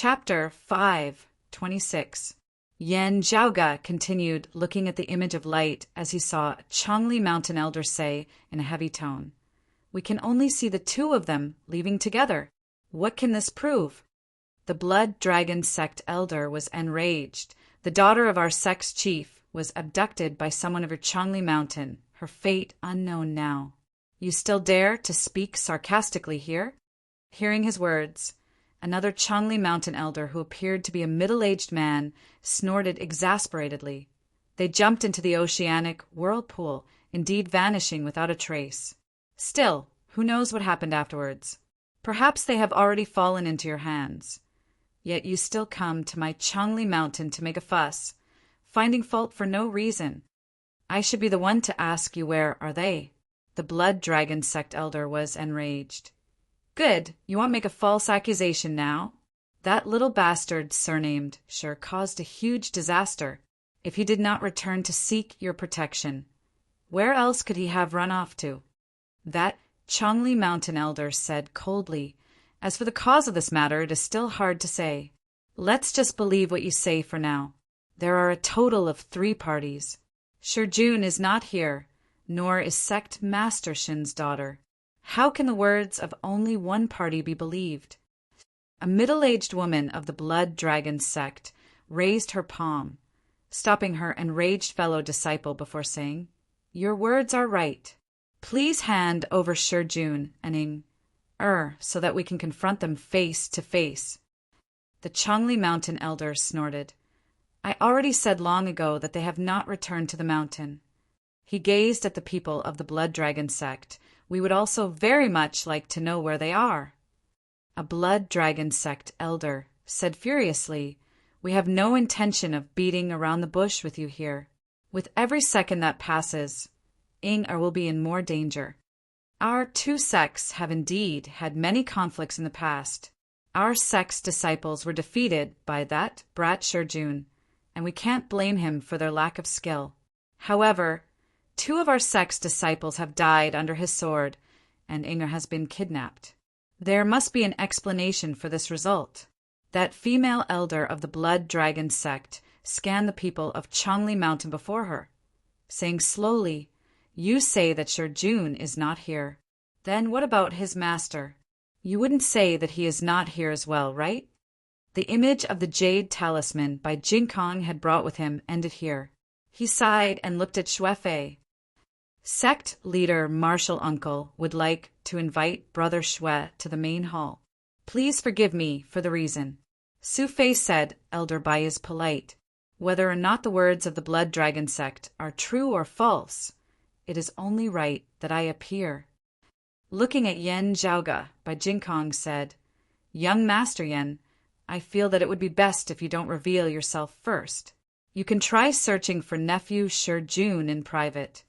Chapter 5:26. Yen Zhaoga continued looking at the image of light as he saw Changli Mountain Elder say in a heavy tone, "We can only see the two of them leaving together. What can this prove?" The Blood Dragon Sect Elder was enraged. The daughter of our sect's chief was abducted by someone of your Changli Mountain, her fate unknown now. You still dare to speak sarcastically here? Hearing his words, another Changli Mountain Elder, who appeared to be a middle-aged man, snorted exasperatedly. They jumped into the oceanic whirlpool, indeed vanishing without a trace. Still, who knows what happened afterwards? Perhaps they have already fallen into your hands. Yet you still come to my Changli Mountain to make a fuss, finding fault for no reason. I should be the one to ask you where are they. The Blood Dragon Sect Elder was enraged. Good, you won't make a false accusation now? That little bastard surnamed sure caused a huge disaster if he did not return to seek your protection. Where else could he have run off to? That Changli Mountain Elder said coldly, "As for the cause of this matter, it is still hard to say. Let's just believe what you say for now. There are a total of 3 parties. Shijun is not here, nor is Sect Master Shin's daughter. How can the words of only one party be believed?" A middle-aged woman of the Blood Dragon Sect raised her palm, stopping her enraged fellow disciple before saying, "Your words are right. Please hand over Shijun and Ing, so that we can confront them face to face." The Changli Mountain Elder snorted. "I already said long ago that they have not returned to the mountain." He gazed at the people of the Blood Dragon Sect. "We would also very much like to know where they are." A Blood Dragon Sect Elder said furiously, "We have no intention of beating around the bush with you here. With every second that passes, Ing will be in more danger. Our 2 sects have indeed had many conflicts in the past. Our sect's disciples were defeated by that brat Shijun, and we can't blame him for their lack of skill. However, 2 of our sect's disciples have died under his sword, and Inger has been kidnapped. There must be an explanation for this result." That female elder of the Blood Dragon Sect scanned the people of Changli Mountain before her, saying slowly, "You say that Shijun is not here. Then what about his master? You wouldn't say that he is not here as well, right?" The image of the Jade Talisman by Jinkong had brought with him ended here. He sighed and looked at Shuefei. Sect leader Marshal Uncle would like to invite Brother Shui to the main hall. "Please forgive me for the reason." Su Fei said, "Elder Bai is polite. Whether or not the words of the Blood Dragon Sect are true or false, it is only right that I appear." Looking at Yen Zhaoga, Bai Jinkong said, "Young Master Yen, I feel that it would be best if you don't reveal yourself first. You can try searching for nephew Shijun in private.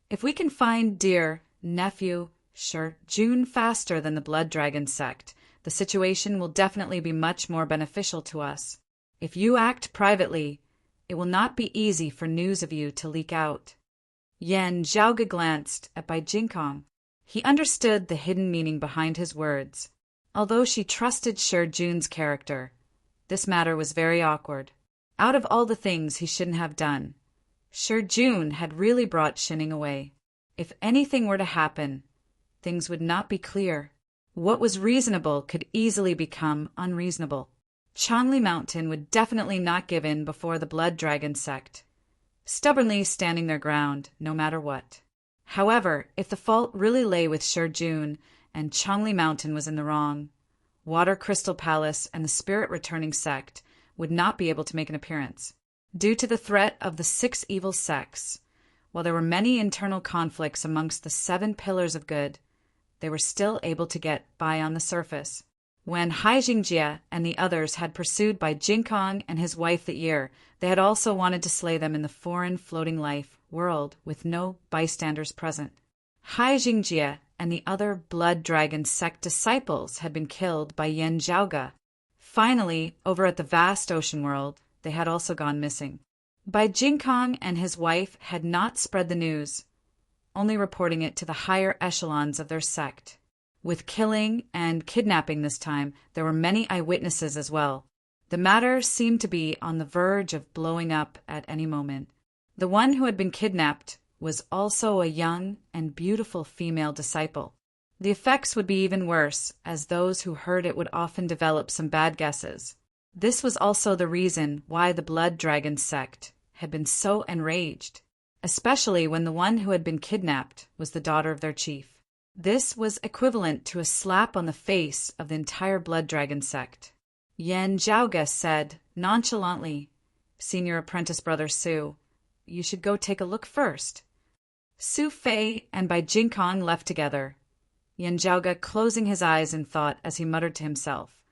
If we can find dear nephew Shijun faster than the Blood Dragon Sect, the situation will definitely be much more beneficial to us. If you act privately, it will not be easy for news of you to leak out." Yen Zhaoga glanced at Bai Jinkong. He understood the hidden meaning behind his words. Although she trusted Shijun's character, this matter was very awkward. Out of all the things he shouldn't have done, Shijun had really brought Shining away. If anything were to happen, things would not be clear. What was reasonable could easily become unreasonable. Changli Mountain would definitely not give in before the Blood Dragon Sect, stubbornly standing their ground no matter what. However, if the fault really lay with Shijun and Changli Mountain was in the wrong, Water Crystal Palace and the Spirit Returning Sect would not be able to make an appearance. Due to the threat of the 6 evil sects, while there were many internal conflicts amongst the 7 pillars of good, they were still able to get by on the surface. When Hai Jingjie and the others had pursued Bai Jinkong and his wife that year, they had also wanted to slay them in the foreign floating life world with no bystanders present. Hai Jingjie and the other Blood Dragon Sect disciples had been killed by Yen Zhaoga. Finally, over at the vast ocean world, they had also gone missing. Bai Jinkong and his wife had not spread the news, only reporting it to the higher echelons of their sect. With killing and kidnapping this time, there were many eyewitnesses as well. The matter seemed to be on the verge of blowing up at any moment. The one who had been kidnapped was also a young and beautiful female disciple. The effects would be even worse, as those who heard it would often develop some bad guesses. This was also the reason why the Blood Dragon sect had been so enraged, especially when the one who had been kidnapped was the daughter of their chief. This was equivalent to a slap on the face of the entire Blood Dragon sect. Yan Zhaoga said nonchalantly, "Senior apprentice brother Su, you should go take a look first." Su Fei and Bai Jingkong left together, Yan Zhaoga closing his eyes in thought as he muttered to himself,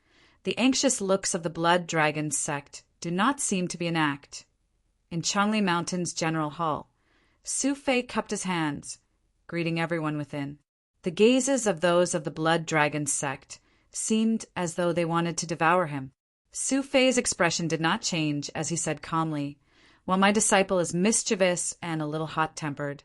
"The anxious looks of the Blood Dragon sect do not seem to be an act." In Changli Mountain's general hall, Su Fei cupped his hands, greeting everyone within. The gazes of those of the Blood Dragon sect seemed as though they wanted to devour him. Su Fei's expression did not change as he said calmly, "While my disciple is mischievous and a little hot-tempered,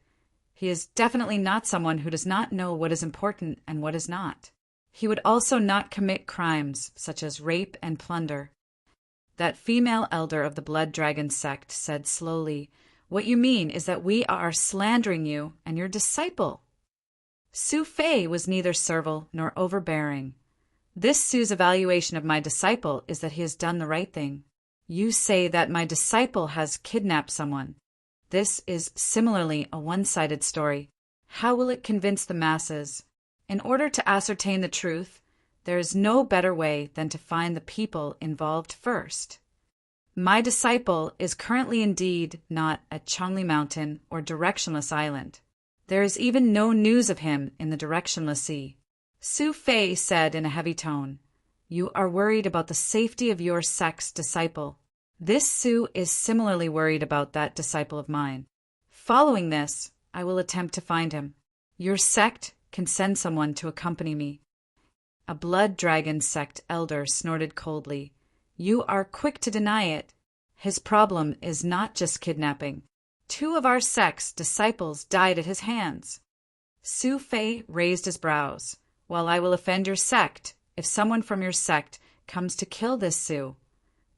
he is definitely not someone who does not know what is important and what is not. He would also not commit crimes such as rape and plunder." That female elder of the Blood Dragon sect said slowly, "What you mean is that we are slandering you and your disciple." Su Fei was neither servile nor overbearing. "This Su's evaluation of my disciple is that he has done the right thing. You say that my disciple has kidnapped someone. This is similarly a one-sided story. How will it convince the masses? In order to ascertain the truth, there is no better way than to find the people involved first. My disciple is currently indeed not at Changli Mountain or Directionless Island. There is even no news of him in the Directionless Sea." Su Fei said in a heavy tone, "You are worried about the safety of your sect's disciple. This Su is similarly worried about that disciple of mine. Following this, I will attempt to find him. Your sect can send someone to accompany me." A Blood Dragon sect elder snorted coldly, "You are quick to deny it. His problem is not just kidnapping. 2 of our sect's disciples died at his hands." Su Fei raised his brows. "Well, I will offend your sect if someone from your sect comes to kill this Su.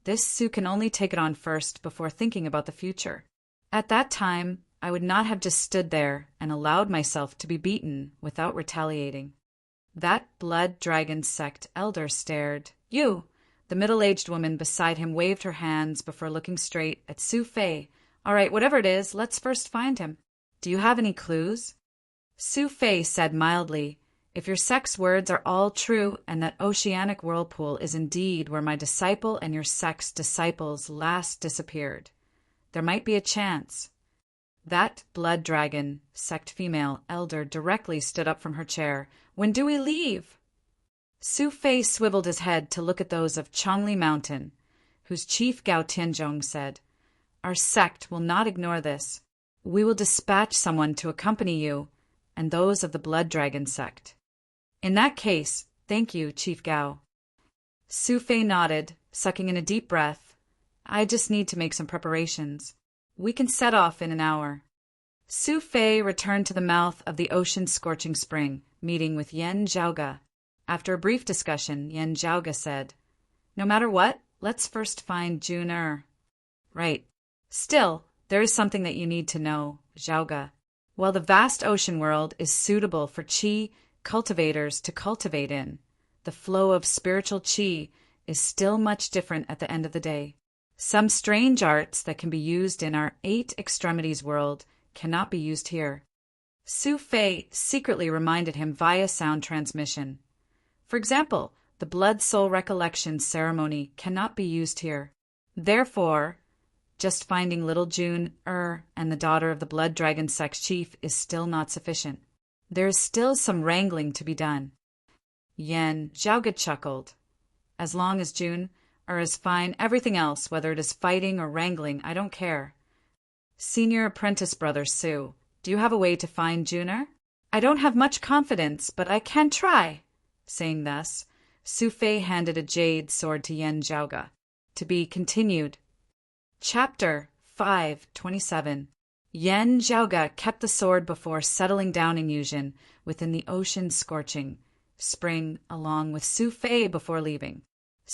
This Su can only take it on first before thinking about the future. At that time, I would not have just stood there and allowed myself to be beaten without retaliating." That Blood Dragon sect elder stared. "You!" The middle-aged woman beside him waved her hands before looking straight at Su Fei. "All right, whatever it is, let's first find him. Do you have any clues?" Su Fei said mildly, "If your sect's words are all true and that oceanic whirlpool is indeed where my disciple and your sect's disciples last disappeared, there might be a chance." That Blood Dragon sect female elder directly stood up from her chair. "When do we leave?" Su Fei swiveled his head to look at those of Changli Mountain, whose chief Gao Tianzhong said, "Our sect will not ignore this. We will dispatch someone to accompany you and those of the Blood Dragon sect." "In that case, thank you, Chief Gao." Su Fei nodded, sucking in a deep breath. "I just need to make some preparations. We can set off in an hour." Su Fei returned to the mouth of the ocean-scorching spring, meeting with Yan Zhaoga. After a brief discussion, Yan Zhaoga said, "No matter what, let's first find Jun. "Right. Still, there is something that you need to know, Zhaoga. While the vast ocean world is suitable for qi cultivators to cultivate in, the flow of spiritual qi is still much different at the end of the day. Some strange arts that can be used in our 8 extremities world cannot be used here." Su Fei secretly reminded him via sound transmission. "For example, the blood-soul recollection ceremony cannot be used here. Therefore, just finding little Jun and the daughter of the Blood Dragon sect chief is still not sufficient. There is still some wrangling to be done." Yan Zhaoga chuckled. "As long as Jun is fine, everything else, whether it is fighting or wrangling, I don't care. Senior apprentice brother Su, do you have a way to find Jun? I don't have much confidence, but I can try." Saying thus, Su Fei handed a jade sword to Yan Zhaoga. To be continued. Chapter 5:27. Yan Zhaoga kept the sword before settling down in Yuzhen within the ocean-scorching spring along with Su Fei before leaving.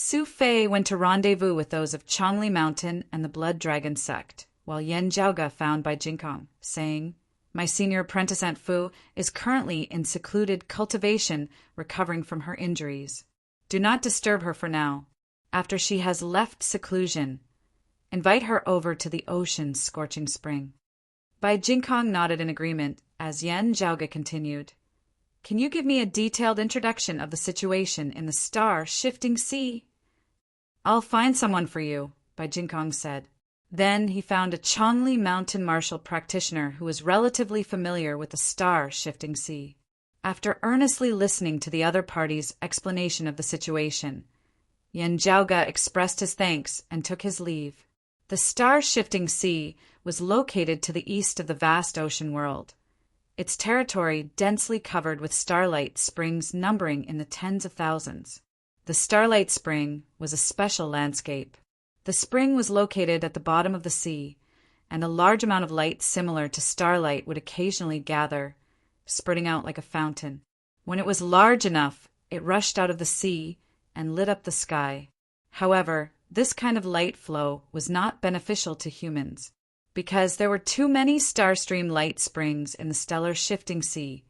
Su Fei went to rendezvous with those of Changli Mountain and the Blood Dragon sect, while Yan Zhaoge found by Jinkong, saying, "My senior apprentice Aunt Fu is currently in secluded cultivation recovering from her injuries. Do not disturb her for now. After she has left seclusion, invite her over to the ocean's scorching spring." Bai Jinkong nodded in agreement as Yan Zhaoge continued, "Can you give me a detailed introduction of the situation in the star-shifting sea?" "I'll find someone for you," Bai Jinkong said. Then he found a Changli Mountain martial practitioner who was relatively familiar with the star-shifting sea. After earnestly listening to the other party's explanation of the situation, Yan Zhaoge expressed his thanks and took his leave. The star-shifting sea was located to the east of the vast ocean world, its territory densely covered with starlight springs numbering in the tens of thousands. The Starlight Spring was a special landscape. The spring was located at the bottom of the sea, and a large amount of light similar to starlight would occasionally gather, spurting out like a fountain. When it was large enough, it rushed out of the sea and lit up the sky. However, this kind of light flow was not beneficial to humans, because there were too many starstream light springs in the stellar shifting sea.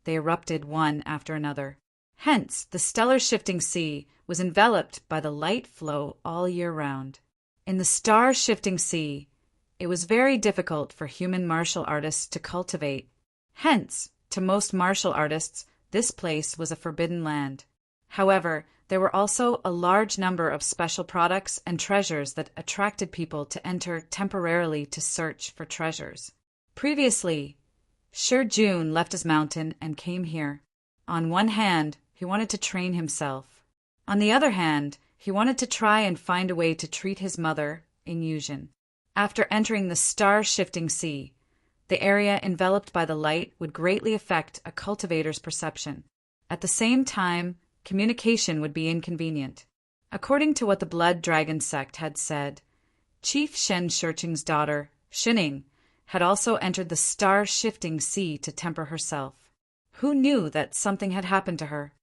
They erupted one after another. Hence, the stellar shifting sea was enveloped by the light flow all year round. In the star-shifting sea, it was very difficult for human martial artists to cultivate. Hence, to most martial artists, this place was a forbidden land. However, there were also a large number of special products and treasures that attracted people to enter temporarily to search for treasures. Previously, Shi Jun left his mountain and came here. On one hand, he wanted to train himself. On the other hand, he wanted to try and find a way to treat his mother, Yushin. After entering the star-shifting sea, the area enveloped by the light would greatly affect a cultivator's perception. At the same time, communication would be inconvenient. According to what the Blood Dragon sect had said, Chief Shen Shurching's daughter, Shining, had also entered the star-shifting sea to temper herself. Who knew that something had happened to her?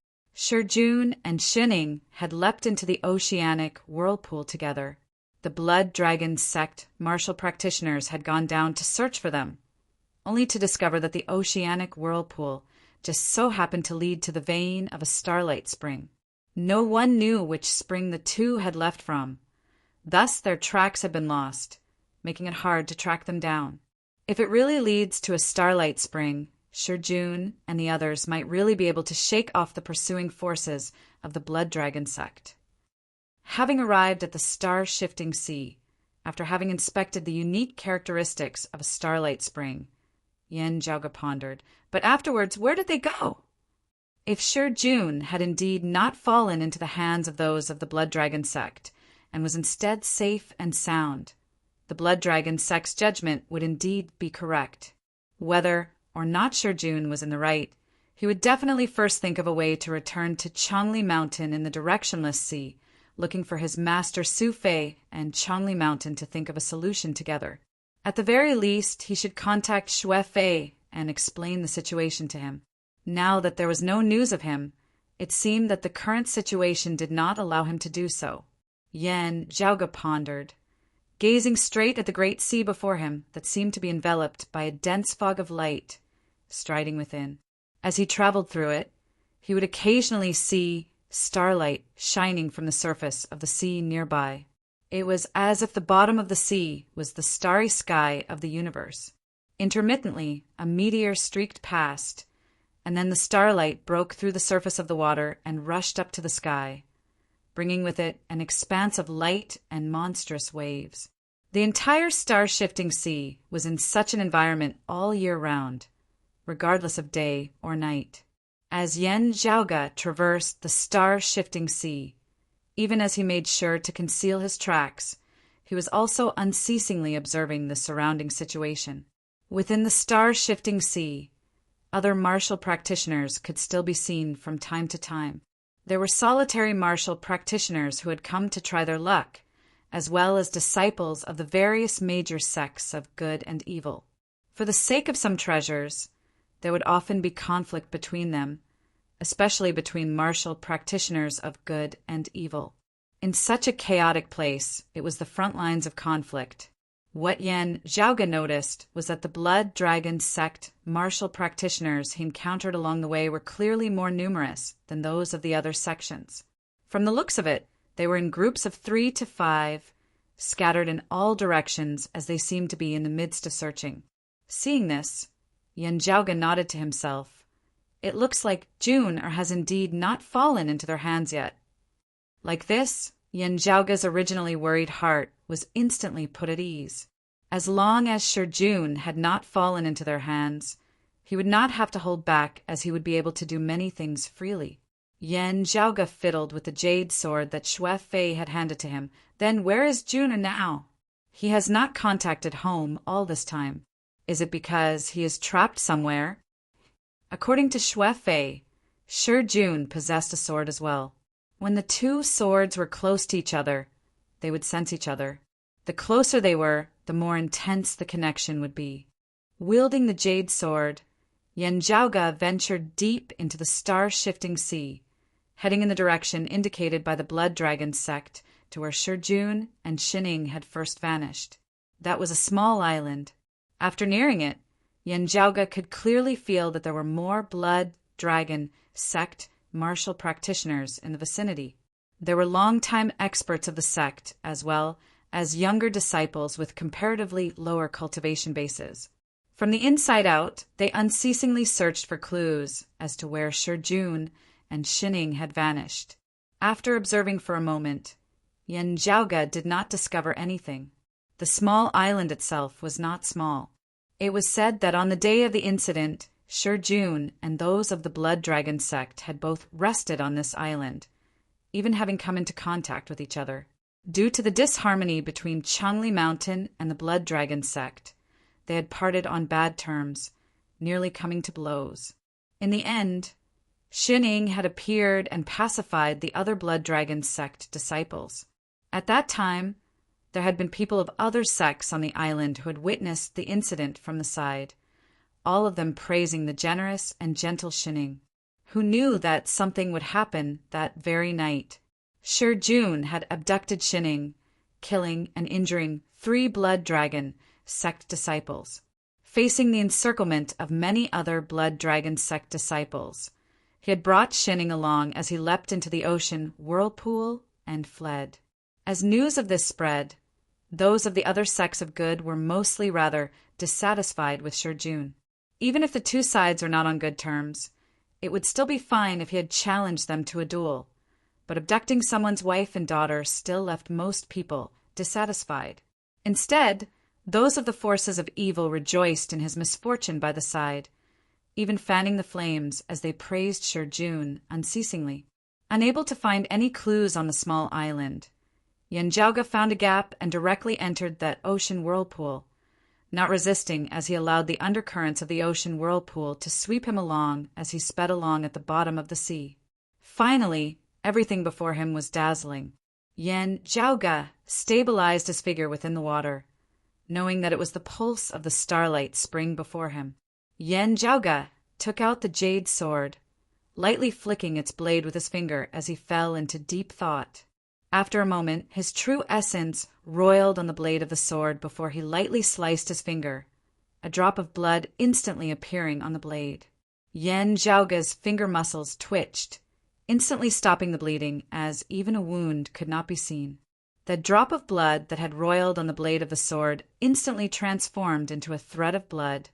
Shi Jun and Shining had leapt into the oceanic whirlpool together. The Blood Dragon sect martial practitioners had gone down to search for them, only to discover that the oceanic whirlpool just so happened to lead to the vein of a starlight spring. No one knew which spring the two had left from. Thus their tracks had been lost, making it hard to track them down. If it really leads to a starlight spring, Shi Jun and the others might really be able to shake off the pursuing forces of the Blood Dragon sect. Having arrived at the star-shifting sea, after having inspected the unique characteristics of a starlight spring, Yan Zhaoge pondered, but afterwards, where did they go? If Shi Jun had indeed not fallen into the hands of those of the Blood Dragon sect, and was instead safe and sound, the Blood Dragon sect's judgment would indeed be correct. Whether or not Shi Jun was in the right, he would definitely first think of a way to return to Changli Mountain in the directionless sea, looking for his master Su Fei and Changli Mountain to think of a solution together. At the very least, he should contact Xue Fei and explain the situation to him. Now that there was no news of him, it seemed that the current situation did not allow him to do so. Yan Zhaoge pondered, gazing straight at the great sea before him that seemed to be enveloped by a dense fog of light, striding within. As he traveled through it, he would occasionally see starlight shining from the surface of the sea nearby. It was as if the bottom of the sea was the starry sky of the universe. Intermittently, a meteor streaked past, and then the starlight broke through the surface of the water and rushed up to the sky, bringing with it an expanse of light and monstrous waves. The entire star-shifting sea was in such an environment all year round, regardless of day or night. As Yan Zhaoge traversed the star-shifting sea, even as he made sure to conceal his tracks, he was also unceasingly observing the surrounding situation. Within the star-shifting sea, other martial practitioners could still be seen from time to time. There were solitary martial practitioners who had come to try their luck, as well as disciples of the various major sects of good and evil. For the sake of some treasures, there would often be conflict between them, especially between martial practitioners of good and evil. In such a chaotic place, it was the front lines of conflict. What Yen Zhaoge noticed was that the Blood Dragon sect martial practitioners he encountered along the way were clearly more numerous than those of the other sections. From the looks of it, they were in groups of 3 to 5, scattered in all directions as they seemed to be in the midst of searching. Seeing this, Yen Zhaoge nodded to himself. It looks like June has indeed not fallen into their hands yet. Like this, Yen Zhaoge's originally worried heart was instantly put at ease. As long as Shi Jun had not fallen into their hands, he would not have to hold back, as he would be able to do many things freely. Yen Zhaoge fiddled with the jade sword that Xue Fei had handed to him. Then where is Jun now? He has not contacted home all this time. Is it because he is trapped somewhere? According to Xue Fei, Shi Jun possessed a sword as well. When the two swords were close to each other, they would sense each other. The closer they were, the more intense the connection would be. Wielding the jade sword, Yen Zhaoge ventured deep into the star-shifting sea, heading in the direction indicated by the Blood Dragon sect to where Shi Jun and Shining had first vanished. That was a small island. After nearing it, Yen Zhaoge could clearly feel that there were more Blood Dragon sect martial practitioners in the vicinity. There were long-time experts of the sect, as well as younger disciples with comparatively lower cultivation bases. From the inside out, they unceasingly searched for clues as to where Shi Jun and Shining had vanished. After observing for a moment, Yen Zhaoge did not discover anything. The small island itself was not small. It was said that on the day of the incident, Shi Jun and those of the Blood Dragon sect had both rested on this island, even having come into contact with each other. Due to the disharmony between Changli Mountain and the Blood Dragon sect, they had parted on bad terms, nearly coming to blows. In the end, Shining had appeared and pacified the other Blood Dragon sect disciples. At that time, there had been people of other sects on the island who had witnessed the incident from the side, all of them praising the generous and gentle Shining, who knew that something would happen that very night. Shi Jun had abducted Shining, killing and injuring 3 Blood Dragon sect disciples. Facing the encirclement of many other Blood Dragon sect disciples, he had brought Shining along as he leapt into the ocean whirlpool and fled. As news of this spread, those of the other sects of good were mostly rather dissatisfied with Shi Jun. Even if the two sides are not on good terms, it would still be fine if he had challenged them to a duel. But abducting someone's wife and daughter still left most people dissatisfied. Instead, those of the forces of evil rejoiced in his misfortune by the side, even fanning the flames as they praised Shi Jun unceasingly. Unable to find any clues on the small island, Yen Zhaoge found a gap and directly entered that ocean whirlpool, not resisting as he allowed the undercurrents of the ocean whirlpool to sweep him along as he sped along at the bottom of the sea. Finally, everything before him was dazzling. Yen Zhaoge stabilized his figure within the water, knowing that it was the pulse of the starlight spring before him. Yen Zhaoge took out the jade sword, lightly flicking its blade with his finger as he fell into deep thought. After a moment, his true essence roiled on the blade of the sword before he lightly sliced his finger, a drop of blood instantly appearing on the blade. Yen Zhaoge's finger muscles twitched, instantly stopping the bleeding as even a wound could not be seen. The drop of blood that had roiled on the blade of the sword instantly transformed into a thread of blood,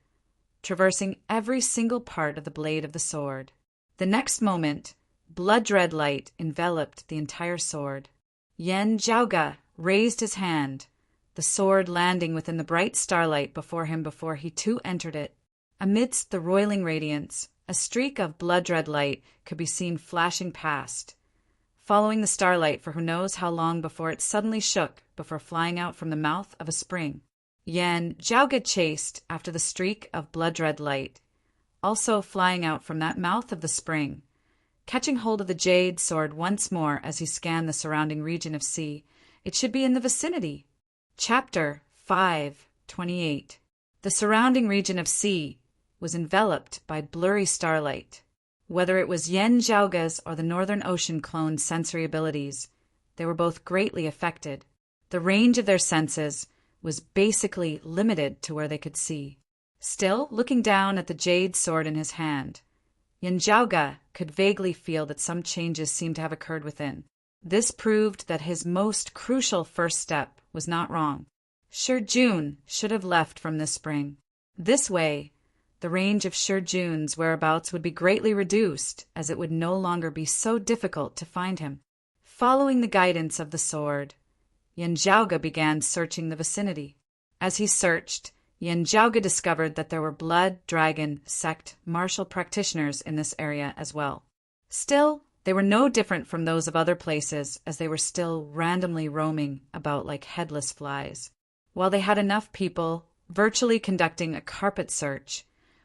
traversing every single part of the blade of the sword. The next moment, blood-red light enveloped the entire sword. Yen Zhaoge raised his hand, the sword landing within the bright starlight before him before he too entered it. Amidst the roiling radiance, a streak of blood-red light could be seen flashing past, following the starlight for who knows how long before it suddenly shook before flying out from the mouth of a spring. Yen Zhaoge chased after the streak of blood-red light, also flying out from that mouth of the spring, catching hold of the jade sword once more as he scanned the surrounding region of sea. It should be in the vicinity. Chapter 5:28. The surrounding region of sea was enveloped by blurry starlight. Whether it was Yen Zhaoge's or the Northern Ocean clone's sensory abilities, they were both greatly affected. The range of their senses was basically limited to where they could see. Still, looking down at the jade sword in his hand, Yanjiaoge could vaguely feel that some changes seemed to have occurred within. This proved that his most crucial first step was not wrong. Shi Jun should have left from this spring. This way, the range of Shi Jun's whereabouts would be greatly reduced, as it would no longer be so difficult to find him. Following the guidance of the sword, Yanjiaoge began searching the vicinity. As he searched, Yanjiaoge discovered that there were Blood Dragon sect martial practitioners in this area as well. Still, they were no different from those of other places, as they were still randomly roaming about like headless flies. While they had enough people virtually conducting a carpet search,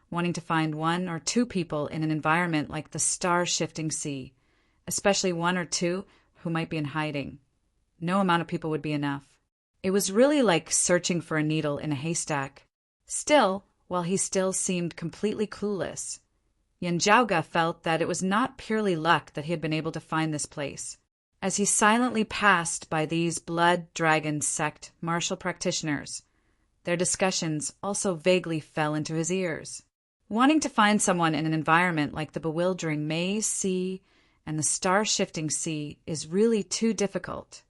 wanting to find one or two people in an environment like the star-shifting sea, especially one or two who might be in hiding. No amount of people would be enough. It was really like searching for a needle in a haystack. Still, while he still seemed completely clueless, Yanjiaoge felt that it was not purely luck that he had been able to find this place. As he silently passed by these Blood Dragon sect martial practitioners, their discussions also vaguely fell into his ears. Wanting to find someone in an environment like the bewildering maze sea and the star-shifting sea is really too difficult.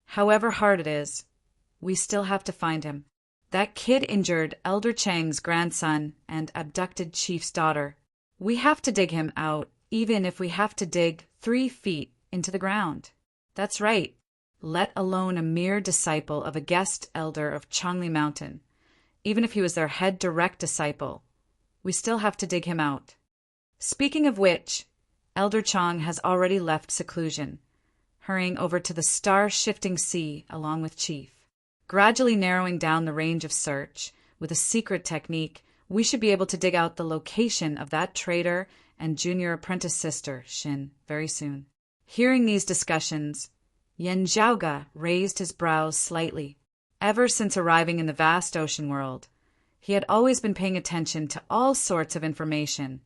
However hard it is, we still have to find him. That kid injured Elder Chang's grandson and abducted Chief's daughter. We have to dig him out, even if we have to dig 3 feet into the ground. That's right, let alone a mere disciple of a guest elder of Changli Mountain. Even if he was their head direct disciple, we still have to dig him out. Speaking of which, Elder Chang has already left seclusion, hurrying over to the star-shifting sea along with Chief. Gradually narrowing down the range of search, with a secret technique, we should be able to dig out the location of that traitor and junior apprentice sister, Xin, very soon. Hearing these discussions, Yanjiaoge raised his brows slightly. Ever since arriving in the vast ocean world, he had always been paying attention to all sorts of information,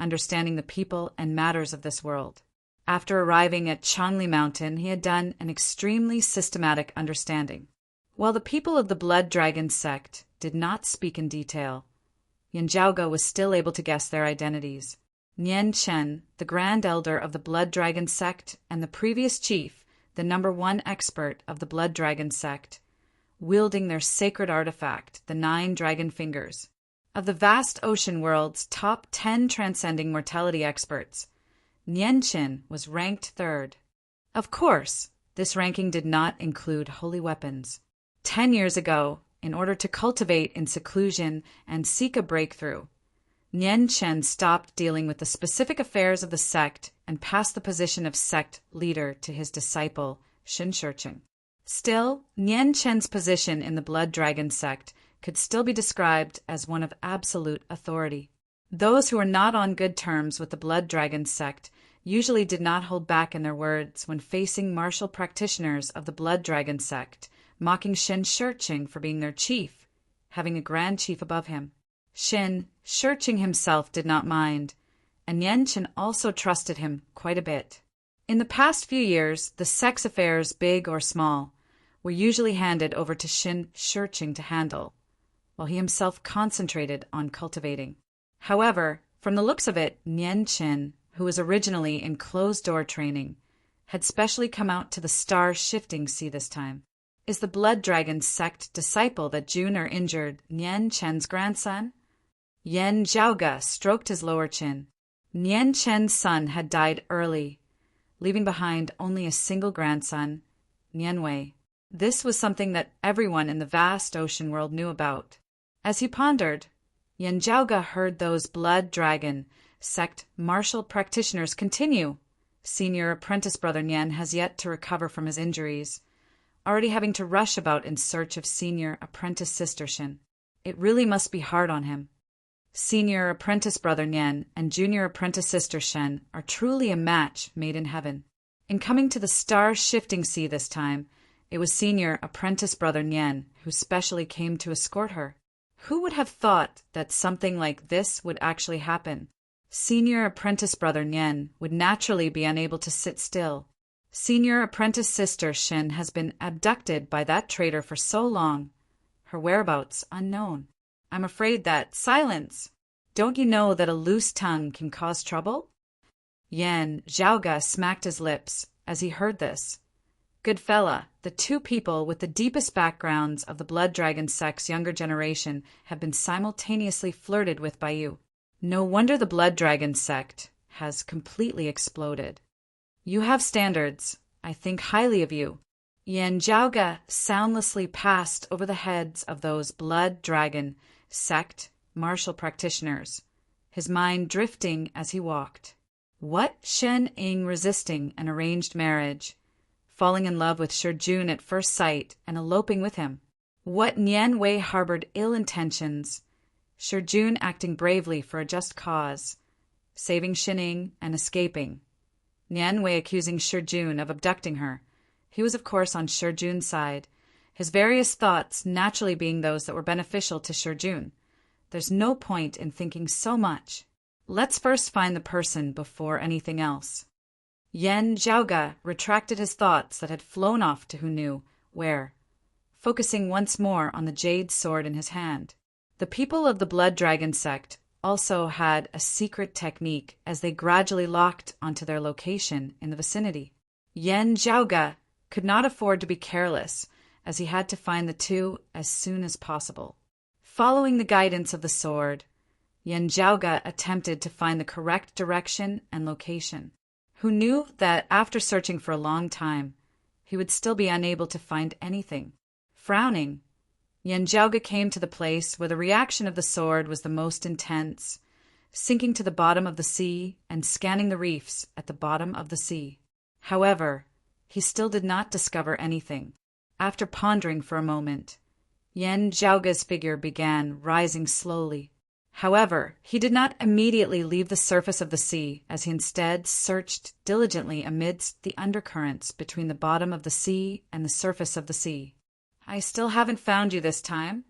understanding the people and matters of this world. After arriving at Changli Mountain, he had done an extremely systematic understanding. While the people of the Blood Dragon sect did not speak in detail, Yanjiaoge was still able to guess their identities. Nian Chen, the Grand Elder of the Blood Dragon sect, and the previous chief, the #1 expert of the Blood Dragon sect, wielding their sacred artifact, the 9 dragon fingers. Of the vast ocean world's top 10 transcending mortality experts, Nian Chen was ranked 3rd. Of course, this ranking did not include holy weapons. 10 years ago, in order to cultivate in seclusion and seek a breakthrough, Nian Chen stopped dealing with the specific affairs of the sect and passed the position of sect leader to his disciple, Xin Shicheng. Still, Nian Chen's position in the Blood Dragon sect could still be described as one of absolute authority. Those who were not on good terms with the Blood Dragon sect usually did not hold back in their words when facing martial practitioners of the Blood Dragon sect, mocking Xin Shicheng for being their chief, having a grand chief above him. Xin Shicheng himself did not mind, and Nian Chen also trusted him quite a bit. In the past few years, the sect's affairs, big or small, were usually handed over to Xin Shicheng to handle, while he himself concentrated on cultivating. However, from the looks of it, Nian Chen, who was originally in closed-door training, had specially come out to the star-shifting sea this time. Is the Blood Dragon sect disciple that Juner injured Nian Chen's grandson? Yanjiaoge stroked his lower chin. Nian Chen's son had died early, leaving behind only a single grandson, Nianwei. This was something that everyone in the vast ocean world knew about. As he pondered, Yanjiaoge heard those Blood Dragon sect martial practitioners continue. Senior apprentice brother Nian has yet to recover from his injuries, already having to rush about in search of senior apprentice sister Xin. It really must be hard on him. Senior apprentice brother Nian and junior apprentice sister Shen are truly a match made in heaven. In coming to the star-shifting sea this time, it was senior apprentice brother Nian who specially came to escort her. Who would have thought that something like this would actually happen? Senior apprentice brother Nian would naturally be unable to sit still, Senior apprentice sister Shin has been abducted by that traitor for so long. Her whereabouts unknown. I'm afraid that— Silence! Don't you know that a loose tongue can cause trouble? Yan Zhaoga smacked his lips as he heard this. Good fella, the two people with the deepest backgrounds of the Blood Dragon sect's younger generation have been simultaneously flirted with by you. No wonder the Blood Dragon sect has completely exploded. You have standards. I think highly of you. Yan Zhaoga soundlessly passed over the heads of those Blood Dragon sect martial practitioners, his mind drifting as he walked. What Shen Ying resisting an arranged marriage, falling in love with Shijun at first sight and eloping with him? What Nian Wei harbored ill intentions, Shijun acting bravely for a just cause, saving Shining and escaping. Nian Wei accusing Shijun of abducting her. He was of course on Shijun's side, his various thoughts naturally being those that were beneficial to Shijun. There's no point in thinking so much. Let's first find the person before anything else. Yan Zhaoga retracted his thoughts that had flown off to who knew where, focusing once more on the jade sword in his hand. The people of the Blood Dragon sect also had a secret technique as they gradually locked onto their location in the vicinity. Yan Zhaoga could not afford to be careless, as he had to find the two as soon as possible. Following the guidance of the sword, Yan Zhaoga attempted to find the correct direction and location. Who knew that after searching for a long time, he would still be unable to find anything? Frowning, Yan Zhaoga came to the place where the reaction of the sword was the most intense, sinking to the bottom of the sea and scanning the reefs at the bottom of the sea. However, he still did not discover anything. After pondering for a moment, Yan Zhaoga's figure began rising slowly. However, he did not immediately leave the surface of the sea, as he instead searched diligently amidst the undercurrents between the bottom of the sea and the surface of the sea. I still haven't found you this time.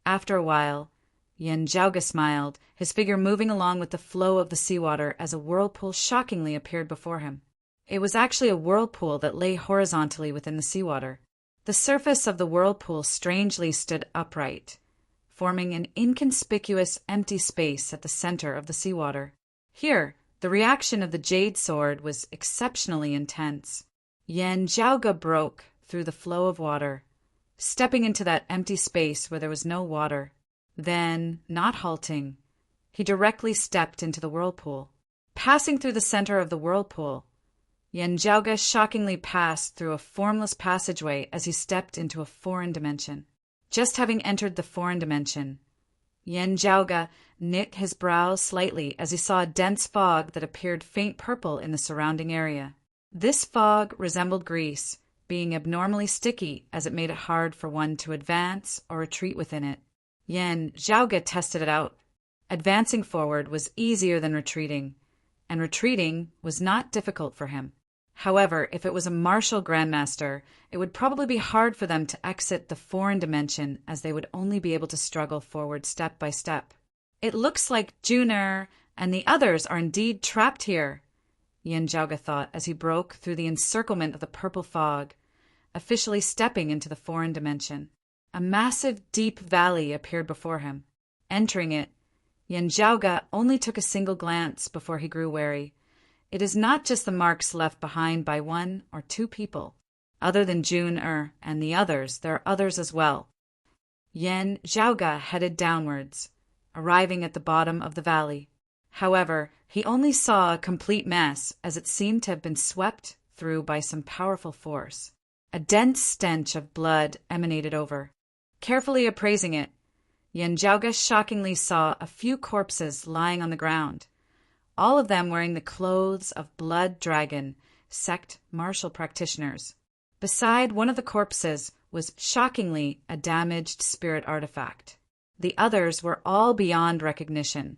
After a while, Yan Zhaoga smiled, his figure moving along with the flow of the seawater as a whirlpool shockingly appeared before him. It was actually a whirlpool that lay horizontally within the seawater. The surface of the whirlpool strangely stood upright, forming an inconspicuous empty space at the center of the seawater. Here, the reaction of the jade sword was exceptionally intense. Yan Zhaoga broke through the flow of water, stepping into that empty space where there was no water. Then, not halting, he directly stepped into the whirlpool. Passing through the center of the whirlpool, Yan Zhaoga shockingly passed through a formless passageway as he stepped into a foreign dimension. Just having entered the foreign dimension, Yan Zhaoga knit his brows slightly as he saw a dense fog that appeared faint purple in the surrounding area. This fog resembled grease, being abnormally sticky as it made it hard for one to advance or retreat within it. Yan Zhaoga tested it out. Advancing forward was easier than retreating, and retreating was not difficult for him. However, if it was a martial grandmaster, it would probably be hard for them to exit the foreign dimension, as they would only be able to struggle forward step by step. It looks like Juner and the others are indeed trapped here, Yan Zhaoga thought as he broke through the encirclement of the purple fog, officially stepping into the foreign dimension. A massive, deep valley appeared before him. Entering it, Yan Zhaoga only took a single glance before he grew wary. It is not just the marks left behind by one or two people. Other than Jun and the others, there are others as well. Yan Zhaoga headed downwards, arriving at the bottom of the valley. However, he only saw a complete mess, as it seemed to have been swept through by some powerful force. A dense stench of blood emanated over. Carefully appraising it, Yan Zhaoga shockingly saw a few corpses lying on the ground, all of them wearing the clothes of Blood Dragon sect martial practitioners. Beside one of the corpses was shockingly a damaged spirit artifact. The others were all beyond recognition,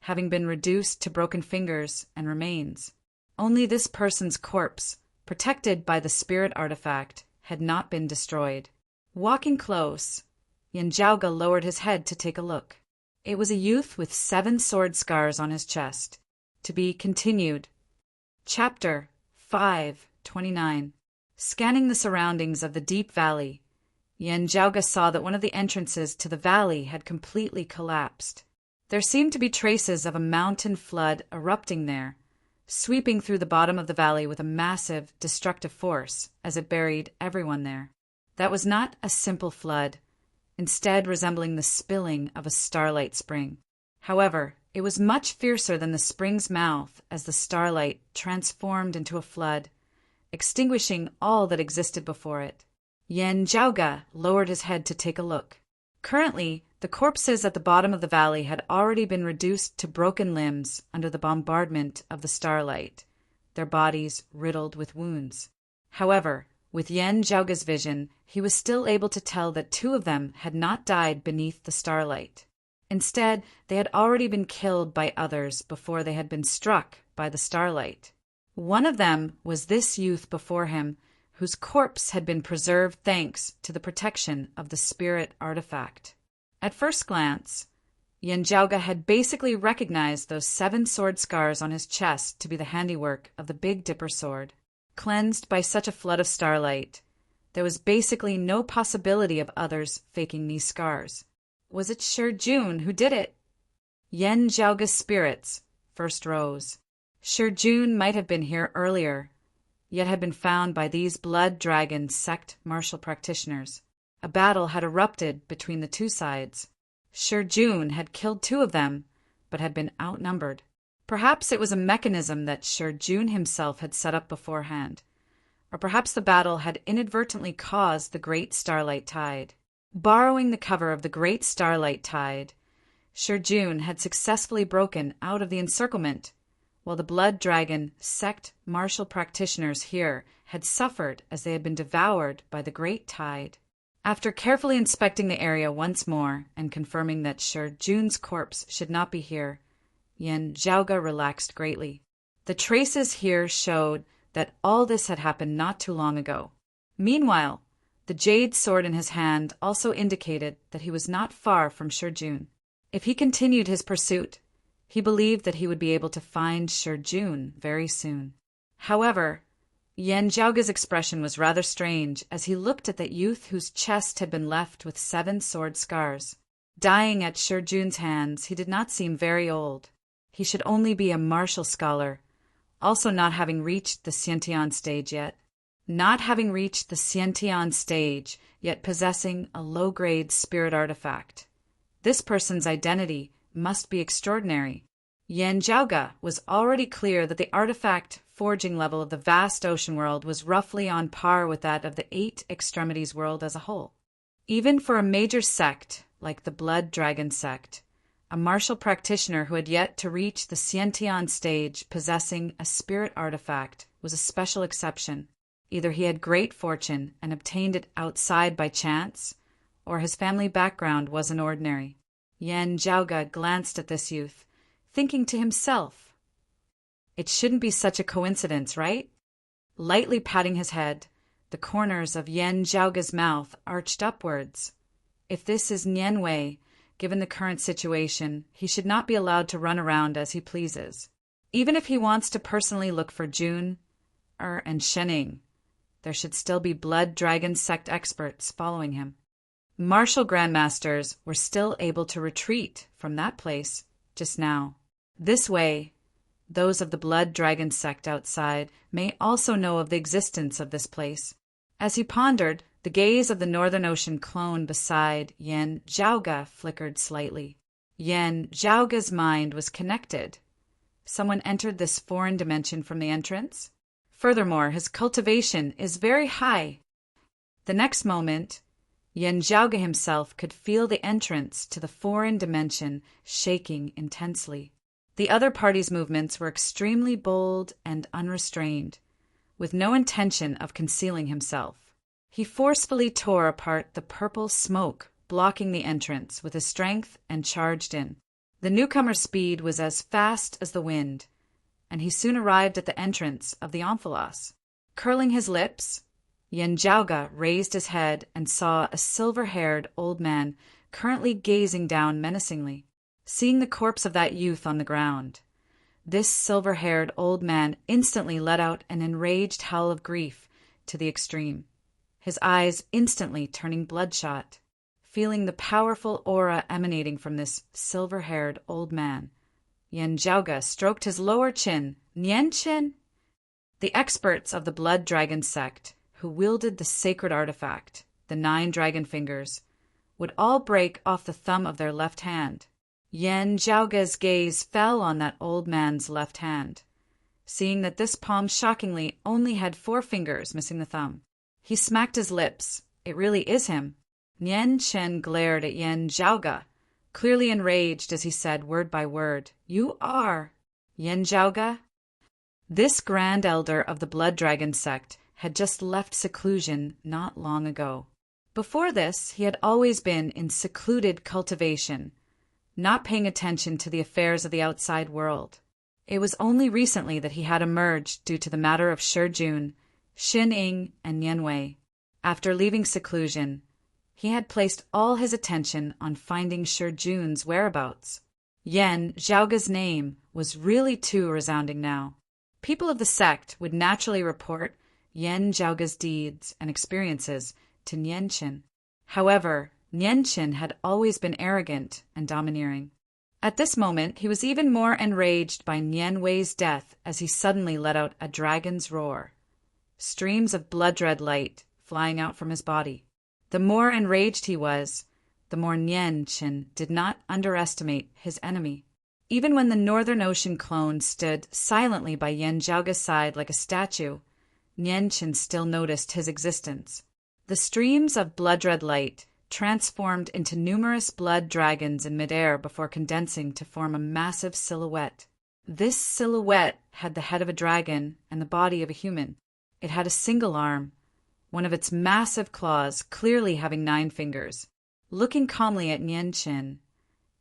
having been reduced to broken fingers and remains. Only this person's corpse, protected by the spirit artifact, had not been destroyed. Walking close, Yan Zhaoga lowered his head to take a look. It was a youth with 7 sword scars on his chest. To be continued. Chapter 5:29. Scanning the surroundings of the deep valley, Yanjiaoga saw that one of the entrances to the valley had completely collapsed. There seemed to be traces of a mountain flood erupting there, sweeping through the bottom of the valley with a massive, destructive force as it buried everyone there. That was not a simple flood, instead resembling the spilling of a starlight spring. However, it was much fiercer than the spring's mouth as the starlight transformed into a flood, extinguishing all that existed before it. Yanjiaoga lowered his head to take a look. Currently, the corpses at the bottom of the valley had already been reduced to broken limbs under the bombardment of the starlight, their bodies riddled with wounds. However, with Yanjiaoga's vision, he was still able to tell that 2 of them had not died beneath the starlight. Instead, they had already been killed by others before they had been struck by the starlight. One of them was this youth before him, whose corpse had been preserved thanks to the protection of the spirit artifact. At first glance, Yanjiaoga had basically recognized those 7 sword scars on his chest to be the handiwork of the Big Dipper sword. Cleansed by such a flood of starlight, there was basically no possibility of others faking these scars. Was it Shi Jun who did it? Yanjiaoga's spirits first rose. Shi Jun might have been here earlier, yet had been found by these blood dragon sect martial practitioners. A battle had erupted between the 2 sides. Shi Jun had killed 2 of them, but had been outnumbered. Perhaps it was a mechanism that Shi Jun himself had set up beforehand, or perhaps the battle had inadvertently caused the Great Starlight Tide. Borrowing the cover of the Great Starlight Tide, Shi Jun had successfully broken out of the encirclement, while the Blood Dragon sect martial practitioners here had suffered as they had been devoured by the Great Tide. After carefully inspecting the area once more and confirming that Shi Jun's corpse should not be here, Yanjiaoga relaxed greatly. The traces here showed that all this had happened not too long ago. Meanwhile, the jade sword in his hand also indicated that he was not far from Shi Jun. If he continued his pursuit, he believed that he would be able to find Shi Jun very soon. However, Yanjiaoga's expression was rather strange as he looked at that youth whose chest had been left with 7 sword scars. Dying at Shi Jun's hands, he did not seem very old. He should only be a martial scholar, also not having reached the Xiantian stage yet. Not having reached the Xiantian stage, yet possessing a low-grade spirit artifact. This person's identity must be extraordinary. Yanjiaoga was already clear that the artifact forging level of the vast ocean world was roughly on par with that of the 8 extremities world as a whole. Even for a major sect like the Blood Dragon sect, a martial practitioner who had yet to reach the Xiantian stage possessing a spirit artifact was a special exception. Either he had great fortune and obtained it outside by chance, or his family background wasn't ordinary. Yanjiaoga glanced at this youth, thinking to himself, "It shouldn't be such a coincidence, right?" Lightly patting his head, the corners of Yanjiaoga's mouth arched upwards. If this is Nianwei, given the current situation, he should not be allowed to run around as he pleases. Even if he wants to personally look for Jun and Shening, there should still be Blood Dragon sect experts following him. Martial grandmasters were still able to retreat from that place just now. This way, those of the Blood Dragon sect outside may also know of the existence of this place. As he pondered, the gaze of the Northern Ocean clone beside Yanjiaoga flickered slightly. Yanjiaoga's mind was connected. Someone entered this foreign dimension from the entrance. Furthermore, his cultivation is very high. The next moment, Yanjiaoga himself could feel the entrance to the foreign dimension shaking intensely. The other party's movements were extremely bold and unrestrained, with no intention of concealing himself. He forcefully tore apart the purple smoke blocking the entrance with his strength and charged in. The newcomer's speed was as fast as the wind, and he soon arrived at the entrance of the omphalos. Curling his lips, Yanjiaoga raised his head and saw a silver-haired old man currently gazing down menacingly. Seeing the corpse of that youth on the ground, This silver-haired old man instantly let out an enraged howl of grief to the extreme, his eyes instantly turning bloodshot. Feeling the powerful aura emanating from this silver-haired old man, Yen Zhaoge stroked his lower chin. Nianchen? The experts of the Blood Dragon sect, who wielded the sacred artifact, the 9 dragon fingers, would all break off the thumb of their left hand. Yen Zhaoge's gaze fell on that old man's left hand, seeing that this palm shockingly only had 4 fingers missing the thumb. He smacked his lips. It really is him. Nianchen glared at Yen Zhaoge, clearly enraged as he said word by word, "You are Yen Zhaoge?" This grand elder of the Blood Dragon sect had just left seclusion not long ago. Before this, he had always been in secluded cultivation, not paying attention to the affairs of the outside world. It was only recently that he had emerged due to the matter of Shijun, Xin-Ying, and Nianwei. After leaving seclusion, he had placed all his attention on finding Shijun's whereabouts. Yen Zhaoge's name was really too resounding now. People of the sect would naturally report Yen Zhaoge's deeds and experiences to Nianchen. However, Nianchen had always been arrogant and domineering. At this moment, he was even more enraged by Nianwei's death as he suddenly let out a dragon's roar, streams of blood-red light flying out from his body. The more enraged he was, the more Nianchen did not underestimate his enemy. Even when the Northern Ocean clone stood silently by Yen Zhaoge's side like a statue, Nianchen still noticed his existence. The streams of blood-red light transformed into numerous blood dragons in midair before condensing to form a massive silhouette. This silhouette had the head of a dragon and the body of a human. It had a single arm, one of its massive claws clearly having 9 fingers. Looking calmly at Nianchen,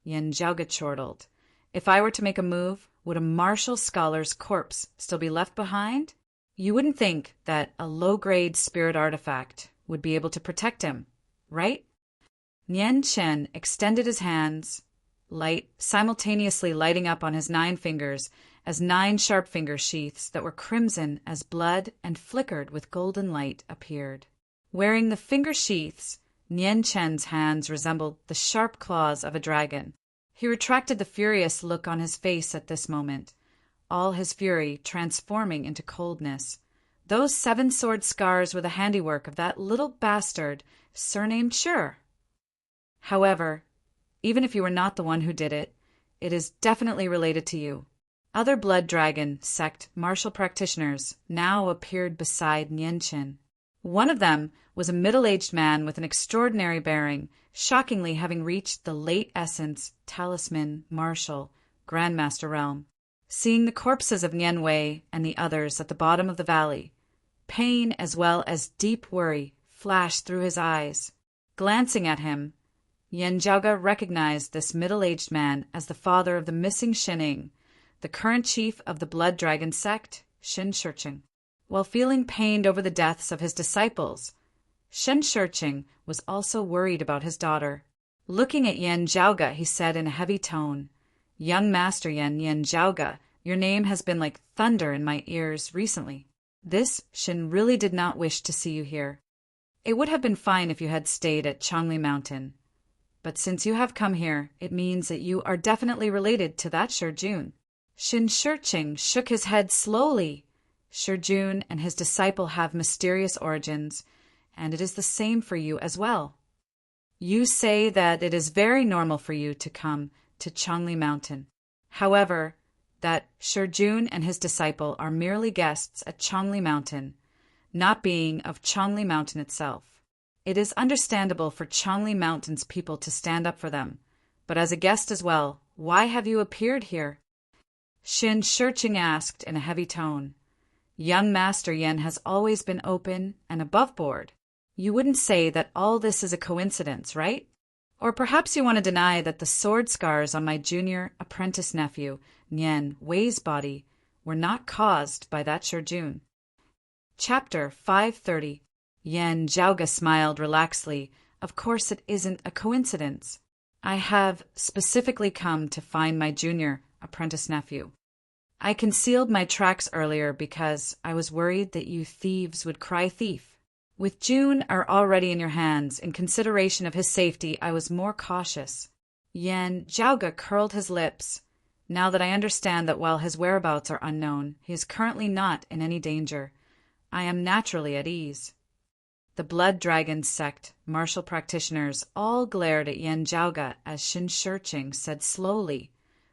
Yen Zhaoge chortled. If I were to make a move, would a martial scholar's corpse still be left behind? You wouldn't think that a low-grade spirit artifact would be able to protect him, right? Nianchen extended his hands, light simultaneously lighting up on his 9 fingers as 9 sharp finger sheaths that were crimson as blood and flickered with golden light appeared. Wearing the finger sheaths, Nianchen's hands resembled the sharp claws of a dragon. He retracted the furious look on his face at this moment, all his fury transforming into coldness. Those 7 sword scars were the handiwork of that little bastard surnamed Sure. However, even if you were not the one who did it, it is definitely related to you. Other Blood Dragon sect martial practitioners now appeared beside Nianchen. One of them was a middle-aged man with an extraordinary bearing, shockingly having reached the late essence, talisman, martial, grandmaster realm. Seeing the corpses of Nianwei and the others at the bottom of the valley, pain as well as deep worry flashed through his eyes. Glancing at him, Yen Zhaoge recognized this middle-aged man as the father of the missing Xin-Ying, the current chief of the Blood Dragon sect, Shen Shiqing. While feeling pained over the deaths of his disciples, Shen Shiqing was also worried about his daughter. Looking at Yen Zhaoge, he said in a heavy tone, "Young Master Yen Zhaoge, your name has been like thunder in my ears recently. This Shen really did not wish to see you here. It would have been fine if you had stayed at Changli Mountain. But since you have come here, it means that you are definitely related to that Shijun." Shen Shiqing shook his head slowly. Shijun and his disciple have mysterious origins, and it is the same for you as well. You say that it is very normal for you to come to Changli Mountain. However, that Shijun and his disciple are merely guests at Changli Mountain, not being of Changli Mountain itself. It is understandable for Changli Mountain's people to stand up for them, but as a guest as well, why have you appeared here? Shen Shiqing asked in a heavy tone. Young Master Yen has always been open and above board. You wouldn't say that all this is a coincidence, right? Or perhaps you want to deny that the sword scars on my junior apprentice nephew, Nian Wei's body, were not caused by that Shijun. Chapter 530. Yen Zhaoge smiled relaxedly. Of course it isn't a coincidence. I have specifically come to find my junior apprentice nephew. I concealed my tracks earlier because I was worried that you thieves would cry thief. With June are already in your hands, in consideration of his safety, I was more cautious. Yan Zhaoge curled his lips. Now that I understand that while his whereabouts are unknown, he is currently not in any danger, I am naturally at ease. The Blood Dragon sect, martial practitioners, all glared at Yan Zhaoge as Shin Shiqing said slowly,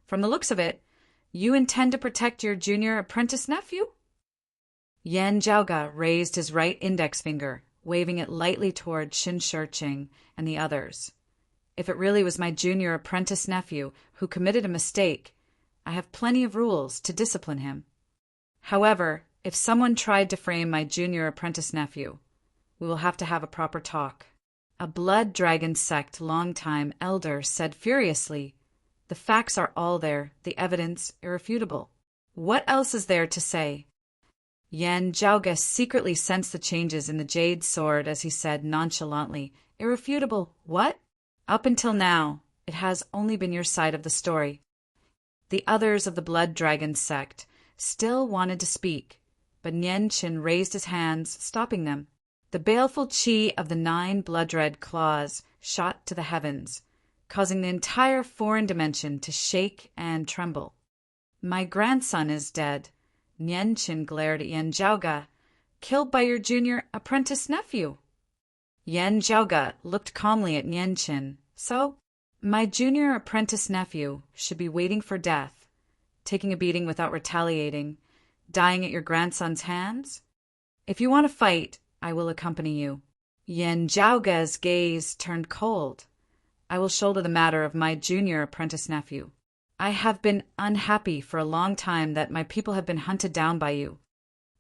"From the looks of it, you intend to protect your junior apprentice nephew?" Yan Zhaoge raised his right index finger, waving it lightly toward Shin Shiqing and the others. "If it really was my junior apprentice nephew who committed a mistake, I have plenty of rules to discipline him. However, if someone tried to frame my junior apprentice nephew, we will have to have a proper talk." A Blood Dragon sect longtime elder said furiously, "The facts are all there, the evidence irrefutable. What else is there to say?" Yan Zhaoge secretly sensed the changes in the jade sword as he said nonchalantly, "Irrefutable, what? Up until now, it has only been your side of the story." The others of the Blood Dragon sect still wanted to speak, but Nianqin raised his hands, stopping them. The baleful chi of the 9 blood-red claws shot to the heavens, causing the entire foreign dimension to shake and tremble. "My grandson is dead." Nianqin glared at Yan Zhaoge. "Killed by your junior apprentice nephew." Yan Zhaoge looked calmly at Nianqin. "So, my junior apprentice nephew should be waiting for death, taking a beating without retaliating, dying at your grandson's hands? If you want to fight, I will accompany you." Yan Zhaoge's gaze turned cold. "I will shoulder the matter of my junior apprentice nephew. I have been unhappy for a long time that my people have been hunted down by you.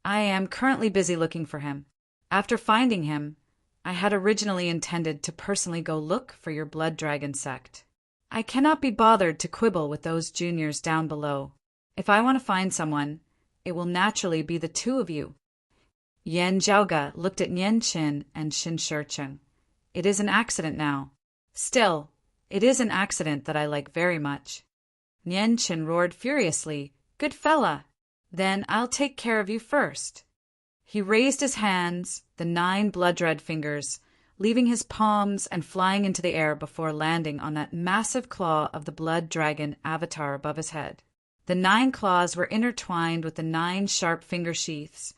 I am currently busy looking for him. After finding him, I had originally intended to personally go look for your Blood Dragon sect. I cannot be bothered to quibble with those juniors down below. If I want to find someone, it will naturally be the two of you." Yan Zhaoge looked at Nianqin and Shin Shiqing. "It is an accident now. Still, it is an accident that I like very much." Nianqin roared furiously, "Good fella! Then I'll take care of you first." He raised his hands, the 9 blood-red fingers, leaving his palms and flying into the air before landing on that massive claw of the Blood Dragon avatar above his head. The 9 claws were intertwined with the 9 sharp finger sheaths,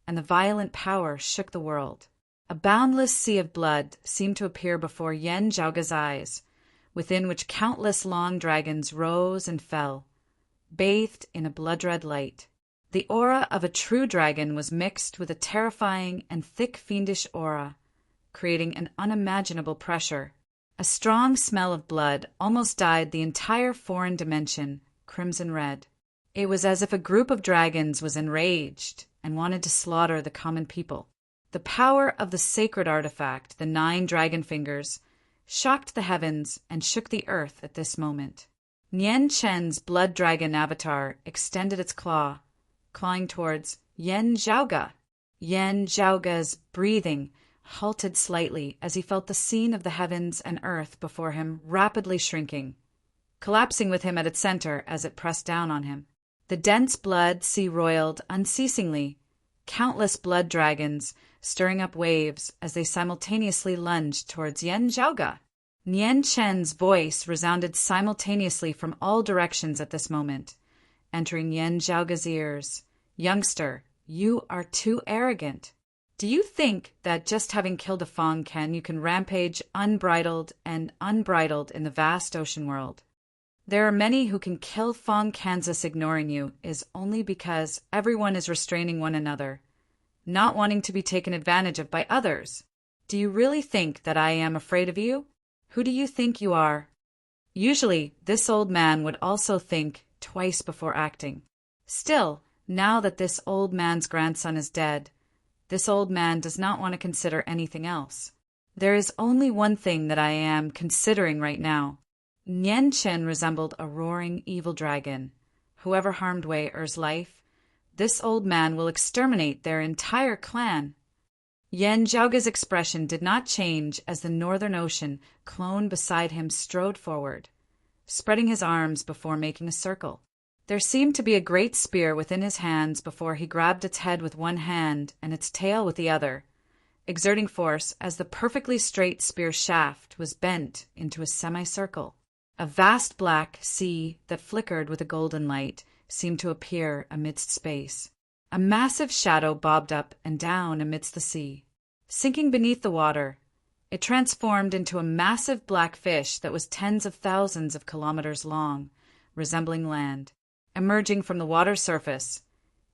and the violent power shook the world. A boundless sea of blood seemed to appear before Yan Zhaoge's eyes, within which countless long dragons rose and fell, bathed in a blood-red light. The aura of a true dragon was mixed with a terrifying and thick fiendish aura, creating an unimaginable pressure. A strong smell of blood almost dyed the entire foreign dimension crimson red. It was as if a group of dragons was enraged and wanted to slaughter the common people. The power of the sacred artifact, the 9 dragon fingers, shocked the heavens and shook the earth at this moment. Nianqin's Blood Dragon avatar extended its clawing towards Yan Zhaoge. Yan Zhaoge's breathing halted slightly as he felt the scene of the heavens and earth before him rapidly shrinking, collapsing with him at its center as it pressed down on him. The dense blood sea roiled unceasingly, countless blood dragons stirring up waves as they simultaneously lunged towards Yan Zhaoge. Nianqin's voice resounded simultaneously from all directions at this moment, entering Yan Zhaoge's ears. "Youngster, you are too arrogant. Do you think that just having killed a Fong Ken you can rampage unbridled in the vast ocean world? There are many who can kill Fong Kansas ignoring you is only because everyone is restraining one another, not wanting to be taken advantage of by others. Do you really think that I am afraid of you? Who do you think you are?" Usually, this old man would also think twice before acting. Still, now that this old man's grandson is dead, this old man does not want to consider anything else. "There is only one thing that I am considering right now." Nianqin resembled a roaring evil dragon. Whoever harmed Wei Er's life, this old man will exterminate their entire clan. Yan Zhaoge's expression did not change as the Northern Ocean clone beside him strode forward, spreading his arms before making a circle. There seemed to be a great spear within his hands before he grabbed its head with one hand and its tail with the other, exerting force as the perfectly straight spear shaft was bent into a semicircle. A vast black sea that flickered with a golden light seemed to appear amidst space. A massive shadow bobbed up and down amidst the sea. Sinking beneath the water, it transformed into a massive black fish that was tens of thousands of kilometers long, resembling land. Emerging from the water's surface,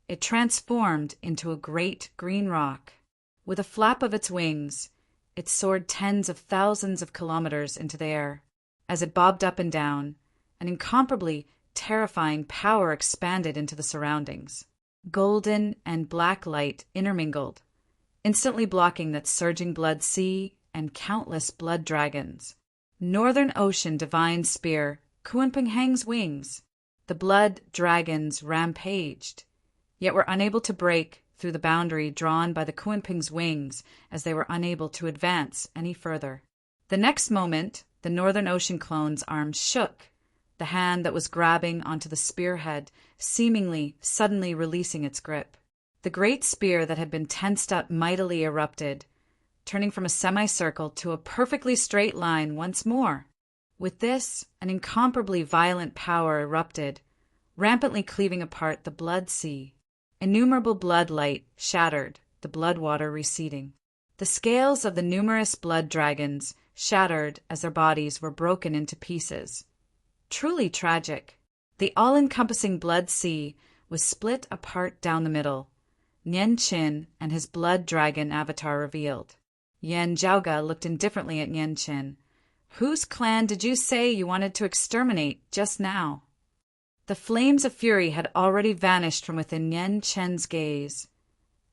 it transformed into a great green rock. With a flap of its wings, it soared tens of thousands of kilometers into the air. As it bobbed up and down, an incomparably terrifying power expanded into the surroundings. Golden and black light intermingled, instantly blocking that surging blood sea and countless blood dragons. Northern Ocean divine spear, Kuanpinghang's wings. The blood dragons rampaged, yet were unable to break through the boundary drawn by the Kuanping's wings as they were unable to advance any further. The next moment, the Northern Ocean clone's arms shook, the hand that was grabbing onto the spearhead seemingly suddenly releasing its grip. The great spear that had been tensed up mightily erupted, turning from a semicircle to a perfectly straight line once more. With this, an incomparably violent power erupted, rampantly cleaving apart the blood sea. Innumerable blood light shattered, the blood water receding. The scales of the numerous blood dragons shattered as their bodies were broken into pieces. Truly tragic. The all-encompassing blood sea was split apart down the middle. Nian Qin and his blood dragon avatar revealed. Yan Zhaoga looked indifferently at Nian Qin. Whose clan did you say you wanted to exterminate just now? The flames of fury had already vanished from within Nian Qin's gaze.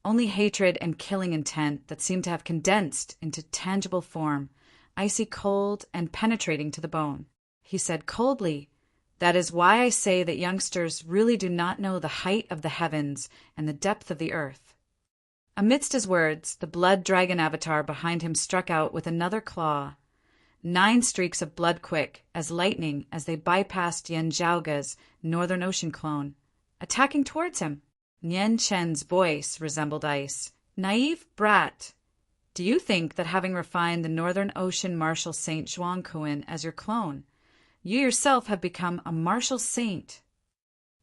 Only hatred and killing intent that seemed to have condensed into tangible form, icy cold and penetrating to the bone. He said coldly, "That is why I say that youngsters really do not know the height of the heavens and the depth of the earth." Amidst his words, the blood dragon avatar behind him struck out with another claw. 9 streaks of blood quick as lightning as they bypassed Yan Zhaoga's Northern Ocean clone, attacking towards him. Nian Chen's voice resembled ice. "Naive brat! Do you think that having refined the Northern Ocean martial saint Zhuangkuan as your clone, you yourself have become a martial saint?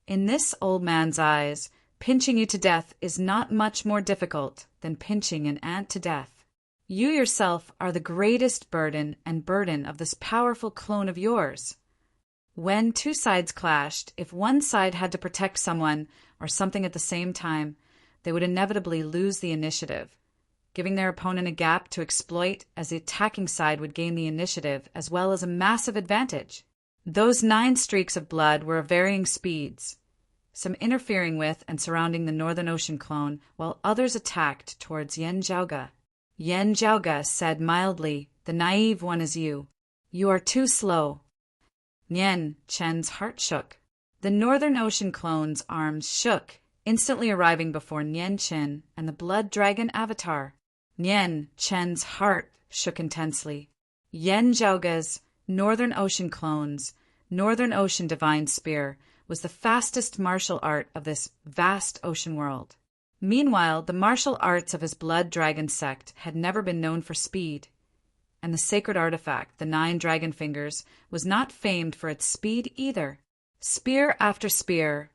In this old man's eyes, pinching you to death is not much more difficult than pinching an ant to death. You yourself are the greatest burden of this powerful clone of yours. When 2 sides clashed, if one side had to protect someone or something at the same time, they would inevitably lose the initiative, giving their opponent a gap to exploit as the attacking side would gain the initiative as well as a massive advantage. Those 9 streaks of blood were of varying speeds, some interfering with and surrounding the Northern Ocean clone, while others attacked towards Yan Zhaoga. Yan Zhaoga said mildly, "The naive one is you. You are too slow." Nian Chen's heart shook. The Northern Ocean clone's arms shook, instantly arriving before Nian Chen and the blood dragon avatar. Nian Chen's heart shook intensely. Yan Zhaoga's Northern Ocean clone's Northern Ocean divine spear was the fastest martial art of this vast ocean world. Meanwhile, the martial arts of his blood dragon sect had never been known for speed, and the sacred artifact, the 9 dragon fingers, was not famed for its speed either. Spear after spear,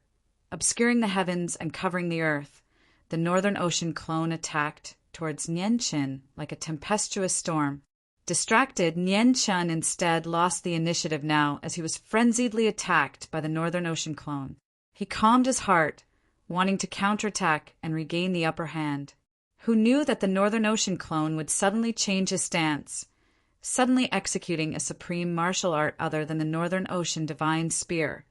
obscuring the heavens and covering the earth, the Northern Ocean clone attacked towards Nian Qin like a tempestuous storm. Distracted, Nian Qin instead lost the initiative now as he was frenziedly attacked by the Northern Ocean clone. He calmed his heart, wanting to counterattack and regain the upper hand. Who knew that the Northern Ocean clone would suddenly change his stance, suddenly executing a supreme martial art other than the Northern Ocean divine spear,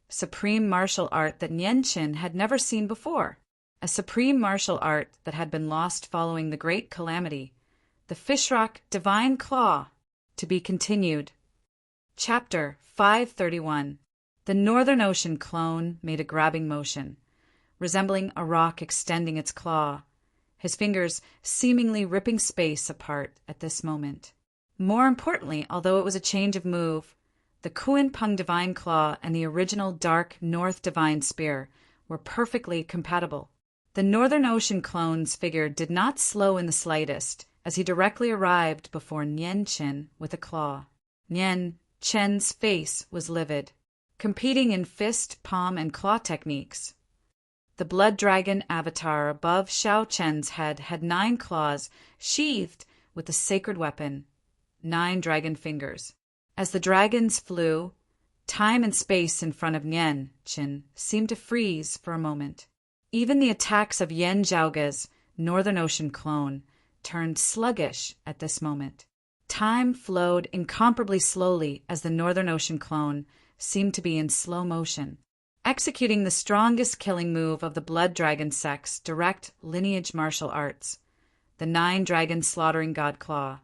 supreme martial art that Nian Qin had never seen before, a supreme martial art that had been lost following the great calamity, the Fishrock divine claw. To be continued. Chapter 531. The Northern Ocean clone made a grabbing motion, resembling a rock extending its claw, his fingers seemingly ripping space apart at this moment. More importantly, although it was a change of move, The Kuan Pung Divine Claw and the original Dark North Divine Spear were perfectly compatible. The Northern Ocean clone's figure did not slow in the slightest as he directly arrived before Nian Chen with a claw. Nian Chen's face was livid, competing in fist, palm, and claw techniques. The blood dragon avatar above Xiao Chen's head had 9 claws sheathed with the sacred weapon, 9 dragon fingers. As the dragons flew, time and space in front of Nian Chen seemed to freeze for a moment. Even the attacks of Yan Zhaoge's Northern Ocean clone turned sluggish at this moment. Time flowed incomparably slowly as the Northern Ocean clone seemed to be in slow motion, executing the strongest killing move of the Blood Dragon sect's direct lineage martial arts, the 9 Dragon Slaughtering God Claw.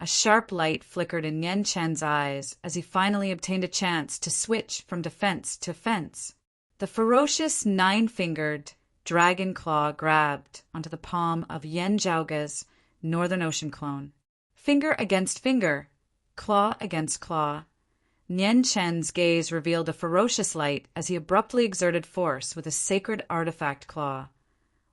A sharp light flickered in Nian Chen's eyes as he finally obtained a chance to switch from defense to offense. The ferocious 9-fingered dragon claw grabbed onto the palm of Yan Zhaoge's Northern Ocean clone. Finger against finger, claw against claw. Nian Chen's gaze revealed a ferocious light as he abruptly exerted force with a sacred artifact claw,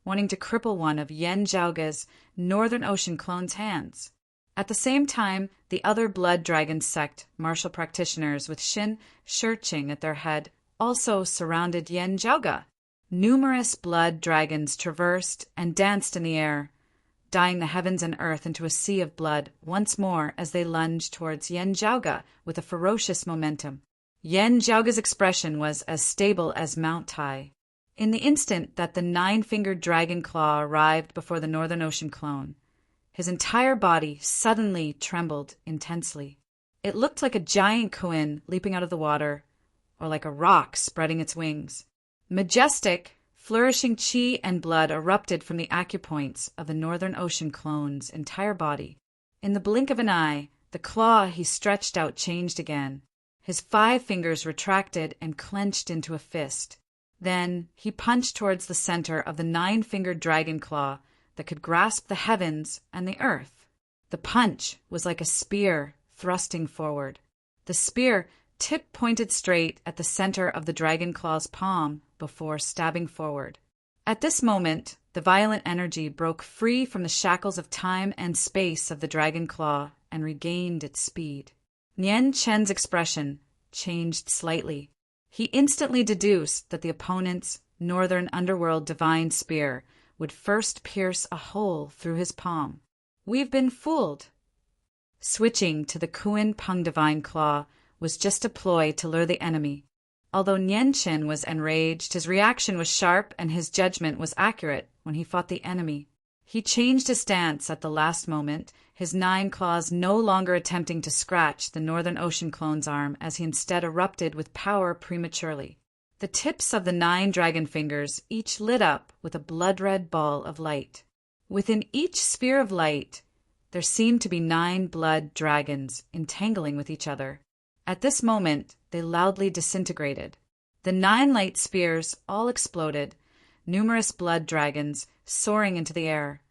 wanting to cripple one of Yan Zhaoge's Northern Ocean clone's hands. At the same time, the other Blood Dragon sect martial practitioners with Xin Shiqing at their head also surrounded Yan Zhaoge. Numerous blood dragons traversed and danced in the air, dyeing the heavens and earth into a sea of blood once more as they lunged towards Yan Zhaoge with a ferocious momentum. Yan Zhaoge's expression was as stable as Mount Tai. In the instant that the 9-fingered dragon claw arrived before the Northern Ocean clone, his entire body suddenly trembled intensely. It looked like a giant Kuan leaping out of the water, or like a rock spreading its wings. Majestic, flourishing qi and blood erupted from the acupoints of the Northern Ocean clone's entire body. In the blink of an eye, the claw he stretched out changed again. His 5 fingers retracted and clenched into a fist. Then he punched towards the center of the 9-fingered dragon claw that could grasp the heavens and the earth. The punch was like a spear thrusting forward. The spear tip pointed straight at the center of the dragon claw's palm before stabbing forward. At this moment, the violent energy broke free from the shackles of time and space of the dragon claw and regained its speed. Nian Chen's expression changed slightly. He instantly deduced that the opponent's Northern Underworld divine spear would first pierce a hole through his palm. We've been fooled. Switching to the Kuan Pung Divine Claw was just a ploy to lure the enemy. Although Nian Chen was enraged, his reaction was sharp and his judgment was accurate when he fought the enemy. He changed his stance at the last moment, his 9 claws no longer attempting to scratch the Northern Ocean clone's arm as he instead erupted with power prematurely. The tips of the 9 dragon fingers each lit up with a blood-red ball of light. Within each sphere of light, there seemed to be 9 blood dragons entangling with each other. At this moment, they loudly disintegrated. The 9 light spheres all exploded, numerous blood dragons soaring into the air,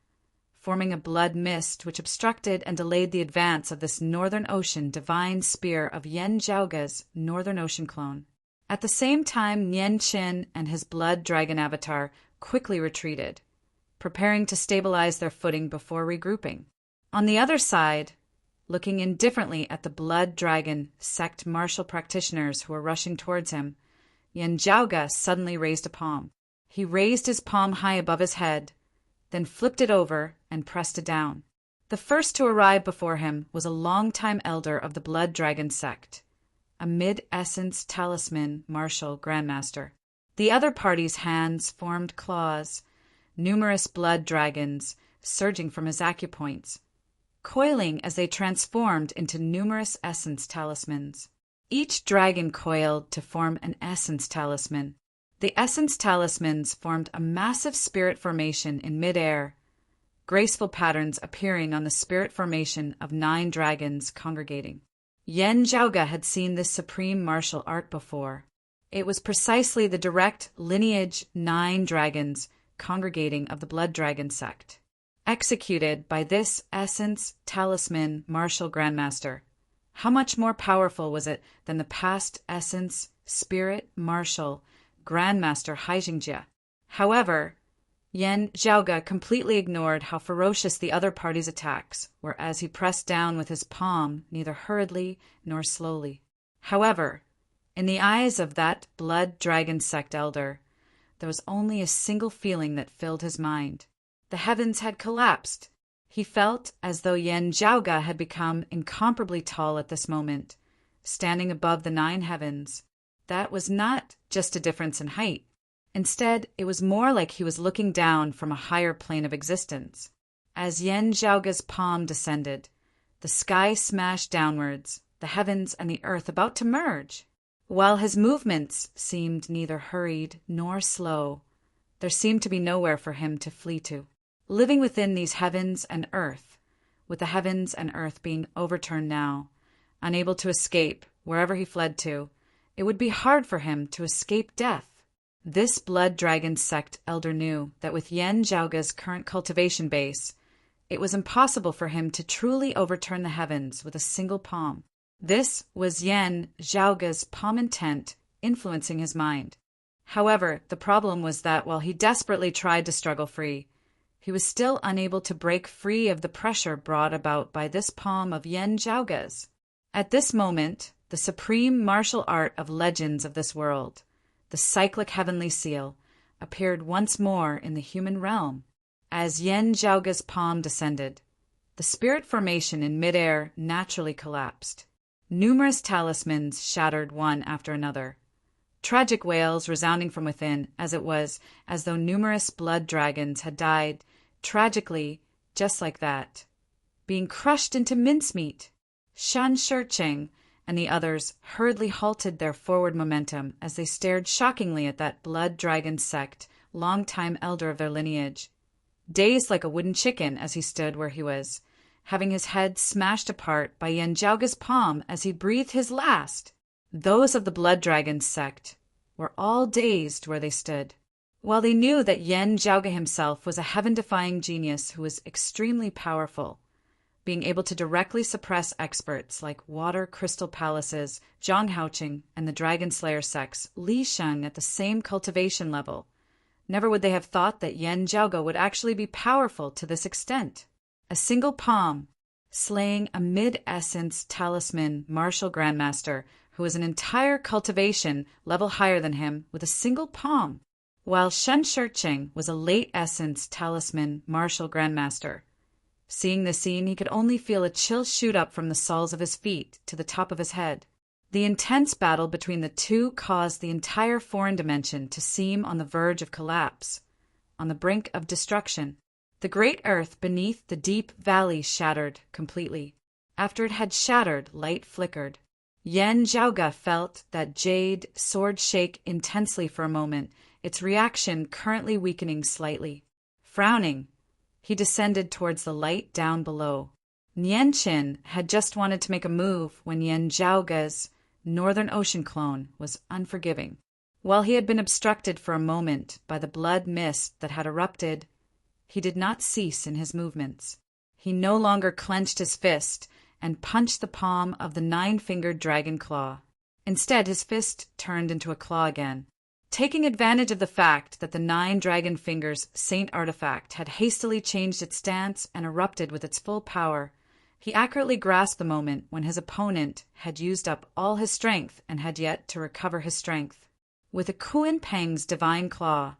forming a blood mist which obstructed and delayed the advance of this Northern Ocean divine spear of Yan Zhaoge's Northern Ocean clone. At the same time, Nian Chen and his blood dragon avatar quickly retreated, preparing to stabilize their footing before regrouping. On the other side, looking indifferently at the blood dragon sect martial practitioners who were rushing towards him, Yan Zhaoge suddenly raised a palm. He raised his palm high above his head, then flipped it over and pressed it down. The first to arrive before him was a longtime elder of the blood dragon sect, a mid-essence talisman martial grandmaster. The other party's hands formed claws, numerous blood dragons surging from his acupoints, coiling as they transformed into numerous essence talismans. Each dragon coiled to form an essence talisman. The essence talismans formed a massive spirit formation in midair, graceful patterns appearing on the spirit formation of 9 dragons congregating. Yan Zhaoge had seen this supreme martial art before. It was precisely the direct lineage 9 dragons congregating of the Blood Dragon sect, executed by this essence talisman martial grandmaster, How much more powerful was it than the past essence, spirit, martial, Grandmaster Haijingja? However, Yan Zhaoge completely ignored how ferocious the other party's attacks were as he pressed down with his palm neither hurriedly nor slowly. However, in the eyes of that blood dragon sect elder, there was only a single feeling that filled his mind. The heavens had collapsed. He felt as though Yan Zhaoge had become incomparably tall at this moment, standing above the 9 heavens. That was not just a difference in height. Instead, it was more like he was looking down from a higher plane of existence. As Yan Zhaoge's palm descended, the sky smashed downwards, the heavens and the earth about to merge. While his movements seemed neither hurried nor slow, there seemed to be nowhere for him to flee to. Living within these heavens and earth, with the heavens and earth being overturned now, unable to escape wherever he fled to, it would be hard for him to escape death. This blood dragon sect elder knew that with Yan Zhaoge's current cultivation base, it was impossible for him to truly overturn the heavens with a single palm. This was Yan Zhaoge's palm intent influencing his mind. However, the problem was that while he desperately tried to struggle free, he was still unable to break free of the pressure brought about by this palm of Yan Zhaoge's. At this moment, the supreme martial art of legends of this world, the cyclic heavenly seal, appeared once more in the human realm. As Yan Zhaoge's palm descended, the spirit formation in midair naturally collapsed. Numerous talismans shattered one after another. Tragic wails resounding from within, as it was as though numerous blood dragons had died tragically just like that, being crushed into mincemeat. Shan Shicheng and the others hurriedly halted their forward momentum as they stared shockingly at that blood dragon sect, long-time elder of their lineage, dazed like a wooden chicken as he stood where he was, having his head smashed apart by Yan Zhaoge's palm as he breathed his last. Those of the blood dragon sect were all dazed where they stood. While they knew that Yan Zhaoge himself was a heaven-defying genius who was extremely powerful, being able to directly suppress experts like Water Crystal Palace's Zhang Haoqing and the Dragon Slayer sect's Li Sheng at the same cultivation level, never would they have thought that Yan Zhaoge would actually be powerful to this extent. A single palm, slaying a mid-essence talisman martial grandmaster who was an entire cultivation level higher than him with a single palm, while Shen Shicheng was a late essence talisman martial grandmaster. Seeing the scene, he could only feel a chill shoot up from the soles of his feet to the top of his head. The intense battle between the two caused the entire foreign dimension to seem on the verge of collapse, on the brink of destruction. The great earth beneath the deep valley shattered completely. After it had shattered, light flickered. Yan Zhaoge felt that jade sword shake intensely for a moment, its reaction currently weakening slightly. Frowning, he descended towards the light down below. Nianqin had just wanted to make a move when Yan Zhaoge's Northern Ocean clone was unforgiving. While he had been obstructed for a moment by the blood mist that had erupted, he did not cease in his movements. He no longer clenched his fist and punched the palm of the 9-fingered dragon claw. Instead, his fist turned into a claw again. Taking advantage of the fact that the 9 dragon fingers saint artifact had hastily changed its stance and erupted with its full power, he accurately grasped the moment when his opponent had used up all his strength and had yet to recover his strength. With a Kuan Peng's divine claw,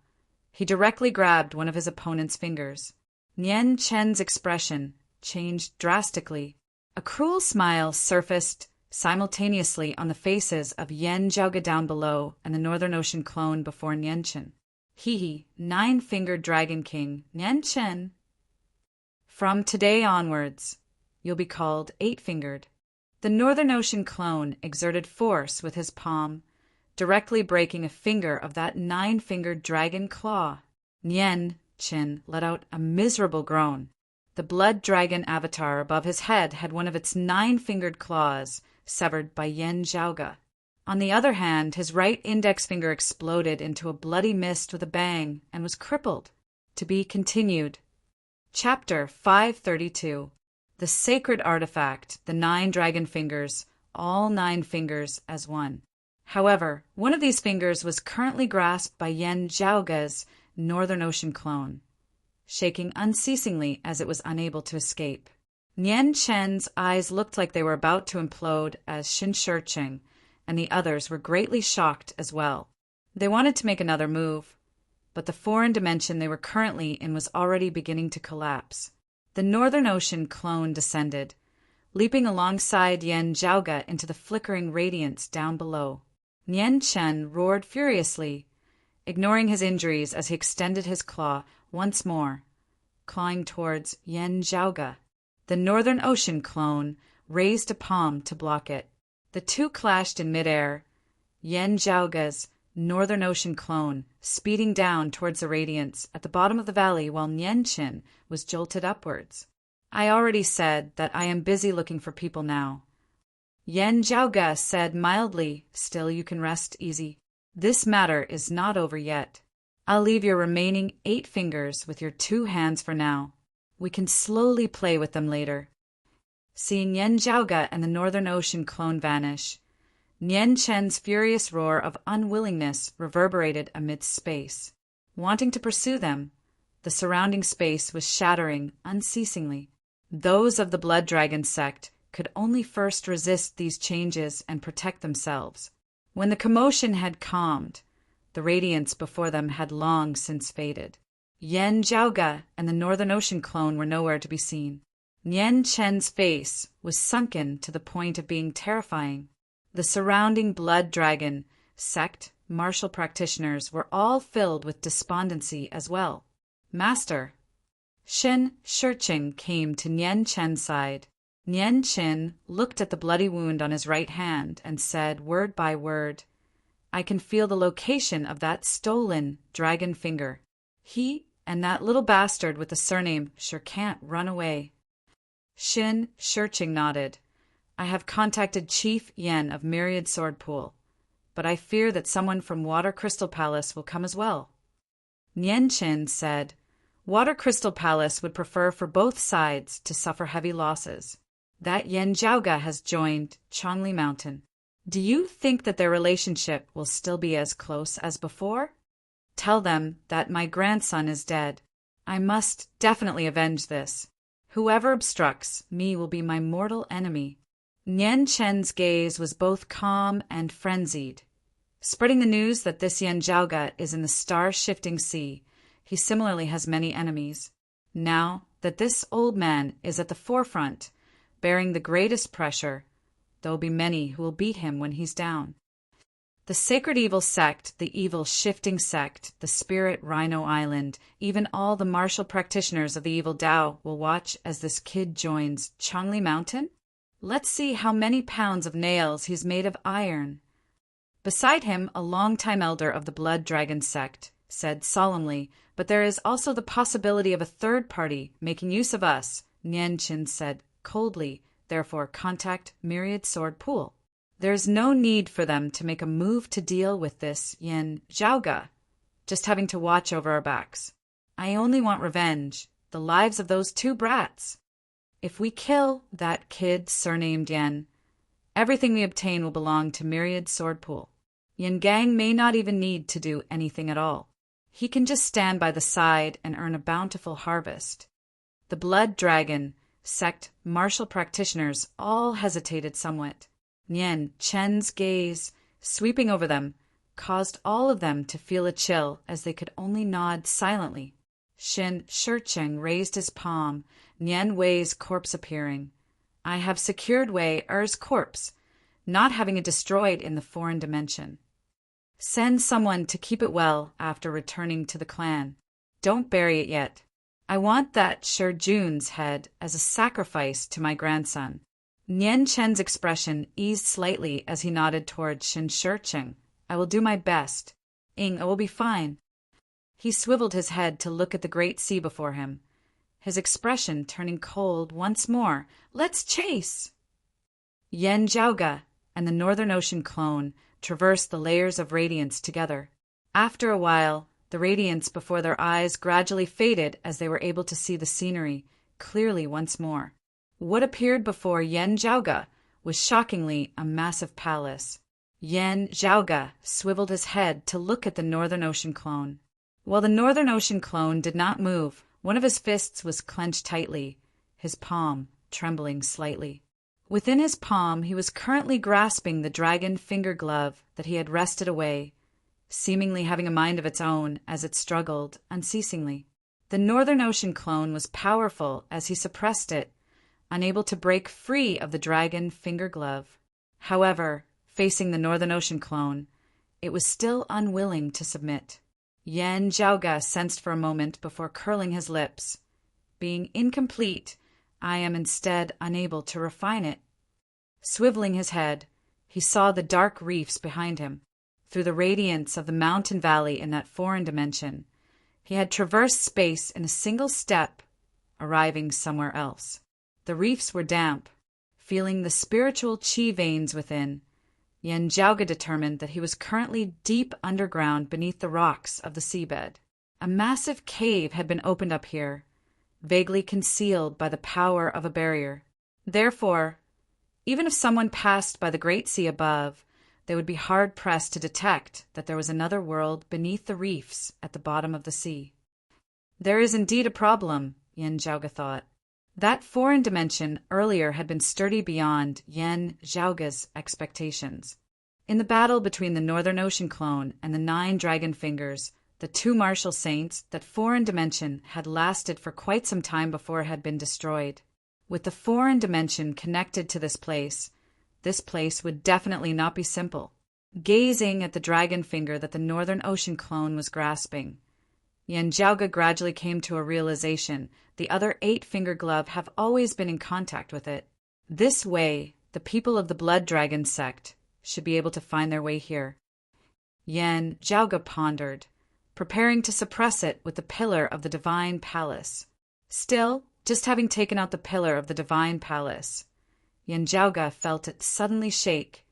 he directly grabbed one of his opponent's fingers. Nian Chen's expression changed drastically. A cruel smile surfaced simultaneously on the faces of Yan Zhaoge down below and the Northern Ocean clone before Nianchen. He, 9-fingered Dragon King, Nianchen. From today onwards, you'll be called 8-fingered. The Northern Ocean clone exerted force with his palm, directly breaking a finger of that 9-fingered dragon claw. Nianchen let out a miserable groan. The blood dragon avatar above his head had one of its 9-fingered claws severed by Yan Zhaoge. On the other hand, his right index finger exploded into a bloody mist with a bang and was crippled. To be continued. Chapter 532. The sacred artifact, the 9 dragon fingers, all 9 fingers as one. However, one of these fingers was currently grasped by Yen Zhaoge's Northern Ocean clone, shaking unceasingly as it was unable to escape. Nian Chen's eyes looked like they were about to implode as Xin Shicheng and the others were greatly shocked as well. They wanted to make another move, but the foreign dimension they were currently in was already beginning to collapse. The Northern Ocean clone descended, leaping alongside Yen Zhaoge into the flickering radiance down below. Nian Chen roared furiously, ignoring his injuries as he extended his claw once more, clawing towards Yen Zhaoge. The Northern Ocean clone raised a palm to block it. The two clashed in midair, Yen Zhaoge's Northern Ocean clone speeding down towards the radiance at the bottom of the valley while Nian Chen was jolted upwards. I already said that I am busy looking for people now. Yen Zhaoge said mildly, still you can rest easy. This matter is not over yet. I'll leave your remaining 8 fingers with your 2 hands for now. We can slowly play with them later. Seeing Yen Zhaoge and the Northern Ocean clone vanish, Nian Chen's furious roar of unwillingness reverberated amidst space. Wanting to pursue them, the surrounding space was shattering unceasingly. Those of the Blood Dragon sect could only first resist these changes and protect themselves. When the commotion had calmed, the radiance before them had long since faded. Yen Zhaoge and the Northern Ocean clone were nowhere to be seen. Nian Chen's face was sunken to the point of being terrifying. The surrounding Blood Dragon sect martial practitioners were all filled with despondency as well. Master, Xin Shicheng came to Nian Chen's side. Nian Chen looked at the bloody wound on his right hand and said word by word, I can feel the location of that stolen dragon finger. He and that little bastard with the surname sure can't run away. Xin Shicheng nodded. I have contacted Chief Yen of Myriad Sword Pool, but I fear that someone from Water Crystal Palace will come as well. Nian Chen said, Water Crystal Palace would prefer for both sides to suffer heavy losses. That Yen Zhaoge has joined Chongli Mountain. Do you think that their relationship will still be as close as before? Tell them that my grandson is dead. I must definitely avenge this. Whoever obstructs me will be my mortal enemy. Nian Chen's gaze was both calm and frenzied. Spreading the news that this Yen Zhaoge is in the star-shifting sea, he similarly has many enemies. Now that this old man is at the forefront, bearing the greatest pressure, there will be many who will beat him when he's down. The Sacred Evil Sect, the Evil Shifting Sect, the Spirit Rhino Island, even all the martial practitioners of the Evil Tao will watch as this kid joins Chongli Mountain? Let's see how many pounds of nails he's made of iron. Beside him, a longtime elder of the Blood Dragon sect said solemnly, but there is also the possibility of a third party making use of us. Nian Chen said coldly, therefore contact Myriad Sword Pool. There's no need for them to make a move to deal with this Yen Zhaoge, just having to watch over our backs. I only want revenge, the lives of those 2 brats. If we kill that kid surnamed Yen, everything we obtain will belong to Myriad Sword Pool. Yen Gang may not even need to do anything at all. He can just stand by the side and earn a bountiful harvest. The Blood Dragon sect martial practitioners all hesitated somewhat. Nian Chen's gaze, sweeping over them, caused all of them to feel a chill as they could only nod silently. Xin Shicheng raised his palm, Nian Wei's corpse appearing. I have secured Wei Er's corpse, not having it destroyed in the foreign dimension. Send someone to keep it well after returning to the clan. Don't bury it yet. I want that Shi Jun's head as a sacrifice to my grandson. Nian Chen's expression eased slightly as he nodded toward Xin Shicheng. I will do my best. It will be fine. He swiveled his head to look at the great sea before him, his expression turning cold once more. Let's chase! Yen Zhaoge and the Northern Ocean clone traversed the layers of radiance together. After a while, the radiance before their eyes gradually faded as they were able to see the scenery clearly once more. What appeared before Yen Zhaoge was shockingly a massive palace. Yen Zhaoge swiveled his head to look at the Northern Ocean clone. While the Northern Ocean clone did not move, one of his fists was clenched tightly, his palm trembling slightly. Within his palm he was currently grasping the dragon finger glove that he had wrested away, seemingly having a mind of its own as it struggled unceasingly. The Northern Ocean clone was powerful as he suppressed it, unable to break free of the dragon finger glove. However, facing the Northern Ocean clone, it was still unwilling to submit. Yen Zhaoge sensed for a moment before curling his lips. Being incomplete, I am instead unable to refine it. Swiveling his head, he saw the dark reefs behind him. Through the radiance of the mountain valley in that foreign dimension, he had traversed space in a single step, arriving somewhere else. The reefs were damp. Feeling the spiritual chi veins within, Yen Zhaoge determined that he was currently deep underground beneath the rocks of the seabed. A massive cave had been opened up here, vaguely concealed by the power of a barrier. Therefore, even if someone passed by the great sea above, they would be hard-pressed to detect that there was another world beneath the reefs at the bottom of the sea. There is indeed a problem, Yen Zhaoge thought. That foreign dimension earlier had been sturdy beyond Yen Zhaoge's expectations. In the battle between the Northern Ocean clone and the 9 dragon fingers, the 2 martial saints, that foreign dimension had lasted for quite some time before it had been destroyed. With the foreign dimension connected to this place would definitely not be simple. Gazing at the dragon finger that the Northern Ocean clone was grasping, Yen Zhaoge gradually came to a realization: the other 8-finger glove have always been in contact with it. This way, the people of the Blood Dragon sect should be able to find their way here. Yen Zhaoge pondered, preparing to suppress it with the pillar of the Divine Palace. Still, just having taken out the pillar of the Divine Palace, Yen Zhaoge felt it suddenly shake,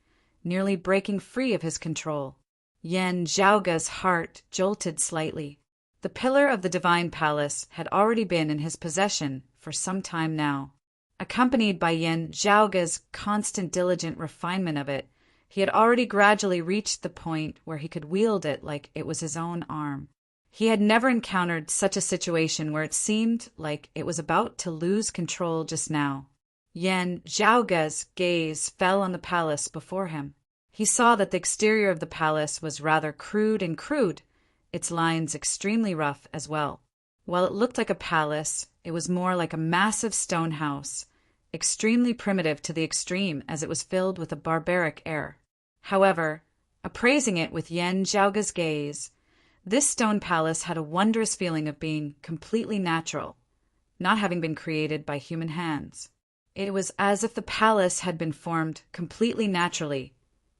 nearly breaking free of his control. Yen Zhaoge's heart jolted slightly. The pillar of the Divine Palace had already been in his possession for some time now. Accompanied by Yen Zhaoge's constant diligent refinement of it, he had already gradually reached the point where he could wield it like it was his own arm. He had never encountered such a situation where it seemed like it was about to lose control just now. Yen Zhaoge's gaze fell on the palace before him. He saw that the exterior of the palace was rather crude, its lines extremely rough as well. While it looked like a palace, it was more like a massive stone house, extremely primitive to the extreme as it was filled with a barbaric air. However, appraising it with Yen Zhaoge's gaze, this stone palace had a wondrous feeling of being completely natural, not having been created by human hands. It was as if the palace had been formed completely naturally,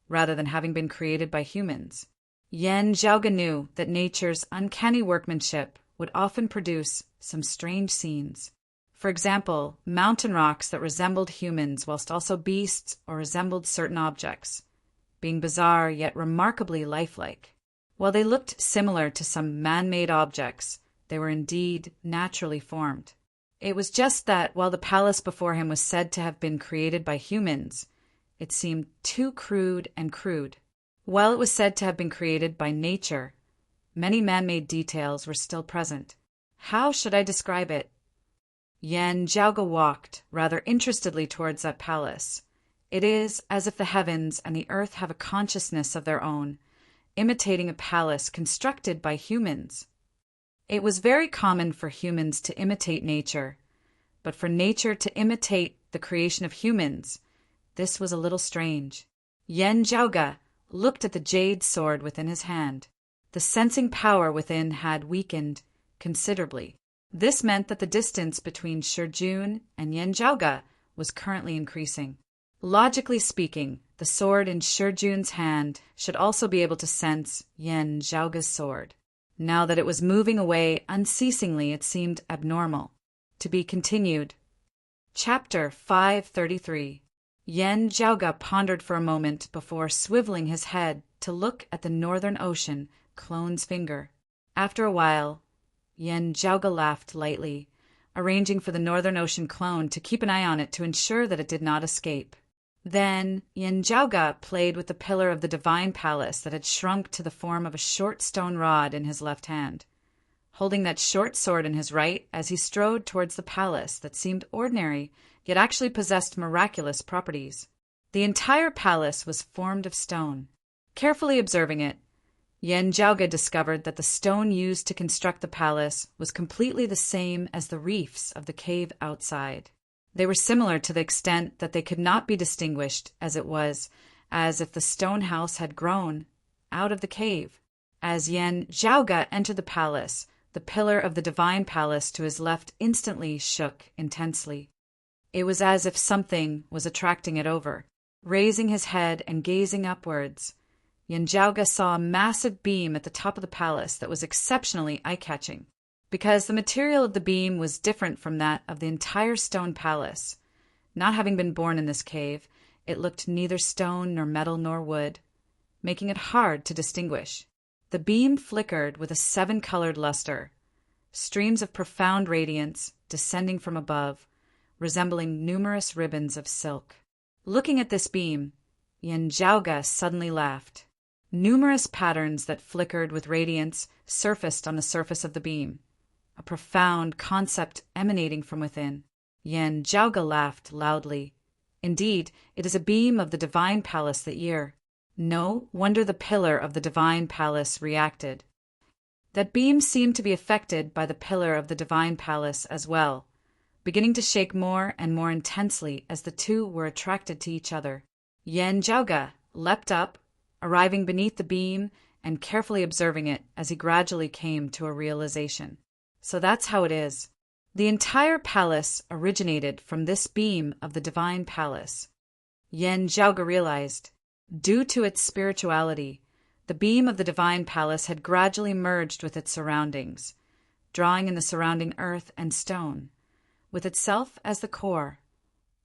rather than having been created by humans. Yen Zhaoge knew that nature's uncanny workmanship would often produce some strange scenes. For example, mountain rocks that resembled humans whilst also beasts or resembled certain objects, being bizarre yet remarkably lifelike. While they looked similar to some man-made objects, they were indeed naturally formed. It was just that while the palace before him was said to have been created by humans, it seemed too crude. While it was said to have been created by nature, many man-made details were still present. How should I describe it? Yen Zhaoge walked rather interestedly towards that palace. It is as if the heavens and the earth have a consciousness of their own, imitating a palace constructed by humans. It was very common for humans to imitate nature, but for nature to imitate the creation of humans, this was a little strange. Yen Zhaoge looked at the jade sword within his hand. The sensing power within had weakened considerably. This meant that the distance between Shijun and Yen Zhaoge was currently increasing. Logically speaking, the sword in Shijun's hand should also be able to sense Yen Zhaoge's sword. Now that it was moving away unceasingly, it seemed abnormal. To be continued. Chapter 533. Yen Zhaoge pondered for a moment before swiveling his head to look at the Northern Ocean clone's finger. After a while, Yen Zhaoge laughed lightly, arranging for the Northern Ocean clone to keep an eye on it to ensure that it did not escape. Then Yanjiaoga played with the pillar of the divine palace that had shrunk to the form of a short stone rod in his left hand, holding that short sword in his right as he strode towards the palace that seemed ordinary, yet actually possessed miraculous properties. The entire palace was formed of stone. Carefully observing it, Yanjiaoga discovered that the stone used to construct the palace was completely the same as the reefs of the cave outside. They were similar to the extent that they could not be distinguished, as if the stone house had grown out of the cave. As Yanjiaoga entered the palace, the pillar of the divine palace to his left instantly shook intensely. It was as if something was attracting it over. Raising his head and gazing upwards, Yanjiaoga saw a massive beam at the top of the palace that was exceptionally eye-catching. Because the material of the beam was different from that of the entire stone palace. Not having been born in this cave, it looked neither stone nor metal nor wood, making it hard to distinguish. The beam flickered with a 7-colored luster, streams of profound radiance descending from above, resembling numerous ribbons of silk. Looking at this beam, Yanjiaoga suddenly laughed. Numerous patterns that flickered with radiance surfaced on the surface of the beam, a profound concept emanating from within. Yanjiaoga laughed loudly. Indeed, it is a beam of the divine palace that year. No wonder the pillar of the divine palace reacted. That beam seemed to be affected by the pillar of the divine palace as well, beginning to shake more and more intensely as the two were attracted to each other. Yanjiaoga leapt up, arriving beneath the beam and carefully observing it as he gradually came to a realization. So that's how it is. The entire palace originated from this beam of the divine palace. Yanjiaoga realized, due to its spirituality, the beam of the divine palace had gradually merged with its surroundings, drawing in the surrounding earth and stone, with itself as the core,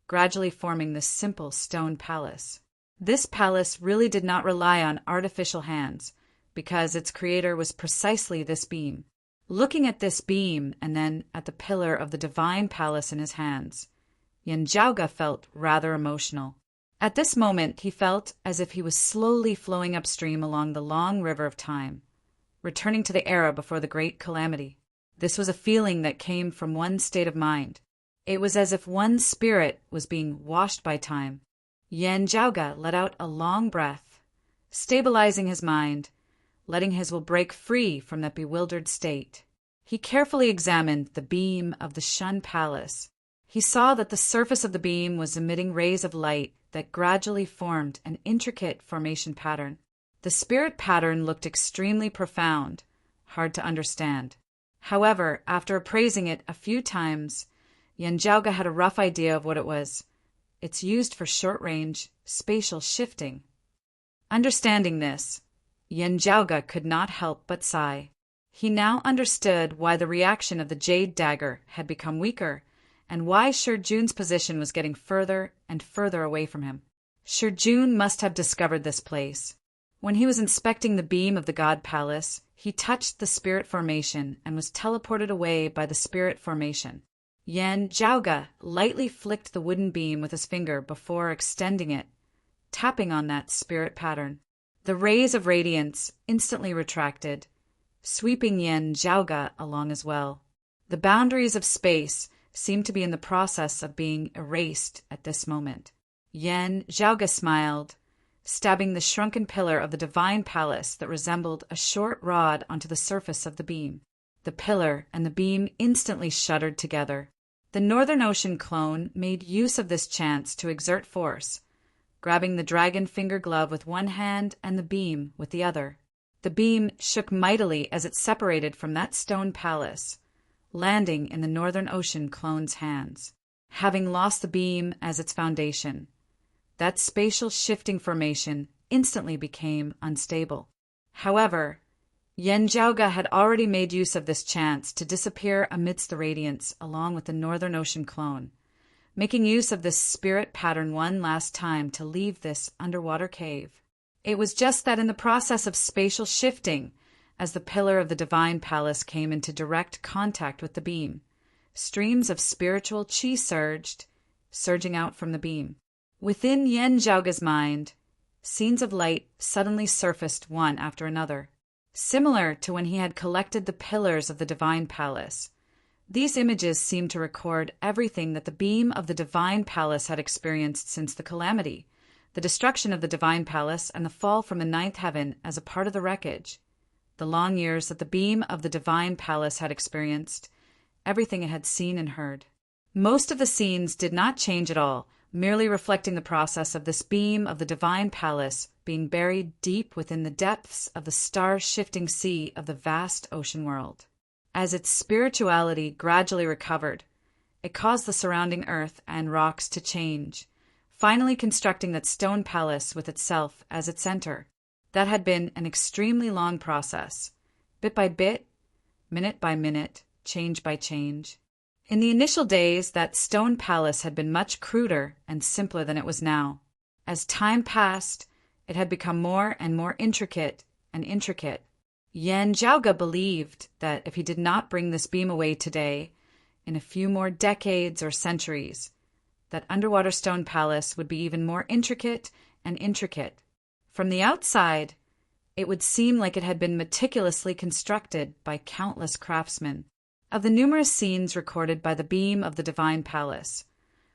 gradually forming this simple stone palace. This palace really did not rely on artificial hands, because its creator was precisely this beam. Looking at this beam and then at the pillar of the divine palace in his hands, Yanjiaoga felt rather emotional. At this moment he felt as if he was slowly flowing upstream along the long river of time, returning to the era before the great calamity. This was a feeling that came from one state of mind. It was as if one's spirit was being washed by time. Yanjiaoga let out a long breath, stabilizing his mind, letting his will break free from that bewildered state. He carefully examined the beam of the Shun Palace. He saw that the surface of the beam was emitting rays of light that gradually formed an intricate formation pattern. The spirit pattern looked extremely profound, hard to understand. However, after appraising it a few times, Yanjiaoga had a rough idea of what it was. It's used for short-range, spatial shifting. Understanding this, Yanjiaoga could not help but sigh. He now understood why the reaction of the jade dagger had become weaker, and why Shijun's position was getting further and further away from him. Shijun must have discovered this place. When he was inspecting the beam of the God Palace, he touched the spirit formation and was teleported away by the spirit formation. Yanjiaoga lightly flicked the wooden beam with his finger before extending it, tapping on that spirit pattern. The rays of radiance instantly retracted, sweeping Yanjiaoga along as well. The boundaries of space seemed to be in the process of being erased at this moment. Yanjiaoga smiled, stabbing the shrunken pillar of the divine palace that resembled a short rod onto the surface of the beam. The pillar and the beam instantly shuddered together. The Northern Ocean clone made use of this chance to exert force, grabbing the dragon finger glove with one hand and the beam with the other. The beam shook mightily as it separated from that stone palace, landing in the Northern Ocean clone's hands. Having lost the beam as its foundation, that spatial shifting formation instantly became unstable. However, Yanjiaoga had already made use of this chance to disappear amidst the radiance along with the Northern Ocean clone, making use of this spirit pattern one last time to leave this underwater cave. It was just that in the process of spatial shifting, as the pillar of the divine palace came into direct contact with the beam, streams of spiritual qi surging out from the beam. Within Yan Zhaoga's mind, scenes of light suddenly surfaced one after another, similar to when he had collected the pillars of the Divine Palace. These images seemed to record everything that the beam of the Divine Palace had experienced since the calamity, the destruction of the Divine Palace and the fall from the ninth heaven as a part of the wreckage, the long years that the beam of the Divine Palace had experienced, everything it had seen and heard. Most of the scenes did not change at all, merely reflecting the process of this beam of the Divine Palace being buried deep within the depths of the star-shifting sea of the vast ocean world. As its spirituality gradually recovered, it caused the surrounding earth and rocks to change, finally constructing that stone palace with itself as its center. That had been an extremely long process, bit by bit, minute by minute, change by change. In the initial days, that stone palace had been much cruder and simpler than it was now. As time passed, it had become more and more intricate and intricate. Yan Zhaoga believed that if he did not bring this beam away today, in a few more decades or centuries, that underwater stone palace would be even more intricate and intricate. From the outside, it would seem like it had been meticulously constructed by countless craftsmen. Of the numerous scenes recorded by the beam of the Divine Palace,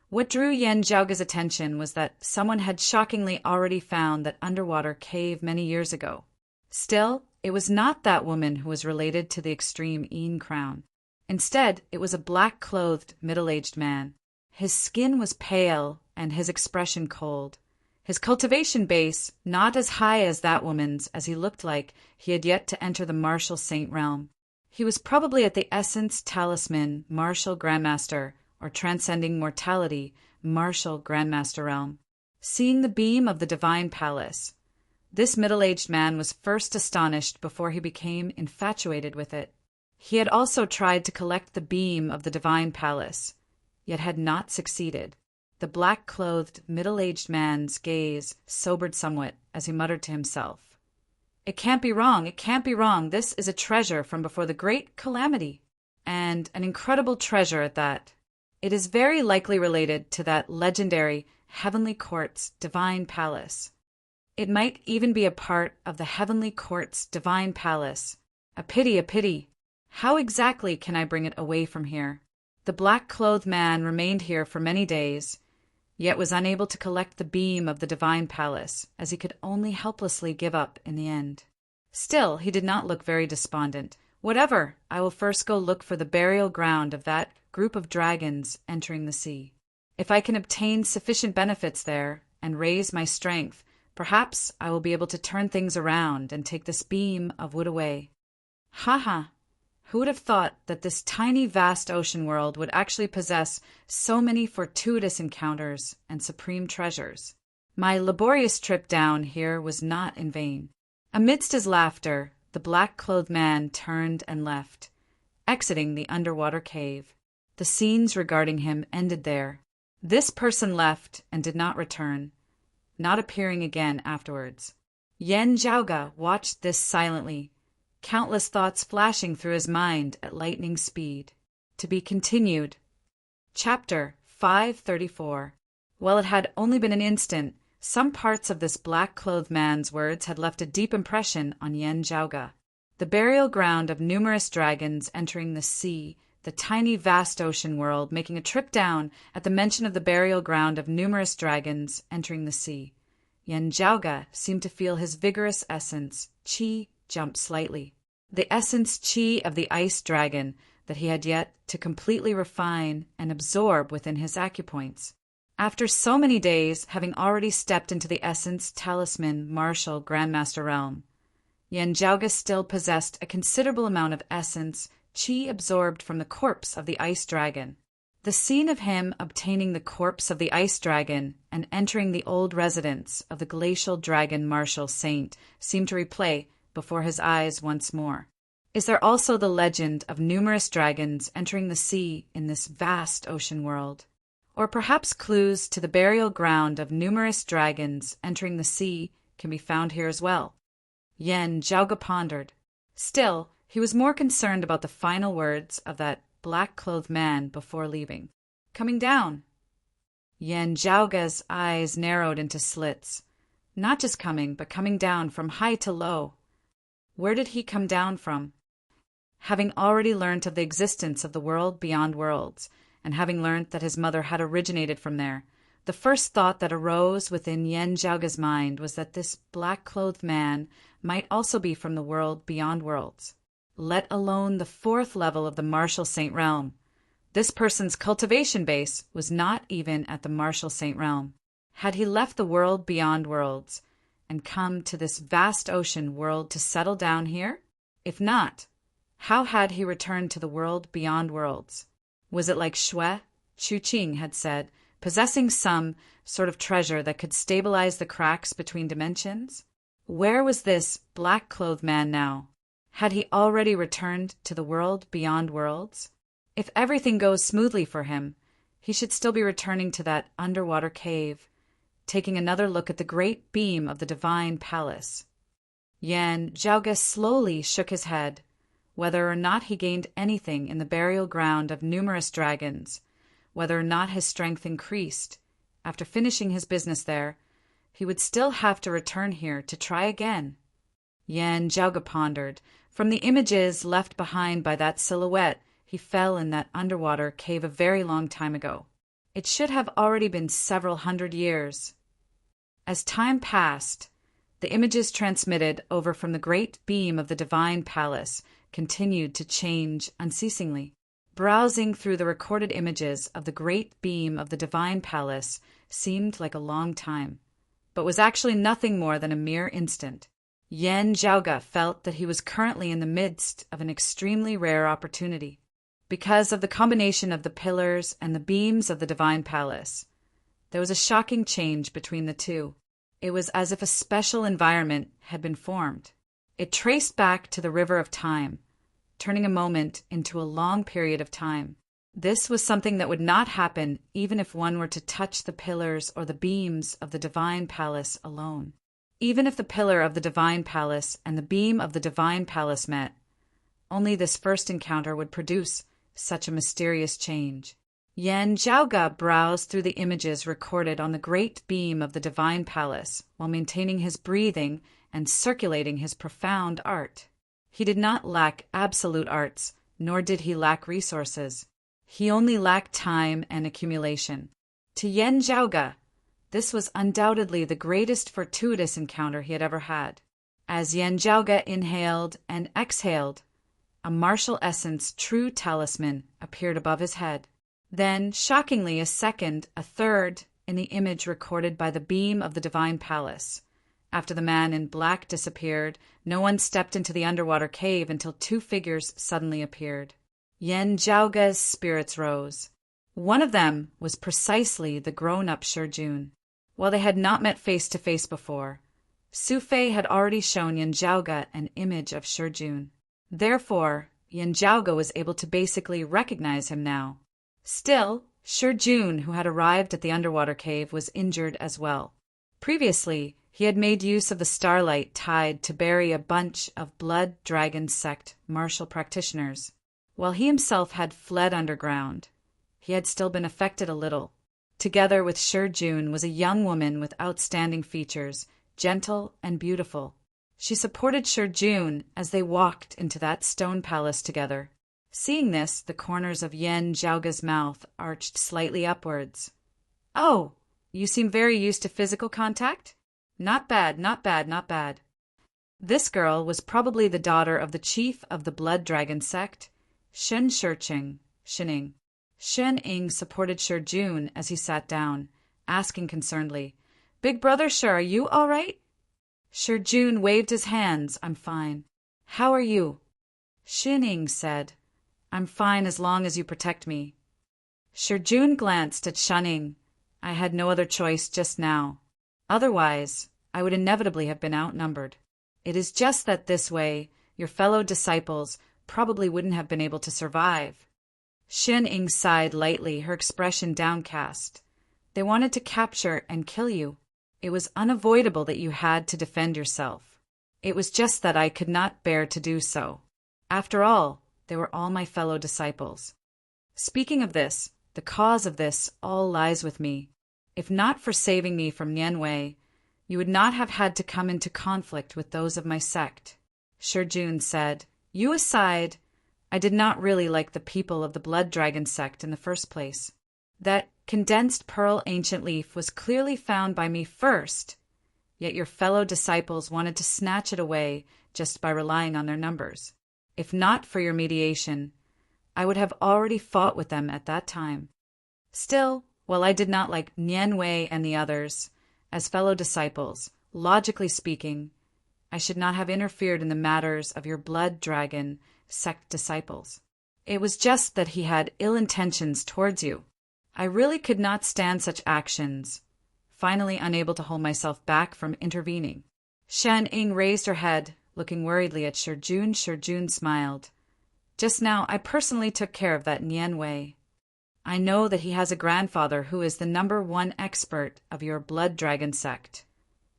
what drew Yan Zhaoga's attention was that someone had shockingly already found that underwater cave many years ago. Still, it was not that woman who was related to the extreme Yin crown. Instead, it was a black-clothed, middle-aged man. His skin was pale and his expression cold. His cultivation base not as high as that woman's, as he looked like he had yet to enter the martial saint realm. He was probably at the Essence Talisman Martial Grandmaster, or Transcending Mortality Martial Grandmaster realm. Seeing the beam of the Divine Palace, this middle-aged man was first astonished before he became infatuated with it. He had also tried to collect the beam of the Divine Palace, yet had not succeeded. The black-clothed, middle-aged man's gaze sobered somewhat as he muttered to himself, "It can't be wrong, it can't be wrong. This is a treasure from before the great calamity, and an incredible treasure at that. It is very likely related to that legendary Heavenly Court's Divine Palace. It might even be a part of the Heavenly Court's Divine Palace. A pity, a pity. How exactly can I bring it away from here?" The black-clothed man remained here for many days, yet was unable to collect the beam of the Divine Palace, as he could only helplessly give up in the end. Still, he did not look very despondent. "Whatever, I will first go look for the burial ground of that group of dragons entering the sea. If I can obtain sufficient benefits there, and raise my strength, perhaps I will be able to turn things around and take this beam of wood away. Ha ha! Who would have thought that this tiny vast ocean world would actually possess so many fortuitous encounters and supreme treasures? My laborious trip down here was not in vain." Amidst his laughter, the black-clothed man turned and left, exiting the underwater cave. The scenes regarding him ended there. This person left and did not return, not appearing again afterwards. Yan Zhaoga watched this silently, countless thoughts flashing through his mind at lightning speed. To be continued. Chapter 534. While it had only been an instant, some parts of this black-clothed man's words had left a deep impression on Yan Zhaoga. The burial ground of numerous dragons entering the sea, the tiny vast ocean world making a trip down at the mention of the burial ground of numerous dragons entering the sea. Yan Zhaoga seemed to feel his vigorous essence, qi, jump slightly. The essence qi of the ice dragon that he had yet to completely refine and absorb within his acupoints. After so many days, having already stepped into the Essence Talisman Martial Grandmaster realm, Yan Zhaoga still possessed a considerable amount of essence qi absorbed from the corpse of the ice dragon. The scene of him obtaining the corpse of the ice dragon and entering the old residence of the glacial dragon martial saint seemed to replay before his eyes once more. Is there also the legend of numerous dragons entering the sea in this vast ocean world? Or perhaps clues to the burial ground of numerous dragons entering the sea can be found here as well? Yan Zhaoga pondered. Still, he was more concerned about the final words of that black-clothed man before leaving. "Coming down." Yan Zhaoga's eyes narrowed into slits. Not just coming, but coming down from high to low. Where did he come down from? Having already learnt of the existence of the world beyond worlds, and having learnt that his mother had originated from there, the first thought that arose within Yan Zhaoga's mind was that this black-clothed man might also be from the world beyond worlds, let alone the fourth level of the Martial Saint realm. This person's cultivation base was not even at the Martial Saint realm. Had he left the world beyond worlds and come to this vast ocean world to settle down here? If not, how had he returned to the world beyond worlds? Was it like Xue, Chuqing had said, possessing some sort of treasure that could stabilize the cracks between dimensions? Where was this black-clothed man now? Had he already returned to the world beyond worlds? If everything goes smoothly for him, he should still be returning to that underwater cave, taking another look at the great beam of the divine palace. Yan Zhaoga slowly shook his head. Whether or not he gained anything in the burial ground of numerous dragons, whether or not his strength increased, after finishing his business there, he would still have to return here to try again. Yan Zhaoga pondered. From the images left behind by that silhouette, he fell in that underwater cave a very long time ago. It should have already been several hundred years. As time passed, the images transmitted over from the great beam of the divine palace continued to change unceasingly. Browsing through the recorded images of the great beam of the divine palace seemed like a long time, but was actually nothing more than a mere instant. Yan Zhaoga felt that he was currently in the midst of an extremely rare opportunity, because of the combination of the pillars and the beams of the divine palace. There was a shocking change between the two. It was as if a special environment had been formed. It traced back to the river of time, turning a moment into a long period of time. This was something that would not happen even if one were to touch the pillars or the beams of the divine palace alone. Even if the pillar of the divine palace and the beam of the divine palace met, only this first encounter would produce such a mysterious change. Yan Zhaoga browsed through the images recorded on the great beam of the divine palace while maintaining his breathing and circulating his profound art. He did not lack absolute arts, nor did he lack resources. He only lacked time and accumulation. To Yan Zhaoga, this was undoubtedly the greatest fortuitous encounter he had ever had. As Yan Zhaoga inhaled and exhaled, a martial essence true talisman appeared above his head. Then, shockingly, a second, a third, in the image recorded by the beam of the divine palace. After the man in black disappeared, no one stepped into the underwater cave until two figures suddenly appeared. Yan Zhaoga's spirits rose. One of them was precisely the grown-up Shijun. While they had not met face-to-face before, Su Fei had already shown Yan Zhaoga an image of Shijun. Therefore, Yan Zhaoga was able to basically recognize him now. Still, Shijun, who had arrived at the underwater cave, was injured as well. Previously, he had made use of the starlight tide to bury a bunch of blood dragon sect martial practitioners. While he himself had fled underground, he had still been affected a little. Together with Shijun was a young woman with outstanding features, gentle and beautiful. She supported Shijun as they walked into that stone palace together. Seeing this, the corners of Yan Zhaoga's mouth arched slightly upwards. "Oh, you seem very used to physical contact? Not bad, not bad, not bad." This girl was probably the daughter of the chief of the blood dragon sect, Shining. Shining supported Shijun as he sat down, asking concernedly, "Big brother Shi, are you all right?" Shijun waved his hands. "I'm fine." "How are you?" Shining said, "I'm fine as long as you protect me." Shijun glanced at Shining. "I had no other choice just now. Otherwise, I would inevitably have been outnumbered. It is just that this way, your fellow disciples probably wouldn't have been able to survive." Shining sighed lightly, her expression downcast. "They wanted to capture and kill you. It was unavoidable that you had to defend yourself. It was just that I could not bear to do so. After all, they were all my fellow disciples. Speaking of this, the cause of this all lies with me. If not for saving me from Nianwei, you would not have had to come into conflict with those of my sect. Shijun said, You aside, I did not really like the people of the Blood Dragon sect in the first place. That condensed pearl ancient leaf was clearly found by me first, yet your fellow disciples wanted to snatch it away just by relying on their numbers. If not for your mediation, I would have already fought with them at that time. Still, while I did not like Nianwei and the others, as fellow disciples, logically speaking, I should not have interfered in the matters of your Blood Dragon sect disciples. It was just that he had ill intentions towards you. I really could not stand such actions, finally unable to hold myself back from intervening. Shen Ying raised her head, looking worriedly at Shijun. Shijun smiled. Just now, I personally took care of that Nianwei. I know that he has a grandfather who is the #1 expert of your Blood Dragon sect.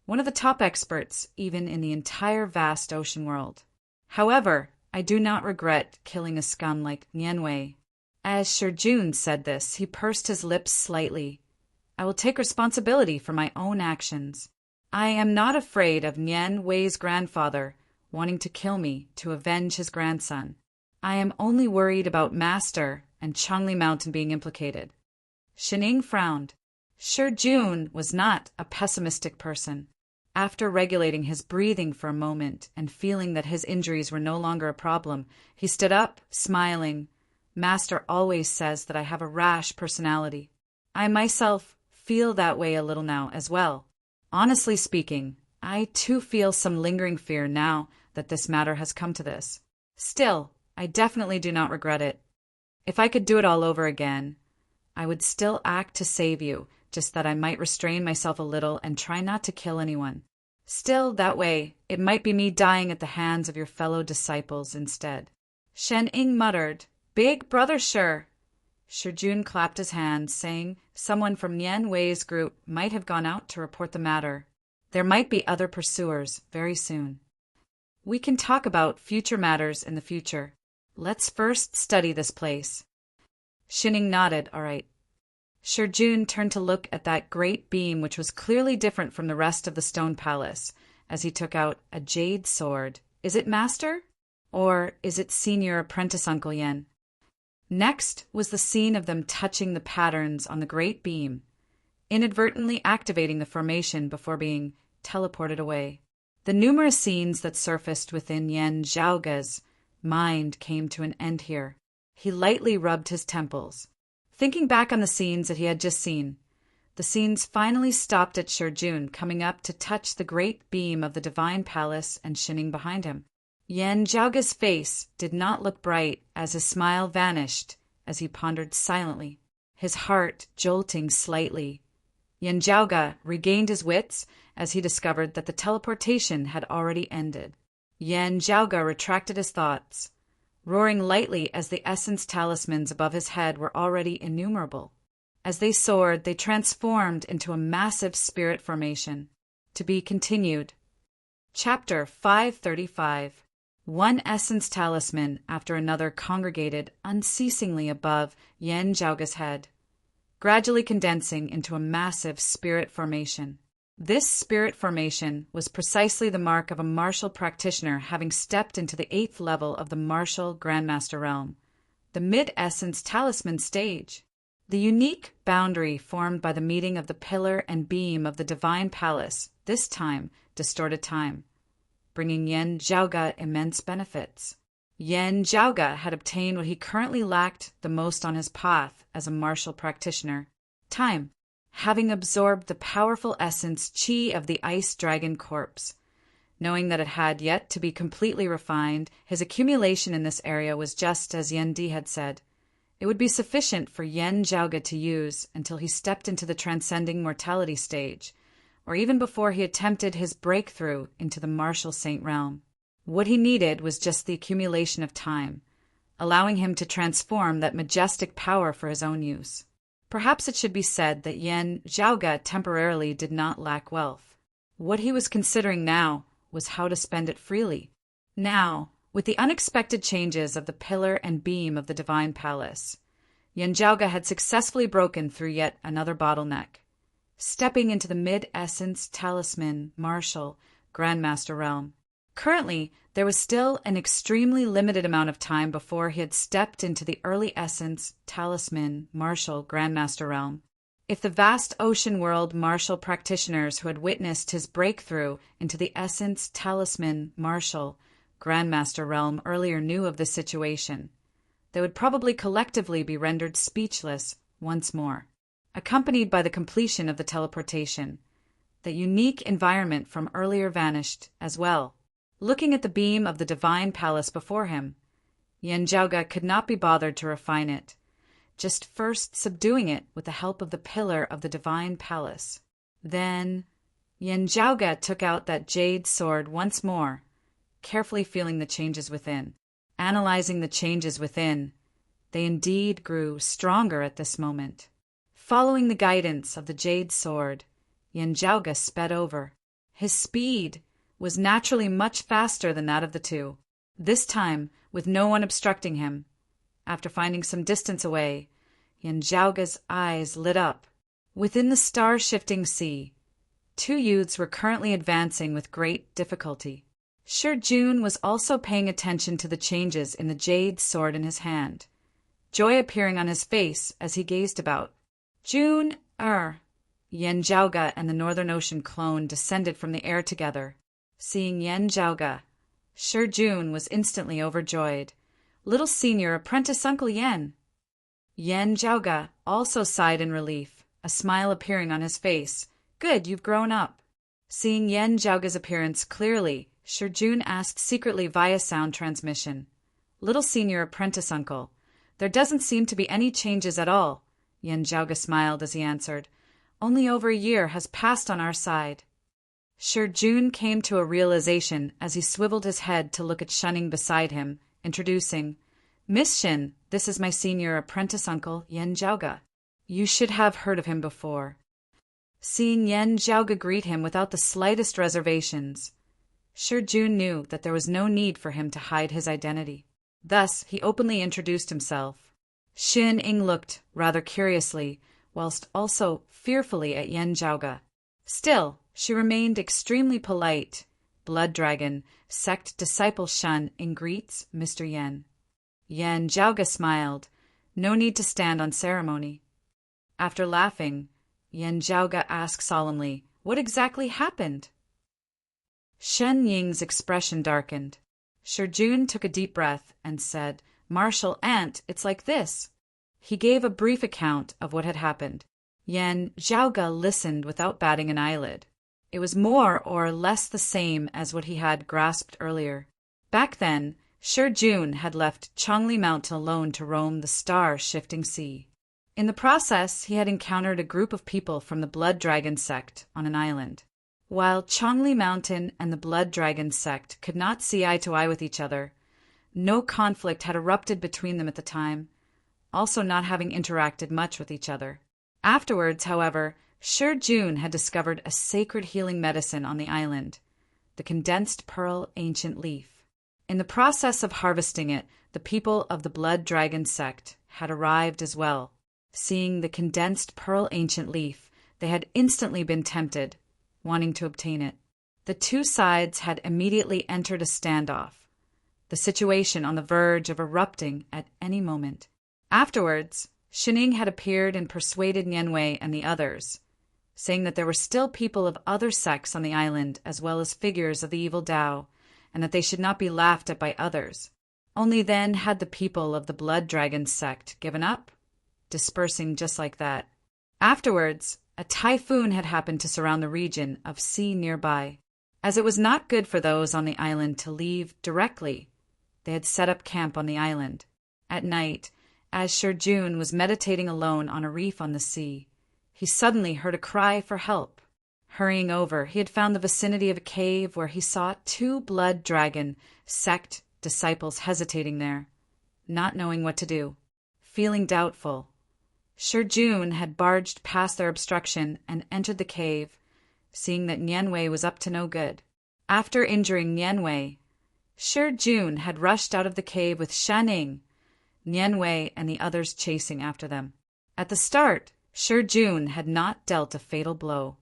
One of the top experts, even in the entire vast ocean world. However, I do not regret killing a scum like Nianwei. As Shijun said this, he pursed his lips slightly. I will take responsibility for my own actions. I am not afraid of Nianwei's grandfather wanting to kill me to avenge his grandson. I am only worried about Master and Changli Mountain being implicated. Shining frowned. Shijun was not a pessimistic person. After regulating his breathing for a moment and feeling that his injuries were no longer a problem, he stood up, smiling. Master always says that I have a rash personality. I myself feel that way a little now as well. Honestly speaking, I too feel some lingering fear now that this matter has come to this. Still, I definitely do not regret it. If I could do it all over again, I would still act to save you, just that I might restrain myself a little and try not to kill anyone. Still, that way, it might be me dying at the hands of your fellow disciples instead. Shen Ying muttered, Big brother sure. Shijun clapped his hands, saying someone from Nianwei's group might have gone out to report the matter. There might be other pursuers very soon. We can talk about future matters in the future. Let's first study this place. Shining nodded, all right. Shijun turned to look at that great beam which was clearly different from the rest of the stone palace, as he took out a jade sword. Is it master? Or is it senior apprentice Uncle Yen? Next was the scene of them touching the patterns on the great beam, inadvertently activating the formation before being teleported away. The numerous scenes that surfaced within Yan Zhaoge's mind came to an end here. He lightly rubbed his temples. Thinking back on the scenes that he had just seen, the scenes finally stopped at Shijun coming up to touch the great beam of the divine palace and Shining behind him. Yan Zhaoge's face did not look bright as his smile vanished as he pondered silently, his heart jolting slightly. Yan Zhaoge regained his wits as he discovered that the teleportation had already ended. Yan Zhaoge retracted his thoughts, roaring lightly as the essence talismans above his head were already innumerable. As they soared, they transformed into a massive spirit formation. To be continued. Chapter 535. One essence talisman after another congregated unceasingly above Yan Zhaoge's head, gradually condensing into a massive spirit formation. This spirit formation was precisely the mark of a martial practitioner having stepped into the 8th level of the martial Grandmaster realm, the mid-essence talisman stage. The unique boundary formed by the meeting of the pillar and beam of the divine palace this time distorted time, bringing Yan Zhaoge immense benefits. Yan Zhaoge had obtained what he currently lacked the most on his path as a martial practitioner: time. Having absorbed the powerful essence Qi of the ice dragon corpse. Knowing that it had yet to be completely refined, his accumulation in this area was just as Yan Di had said. It would be sufficient for Yan Zhaoge to use until he stepped into the transcending mortality stage, or even before he attempted his breakthrough into the martial saint realm. What he needed was just the accumulation of time, allowing him to transform that majestic power for his own use. Perhaps it should be said that Yan Zhaoge temporarily did not lack wealth. What he was considering now was how to spend it freely. Now, with the unexpected changes of the pillar and beam of the divine palace, Yanjiaoga had successfully broken through yet another bottleneck, stepping into the mid-essence talisman martial Grandmaster realm. Currently, there was still an extremely limited amount of time before he had stepped into the early essence talisman martial Grandmaster realm. If the vast ocean world martial practitioners who had witnessed his breakthrough into the essence talisman martial Grandmaster realm earlier knew of this situation, they would probably collectively be rendered speechless once more, accompanied by the completion of the teleportation. The unique environment from earlier vanished as well. Looking at the beam of the divine palace before him, Yanjiaoga could not be bothered to refine it, just first subduing it with the help of the pillar of the divine palace. Then Yanjiaoga took out that jade sword once more, carefully feeling the changes within. Analyzing the changes within, they indeed grew stronger at this moment. Following the guidance of the jade sword, Yanjiaoga sped over. His speed was naturally much faster than that of the two, this time with no one obstructing him. After finding some distance away, Yanjiaoga's eyes lit up. Within the star-shifting sea, two youths were currently advancing with great difficulty. Jun was also paying attention to the changes in the jade sword in his hand, joy appearing on his face as he gazed about. Jun, Yanjiaoga and the Northern Ocean clone descended from the air together. Seeing Yanjiaoga, Jun was instantly overjoyed. Little senior apprentice Uncle Yen. Yanjiaoga also sighed in relief, a smile appearing on his face. Good, you've grown up. Seeing Yanjiaoga's appearance clearly, Jun asked secretly via sound transmission. Little senior apprentice uncle, there doesn't seem to be any changes at all. Yanjiaoga smiled as he answered. Only over a year has passed on our side. Jun came to a realization as he swiveled his head to look at Shunning beside him, introducing, Miss Shin, this is my senior apprentice uncle, Yanjiaoga. You should have heard of him before. Seeing Yanjiaoga greet him without the slightest reservations, Jun knew that there was no need for him to hide his identity. Thus, he openly introduced himself. Xin Ying looked rather curiously, whilst also fearfully at Yanjiaoga. Still, she remained extremely polite. Blood Dragon, sect disciple Shun Ying greets Mr. Yen. Yanjiaoga smiled. No need to stand on ceremony. After laughing, Yanjiaoga asked solemnly, what exactly happened? Shen Ying's expression darkened. Jun took a deep breath and said, Martial Aunt, it's like this. He gave a brief account of what had happened. Yanjiaoga listened without batting an eyelid. It was more or less the same as what he had grasped earlier. Back then, Jun had left Chongli Mountain alone to roam the star-shifting sea. In the process, he had encountered a group of people from the Blood Dragon sect on an island. While Chongli Mountain and the Blood Dragon sect could not see eye to eye with each other, no conflict had erupted between them at the time, also not having interacted much with each other. Afterwards, however, Jun had discovered a sacred healing medicine on the island, the condensed pearl ancient leaf. In the process of harvesting it, the people of the Blood Dragon sect had arrived as well. Seeing the condensed pearl ancient leaf, they had instantly been tempted, wanting to obtain it. The two sides had immediately entered a standoff, the situation on the verge of erupting at any moment. Afterwards, Shining had appeared and persuaded Nianwei and the others, saying that there were still people of other sects on the island as well as figures of the evil Tao, and that they should not be laughed at by others. Only then had the people of the Blood Dragon sect given up, dispersing just like that. Afterwards, a typhoon had happened to surround the region of sea nearby. As it was not good for those on the island to leave directly, they had set up camp on the island. At night, as Jun was meditating alone on a reef on the sea, he suddenly heard a cry for help. Hurrying over, he had found the vicinity of a cave where he saw two Blood Dragon sect disciples hesitating there, not knowing what to do. Feeling doubtful, Jun had barged past their obstruction and entered the cave, seeing that Nianwei was up to no good. After injuring Nianwei, Jun had rushed out of the cave with Shanning, Nian Wei and the others chasing after them. At the start, Shi Jun had not dealt a fatal blow.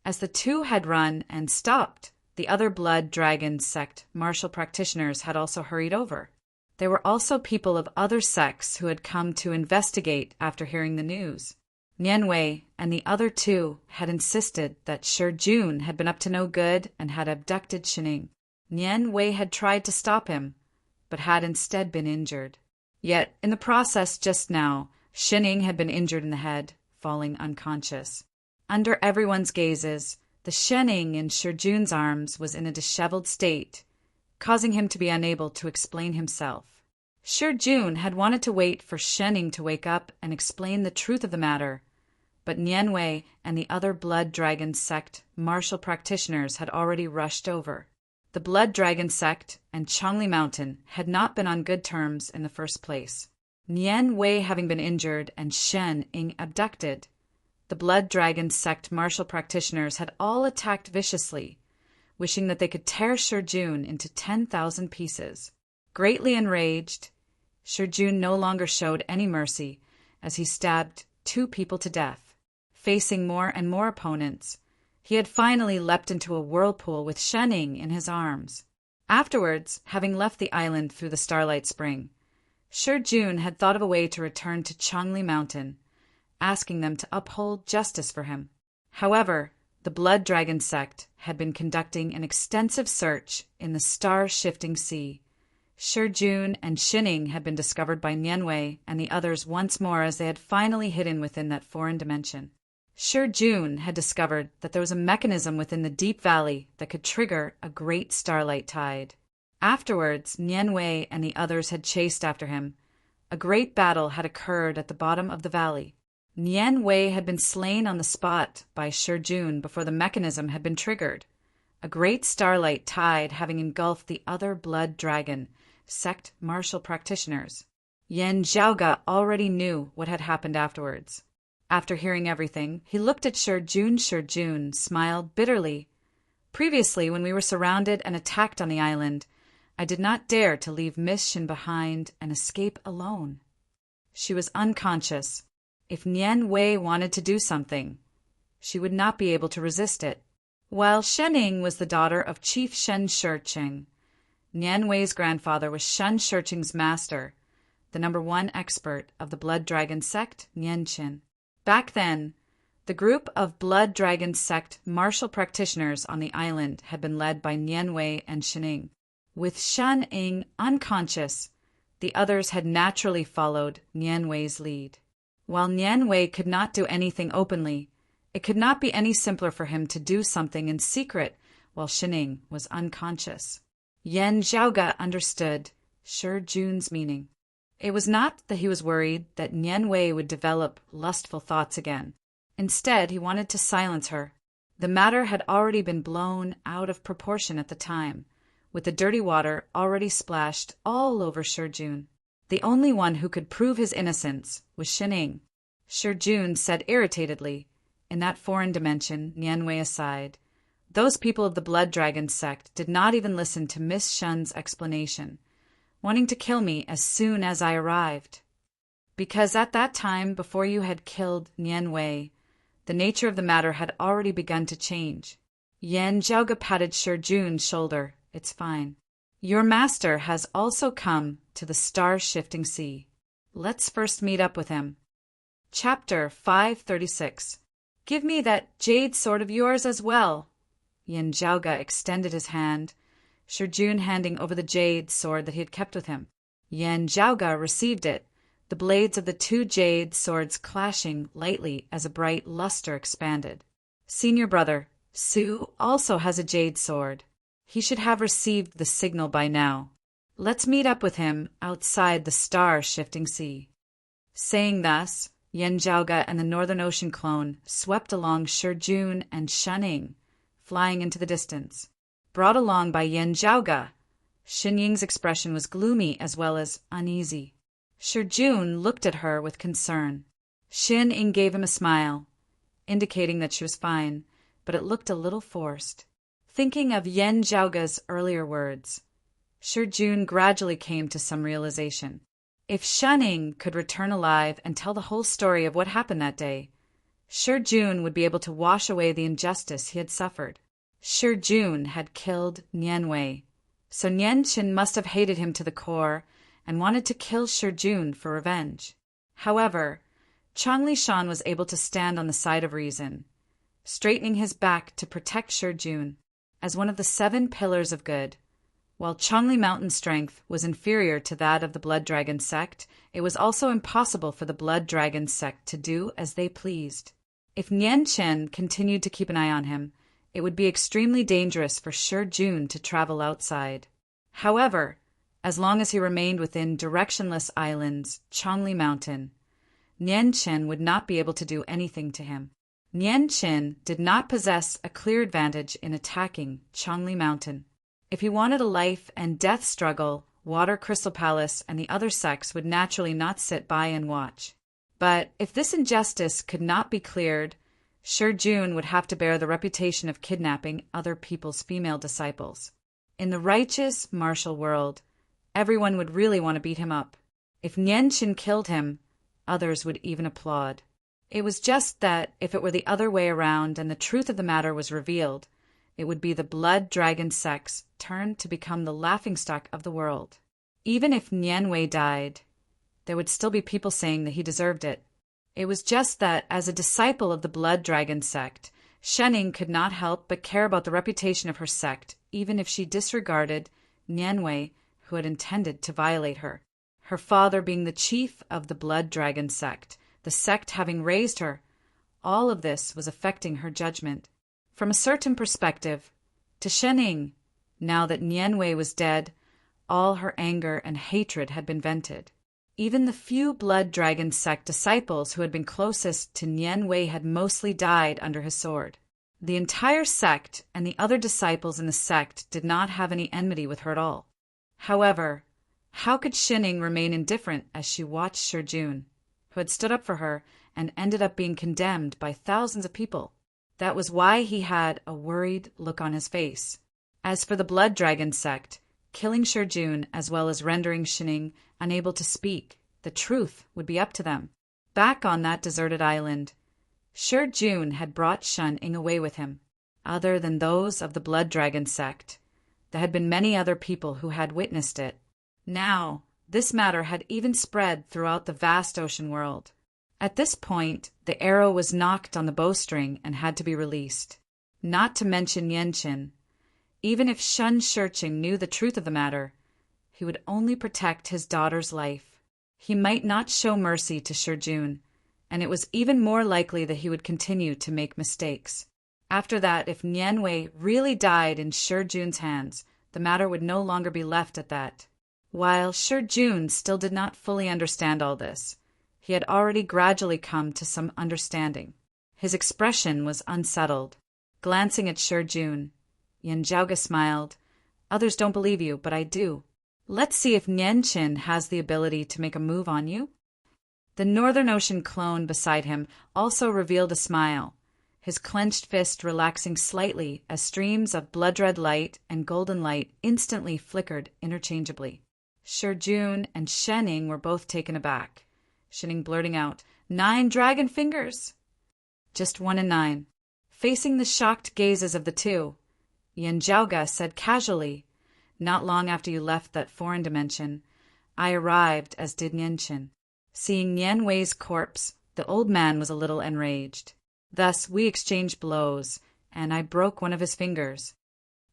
As the two had run and stopped, the other Blood Dragon sect martial practitioners had also hurried over. There were also people of other sects who had come to investigate after hearing the news. Nian Wei and the other two had insisted that Shi Jun had been up to no good and had abducted Shining. Nian Wei had tried to stop him, but had instead been injured. Yet, in the process just now, Shining had been injured in the head, falling unconscious. Under everyone's gazes, the Shining in Shi Jun's arms was in a disheveled state, causing him to be unable to explain himself. Shi Jun had wanted to wait for Shining to wake up and explain the truth of the matter, but Nian Wei and the other Blood Dragon sect martial practitioners had already rushed over. The Blood Dragon sect and Changli Mountain had not been on good terms in the first place. Nian Wei having been injured and Shen Ying abducted, the Blood Dragon sect martial practitioners had all attacked viciously, wishing that they could tear Shi Jun into 10,000 pieces. Greatly enraged, Shi Jun no longer showed any mercy as he stabbed 2 people to death. Facing more and more opponents, he had finally leapt into a whirlpool with Shen Ying in his arms. Afterwards, having left the island through the Starlight Spring, Shi Jun had thought of a way to return to Changli Mountain, asking them to uphold justice for him. However, the Blood Dragon sect had been conducting an extensive search in the star-shifting sea. Shi Jun and Shining had been discovered by Nian Wei and the others once more as they had finally hidden within that foreign dimension. Shi Jun had discovered that there was a mechanism within the deep valley that could trigger a great starlight tide. Afterwards, Nian Wei and the others had chased after him. A great battle had occurred at the bottom of the valley. Nian Wei had been slain on the spot by Shi Jun before the mechanism had been triggered, a great starlight tide having engulfed the other Blood Dragon sect martial practitioners. Yan Zhaoga already knew what had happened afterwards. After hearing everything, he looked at Shi Jun. Shi Jun smiled bitterly. Previously, when we were surrounded and attacked on the island, I did not dare to leave Miss Shin behind and escape alone. She was unconscious. If Nian Wei wanted to do something, she would not be able to resist it. While Shen Ying was the daughter of Chief Shen Shiqing, Nian Wei's grandfather was Shen Shiqing's master, the #1 expert of the Blood Dragon sect, Nian Qin. Back then, the group of Blood Dragon sect martial practitioners on the island had been led by Nian Wei and Shining. With Shen Ying unconscious, the others had naturally followed Nian Wei's lead. While Nian Wei could not do anything openly, it could not be any simpler for him to do something in secret while Shining was unconscious. Yan Zhaoga understood Shi Jun's meaning. It was not that he was worried that Nian Wei would develop lustful thoughts again. Instead, he wanted to silence her. The matter had already been blown out of proportion at the time, with the dirty water already splashed all over Shi Jun. The only one who could prove his innocence was Shining. Shi Jun said irritatedly, in that foreign dimension, Nian Wei aside, those people of the Blood Dragon sect did not even listen to Miss Shen's explanation, wanting to kill me as soon as I arrived. Because at that time, before you had killed Nian Wei, the nature of the matter had already begun to change. Yan Zhaoga patted Shi Jun's shoulder. It's fine. Your master has also come to the star-shifting sea. Let's first meet up with him. Chapter 536. Give me that jade sword of yours as well. Yan Zhaoga extended his hand, Shi Jun handing over the jade sword that he had kept with him. Yan Zhaoga received it, the blades of the 2 jade swords clashing lightly as a bright luster expanded. Senior brother, Su also has a jade sword. He should have received the signal by now. Let's meet up with him outside the star-shifting sea. Saying thus, Yan Zhaoga and the Northern Ocean clone swept along Shi Jun and Shen Ying, flying into the distance. Brought along by Yan Zhaoga, Shen Ying's expression was gloomy as well as uneasy. Shi Jun looked at her with concern. Shen Ying gave him a smile, indicating that she was fine, but it looked a little forced. Thinking of Yan Zhaoga's earlier words, Shi Jun gradually came to some realization. If Shunning could return alive and tell the whole story of what happened that day, Shi Jun would be able to wash away the injustice he had suffered. Shi Jun had killed Nian Wei, so Nian Qin must have hated him to the core and wanted to kill Shi Jun for revenge. However, Chang Lishan was able to stand on the side of reason, straightening his back to protect Shi Jun as one of the 7 pillars of good. While Changli Mountain's strength was inferior to that of the Blood Dragon sect, it was also impossible for the Blood Dragon sect to do as they pleased. If Nian Chen continued to keep an eye on him, it would be extremely dangerous for Shi Jun to travel outside. However, as long as he remained within directionless islands, Changli Mountain, Nian Chen would not be able to do anything to him. Nian Chen did not possess a clear advantage in attacking Changli Mountain. If he wanted a life and death struggle, Water Crystal Palace and the other sects would naturally not sit by and watch. But if this injustice could not be cleared, Shi Jun would have to bear the reputation of kidnapping other people's female disciples. In the righteous, martial world, everyone would really want to beat him up. If Nian Qin killed him, others would even applaud. It was just that if it were the other way around and the truth of the matter was revealed, it would be the Blood Dragon sect's turn to become the laughingstock of the world. Even if Nian Wei died, there would still be people saying that he deserved it. It was just that, as a disciple of the Blood Dragon sect, Shening could not help but care about the reputation of her sect, even if she disregarded Nian Wei, who had intended to violate her. Her father being the chief of the Blood Dragon sect, the sect having raised her, all of this was affecting her judgment. From a certain perspective, to Shening, now that Nian Wei was dead, all her anger and hatred had been vented. Even the few Blood Dragon sect disciples who had been closest to Nian Wei had mostly died under his sword. The entire sect and the other disciples in the sect did not have any enmity with her at all. However, how could Shening remain indifferent as she watched Shi Jun, who had stood up for her and ended up being condemned by thousands of people? That was why he had a worried look on his face. As for the Blood Dragon sect, killing Shi Jun as well as rendering Shening unable to speak, the truth would be up to them. Back on that deserted island, Shi Jun had brought Shening away with him. Other than those of the Blood Dragon sect, there had been many other people who had witnessed it. Now, this matter had even spread throughout the vast ocean world. At this point, the arrow was knocked on the bowstring and had to be released. Not to mention Nian Qin. Even if Shun Shirqing knew the truth of the matter, he would only protect his daughter's life. He might not show mercy to Shi Jun, and it was even more likely that he would continue to make mistakes. After that, if Nian Wei really died in Shi Jun's hands, the matter would no longer be left at that. While Shi Jun still did not fully understand all this, he had already gradually come to some understanding. His expression was unsettled. Glancing at Shi Jun, Yan Zhaoga smiled. Others don't believe you, but I do. Let's see if Nian Qin has the ability to make a move on you. The Northern Ocean clone beside him also revealed a smile, his clenched fist relaxing slightly as streams of blood-red light and golden light instantly flickered interchangeably. Shi Jun and Shening were both taken aback. Shening blurting out, 9 dragon fingers! Just 1 and 9. Facing the shocked gazes of the two, Yan Zhaoga said casually, not long after you left that foreign dimension, I arrived, as did Nian Qin. Seeing Nian Wei's corpse, the old man was a little enraged. Thus we exchanged blows, and I broke one of his fingers.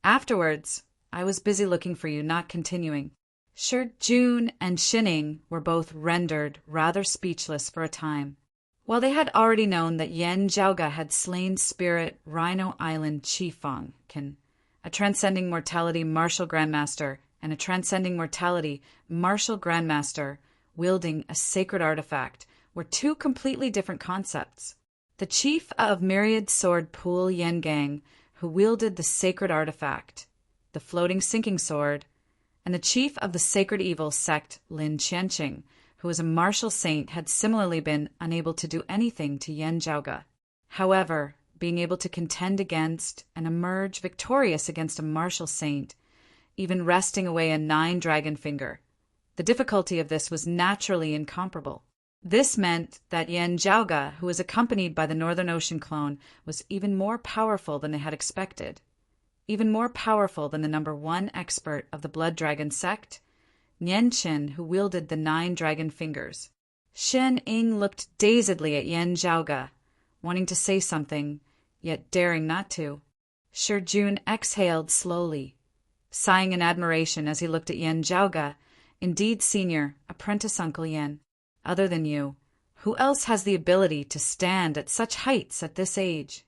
Afterwards, I was busy looking for you, not continuing. Shi Jun and Shening were both rendered rather speechless for a time. While they had already known that Yan Zhaoga had slain Spirit Rhino Island Qifeng, a transcending mortality martial grandmaster, and a transcending mortality martial grandmaster wielding a sacred artifact, were 2 completely different concepts. The chief of Myriad Sword Pool Yangang, who wielded the sacred artifact, the floating sinking sword, and the chief of the sacred evil sect Lin Qianqing, who was a martial saint, had similarly been unable to do anything to Yan Zhaoga. However, being able to contend against and emerge victorious against a martial saint, even wresting away a 9 dragon finger, The difficulty of this was naturally incomparable. This meant that Yen Jiaoge, who was accompanied by the Northern Ocean clone, was even more powerful than they had expected. Even more powerful than the #1 expert of the Blood Dragon sect, Nian Qin, who wielded the 9 dragon fingers. Shen Ying looked dazedly at Yen Jiaoge, wanting to say something, yet daring not to. Shi Jun exhaled slowly, sighing in admiration as he looked at Yen Jiaoge. Indeed, Senior, apprentice Uncle Yen, other than you, who else has the ability to stand at such heights at this age?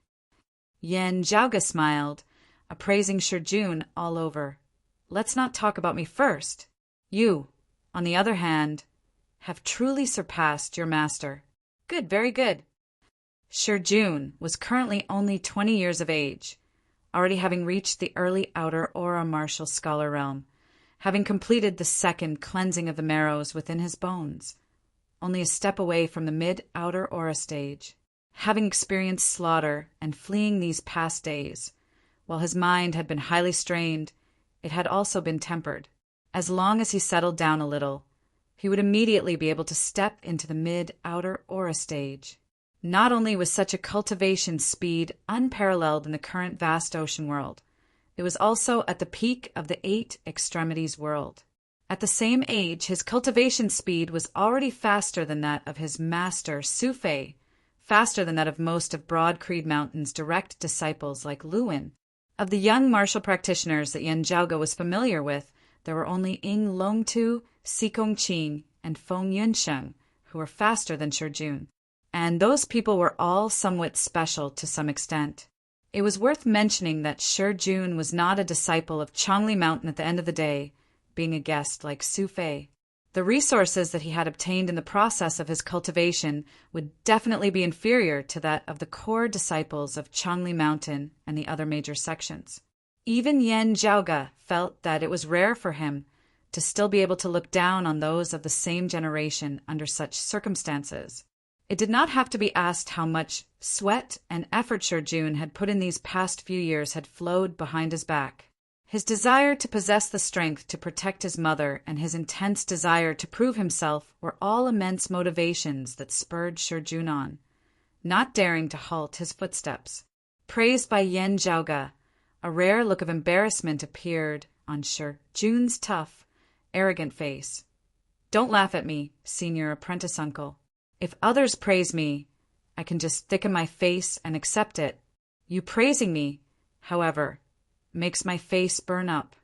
Yen Jiaoge smiled, appraising Shi Jun all over. Let's not talk about me first. You, on the other hand, have truly surpassed your master. Good, very good. Shi Jun was currently only 20 years of age, already having reached the early outer aura martial scholar realm, having completed the 2nd cleansing of the marrows within his bones, only a step away from the mid-outer aura stage, having experienced slaughter and fleeing these past days. While his mind had been highly strained, it had also been tempered. As long as he settled down a little, he would immediately be able to step into the mid-outer aura stage. Not only was such a cultivation speed unparalleled in the current vast ocean world, it was also at the peak of the 8 extremities world. At the same age, his cultivation speed was already faster than that of his master, Sufei, faster than that of most of Broad Creed Mountain's direct disciples like Luin. Of the young martial practitioners that Yen Jiaoge was familiar with, there were only Ying Longtu, Xikong Qing, and Feng Yunsheng, who were faster than Shi Jun. And those people were all somewhat special to some extent. It was worth mentioning that Shi Jun was not a disciple of Changli Mountain at the end of the day, being a guest like Sufei. The resources that he had obtained in the process of his cultivation would definitely be inferior to that of the core disciples of Changli Mountain and the other major sections. Even Yen Jiaoge felt that it was rare for him to still be able to look down on those of the same generation under such circumstances. It did not have to be asked how much sweat and effort Shi Jun had put in these past few years had flowed behind his back. His desire to possess the strength to protect his mother and his intense desire to prove himself were all immense motivations that spurred Shi Jun on, not daring to halt his footsteps. Praised by Yen Jiaoge, a rare look of embarrassment appeared on Shi Jun's tough, arrogant face. Don't laugh at me, Senior Apprentice Uncle. If others praise me, I can just thicken my face and accept it. You praising me, however, makes my face burn up.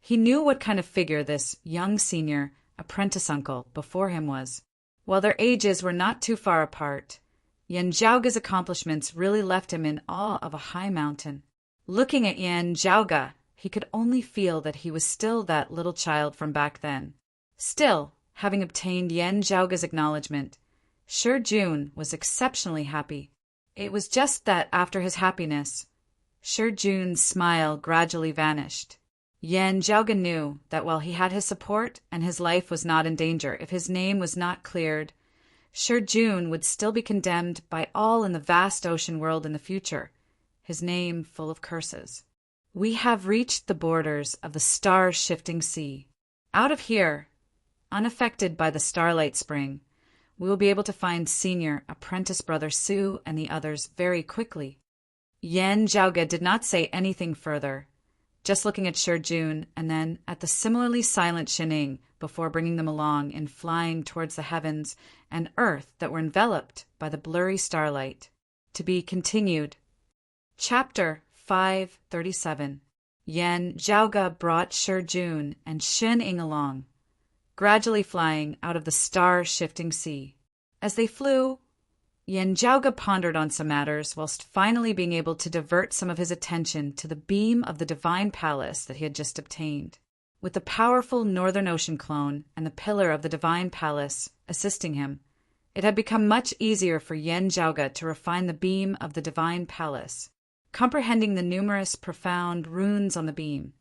He knew what kind of figure this young senior apprentice uncle before him was. While their ages were not too far apart, Yen Jiaoge's accomplishments really left him in awe of a high mountain. Looking at Yen Jiaoge, he could only feel that he was still that little child from back then. Still, having obtained Yen Jiaoge's acknowledgement, Shi Jun was exceptionally happy. It was just that after his happiness, Shi Jun's smile gradually vanished. Yen Jiaoge knew that while he had his support and his life was not in danger, if his name was not cleared, Shi Jun would still be condemned by all in the vast ocean world in the future, his name full of curses. We have reached the borders of the star-shifting sea. Out of here, unaffected by the starlight spring, we will be able to find Senior Apprentice Brother Su and the others very quickly. Yen Jiaoge did not say anything further, just looking at Shi Jun and then at the similarly silent Shining before bringing them along and flying towards the heavens and earth that were enveloped by the blurry starlight. To be continued. Chapter 537. Yen Jiaoge brought Shi Jun and Shen Ying along, gradually flying out of the star-shifting sea. As they flew, Yen Jiaoge pondered on some matters whilst finally being able to divert some of his attention to the beam of the divine palace that he had just obtained. With the powerful Northern Ocean clone and the pillar of the divine palace assisting him, it had become much easier for Yen Jiaoge to refine the beam of the divine palace. Comprehending the numerous profound runes on the beam,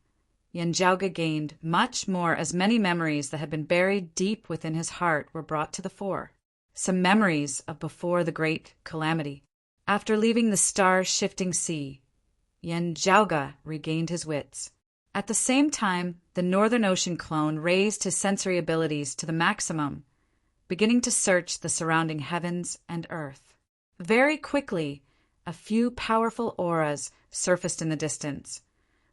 Yen Jiaoge gained much more as many memories that had been buried deep within his heart were brought to the fore. Some memories of before the great calamity. After leaving the star-shifting sea, Yen Jiaoge regained his wits. At the same time, the Northern Ocean clone raised his sensory abilities to the maximum, beginning to search the surrounding heavens and earth. Very quickly, a few powerful auras surfaced in the distance,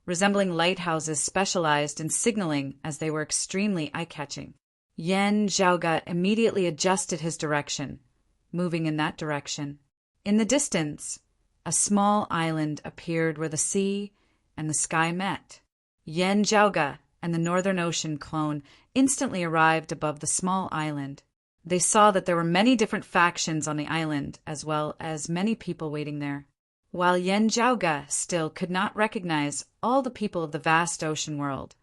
resembling lighthouses specialized in signaling as they were extremely eye-catching. Yan Zhaoga immediately adjusted his direction, moving in that direction. In the distance, a small island appeared where the sea and the sky met. Yan Zhaoga and the Northern Ocean clone instantly arrived above the small island. They saw that there were many different factions on the island, as well as many people waiting there. While Yan Zhaoga still could not recognize all the people of the vast ocean world,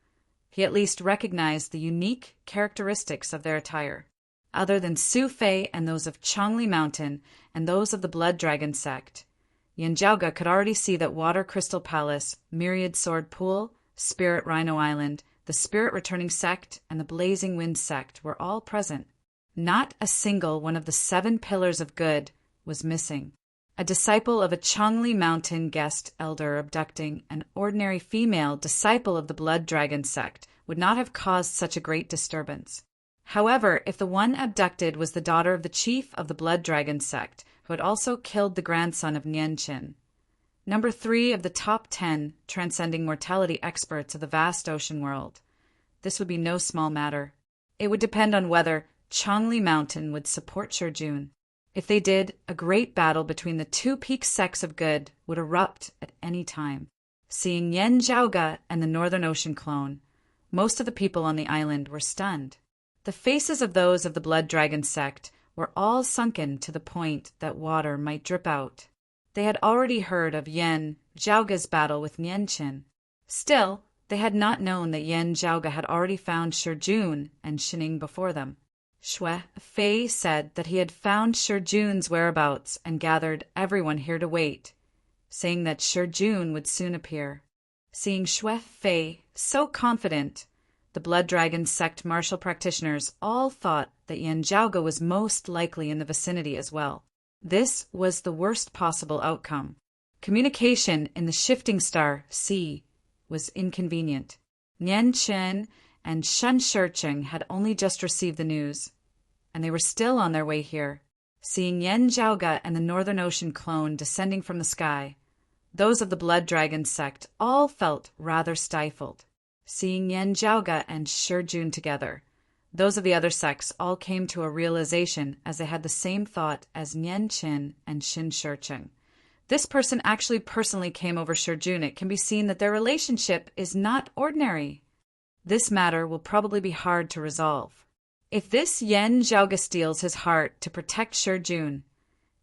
he at least recognized the unique characteristics of their attire. Other than Su Fei and those of Changli Mountain and those of the Blood Dragon sect, Yan Zhaoga could already see that Water Crystal Palace, Myriad Sword Pool, Spirit Rhino Island, the Spirit Returning sect, and the Blazing Wind sect were all present. Not a single one of the 7 pillars of good was missing. A disciple of a Changli Mountain guest elder abducting an ordinary female disciple of the Blood Dragon sect would not have caused such a great disturbance. However, if the one abducted was the daughter of the chief of the Blood Dragon sect, who had also killed the grandson of Nianqin, number 3 of the top 10 transcending mortality experts of the vast ocean world, this would be no small matter. It would depend on whether Changli Mountain would support Shijun. If they did, a great battle between the 2 peak sects of good would erupt at any time. Seeing Yan Zhaoga and the Northern Ocean clone, most of the people on the island were stunned. The faces of those of the Blood Dragon sect were all sunken to the point that water might drip out. They had already heard of Yan Zhaoga's battle with Nianqin. Still, they had not known that Yan Zhaoga had already found Shijun and Shining before them. Shui Fei said that he had found Shijun's whereabouts and gathered everyone here to wait, saying that Shijun would soon appear. Seeing Shui Fei so confident, the Blood Dragon sect martial practitioners all thought that Yan Zhaoga was most likely in the vicinity as well. This was the worst possible outcome. Communication in the shifting star Sea was inconvenient. Nianqin and Shen Shicheng had only just received the news, and they were still on their way here. Seeing Yan Zhaoga and the Northern Ocean clone descending from the sky, those of the Blood Dragon sect all felt rather stifled. Seeing Yan Zhaoga and Shijun together, those of the other sects all came to a realization as they had the same thought as Nianqin and Shen Shicheng. This person actually personally came over Shijun. It can be seen that their relationship is not ordinary. This matter will probably be hard to resolve. If this Yan Zhaoga steals his heart to protect Shijun,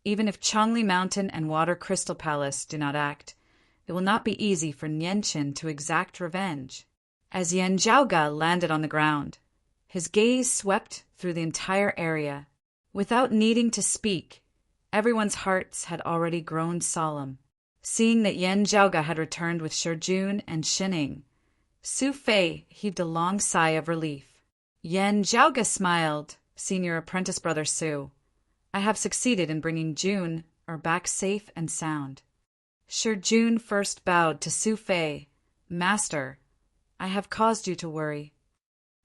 even if Changli Mountain and Water Crystal Palace do not act, it will not be easy for Nianqin to exact revenge. As Yan Zhaoga landed on the ground, his gaze swept through the entire area. Without needing to speak, everyone's hearts had already grown solemn. Seeing that Yan Zhaoga had returned with Shijun and Shining, Su Fei heaved a long sigh of relief. Yan Zhaoga smiled. Senior apprentice brother Su, I have succeeded in bringing Jun back safe and sound. Shijun first bowed to Su Fei. Master, I have caused you to worry.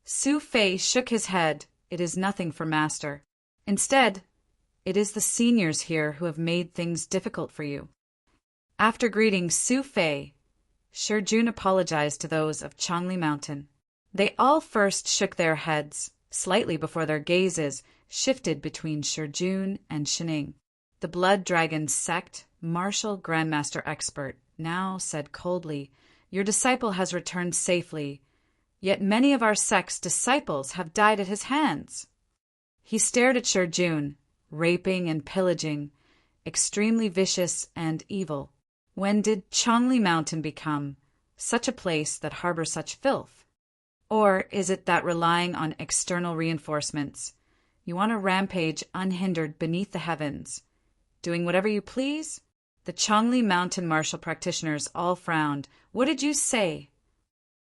Su Fei shook his head. It is nothing for Master. Instead, it is the seniors here who have made things difficult for you. After greeting Su Fei, Shijun apologized to those of Changli Mountain. They all first shook their heads, slightly before their gazes shifted between Shijun and Shining. The Blood Dragon sect martial grandmaster expert now said coldly, Your disciple has returned safely, yet many of our sect's disciples have died at his hands. He stared at Shijun, raping and pillaging, extremely vicious and evil. When did Changli Mountain become such a place that harbors such filth? Or is it that relying on external reinforcements, you want to rampage unhindered beneath the heavens, doing whatever you please? The Changli Mountain martial practitioners all frowned. What did you say?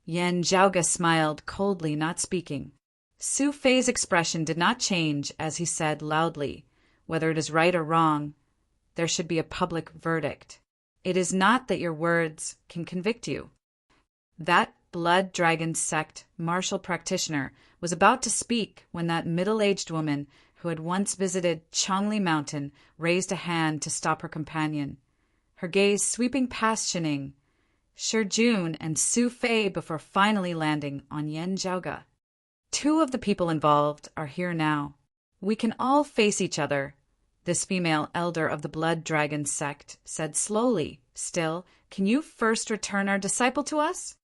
Yan Zhaoga smiled coldly, not speaking. Su Fei's expression did not change as he said loudly, Whether it is right or wrong, there should be a public verdict. It is not that your words can convict you. That Blood Dragon Sect martial practitioner was about to speak when that middle-aged woman who had once visited Chongli Mountain raised a hand to stop her companion, her gaze sweeping past Shining, Jun, and Su Fei before finally landing on Yan Zhaoga. Two of the people involved are here now. We can all face each other, this female elder of the Blood Dragon Sect said slowly. Still, can you first return our disciple to us?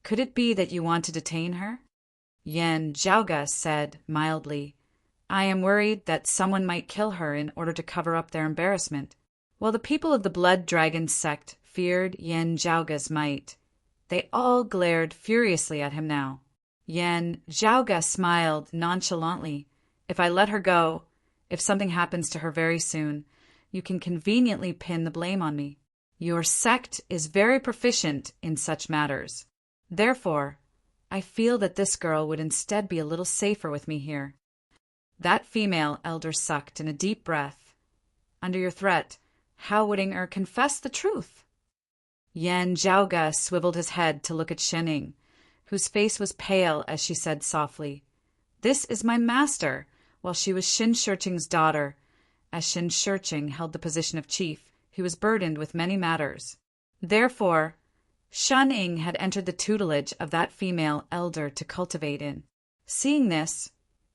Could it be that you want to detain her? Yan Zhaoga said mildly, I am worried that someone might kill her in order to cover up their embarrassment. While the people of the Blood Dragon Sect feared Yan Zhaoga's might, they all glared furiously at him now. Yan Zhaoga smiled nonchalantly. If I let her go, if something happens to her very soon, you can conveniently pin the blame on me. Your sect is very proficient in such matters. Therefore, I feel that this girl would instead be a little safer with me here. That female elder sucked in a deep breath. Under your threat, how would confess the truth? Yan Zhaoga swiveled his head to look at Shining, whose face was pale as she said softly, This is my master, while she was Xin Shiqing's daughter. As Xin Shiqing held the position of chief, he was burdened with many matters. Therefore, Shining had entered the tutelage of that female elder to cultivate in. Seeing this,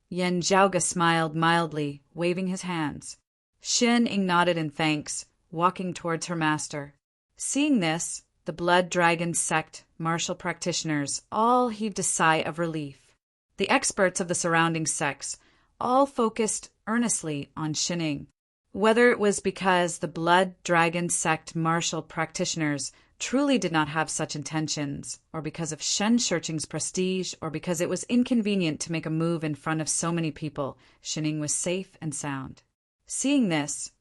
Yan Zhaoga smiled mildly, waving his hands. Shining nodded in thanks, walking towards her master. Seeing this, the Blood Dragon Sect martial practitioners all heaved a sigh of relief. The experts of the surrounding sects all focused earnestly on Shining. Whether it was because the Blood Dragon Sect martial practitioners truly did not have such intentions, or because of Xin Shiqing's prestige, or because it was inconvenient to make a move in front of so many people, Shining was safe and sound. Seeing this,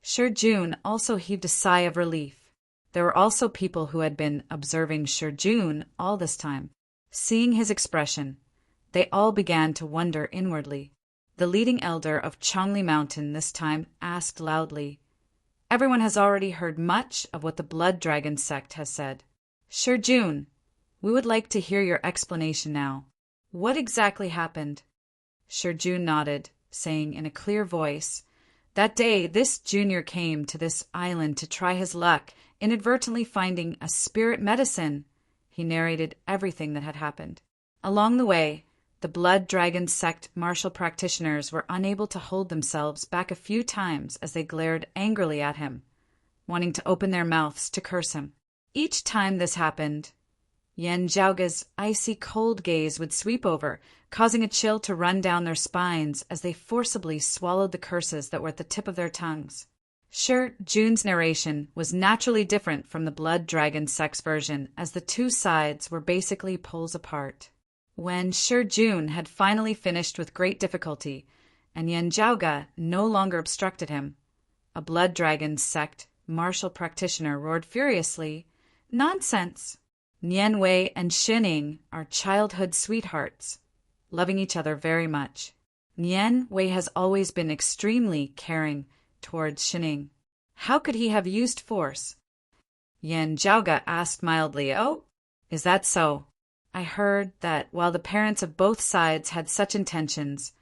Jun also heaved a sigh of relief. There were also people who had been observing Jun all this time. Seeing his expression, they all began to wonder inwardly. The leading elder of Chongli Mountain this time asked loudly, Everyone has already heard much of what the Blood Dragon Sect has said. Jun, we would like to hear your explanation now. What exactly happened? Jun nodded, saying in a clear voice, That day this junior came to this island to try his luck, inadvertently finding a spirit medicine. He narrated everything that had happened. Along the way, the Blood Dragon Sect martial practitioners were unable to hold themselves back a few times as they glared angrily at him, wanting to open their mouths to curse him. Each time this happened, Yan Zhaoga's icy cold gaze would sweep over, causing a chill to run down their spines as they forcibly swallowed the curses that were at the tip of their tongues. Jun's narration was naturally different from the Blood Dragon Sect's version, as the two sides were basically poles apart. When Jun had finally finished with great difficulty, and Yan Zhaoga no longer obstructed him, a Blood Dragon Sect martial practitioner roared furiously, Nonsense! Nian Wei and Shining are childhood sweethearts, loving each other very much. Nian Wei has always been extremely caring towards Shining. How could he have used force? Yan Zhaoga asked mildly, Oh, is that so? I heard that while the parents of both sides had such intentions,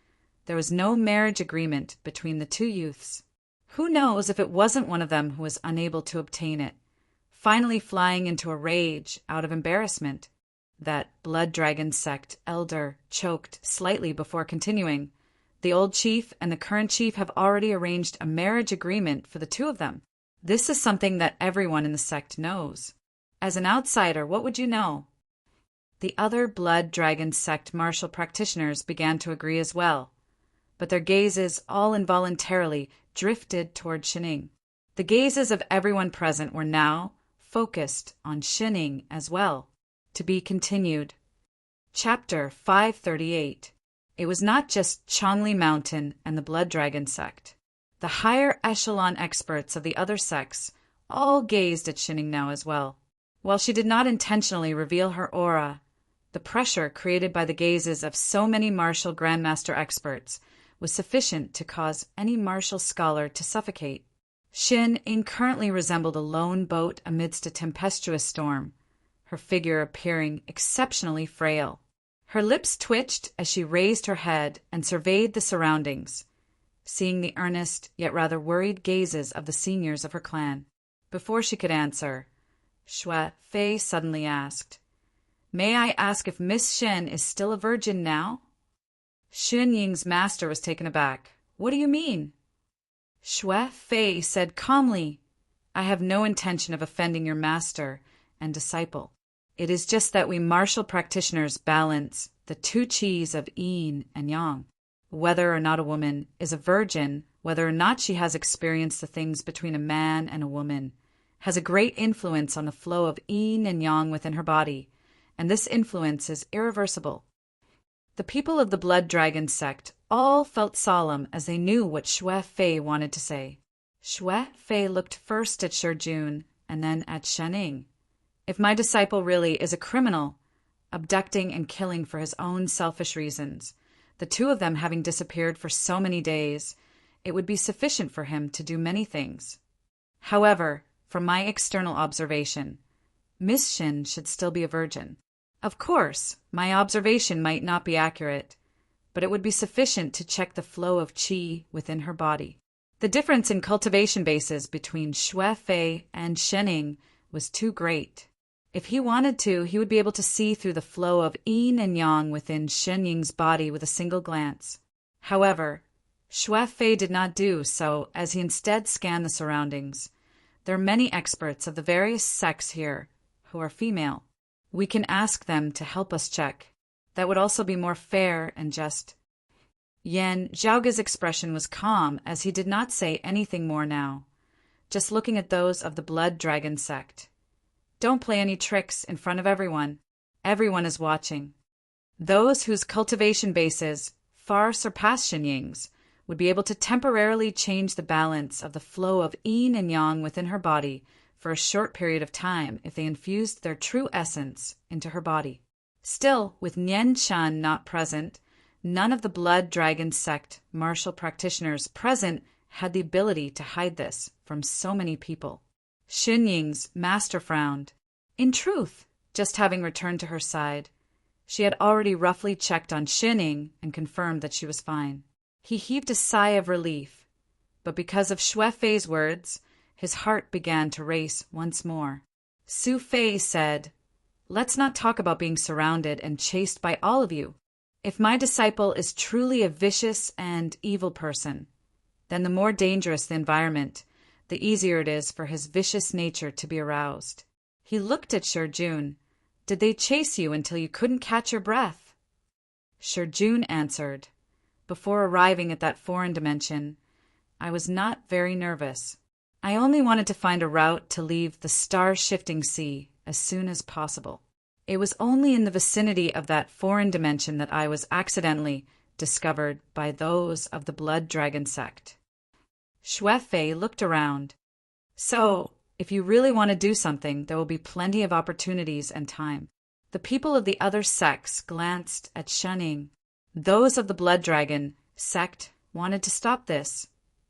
there was no marriage agreement between the two youths. Who knows if it wasn't one of them who was unable to obtain it, finally flying into a rage out of embarrassment. That Blood Dragon Sect elder choked slightly before continuing. The old chief and the current chief have already arranged a marriage agreement for the two of them. This is something that everyone in the sect knows. As an outsider, what would you know? The other Blood Dragon Sect martial practitioners began to agree as well, but their gazes all involuntarily drifted toward Shining. The gazes of everyone present were now focused on Shining as well. To be continued. Chapter 538. It was not just Chongli Mountain and the Blood Dragon Sect. The higher echelon experts of the other sects all gazed at Shining now as well. While she did not intentionally reveal her aura, the pressure created by the gazes of so many martial grandmaster experts was sufficient to cause any martial scholar to suffocate. Shining currently resembled a lone boat amidst a tempestuous storm, her figure appearing exceptionally frail. Her lips twitched as she raised her head and surveyed the surroundings, seeing the earnest yet rather worried gazes of the seniors of her clan. Before she could answer, Xue Fei suddenly asked, "May I ask if Miss Shen is still a virgin now?" Xun Ying's master was taken aback. "What do you mean?" Xue Fei said calmly, "I have no intention of offending your master and disciple. It is just that we martial practitioners balance the two qis of yin and yang. Whether or not a woman is a virgin, whether or not she has experienced the things between a man and a woman, has a great influence on the flow of yin and yang within her body, and this influence is irreversible." The people of the Blood Dragon sect all felt solemn as they knew what Xue Fei wanted to say. Xue Fei looked first at Shi Jun and then at Shening. "If my disciple really is a criminal, abducting and killing for his own selfish reasons, the two of them having disappeared for so many days, it would be sufficient for him to do many things. However, from my external observation, Miss Shin should still be a virgin. Of course, my observation might not be accurate, but it would be sufficient to check the flow of qi within her body." The difference in cultivation bases between Xue Fei and Shening was too great. If he wanted to, he would be able to see through the flow of yin and yang within Shen Ying's body with a single glance. However, Xue Fei did not do so, as he instead scanned the surroundings. There are many experts of the various sects here who are female. We can ask them to help us check. That would also be more fair and just. Yan Zhaoge's expression was calm, as he did not say anything more now, just looking at those of the Blood Dragon sect. "Don't play any tricks in front of everyone. Everyone is watching." Those whose cultivation bases far surpass Shen Ying's would be able to temporarily change the balance of the flow of yin and yang within her body for a short period of time if they infused their true essence into her body. Still, with Nian Shan not present, none of the Blood Dragon sect martial practitioners present had the ability to hide this from so many people. Xun Ying's master frowned. In truth, just having returned to her side, she had already roughly checked on Shining and confirmed that she was fine. He heaved a sigh of relief, but because of Xue Fei's words, his heart began to race once more. Su Fei said, "Let's not talk about being surrounded and chased by all of you. If my disciple is truly a vicious and evil person, then the more dangerous the environment, the easier it is for his vicious nature to be aroused." He looked at Shi Jun. "Did they chase you until you couldn't catch your breath?" Shi Jun answered, "Before arriving at that foreign dimension, I was not very nervous. I only wanted to find a route to leave the star-shifting sea as soon as possible. It was only in the vicinity of that foreign dimension that I was accidentally discovered by those of the Blood Dragon sect." Xue Fei looked around. "So, if you really want to do something, there will be plenty of opportunities and time." The people of the other sects glanced at Shening. Those of the Blood Dragon sect wanted to stop this,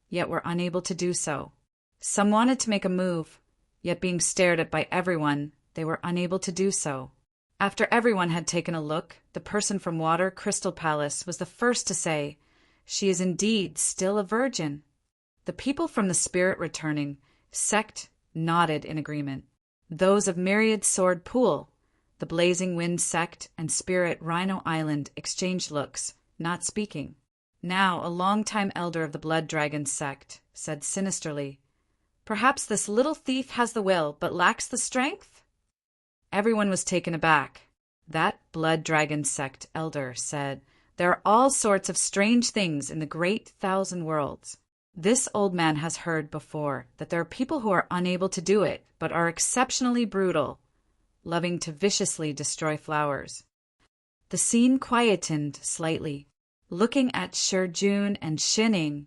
yet were unable to do so. Some wanted to make a move, yet being stared at by everyone, they were unable to do so. After everyone had taken a look, the person from Water Crystal Palace was the first to say, "She is indeed still a virgin." The people from the Spirit Returning sect nodded in agreement. Those of Myriad Sword Pool, the Blazing Wind sect, and Spirit Rhino Island exchanged looks, not speaking. Now a long-time elder of the Blood Dragon sect said sinisterly, "Perhaps this little thief has the will, but lacks the strength?" Everyone was taken aback. That Blood Dragon sect elder said, "There are all sorts of strange things in the great 1,000 worlds. This old man has heard before that there are people who are unable to do it, but are exceptionally brutal, loving to viciously destroy flowers." The scene quietened slightly. Looking at Shi Jun and Shining,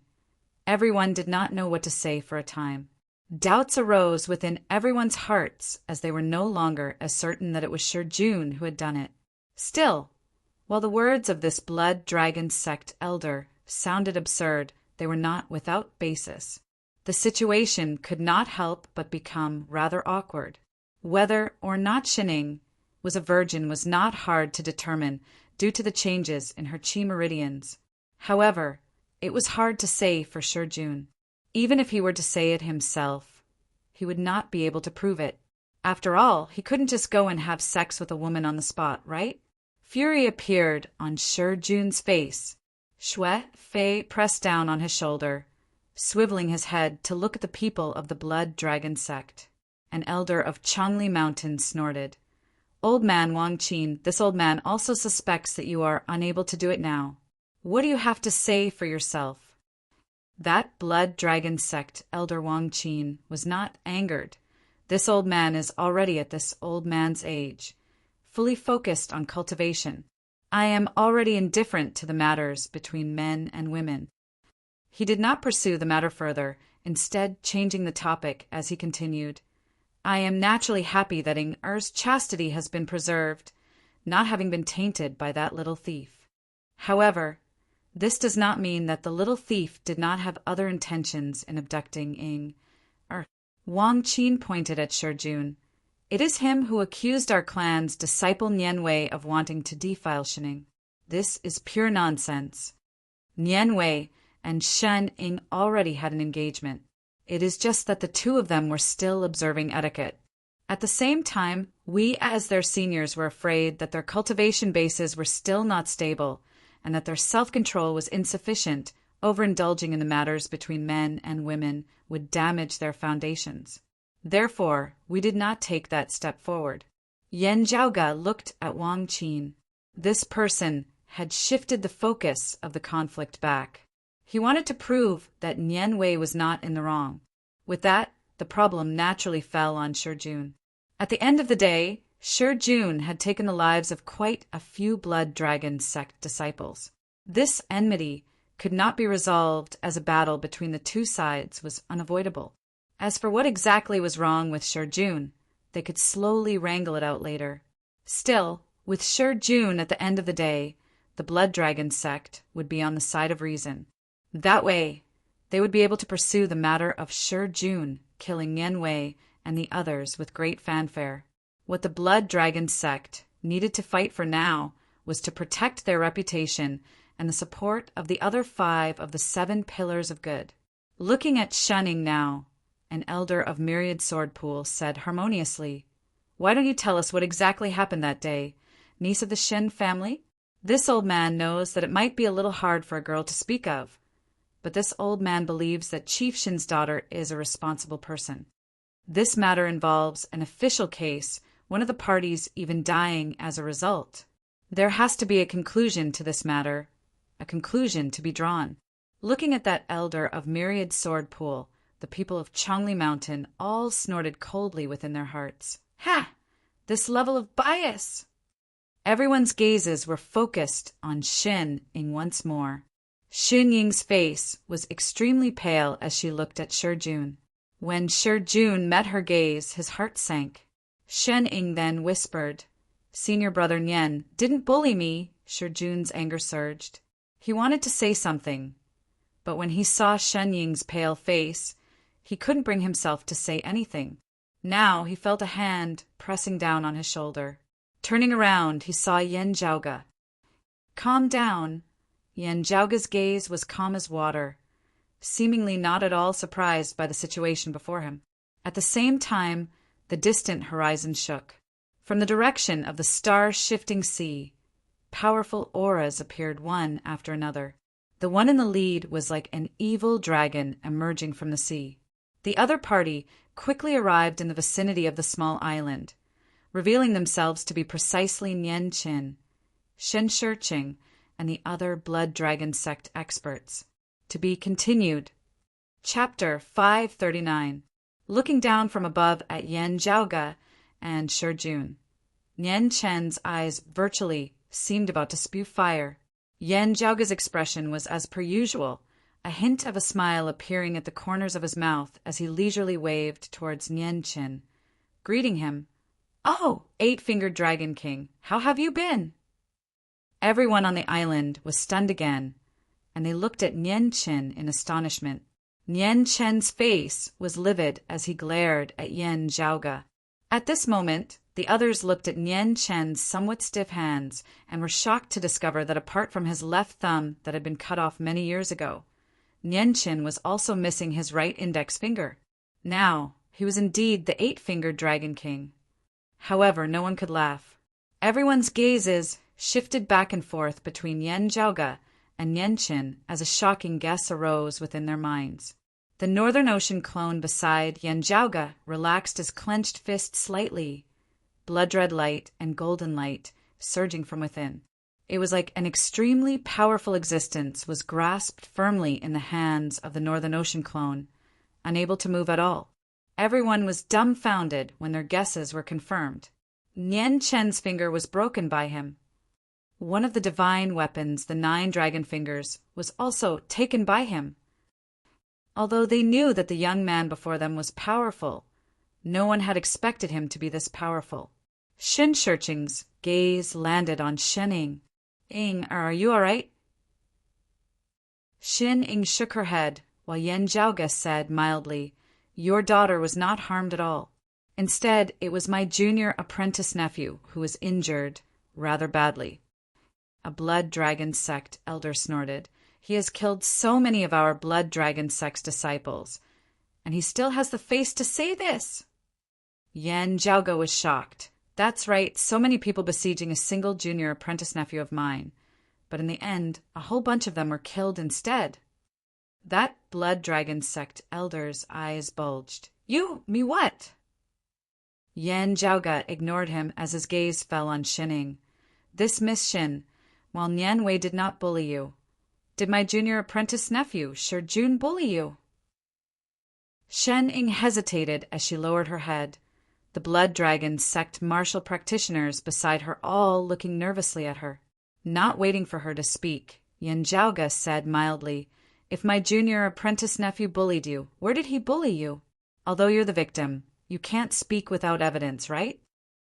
everyone did not know what to say for a time. Doubts arose within everyone's hearts as they were no longer as certain that it was Shi Jun who had done it. Still, while the words of this Blood Dragon sect elder sounded absurd, they were not without basis. The situation could not help but become rather awkward. Whether or not Shining was a virgin was not hard to determine due to the changes in her chi meridians. However, it was hard to say for sure June. Even if he were to say it himself, he would not be able to prove it. After all, he couldn't just go and have sex with a woman on the spot, right? Fury appeared on Sure June's face. Xue Fei pressed down on his shoulder, swiveling his head to look at the people of the Blood Dragon sect. An elder of Changli Mountain snorted. Old man Wang Qin, this old man also suspects that you are unable to do it now. What do you have to say for yourself? That Blood Dragon sect elder Wang Qin was not angered. This old man is already at this old man's age, fully focused on cultivation. I am already indifferent to the matters between men and women. He did not pursue the matter further, instead changing the topic as he continued. I am naturally happy that Er's chastity has been preserved, not having been tainted by that little thief. However, this does not mean that the little thief did not have other intentions in abducting Er. Wang Qin pointed at Shi Jun. It is him who accused our clan's disciple Nian Wei of wanting to defile Shining. This is pure nonsense. Nian Wei and Shen Ying already had an engagement. It is just that the two of them were still observing etiquette. At the same time, we as their seniors were afraid that their cultivation bases were still not stable, and that their self-control was insufficient. Overindulging in the matters between men and women would damage their foundations. Therefore, we did not take that step forward. Yan Zhaoge looked at Wang Qin. This person had shifted the focus of the conflict back. He wanted to prove that Nian Wei was not in the wrong. With that, the problem naturally fell on Shi Jun. At the end of the day, Shi Jun had taken the lives of quite a few Blood Dragon sect disciples. This enmity could not be resolved as a battle between the two sides was unavoidable. As for what exactly was wrong with Shi Jun, they could slowly wrangle it out later. Still, with Shi Jun at the end of the day, the Blood Dragon sect would be on the side of reason. That way, they would be able to pursue the matter of Shi Jun killing Nian Wei and the others with great fanfare. What the Blood Dragon sect needed to fight for now was to protect their reputation and the support of the other 5 of the 7 pillars of good. Looking at Shunning now, an elder of Myriad Sword Pool said harmoniously, "Why don't you tell us what exactly happened that day? Niece of the Shen family?" This old man knows that it might be a little hard for a girl to speak of, but this old man believes that Chief Shin's daughter is a responsible person. This matter involves an official case, one of the parties even dying as a result. There has to be a conclusion to this matter, a conclusion to be drawn. Looking at that elder of Myriad Sword Pool, the people of Changli Mountain all snorted coldly within their hearts. Ha! This level of bias! Everyone's gazes were focused on Shen Ying once more. Xin Ying's face was extremely pale as she looked at Shi Jun. When Shi Jun met her gaze, his heart sank. Shen Ying then whispered, "Senior brother Nian didn't bully me." Shi Jun's anger surged. He wanted to say something, but when he saw Shen Ying's pale face, he couldn't bring himself to say anything. Now he felt a hand pressing down on his shoulder. Turning around, he saw Yan Zhaoge. "Calm down." Yan Zhaoge's gaze was calm as water, seemingly not at all surprised by the situation before him. At the same time, the distant horizon shook. From the direction of the star-shifting sea, powerful auras appeared one after another. The one in the lead was like an evil dragon emerging from the sea. The other party quickly arrived in the vicinity of the small island, revealing themselves to be precisely Nian Qin, Shen Shiqing, and the other Blood Dragon sect experts. To be continued. Chapter 539. Looking down from above at Yan Zhaoge and Shi Jun, Nian Chen's eyes virtually seemed about to spew fire. Yan Zhaoge's expression was as per usual, a hint of a smile appearing at the corners of his mouth as he leisurely waved towards Nian Qin, greeting him. "Oh, 8-fingered Dragon King, how have you been?" Everyone on the island was stunned again, and they looked at Nian Qin in astonishment. Nian Chen's face was livid as he glared at Yan Zhaoge. At this moment, the others looked at Nian Chen's somewhat stiff hands and were shocked to discover that apart from his left thumb that had been cut off many years ago, Nian Chen was also missing his right index finger. Now, he was indeed the 8-fingered Dragon King. However, no one could laugh. Everyone's gazes shifted back and forth between Yan Zhaoge and Nian Chen as a shocking guess arose within their minds. The Northern Ocean clone beside Yan Zhaoge relaxed his clenched fist slightly, blood-red light and golden light surging from within. It was like an extremely powerful existence was grasped firmly in the hands of the Northern Ocean clone, unable to move at all. Everyone was dumbfounded when their guesses were confirmed. Nian Chen's finger was broken by him. One of the divine weapons, the 9 dragon fingers, was also taken by him. Although they knew that the young man before them was powerful, no one had expected him to be this powerful. Xin Shiqing's gaze landed on Shen Ying. "Ying, are you all right?" Xin Ying shook her head, while Yan Zhaoge said mildly, "Your daughter was not harmed at all. Instead, it was my junior apprentice nephew who was injured rather badly." A blood dragon sect elder snorted. "He has killed so many of our blood dragon sect's disciples, and he still has the face to say this." Yan Zhaoge was shocked. "That's right, so many people besieging a single junior apprentice nephew of mine. But in the end, a whole bunch of them were killed instead." That blood dragon sect elder's eyes bulged. Me what?" Yan Zhaoge ignored him as his gaze fell on Xin Ying. "This Miss Xin, while Nian Wei did not bully you, did my junior apprentice nephew, Shi Jun, bully you?" Shen Ying hesitated as she lowered her head, the blood dragon sect martial practitioners beside her all looking nervously at her. Not waiting for her to speak, Yan Zhaoge said mildly, "If my junior apprentice nephew bullied you, where did he bully you? Although you're the victim, you can't speak without evidence, right?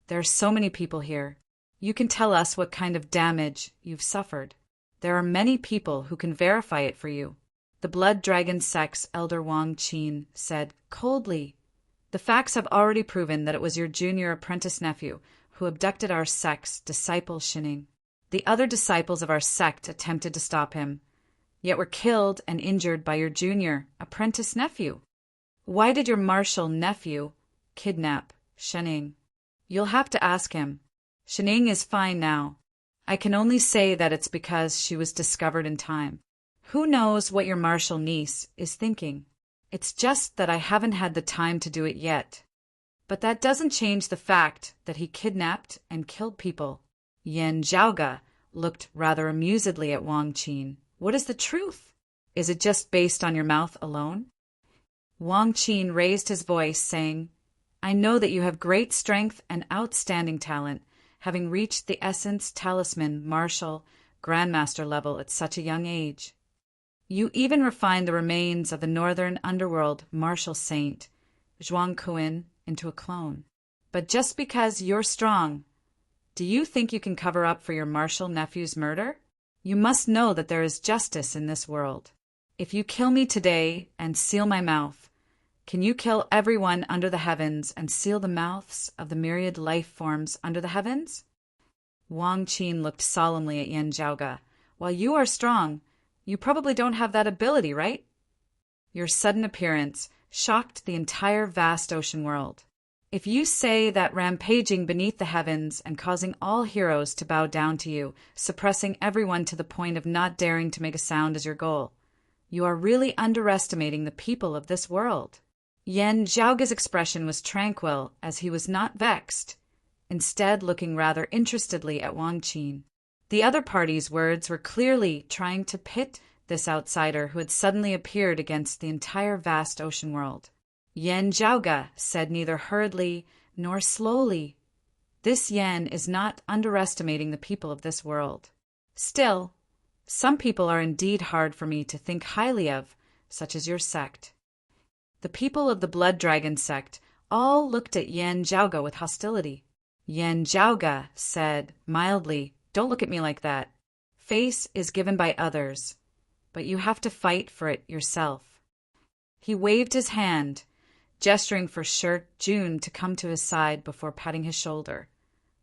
There are so many people here. You can tell us what kind of damage you've suffered. There are many people who can verify it for you." The blood dragon sect's elder Wang Qin said coldly, "The facts have already proven that it was your junior apprentice nephew who abducted our sect's disciple Xin Ying. The other disciples of our sect attempted to stop him, yet were killed and injured by your junior apprentice nephew. Why did your martial nephew kidnap Shen Ying? You'll have to ask him. Shen Ying is fine now. I can only say that it's because she was discovered in time. Who knows what your martial niece is thinking? It's just that I haven't had the time to do it yet. But that doesn't change the fact that he kidnapped and killed people." Yan Zhaoge looked rather amusedly at Wang Qin. "What is the truth? Is it just based on your mouth alone?" Wang Qin raised his voice, saying, "I know that you have great strength and outstanding talent, having reached the Essence Talisman Martial Grandmaster level at such a young age. You even refined the remains of the Northern Underworld martial saint, Zhuang Kuan, into a clone. But just because you're strong, do you think you can cover up for your martial nephew's murder? You must know that there is justice in this world. If you kill me today and seal my mouth, can you kill everyone under the heavens and seal the mouths of the myriad life forms under the heavens?" Wang Qin looked solemnly at Yan Zhaoge. "While you are strong, you probably don't have that ability, right? Your sudden appearance shocked the entire vast ocean world. If you say that rampaging beneath the heavens and causing all heroes to bow down to you, suppressing everyone to the point of not daring to make a sound is your goal, you are really underestimating the people of this world." Yan Zhaoge's expression was tranquil as he was not vexed, instead looking rather interestedly at Wang Qin. The other party's words were clearly trying to pit this outsider who had suddenly appeared against the entire vast ocean world. Yan Zhaoge said neither hurriedly nor slowly, "This Yan is not underestimating the people of this world. Still, some people are indeed hard for me to think highly of, such as your sect." The people of the Blood Dragon sect all looked at Yan Zhaoge with hostility. Yan Zhaoge said mildly, "Don't look at me like that. Face is given by others, but you have to fight for it yourself." He waved his hand, gesturing for Shi Jun to come to his side before patting his shoulder.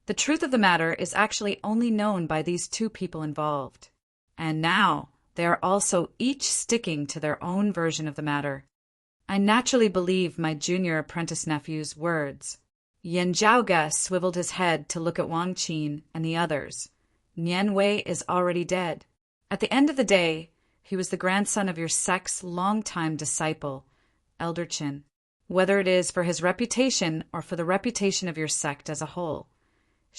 The truth of the matter is actually only known by these two people involved. And now they are also each sticking to their own version of the matter. I naturally believe my junior apprentice nephew's words. Yan Zhaoge swiveled his head to look at Wang Qin and the others. Nian Wei is already dead. At the end of the day, he was the grandson of your sect's longtime disciple, Elder Qin. Whether it is for his reputation or for the reputation of your sect as a whole,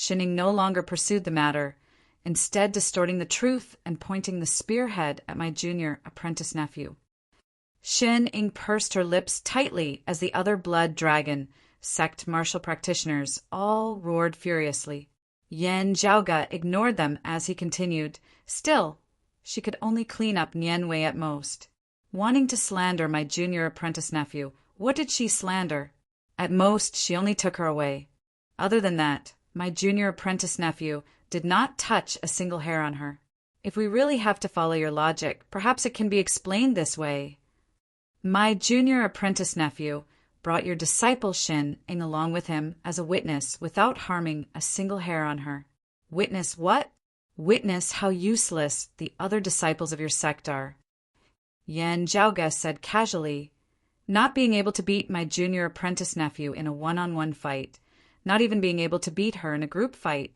Shining no longer pursued the matter, instead distorting the truth and pointing the spearhead at my junior apprentice nephew. Xin-Ing pursed her lips tightly as the other blood dragon sect martial practitioners all roared furiously. Yan Zhaoge ignored them as he continued. Still, she could only clean up Nian Wei at most. Wanting to slander my junior apprentice nephew, what did she slander? At most, she only took her away. Other than that, my junior apprentice nephew did not touch a single hair on her. If we really have to follow your logic, perhaps it can be explained this way. My junior apprentice nephew brought your disciple Xin-Ing along with him as a witness without harming a single hair on her. Witness what? Witness how useless the other disciples of your sect are. Yan Zhaoge said casually, not being able to beat my junior apprentice nephew in a one-on-one fight, not even being able to beat her in a group fight,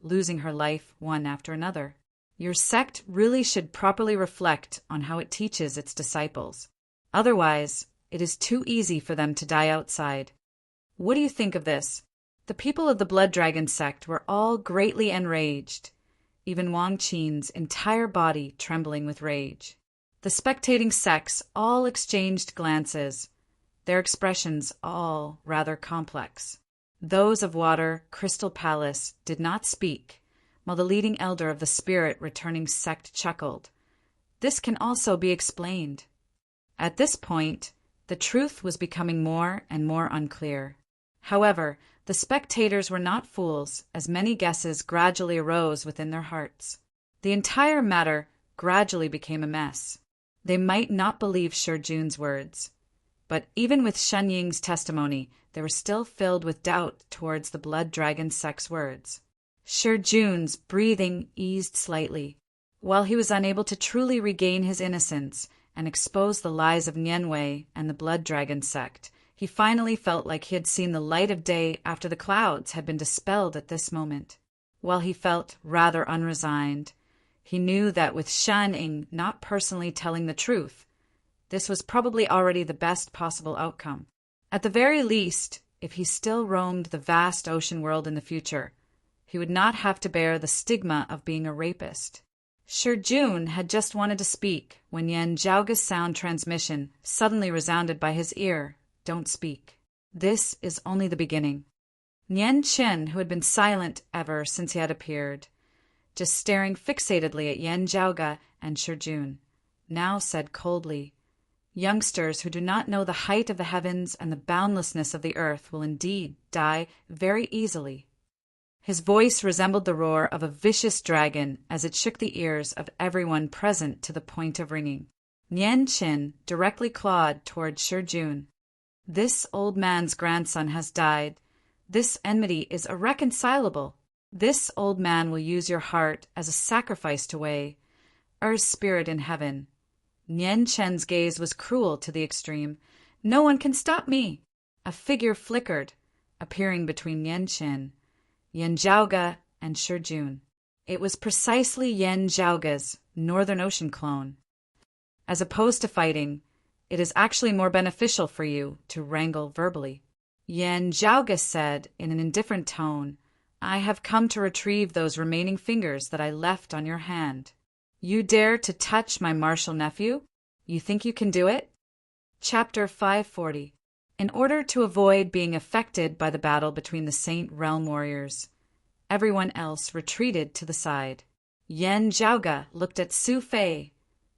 losing her life one after another. Your sect really should properly reflect on how it teaches its disciples. Otherwise, it is too easy for them to die outside. What do you think of this? The people of the Blood Dragon sect were all greatly enraged, even Wang Qin's entire body trembling with rage. The spectating sects all exchanged glances, their expressions all rather complex. Those of Water Crystal Palace did not speak, while the leading elder of the spirit returning sect chuckled. This can also be explained. At this point, the truth was becoming more and more unclear. However, the spectators were not fools, as many guesses gradually arose within their hearts. The entire matter gradually became a mess. They might not believe Shi Jun's words, but even with Shen Ying's testimony, they were still filled with doubt towards the Blood Dragon sect's words. Shi Jun's breathing eased slightly. While he was unable to truly regain his innocence and expose the lies of Nian Wei and the Blood Dragon sect, he finally felt like he had seen the light of day after the clouds had been dispelled at this moment. While he felt rather unresigned, he knew that with Shan-Ing not personally telling the truth, this was probably already the best possible outcome. At the very least, if he still roamed the vast ocean world in the future, he would not have to bear the stigma of being a rapist. Shi Jun had just wanted to speak when Yan Zhaoge's sound transmission suddenly resounded by his ear. Don't speak. This is only the beginning. Nian Qin, who had been silent ever since he had appeared, just staring fixatedly at Yan Zhaoge and Shi Jun, now said coldly, youngsters who do not know the height of the heavens and the boundlessness of the earth will indeed die very easily. His voice resembled the roar of a vicious dragon as it shook the ears of everyone present to the point of ringing. Nian Qin directly clawed toward Shi Jun. This old man's grandson has died. This enmity is irreconcilable. This old man will use your heart as a sacrifice to Wei, Er's spirit in heaven. Nian Chen's gaze was cruel to the extreme. No one can stop me. A figure flickered, appearing between Nian Chen, Yan Zhaoge, and Shi Jun. It was precisely Yan Zhaoge's Northern Ocean clone. As opposed to fighting, it is actually more beneficial for you to wrangle verbally. Yan Zhaoge said in an indifferent tone, I have come to retrieve those remaining fingers that I left on your hand. You dare to touch my martial nephew? You think you can do it? Chapter 540. In order to avoid being affected by the battle between the Saint Realm warriors, everyone else retreated to the side. Yan Zhaoge looked at Su Fei,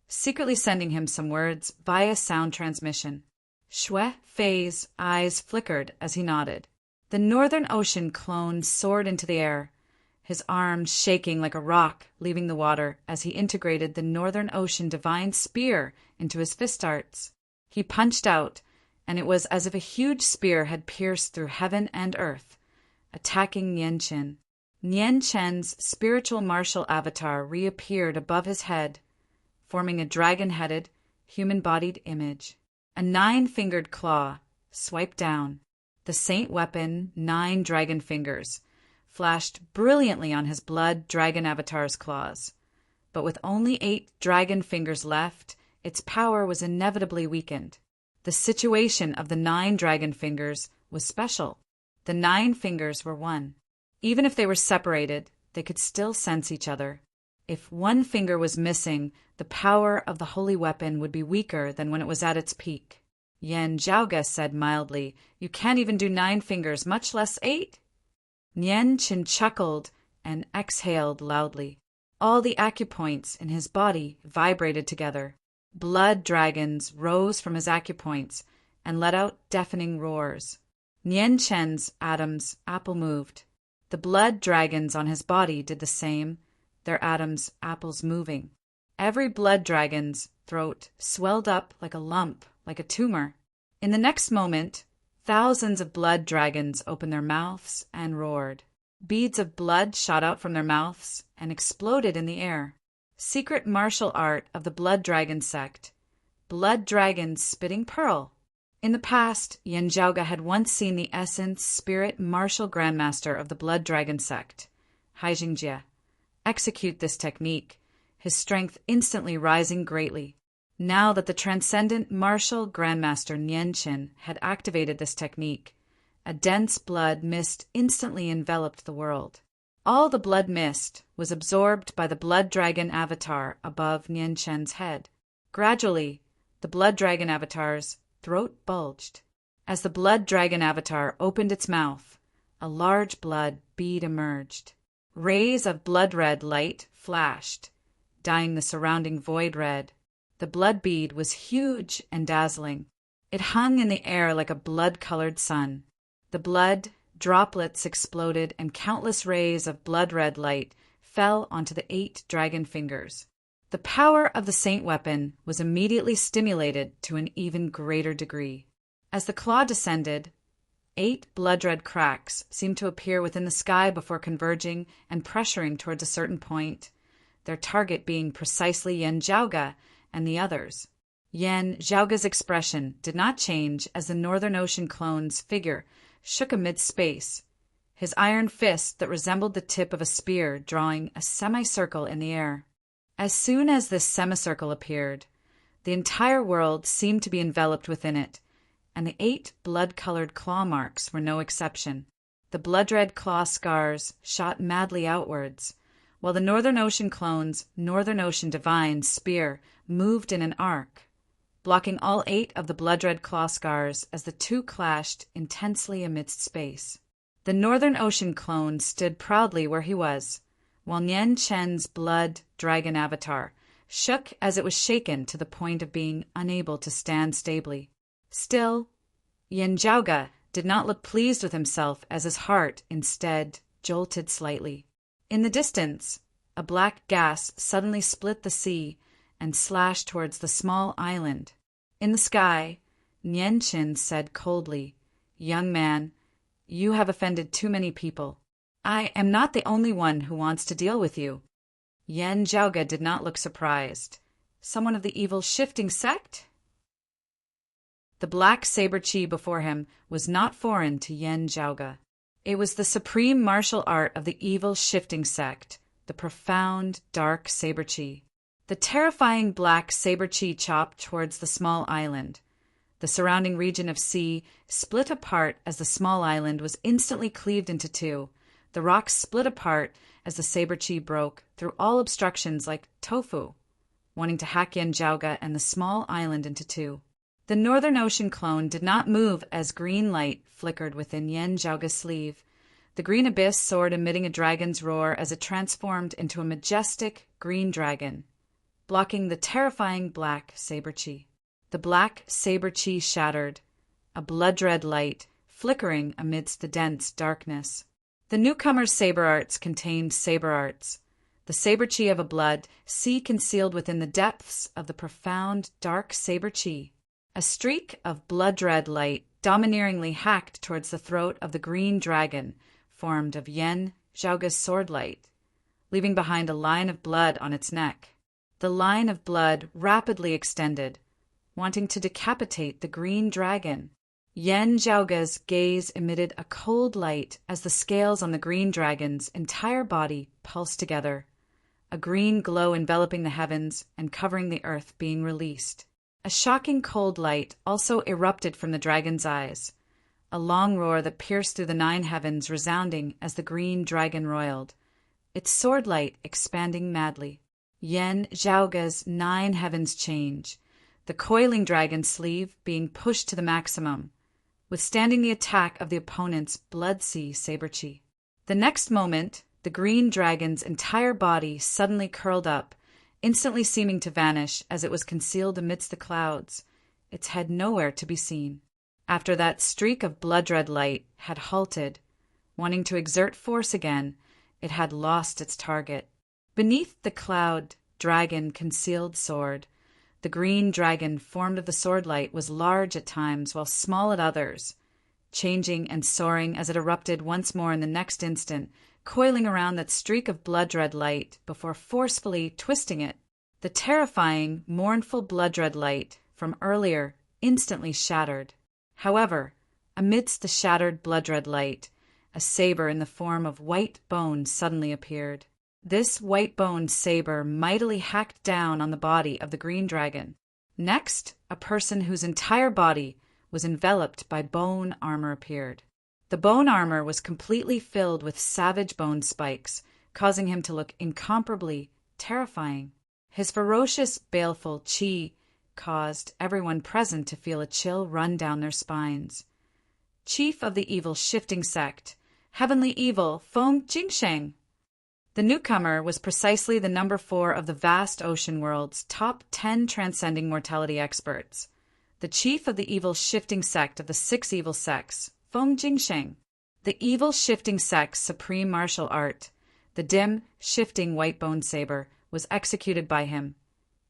secretly sending him some words via sound transmission. Shui Fei's eyes flickered as he nodded. The Northern Ocean clone soared into the air, his arms shaking like a rock leaving the water as he integrated the Northern Ocean divine spear into his fist arts. He punched out, and it was as if a huge spear had pierced through heaven and earth, attacking Nian Qin. Nian Chen's spiritual martial avatar reappeared above his head, forming a dragon-headed, human-bodied image. A 9-fingered claw swiped down. The saint weapon, 9 dragon fingers, flashed brilliantly on his blood dragon avatar's claws. But with only 8 dragon fingers left, its power was inevitably weakened. The situation of the 9 dragon fingers was special. The 9 fingers were one. Even if they were separated, they could still sense each other. If one finger was missing, the power of the holy weapon would be weaker than when it was at its peak. Yan Zhaoge said mildly, "You can't even do 9 fingers, much less 8." Nian Qin chuckled and exhaled loudly. All the acupoints in his body vibrated together. Blood dragons rose from his acupoints and let out deafening roars. Nian Chen's atoms apple moved. The blood dragons on his body did the same, their atoms apples moving. Every blood dragon's throat swelled up like a lump, like a tumor. In the next moment, thousands of blood dragons opened their mouths and roared. Beads of blood shot out from their mouths and exploded in the air. Secret martial art of the blood dragon sect. Blood dragons spitting pearl. In the past, Yan Zhaoge had once seen the essence spirit martial grandmaster of the blood dragon sect, Haijingjie, execute this technique, his strength instantly rising greatly. Now that the transcendent martial grandmaster Nian Qin had activated this technique, a dense blood mist instantly enveloped the world. All the blood mist was absorbed by the blood dragon avatar above Nian Chen's head. Gradually, the blood dragon avatar's throat bulged. As the blood dragon avatar opened its mouth, a large blood bead emerged. Rays of blood-red light flashed, dyeing the surrounding void red. The blood bead was huge and dazzling. It hung in the air like a blood-colored sun. The blood droplets exploded and countless rays of blood-red light fell onto the 8 dragon fingers. The power of the saint weapon was immediately stimulated to an even greater degree. As the claw descended, 8 blood-red cracks seemed to appear within the sky before converging and pressuring towards a certain point, their target being precisely Yan Zhaoge and the others. Yan Zhaoge's expression did not change as the Northern Ocean clone's figure shook amid space, his iron fist that resembled the tip of a spear drawing a semicircle in the air. As soon as this semicircle appeared, the entire world seemed to be enveloped within it, and the 8 blood-colored claw marks were no exception. The blood-red claw scars shot madly outwards, while the Northern Ocean clone's Northern Ocean Divine spear moved in an arc, blocking all 8 of the blood-red claw scars as the two clashed intensely amidst space. The Northern Ocean clone stood proudly where he was, while Nian Chen's blood dragon avatar shook as it was shaken to the point of being unable to stand stably. Still, Yan Zhaoge did not look pleased with himself as his heart instead jolted slightly. In the distance, a black gas suddenly split the sea and slashed towards the small island. In the sky, Nian Qin said coldly, "Young man, you have offended too many people. I am not the only one who wants to deal with you." Yan Zhaoge did not look surprised. Someone of the evil shifting sect? The black saber chi before him was not foreign to Yan Zhaoge. It was the supreme martial art of the evil shifting sect, the profound dark saber chi. The terrifying black saber chi chopped towards the small island. The surrounding region of sea split apart as the small island was instantly cleaved into 2. The rocks split apart as the saber chi broke through all obstructions like tofu, wanting to hack Yan Zhaoge and the small island into 2. The Northern Ocean clone did not move as green light flickered within Yan Zhaoge's sleeve. The green abyss soared, emitting a dragon's roar as it transformed into a majestic green dragon, blocking the terrifying black saber chi. The black saber chi shattered, a blood-red light flickering amidst the dense darkness. The newcomer's saber arts contained saber arts, the saber chi of a blood sea concealed within the depths of the profound dark saber chi. A streak of blood-red light domineeringly hacked towards the throat of the green dragon formed of Yen Zhaoga's sword light, leaving behind a line of blood on its neck. The line of blood rapidly extended, wanting to decapitate the green dragon. Yen Zhaoga's gaze emitted a cold light as the scales on the green dragon's entire body pulsed together, a green glow enveloping the heavens and covering the earth being released. A shocking cold light also erupted from the dragon's eyes, a long roar that pierced through the 9 heavens resounding as the green dragon roiled, its sword light expanding madly. Yen Zhaoga's 9 heavens change, the coiling dragon sleeve being pushed to the maximum, withstanding the attack of the opponent's blood sea saber-chi. The next moment, the green dragon's entire body suddenly curled up, instantly seeming to vanish as it was concealed amidst the clouds, its head nowhere to be seen. After that streak of blood-red light had halted, wanting to exert force again, it had lost its target. Beneath the cloud dragon-concealed sword, the green dragon formed of the sword light was large at times while small at others, changing and soaring as it erupted once more in the next instant, coiling around that streak of blood-red light before forcefully twisting it. The terrifying, mournful blood-red light from earlier instantly shattered. However, amidst the shattered blood-red light, a saber in the form of white bone suddenly appeared. This white-boned saber mightily hacked down on the body of the green dragon. Next, a person whose entire body was enveloped by bone armor appeared. The bone armor was completely filled with savage bone spikes, causing him to look incomparably terrifying. His ferocious, baleful chi caused everyone present to feel a chill run down their spines. Chief of the evil shifting sect, heavenly evil Feng Jingsheng. The newcomer was precisely the number 4 of the vast ocean world's top 10 transcending mortality experts, the chief of the evil shifting sect of the 6 evil sects, Feng Jingsheng. The evil shifting sect's supreme martial art, the dim, shifting white bone saber, was executed by him,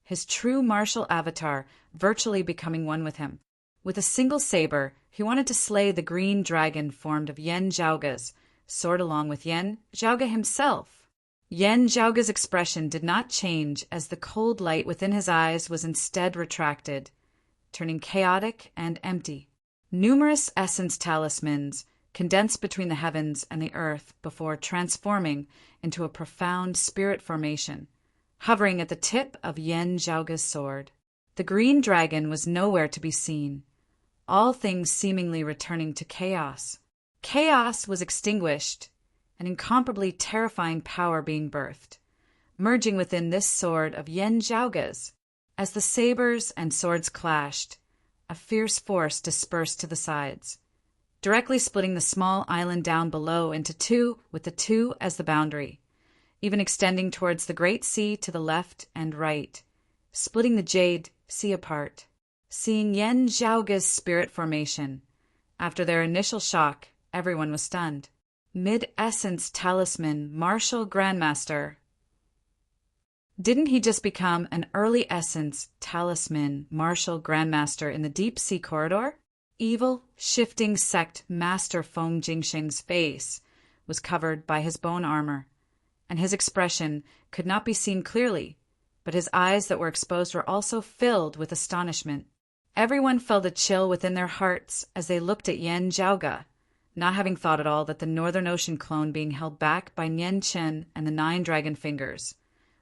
his true martial avatar virtually becoming one with him. With a single saber, he wanted to slay the green dragon formed of Yen Zhaoga's sword along with Yen Zhaoga himself. Yen Zhaoga's expression did not change as the cold light within his eyes was instead retracted, turning chaotic and empty. Numerous essence talismans condensed between the heavens and the earth before transforming into a profound spirit formation, hovering at the tip of Yen Zhaoga's sword. The green dragon was nowhere to be seen, all things seemingly returning to chaos. Chaos was extinguished, an incomparably terrifying power being birthed, merging within this sword of Yen Zhaoga's. As the sabers and swords clashed, a fierce force dispersed to the sides, directly splitting the small island down below into 2 with the 2 as the boundary, even extending towards the great sea to the left and right, splitting the Jade Sea apart. Seeing Yen Zhaoga's spirit formation, after their initial shock, everyone was stunned. Mid-essence talisman martial grandmaster. Didn't he just become an early essence talisman martial grandmaster in the deep sea corridor? Evil, shifting sect master Feng Jingsheng's face was covered by his bone armor, and his expression could not be seen clearly, but his eyes that were exposed were also filled with astonishment. Everyone felt a chill within their hearts as they looked at Yen Zhaoga, not having thought at all that the Northern Ocean clone being held back by Nian Chen and the 9 dragon fingers,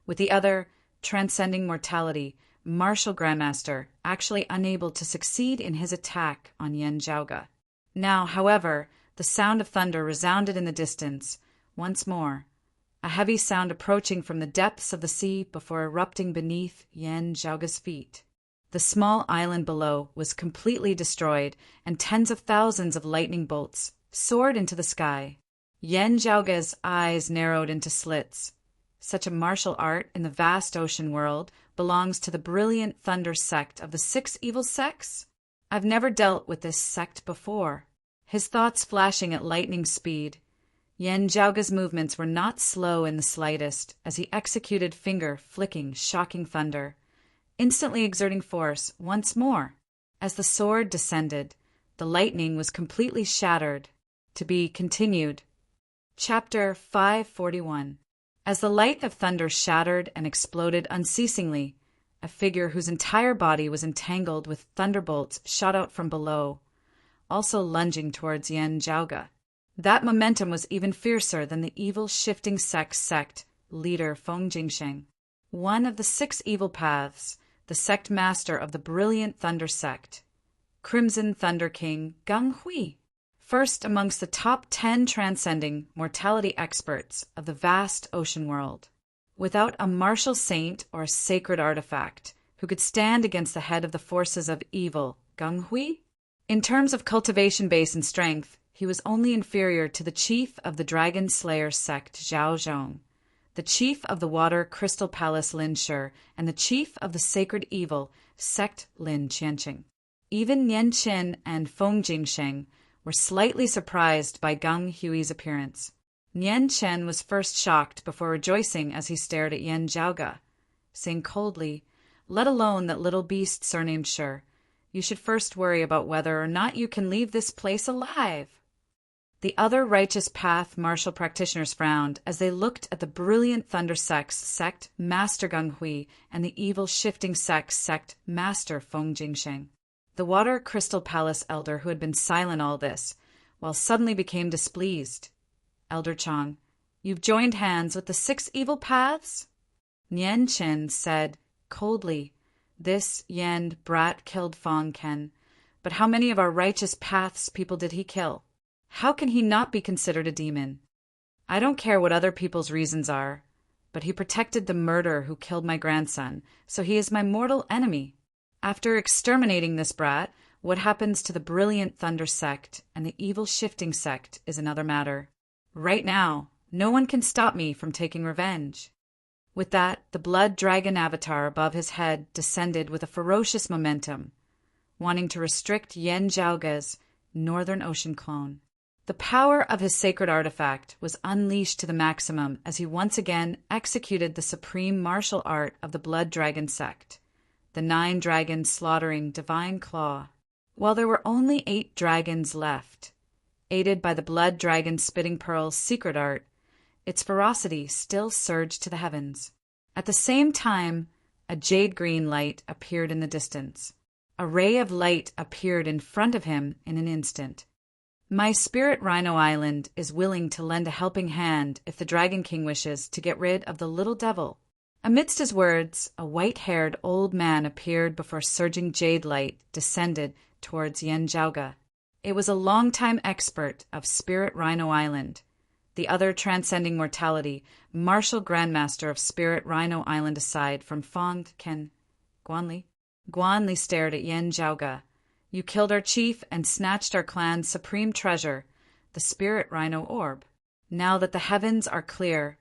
with the other, transcending mortality, martial grandmaster, actually unable to succeed in his attack on Yen Zhaoga. Now, however, the sound of thunder resounded in the distance, once more, a heavy sound approaching from the depths of the sea before erupting beneath Yen Zhaoga's feet. The small island below was completely destroyed, and tens of thousands of lightning bolts soared into the sky. Yen Zhaoga's eyes narrowed into slits. Such a martial art in the vast ocean world belongs to the brilliant thunder sect of the 6 evil sects? I've never dealt with this sect before. His thoughts flashing at lightning speed, Yen Zhaoga's movements were not slow in the slightest as he executed finger-flicking, shocking thunder, instantly exerting force once more. As the sword descended, the lightning was completely shattered. To be continued. Chapter 541. As the light of thunder shattered and exploded unceasingly, a figure whose entire body was entangled with thunderbolts shot out from below, also lunging towards Yan Zhaoge. That momentum was even fiercer than the evil shifting sect leader Feng Jingsheng, one of the 6 evil paths, the sect master of the brilliant thunder sect, Crimson Thunder King Gang Hui, first amongst the top 10 transcending mortality experts of the vast ocean world. Without a martial saint or a sacred artifact who could stand against the head of the forces of evil, Gang Hui, in terms of cultivation base and strength, he was only inferior to the chief of the Dragon Slayer sect Zhao Zhong, the chief of the Water Crystal Palace Lin Shi, and the chief of the Sacred Evil sect Lin Qianqing. Even Nian Qin and Feng Jingsheng were slightly surprised by Gang Hui's appearance. Nian Qin was first shocked before rejoicing as he stared at Yan Zhaoge, saying coldly, "Let alone that little beast surnamed Shi, you should first worry about whether or not you can leave this place alive." The other Righteous Path martial practitioners frowned as they looked at the brilliant Thunder sect Master Gang Hui and the evil Shifting sect Master Feng Jingsheng. The Water Crystal Palace elder who had been silent all this, while suddenly became displeased. "Elder Chang, you've joined hands with the 6 evil paths?" Nian Qin said coldly, "This Yan brat killed Fang Ken, but how many of our Righteous Paths people did he kill? How can he not be considered a demon? I don't care what other people's reasons are, but he protected the murderer who killed my grandson, so he is my mortal enemy. After exterminating this brat, what happens to the brilliant Thunder sect and the evil Shifting sect is another matter. Right now, no one can stop me from taking revenge." With that, the blood dragon avatar above his head descended with a ferocious momentum, wanting to restrict Yan Zhaoge's Northern Ocean clone. The power of his sacred artifact was unleashed to the maximum as he once again executed the supreme martial art of the Blood Dragon sect, the 9 dragons slaughtering divine claw. While there were only 8 dragons left, aided by the Blood Dragon Spitting Pearl's secret art, its ferocity still surged to the heavens. At the same time, a jade-green light appeared in the distance. A ray of light appeared in front of him in an instant. "My spirit Rhino Island is willing to lend a helping hand if the Dragon King wishes to get rid of the little devil." Amidst his words, a white-haired old man appeared before surging jade light descended towards Yan Zhaoge. It was a long-time expert of Spirit Rhino Island, the other transcending mortality, martial grandmaster of Spirit Rhino Island aside from Fang Ken. "Guanli." Guanli stared at Yan Zhaoge. "You killed our chief and snatched our clan's supreme treasure, the Spirit Rhino Orb. Now that the heavens are clear,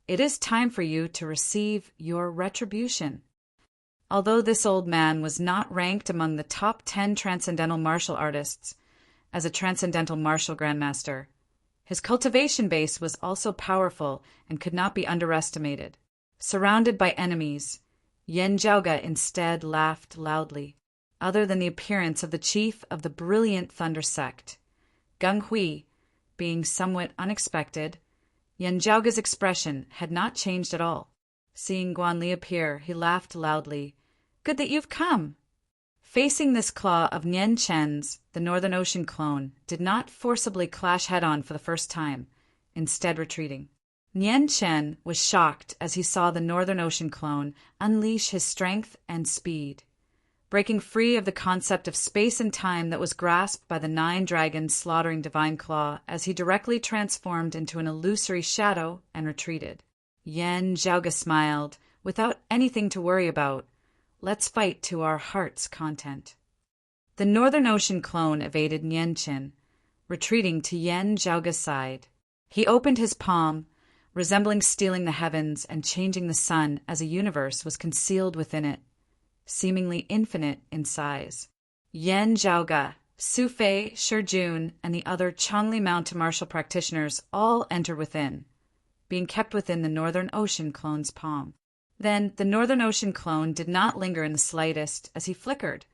it is time for you to receive your retribution." Although this old man was not ranked among the top 10 transcendental martial artists as a transcendental martial grandmaster, his cultivation base was also powerful and could not be underestimated. Surrounded by enemies, Yan Zhaoge instead laughed loudly. Other than the appearance of the chief of the brilliant Thunder sect, Gang Hui, being somewhat unexpected, Yan Zhaoge's expression had not changed at all. Seeing Guanli appear, he laughed loudly. "Good that you've come." Facing this claw of Nian Chen's, the Northern Ocean clone did not forcibly clash head-on for the first time, instead retreating. Nian Chen was shocked as he saw the Northern Ocean clone unleash his strength and speed, breaking free of the concept of space and time that was grasped by the 9 dragons slaughtering Divine Claw as he directly transformed into an illusory shadow and retreated. Yan Zhaoge smiled, without anything to worry about. Let's fight to our heart's content. The Northern Ocean clone evaded Nian Qin, retreating to Yan Zhaoge's side. He opened his palm, resembling stealing the heavens and changing the sun as a universe was concealed within it, seemingly infinite in size. Yan Zhaoge, Su Fei, Shi Jun, and the other Changli Mountain martial practitioners all enter within, being kept within the Northern Ocean clone's palm. Then the Northern Ocean clone did not linger in the slightest as he flickered,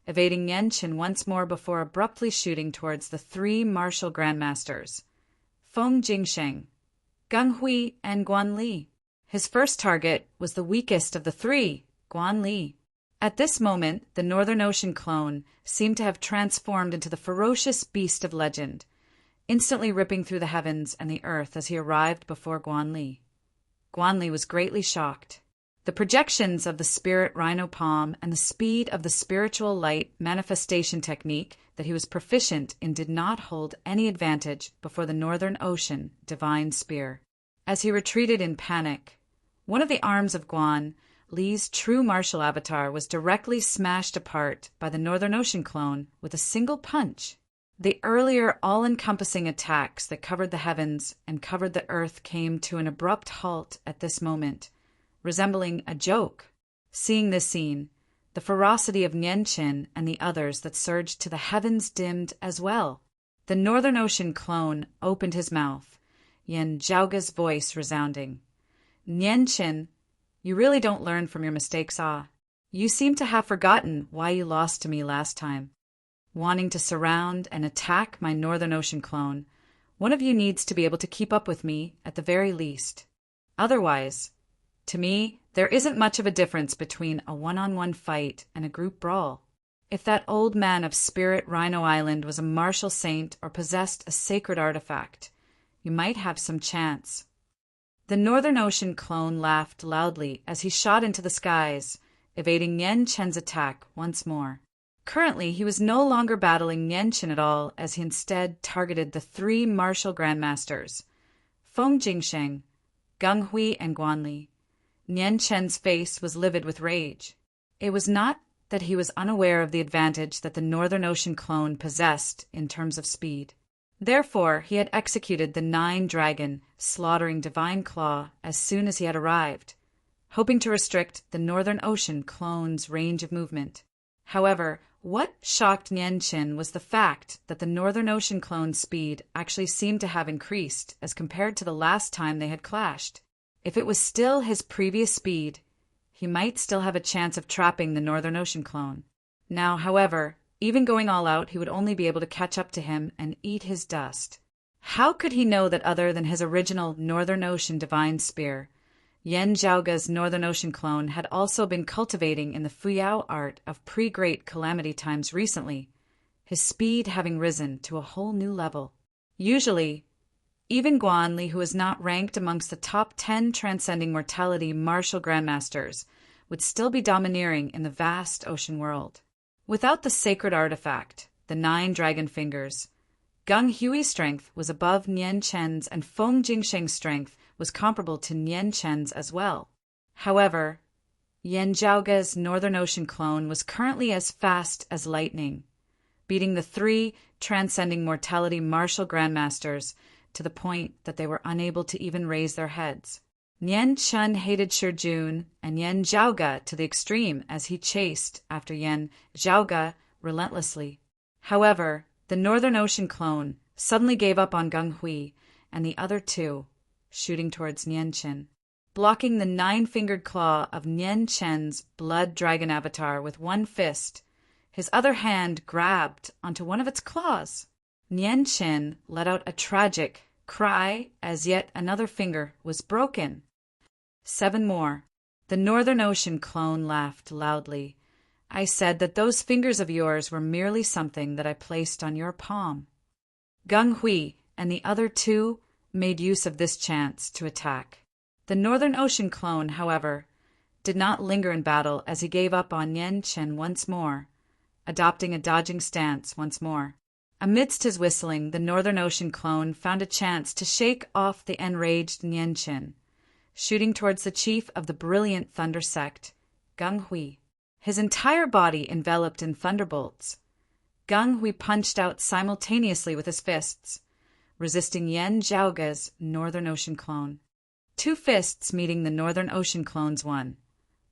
evading Yanqin once more before abruptly shooting towards the three martial grandmasters, Feng Jingsheng, Gung Hui, and Guan Li. His first target was the weakest of the three, Guan Li. At this moment, the Northern Ocean clone seemed to have transformed into the ferocious beast of legend, instantly ripping through the heavens and the earth as he arrived before Guan Li. Guan Li was greatly shocked. The projections of the spirit rhino palm and the speed of the spiritual light manifestation technique that he was proficient in did not hold any advantage before the Northern Ocean divine spear. As he retreated in panic, one of the arms of Guan Li's true martial avatar was directly smashed apart by the Northern Ocean clone with a single punch. The earlier all-encompassing attacks that covered the heavens and covered the earth came to an abrupt halt at this moment, resembling a joke. Seeing this scene, the ferocity of Nianqin and the others that surged to the heavens dimmed as well. The Northern Ocean clone opened his mouth, Yan Zhaoga's voice resounding. Nianqin, you really don't learn from your mistakes, ah. You seem to have forgotten why you lost to me last time. Wanting to surround and attack my Northern Ocean clone, one of you needs to be able to keep up with me at the very least. Otherwise, to me, there isn't much of a difference between a one-on-one fight and a group brawl. If that old man of Spirit Rhino Island was a martial saint or possessed a sacred artifact, you might have some chance. The Northern Ocean clone laughed loudly as he shot into the skies, evading Nianqin's attack once more. Currently, he was no longer battling Nianqin at all, as he instead targeted the three martial grandmasters, Feng Jingsheng, Gung Hui, and Guan Li. Nianqin's face was livid with rage. It was not that he was unaware of the advantage that the Northern Ocean clone possessed in terms of speed. Therefore, he had executed the 9-dragon, slaughtering Divine Claw as soon as he had arrived, hoping to restrict the Northern Ocean clone's range of movement. However, what shocked Nianqin was the fact that the Northern Ocean clone's speed actually seemed to have increased as compared to the last time they had clashed. If it was still his previous speed, he might still have a chance of trapping the Northern Ocean clone. Now, however, even going all out, he would only be able to catch up to him and eat his dust. How could he know that other than his original Northern Ocean divine spear, Yan Zhaoga's Northern Ocean clone had also been cultivating in the Fuyao art of pre-Great Calamity times recently, his speed having risen to a whole new level. Usually, even Guan Li, who is not ranked amongst the top 10 transcending mortality martial grandmasters, would still be domineering in the vast ocean world. Without the sacred artifact, the 9 dragon fingers, Gung Hui's strength was above Nianqin's and Feng Jingsheng's strength was comparable to Nianqin's as well. However, Yan Zhaoga's Northern Ocean clone was currently as fast as lightning, beating the 3 transcending mortality martial grandmasters to the point that they were unable to even raise their heads. Nianqin hated Shijun and Yan Zhaoga to the extreme as he chased after Yan Zhaoga relentlessly. However, the Northern Ocean clone suddenly gave up on Gung Hui and the other 2, shooting towards Nianqin. Blocking the 9-fingered claw of Nianqin's blood dragon avatar with one fist, his other hand grabbed onto one of its claws. Nianqin let out a tragic cry as yet another finger was broken. 7 more. The Northern Ocean clone laughed loudly. I said that those fingers of yours were merely something that I placed on your palm. Gung Hui and the other 2 made use of this chance to attack. The Northern Ocean clone, however, did not linger in battle as he gave up on Nianqin once more, adopting a dodging stance once more. Amidst his whistling, the Northern Ocean clone found a chance to shake off the enraged Nianqin, shooting towards the chief of the brilliant thunder sect, Gung Hui. His entire body enveloped in thunderbolts, Gung Hui punched out simultaneously with his fists, resisting Yan Zhaoga's Northern Ocean clone. 2 fists meeting the Northern Ocean clone's one.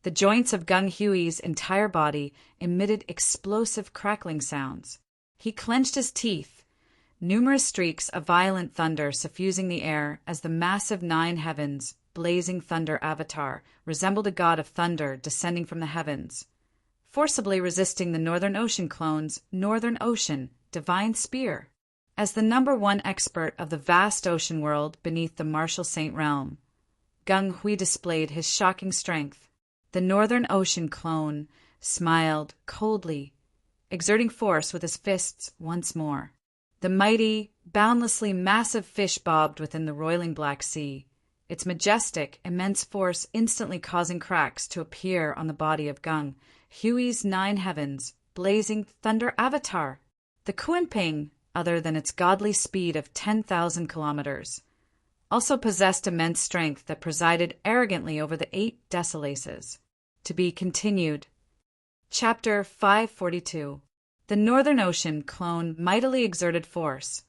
The joints of Gung Hui's entire body emitted explosive crackling sounds. He clenched his teeth, numerous streaks of violent thunder suffusing the air as the massive 9 heavens, blazing thunder avatar resembled a god of thunder descending from the heavens, forcibly resisting the Northern Ocean clone's Northern Ocean divine spear. As the #1 expert of the vast ocean world beneath the Martial Saint realm, Gung Hui displayed his shocking strength. The Northern Ocean clone smiled coldly, exerting force with his fists once more. The mighty, boundlessly massive fish bobbed within the roiling Black Sea, its majestic, immense force instantly causing cracks to appear on the body of Gung Hui's 9 heavens, blazing thunder avatar. The Kunping, other than its godly speed of 10,000 kilometers, also possessed immense strength that presided arrogantly over the 8 Desolaces. To be continued. Chapter 542. The Northern Ocean clone mightily exerted force,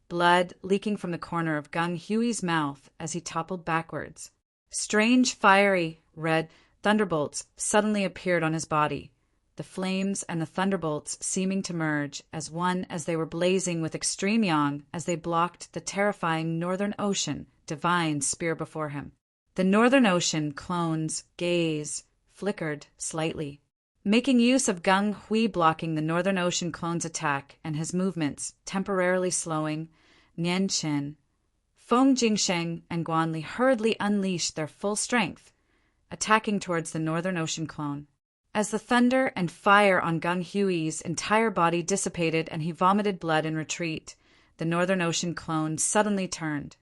blood leaking from the corner of Gung Hui's mouth as he toppled backwards. Strange, fiery, red thunderbolts suddenly appeared on his body, the flames and the thunderbolts seeming to merge as one as they were blazing with extreme yang as they blocked the terrifying Northern Ocean divine spear before him. The Northern Ocean clone's gaze flickered slightly. Making use of Gung Hui blocking the Northern Ocean clone's attack and his movements temporarily slowing, Nian Chen, Feng Jingsheng, and Guanli hurriedly unleashed their full strength, attacking towards the Northern Ocean clone. As the thunder and fire on Gung Hui's entire body dissipated and he vomited blood in retreat, the Northern Ocean clone suddenly turned,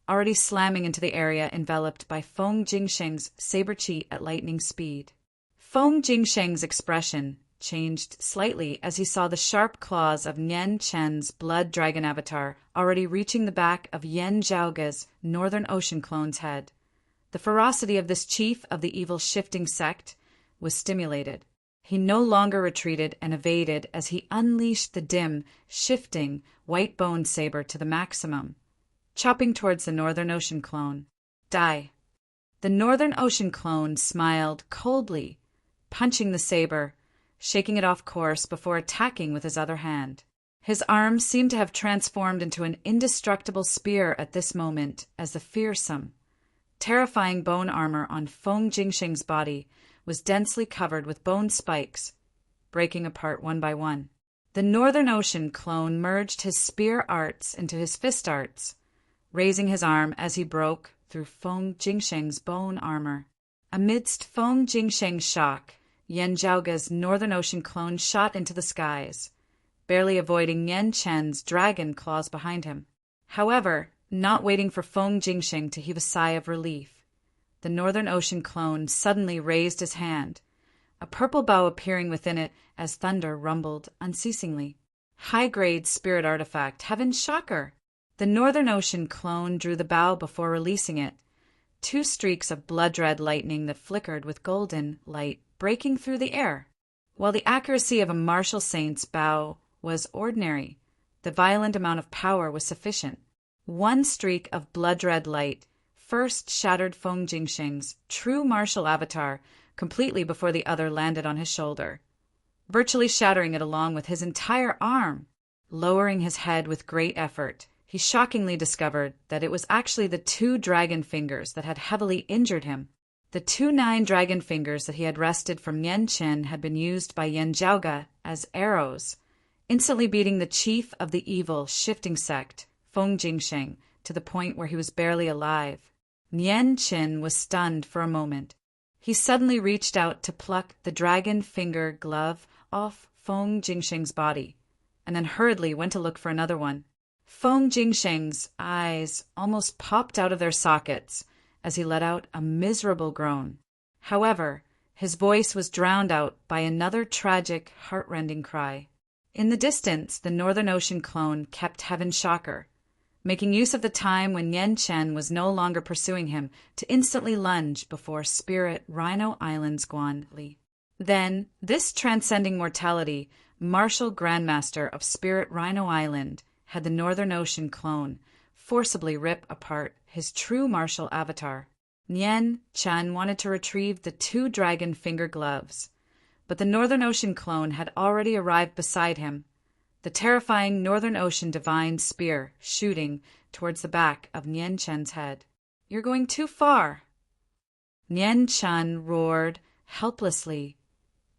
already slamming into the area enveloped by Feng Jingsheng's saber chi at lightning speed. Feng Jingsheng's expression changed slightly as he saw the sharp claws of Nian Chen's blood dragon avatar already reaching the back of Yen Zhaoga's Northern Ocean clone's head. The ferocity of this chief of the evil shifting sect was stimulated. He no longer retreated and evaded as he unleashed the dim, shifting, white bone saber to the maximum, chopping towards the Northern Ocean clone. Die. The Northern Ocean clone smiled coldly, punching the saber, shaking it off course before attacking with his other hand. His arm seemed to have transformed into an indestructible spear at this moment as the fearsome, terrifying bone armor on Feng Jingsheng's body was densely covered with bone spikes, breaking apart one by one. The Northern Ocean clone merged his spear arts into his fist arts, raising his arm as he broke through Feng Jingsheng's bone armor. Amidst Feng Jingsheng's shock, Yen Zhaoga's Northern Ocean clone shot into the skies, barely avoiding Yen Chen's dragon claws behind him. However, not waiting for Feng Jingsheng to heave a sigh of relief, the Northern Ocean clone suddenly raised his hand, a purple bow appearing within it as thunder rumbled unceasingly. High-grade spirit artifact, Heaven's Shocker! The Northern Ocean clone drew the bow before releasing it, 2 streaks of blood-red lightning that flickered with golden light breaking through the air. While the accuracy of a martial saint's bow was ordinary, the violent amount of power was sufficient. 1 streak of blood-red light first shattered Feng Jingsheng's true martial avatar completely before the other landed on his shoulder, virtually shattering it along with his entire arm. Lowering his head with great effort, he shockingly discovered that it was actually the 2 dragon fingers that had heavily injured him. The 2 9 dragon fingers that he had wrested from Yen Chen had been used by Yen Zhaoga as arrows, instantly beating the chief of the evil shifting sect, Feng Jingsheng, to the point where he was barely alive. Yen Chen was stunned for a moment. He suddenly reached out to pluck the dragon finger glove off Feng Jingsheng's body, and then hurriedly went to look for another one. Feng Jingsheng's eyes almost popped out of their sockets as he let out a miserable groan. However, his voice was drowned out by another tragic, heartrending cry. In the distance, the Northern Ocean clone kept Heaven's Shocker, making use of the time when Yen Chen was no longer pursuing him to instantly lunge before Spirit Rhino Island's Guanli. Then, this transcending mortality, martial grandmaster of Spirit Rhino Island, had the Northern Ocean clone forcibly rip apart his true martial avatar. Nian Chen wanted to retrieve the 2 dragon finger gloves, but the Northern Ocean clone had already arrived beside him, the terrifying Northern Ocean divine spear shooting towards the back of Nian Chen's head. "You're going too far!" Nian Chen roared helplessly,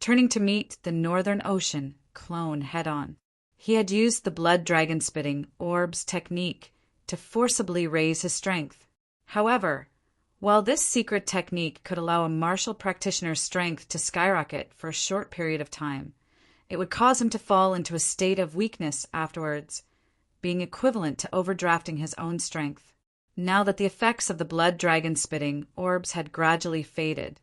turning to meet the Northern Ocean clone head-on. He had used the blood dragon-spitting orbs technique to forcibly raise his strength. However, while this secret technique could allow a martial practitioner's strength to skyrocket for a short period of time, it would cause him to fall into a state of weakness afterwards, being equivalent to overdrafting his own strength. Now that the effects of the blood dragon-spitting orbs had gradually faded,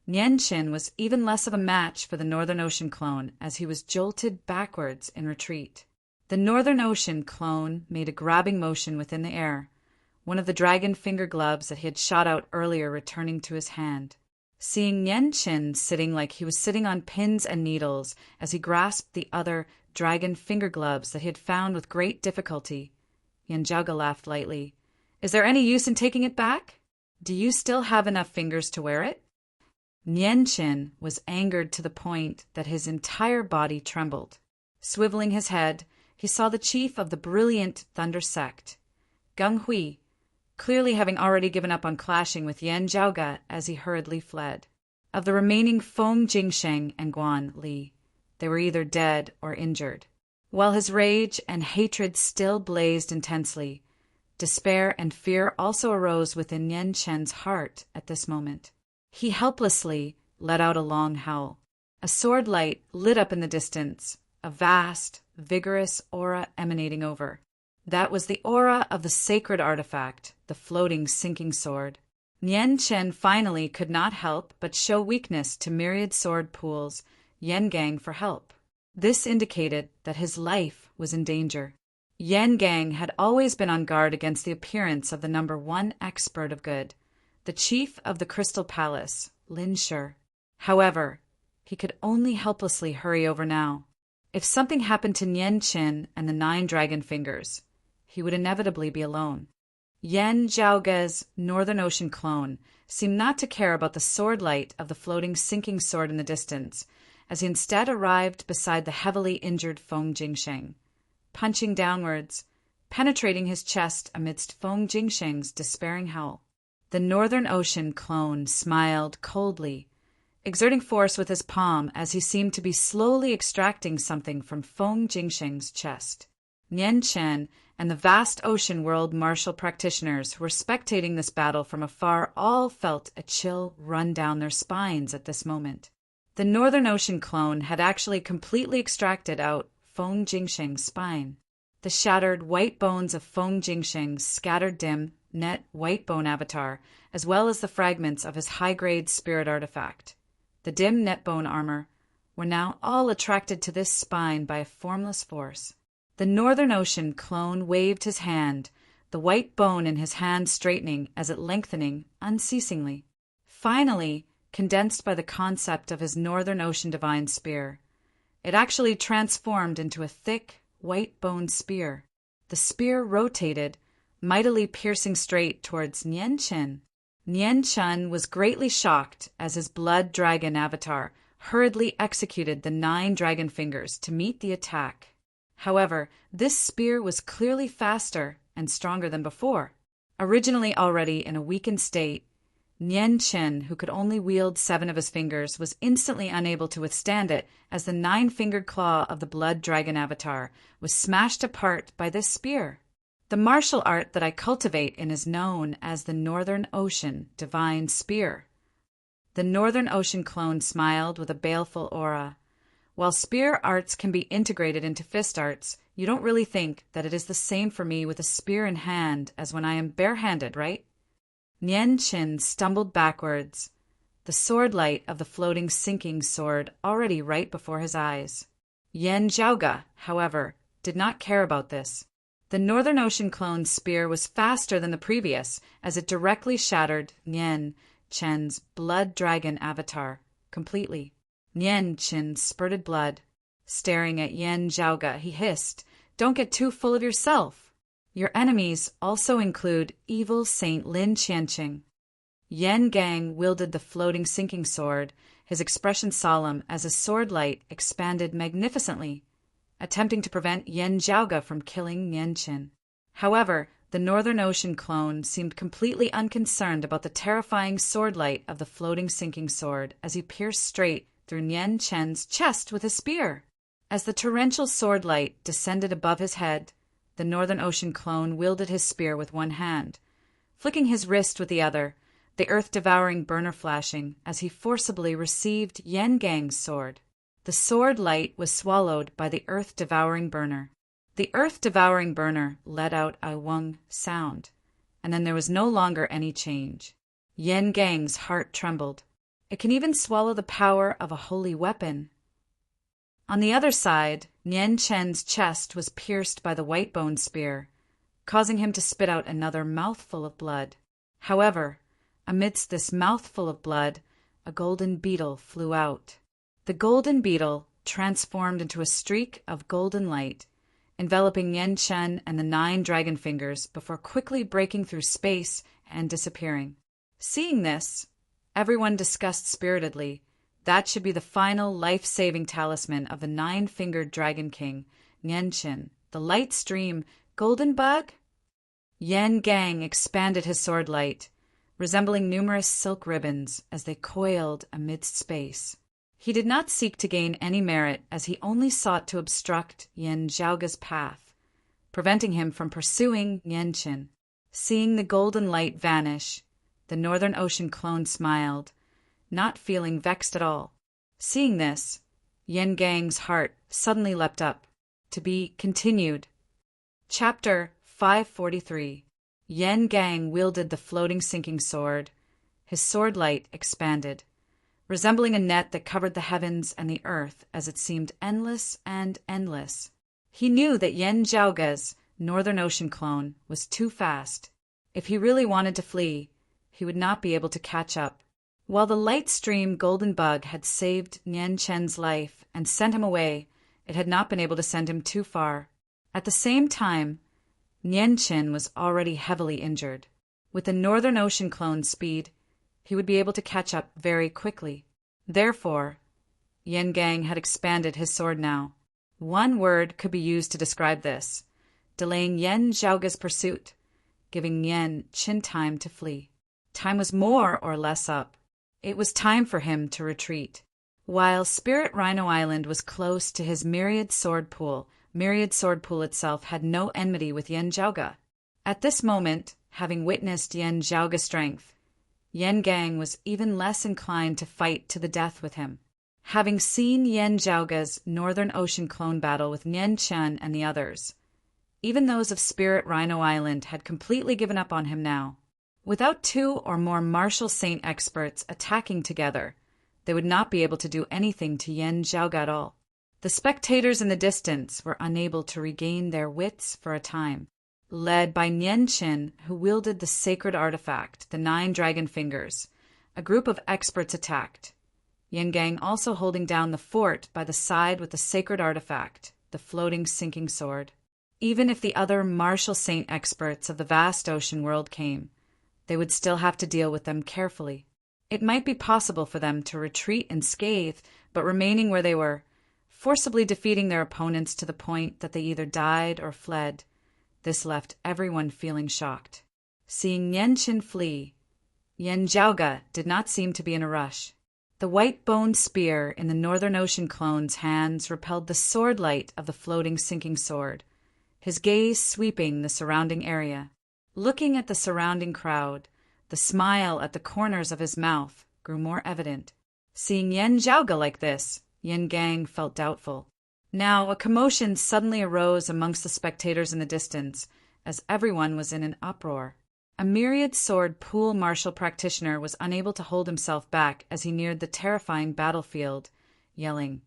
Nianqin was even less of a match for the Northern Ocean clone as he was jolted backwards in retreat. The Northern Ocean clone made a grabbing motion within the air, one of the dragon finger gloves that he had shot out earlier returning to his hand. Seeing Nianqin sitting like he was sitting on pins and needles as he grasped the other dragon finger gloves that he had found with great difficulty, Yanjiaoge laughed lightly. "Is there any use in taking it back? Do you still have enough fingers to wear it?" Nianqin was angered to the point that his entire body trembled. Swiveling his head, he saw the chief of the brilliant Thunder Sect, Gung Hui, clearly having already given up on clashing with Yanjiaoge as he hurriedly fled. Of the remaining Feng Jingsheng and Guan Li, they were either dead or injured. While his rage and hatred still blazed intensely, despair and fear also arose within Nianqin's heart at this moment. He helplessly let out a long howl. A sword light lit up in the distance, a vast, vigorous aura emanating over. That was the aura of the sacred artifact, the floating sinking sword. Nianqin finally could not help but show weakness to myriad sword pools, Yangang for help. This indicated that his life was in danger. Yangang had always been on guard against the appearance of the number one expert of good, the chief of the Crystal Palace, Lin Shi. However, he could only helplessly hurry over now. If something happened to Nianqin and the 9 dragon fingers, he would inevitably be alone. Yanjiaoge's Northern Ocean clone seemed not to care about the sword light of the floating sinking sword in the distance, as he instead arrived beside the heavily injured Feng Jingsheng, punching downwards, penetrating his chest amidst Feng Jingsheng's despairing howl. The Northern Ocean clone smiled coldly, exerting force with his palm as he seemed to be slowly extracting something from Feng Jingsheng's chest. Nianqin and the vast ocean world martial practitioners who were spectating this battle from afar all felt a chill run down their spines at this moment. The Northern Ocean clone had actually completely extracted out Feng Jingsheng's spine. The shattered white bones of Feng Jingsheng's scattered dim net white bone avatar, as well as the fragments of his high-grade spirit artifact, the dim net bone armor, were now all attracted to this spine by a formless force. The Northern Ocean clone waved his hand, the white bone in his hand straightening as it lengthening unceasingly. Finally, condensed by the concept of his Northern Ocean divine spear, it actually transformed into a thick, white-boned spear. The spear rotated, mightily piercing straight towards Nianqin. Nianqin was greatly shocked as his blood dragon avatar hurriedly executed the 9 dragon fingers to meet the attack. However, this spear was clearly faster and stronger than before. Originally already in a weakened state, Nianqin, who could only wield 7 of his fingers, was instantly unable to withstand it as the 9-fingered claw of the blood dragon avatar was smashed apart by this spear. The martial art that I cultivate in is known as the Northern Ocean Divine Spear. The Northern Ocean clone smiled with a baleful aura. While spear arts can be integrated into fist arts, you don't really think that it is the same for me with a spear in hand as when I am barehanded, right? Nianqin stumbled backwards, the sword light of the floating sinking sword already right before his eyes. Yanjiaoge, however, did not care about this. The Northern Ocean clone's spear was faster than the previous, as it directly shattered Nianqin's blood dragon avatar completely. Nianqin spurted blood. Staring at Yanjiaoge, he hissed, "Don't get too full of yourself. Your enemies also include evil Saint Lin Qianqing." Yangang wielded the floating sinking sword, his expression solemn as his sword light expanded magnificently, attempting to prevent Yanjiaoge from killing Nianqin. However, the Northern Ocean clone seemed completely unconcerned about the terrifying sword light of the floating sinking sword as he pierced straight through Nian Chen's chest with a spear. As the torrential sword light descended above his head, the Northern Ocean clone wielded his spear with one hand, flicking his wrist with the other, the earth-devouring burner flashing as he forcibly received Yen Gang's sword. The sword light was swallowed by the earth-devouring burner. The earth-devouring burner let out a wung sound, and then there was no longer any change. Yen Gang's heart trembled. It can even swallow the power of a holy weapon. On the other side, Nian Chen's chest was pierced by the white bone spear, causing him to spit out another mouthful of blood. However, amidst this mouthful of blood, a golden beetle flew out. The golden beetle transformed into a streak of golden light, enveloping Yen Chen and the 9 dragon fingers before quickly breaking through space and disappearing. Seeing this, everyone discussed spiritedly, that should be the final life-saving talisman of the 9-fingered Dragon King, Nianchen, the light stream, golden bug? Yen Gang expanded his sword light, resembling numerous silk ribbons as they coiled amidst space. He did not seek to gain any merit, as he only sought to obstruct Yen Zhaoga's path, preventing him from pursuing Nianchen. Seeing the golden light vanish, the Northern Ocean clone smiled, not feeling vexed at all. Seeing this, Yen Gang's heart suddenly leapt up. To be continued. Chapter 543. Yen Gang wielded the floating sinking sword. His sword light expanded, resembling a net that covered the heavens and the earth as it seemed endless and endless. He knew that Yen Zhaoga's Northern Ocean clone was too fast. If he really wanted to flee, he would not be able to catch up. While the light stream golden bug had saved Nian Chen's life and sent him away, it had not been able to send him too far. At the same time, Nian Chen was already heavily injured. With the Northern Ocean clone's speed, he would be able to catch up very quickly. Therefore, Yen Gang had expanded his sword now. One word could be used to describe this: delaying Yen Zhaoga's pursuit, giving Nian Chen time to flee. Time was more or less up. It was time for him to retreat. While Spirit Rhino Island was close to his Myriad Sword Pool itself had no enmity with Yen Zhaoga. At this moment, having witnessed Yen Zhaoga's strength, Yen Gang was even less inclined to fight to the death with him. Having seen Yen Zhaoga's Northern Ocean clone battle with Nian Chen and the others, even those of Spirit Rhino Island had completely given up on him now. Without 2 or more martial saint experts attacking together, they would not be able to do anything to Yen Zhaoga at all. The spectators in the distance were unable to regain their wits for a time. Led by Nian Chen, who wielded the sacred artifact, the 9 dragon fingers, a group of experts attacked. Yen Gang also holding down the fort by the side with the sacred artifact, the floating sinking sword. Even if the other martial saint experts of the vast ocean world came, they would still have to deal with them carefully. It might be possible for them to retreat unscathed, but remaining where they were, forcibly defeating their opponents to the point that they either died or fled. This left everyone feeling shocked. Seeing Nian Chen flee, Yen Zhaoga did not seem to be in a rush. The white-boned spear in the Northern Ocean clone's hands repelled the sword light of the floating sinking sword, his gaze sweeping the surrounding area. Looking at the surrounding crowd, the smile at the corners of his mouth grew more evident. Seeing Yen Zhaoga like this, Yen Gang felt doubtful. Now a commotion suddenly arose amongst the spectators in the distance, as everyone was in an uproar. A Myriad Sword Pool martial practitioner was unable to hold himself back as he neared the terrifying battlefield, yelling,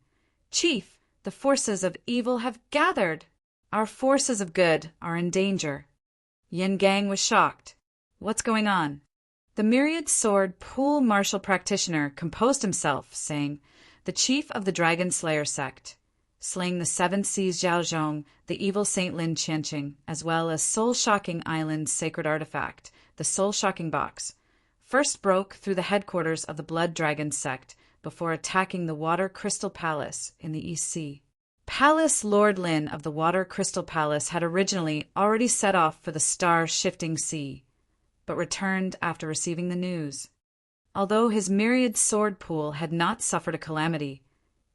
"Chief, the forces of evil have gathered! Our forces of good are in danger." Yen Gang was shocked. What's going on? The Myriad Sword Pool martial practitioner composed himself, saying, "The chief of the Dragon Slayer sect, slaying the 7 Seas Zhaozhong, the evil Saint Lin Qianqing, as well as Soul-Shocking Island's sacred artifact, the Soul-Shocking Box, first broke through the headquarters of the Blood Dragon sect before attacking the Water Crystal Palace in the East Sea. Palace Lord Lin of the Water Crystal Palace had originally already set off for the star-shifting sea, but returned after receiving the news. Although his myriad sword pool had not suffered a calamity,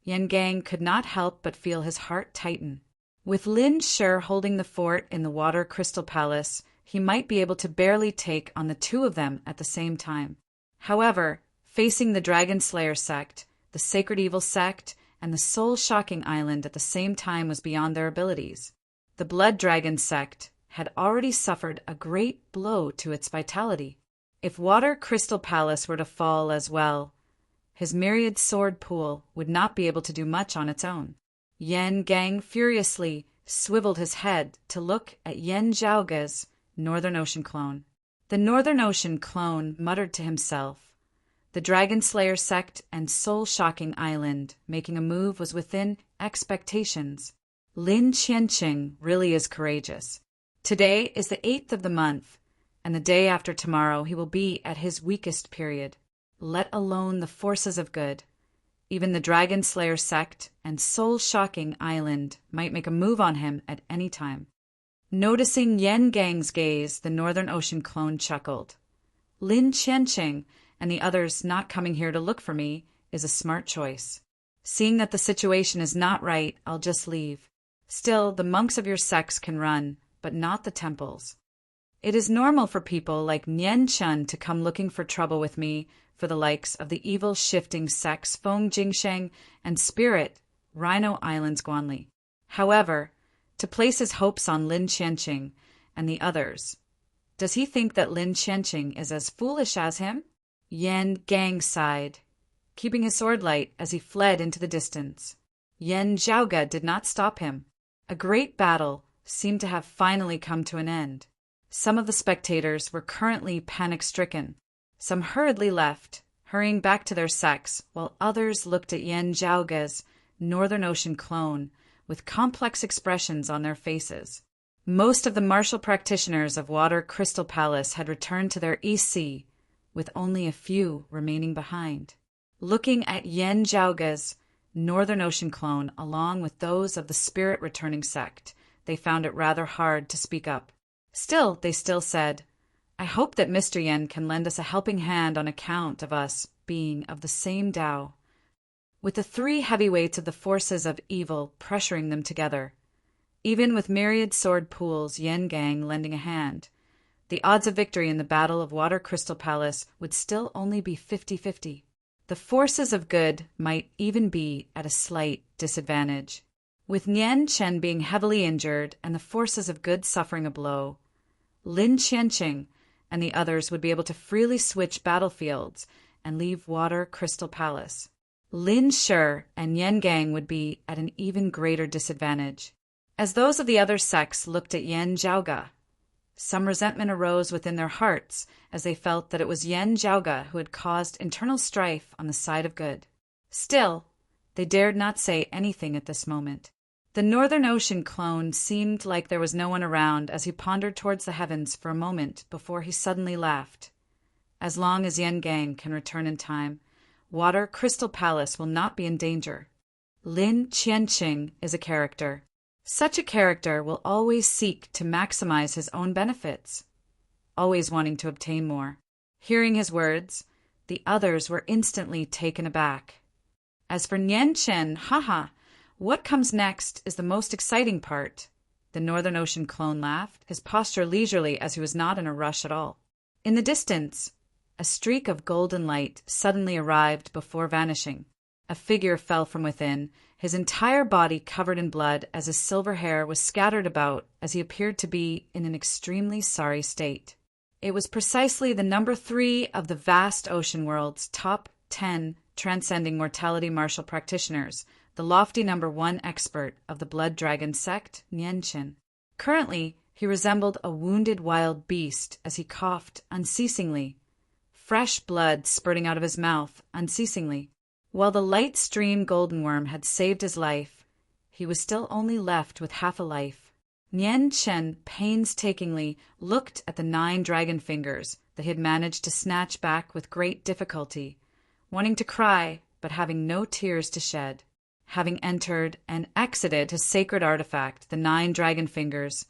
Yen Gang could not help but feel his heart tighten. With Lin Shi holding the fort in the Water Crystal Palace, he might be able to barely take on the two of them at the same time. However, facing the Dragon Slayer sect, the Sacred Evil sect, and the soul-shocking island at the same time was beyond their abilities. The Blood Dragon sect had already suffered a great blow to its vitality. If Water Crystal Palace were to fall as well, his myriad sword pool would not be able to do much on its own. Yen Gang furiously swiveled his head to look at Yen Zhaoge's Northern Ocean clone. The Northern Ocean clone muttered to himself. The Dragon Slayer sect and soul-shocking island making a move was within expectations. Lin Qianqing really is courageous. Today is the 8th of the month, and the day after tomorrow he will be at his weakest period, let alone the forces of good. Even the Dragon Slayer sect and soul-shocking island might make a move on him at any time. Noticing Yen Gang's gaze, the Northern Ocean clone chuckled. Lin Qianqing and the others not coming here to look for me is a smart choice. Seeing that the situation is not right, I'll just leave. Still, the monks of your sects can run, but not the temples. It is normal for people like Nian Chun to come looking for trouble with me for the likes of the evil shifting sects Feng Jingsheng and Spirit, Rhino Islands Guanli. However, to place his hopes on Lin Qianqing and the others, does he think that Lin Qianqing is as foolish as him? Yen Gang sighed, keeping his sword light as he fled into the distance. Yen Zhaoge did not stop him. A great battle seemed to have finally come to an end. Some of the spectators were currently panic-stricken. Some hurriedly left, hurrying back to their sects, while others looked at Yen Zhaoge's Northern Ocean clone with complex expressions on their faces. Most of the martial practitioners of Water Crystal Palace had returned to their EC, with only a few remaining behind. Looking at Yen Zhaoge's Northern Ocean clone along with those of the Spirit Returning sect, they found it rather hard to speak up. Still, they said, I hope that Mr. Yen can lend us a helping hand on account of us being of the same Tao. With the three heavyweights of the forces of evil pressuring them together, even with myriad sword pools Yen Gang lending a hand, the odds of victory in the Battle of Water Crystal Palace would still only be 50-50. The forces of good might even be at a slight disadvantage. With Nian Chen being heavily injured and the forces of good suffering a blow, Lin Qianqing and the others would be able to freely switch battlefields and leave Water Crystal Palace. Lin Shi and Yen Gang would be at an even greater disadvantage. As those of the other sects looked at Yen Zhaoge, some resentment arose within their hearts as they felt that it was Yen Zhaoge who had caused internal strife on the side of good. Still, they dared not say anything at this moment. The Northern Ocean clone seemed like there was no one around as he pondered towards the heavens for a moment before he suddenly laughed. As long as Yen Gang can return in time, Water Crystal Palace will not be in danger. Lin Qianqing is a character. Such a character will always seek to maximize his own benefits, always wanting to obtain more. Hearing his words, the others were instantly taken aback. As for Nian Chen, what comes next is the most exciting part. The Northern Ocean clone laughed, his posture leisurely as he was not in a rush at all. In the distance, a streak of golden light suddenly arrived before vanishing. A figure fell from within, his entire body covered in blood as his silver hair was scattered about as he appeared to be in an extremely sorry state. It was precisely the number 3 of the vast ocean world's top 10 transcending mortality martial practitioners, the lofty number 1 expert of the Blood Dragon sect, Nian Chen. Currently, he resembled a wounded wild beast as he coughed unceasingly, fresh blood spurting out of his mouth unceasingly. While the light stream golden worm had saved his life, he was still only left with half a life. Nian Chen painstakingly looked at the 9 dragon fingers that he had managed to snatch back with great difficulty, wanting to cry but having no tears to shed. Having entered and exited his sacred artifact, the 9 dragon fingers,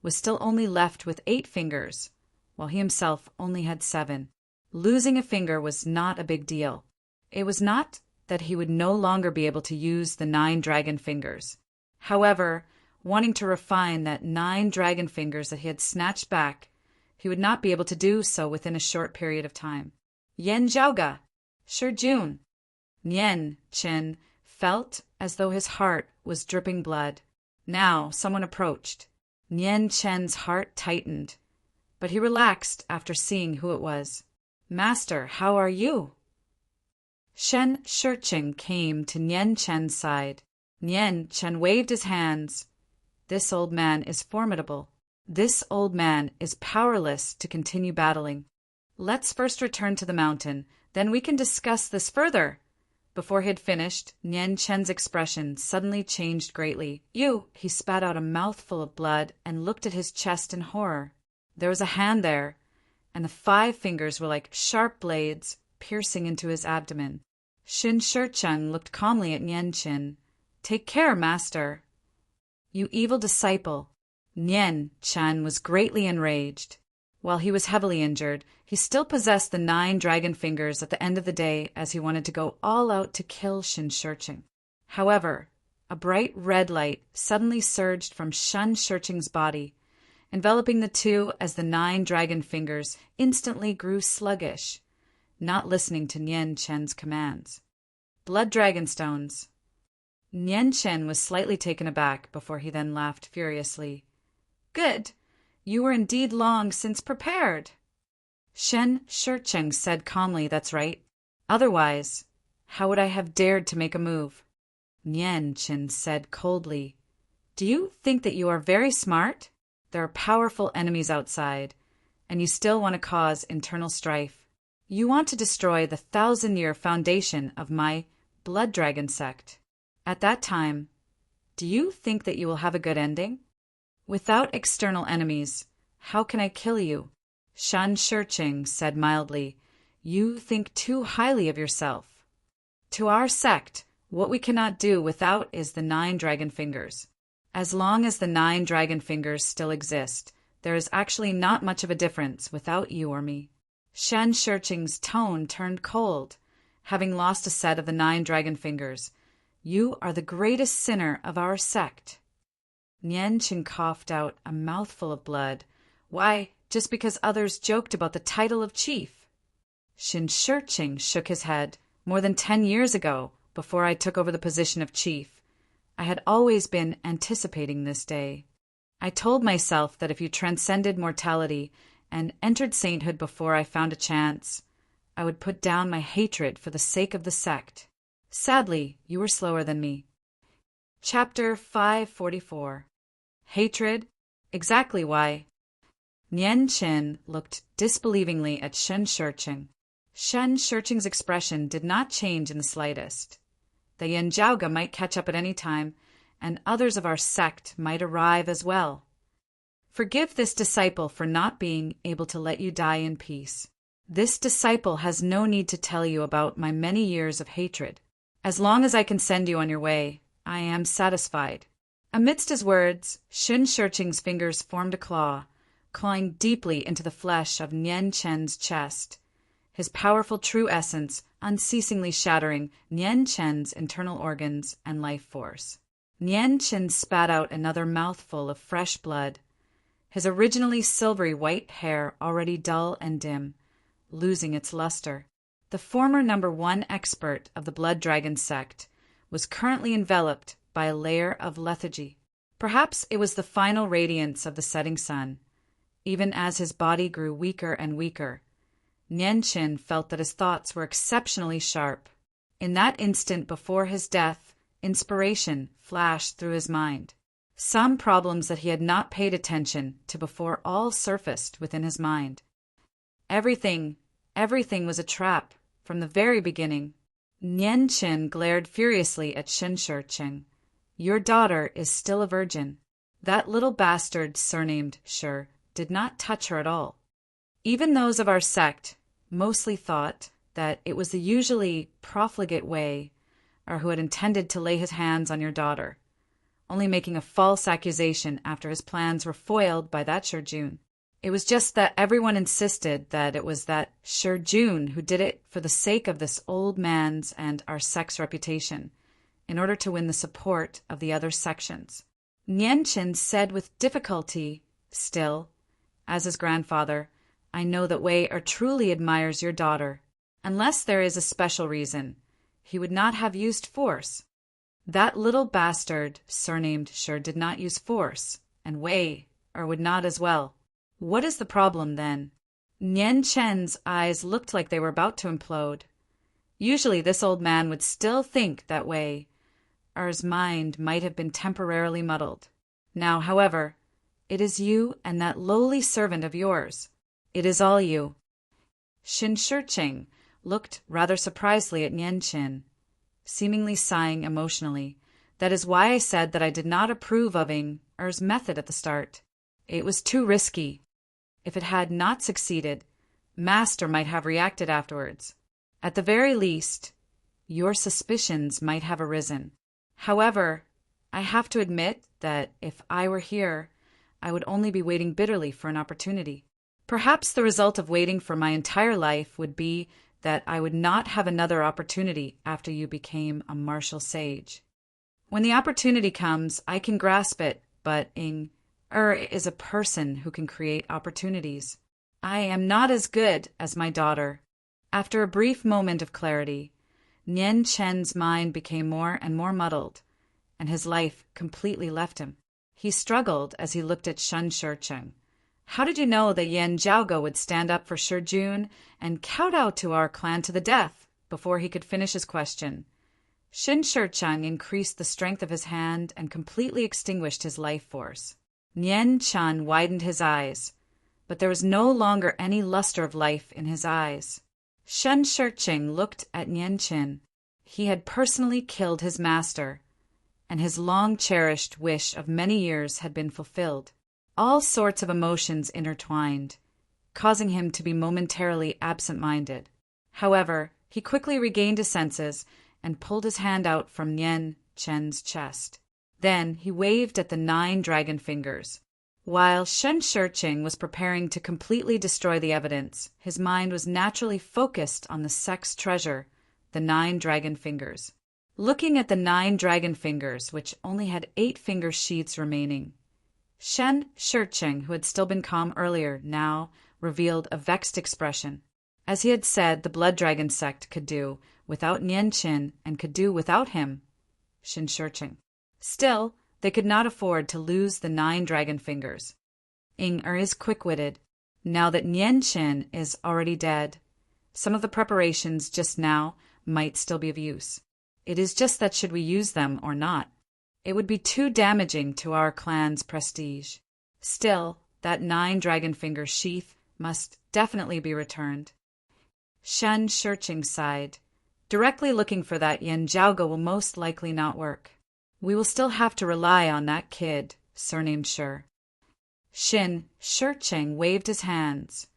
was still only left with 8 fingers, while he himself only had 7. Losing a finger was not a big deal. It was not that he would no longer be able to use the 9 dragon fingers. However, wanting to refine that 9 dragon fingers that he had snatched back, he would not be able to do so within a short period of time. Yen Zhaoga, Shi Jun. Nian Chen felt as though his heart was dripping blood. Now someone approached. Nian Chen's heart tightened, but he relaxed after seeing who it was. "Master, how are you?" Shen Shiqing came to Nian Chen's side. Nian Chen waved his hands. "This old man is formidable. This old man is powerless to continue battling. Let's first return to the mountain, then we can discuss this further." Before he had finished, Nian Chen's expression suddenly changed greatly. He spat out a mouthful of blood and looked at his chest in horror. There was a hand there, and the 5 fingers were like sharp blades piercing into his abdomen. Shin Shicheng looked calmly at Nian Chen. "Take care, master." "You evil disciple." Nian Chen was greatly enraged. While he was heavily injured, he still possessed the 9 dragon fingers at the end of the day, as he wanted to go all out to kill Shin Shicheng. However, a bright red light suddenly surged from Shin Shicheng's body, enveloping the two as the 9 dragon fingers instantly grew sluggish, not listening to Nian Chen's commands. Blood dragon stones. Nian Chen was slightly taken aback before he then laughed furiously. "Good. You were indeed long since prepared." Shen Shicheng said calmly, "That's right. Otherwise, how would I have dared to make a move?" Nian Chen said coldly, "Do you think that you are very smart? There are powerful enemies outside, and you still want to cause internal strife. You want to destroy the 1,000-year foundation of my blood dragon sect. At that time, do you think that you will have a good ending? Without external enemies, how can I kill you?" Shan Shicheng said mildly, "You think too highly of yourself. To our sect, what we cannot do without is the 9 dragon fingers. As long as the 9 dragon fingers still exist, there is actually not much of a difference without you or me." Shan Shicheng's tone turned cold. "Having lost a set of the 9 dragon fingers, you are the greatest sinner of our sect." Nian Chen coughed out a mouthful of blood. "Why, just because others joked about the title of chief." Shin Shicheng shook his head. "More than 10 years ago, before I took over the position of chief, I had always been anticipating this day. I told myself that if you transcended mortality and entered sainthood before I found a chance, I would put down my hatred for the sake of the sect. Sadly, you were slower than me." Chapter 544. Hatred? Exactly why. Nian Chen looked disbelievingly at Shen Shicheng. Shen Shicheng's expression did not change in the slightest. The Yen Zhaoga might catch up at any time, and others of our sect might arrive as well. Forgive this disciple for not being able to let you die in peace. This disciple has no need to tell you about my many years of hatred. As long as I can send you on your way, I am satisfied." Amidst his words, Shin Shicheng's fingers formed a claw, clawing deeply into the flesh of Nian Chen's chest, his powerful true essence unceasingly shattering Nian Chen's internal organs and life force. Nian Chen spat out another mouthful of fresh blood, his originally silvery white hair already dull and dim, losing its luster. The former number 1 expert of the Blood Dragon sect was currently enveloped by a layer of lethargy. Perhaps it was the final radiance of the setting sun. Even as his body grew weaker and weaker, Nian Chen felt that his thoughts were exceptionally sharp. In that instant before his death, inspiration flashed through his mind. Some problems that he had not paid attention to before all surfaced within his mind. Everything was a trap from the very beginning. Nian Chen glared furiously at Shen Shicheng. "Your daughter is still a virgin. That little bastard surnamed Shi did not touch her at all. Even those of our sect mostly thought that it was the usually profligate way, or who had intended to lay his hands on your daughter, only making a false accusation after his plans were foiled by that Shi Jun. It was just that everyone insisted that it was that Jun who did it for the sake of this old man's and our sect's reputation, in order to win the support of the other sections. Nianchen said with difficulty, still, as his grandfather, I know that Wei truly admires your daughter. Unless there is a special reason, he would not have used force. That little bastard, surnamed Shi, did not use force, and Wei would not as well. What is the problem, then? Nianchen's eyes looked like they were about to implode. Usually this old man would still think that Wei Er's mind might have been temporarily muddled. Now, however, it is you and that lowly servant of yours. It is all you. Xin Shiqing looked rather surprisedly at Nianchen, seemingly sighing emotionally. That is why I said that I did not approve of Er's method at the start. It was too risky. If it had not succeeded, Master might have reacted afterwards. At the very least, your suspicions might have arisen. However, I have to admit that if I were here, I would only be waiting bitterly for an opportunity. Perhaps the result of waiting for my entire life would be that I would not have another opportunity after you became a martial sage. When the opportunity comes, I can grasp it, but is a person who can create opportunities. I am not as good as my daughter. After a brief moment of clarity, Nianchen's mind became more and more muddled, and his life completely left him. He struggled as he looked at Xin Shiqing. How did you know that Yan Zhaoge would stand up for Shi Jun and kowtow to our clan to the death? Before he could finish his question, Xin Shiqing increased the strength of his hand and completely extinguished his life force. Nianchen widened his eyes, but there was no longer any luster of life in his eyes. Xin Shiqing looked at Nianchen. He had personally killed his master, and his long-cherished wish of many years had been fulfilled. All sorts of emotions intertwined, causing him to be momentarily absent-minded. However, he quickly regained his senses and pulled his hand out from Nianchen's chest. Then he waved at the 9 dragon fingers. While Xin Shiqing was preparing to completely destroy the evidence, his mind was naturally focused on the sect's treasure, the 9 dragon fingers. Looking at the 9 dragon fingers, which only had 8 finger sheaths remaining, Xin Shiqing, who had still been calm earlier, now revealed a vexed expression. As he had said the blood dragon sect could do without Nianchen and could do without him, Xin Shiqing. Still, they could not afford to lose the 9 dragon fingers. Is quick-witted. Now that Nianchen is already dead, some of the preparations just now might still be of use. It is just that should we use them or not, it would be too damaging to our clan's prestige. Still, that 9 dragon finger sheath must definitely be returned. Xin Shiqing sighed. Directly looking for that Yan Zhaoge will most likely not work. We will still have to rely on that kid, surnamed Shi. Xin Shiqing waved his hands.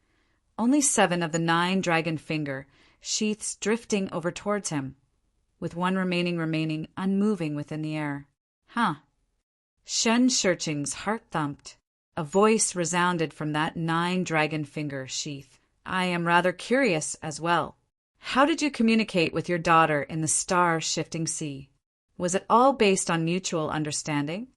Only 7 of the 9 dragon finger sheaths drifting over towards him, with one remaining unmoving within the air. Xin Shiqing's heart thumped. A voice resounded from that 9 dragon finger sheath. I am rather curious as well. How did you communicate with your daughter in the star-shifting sea? Was it all based on mutual understanding?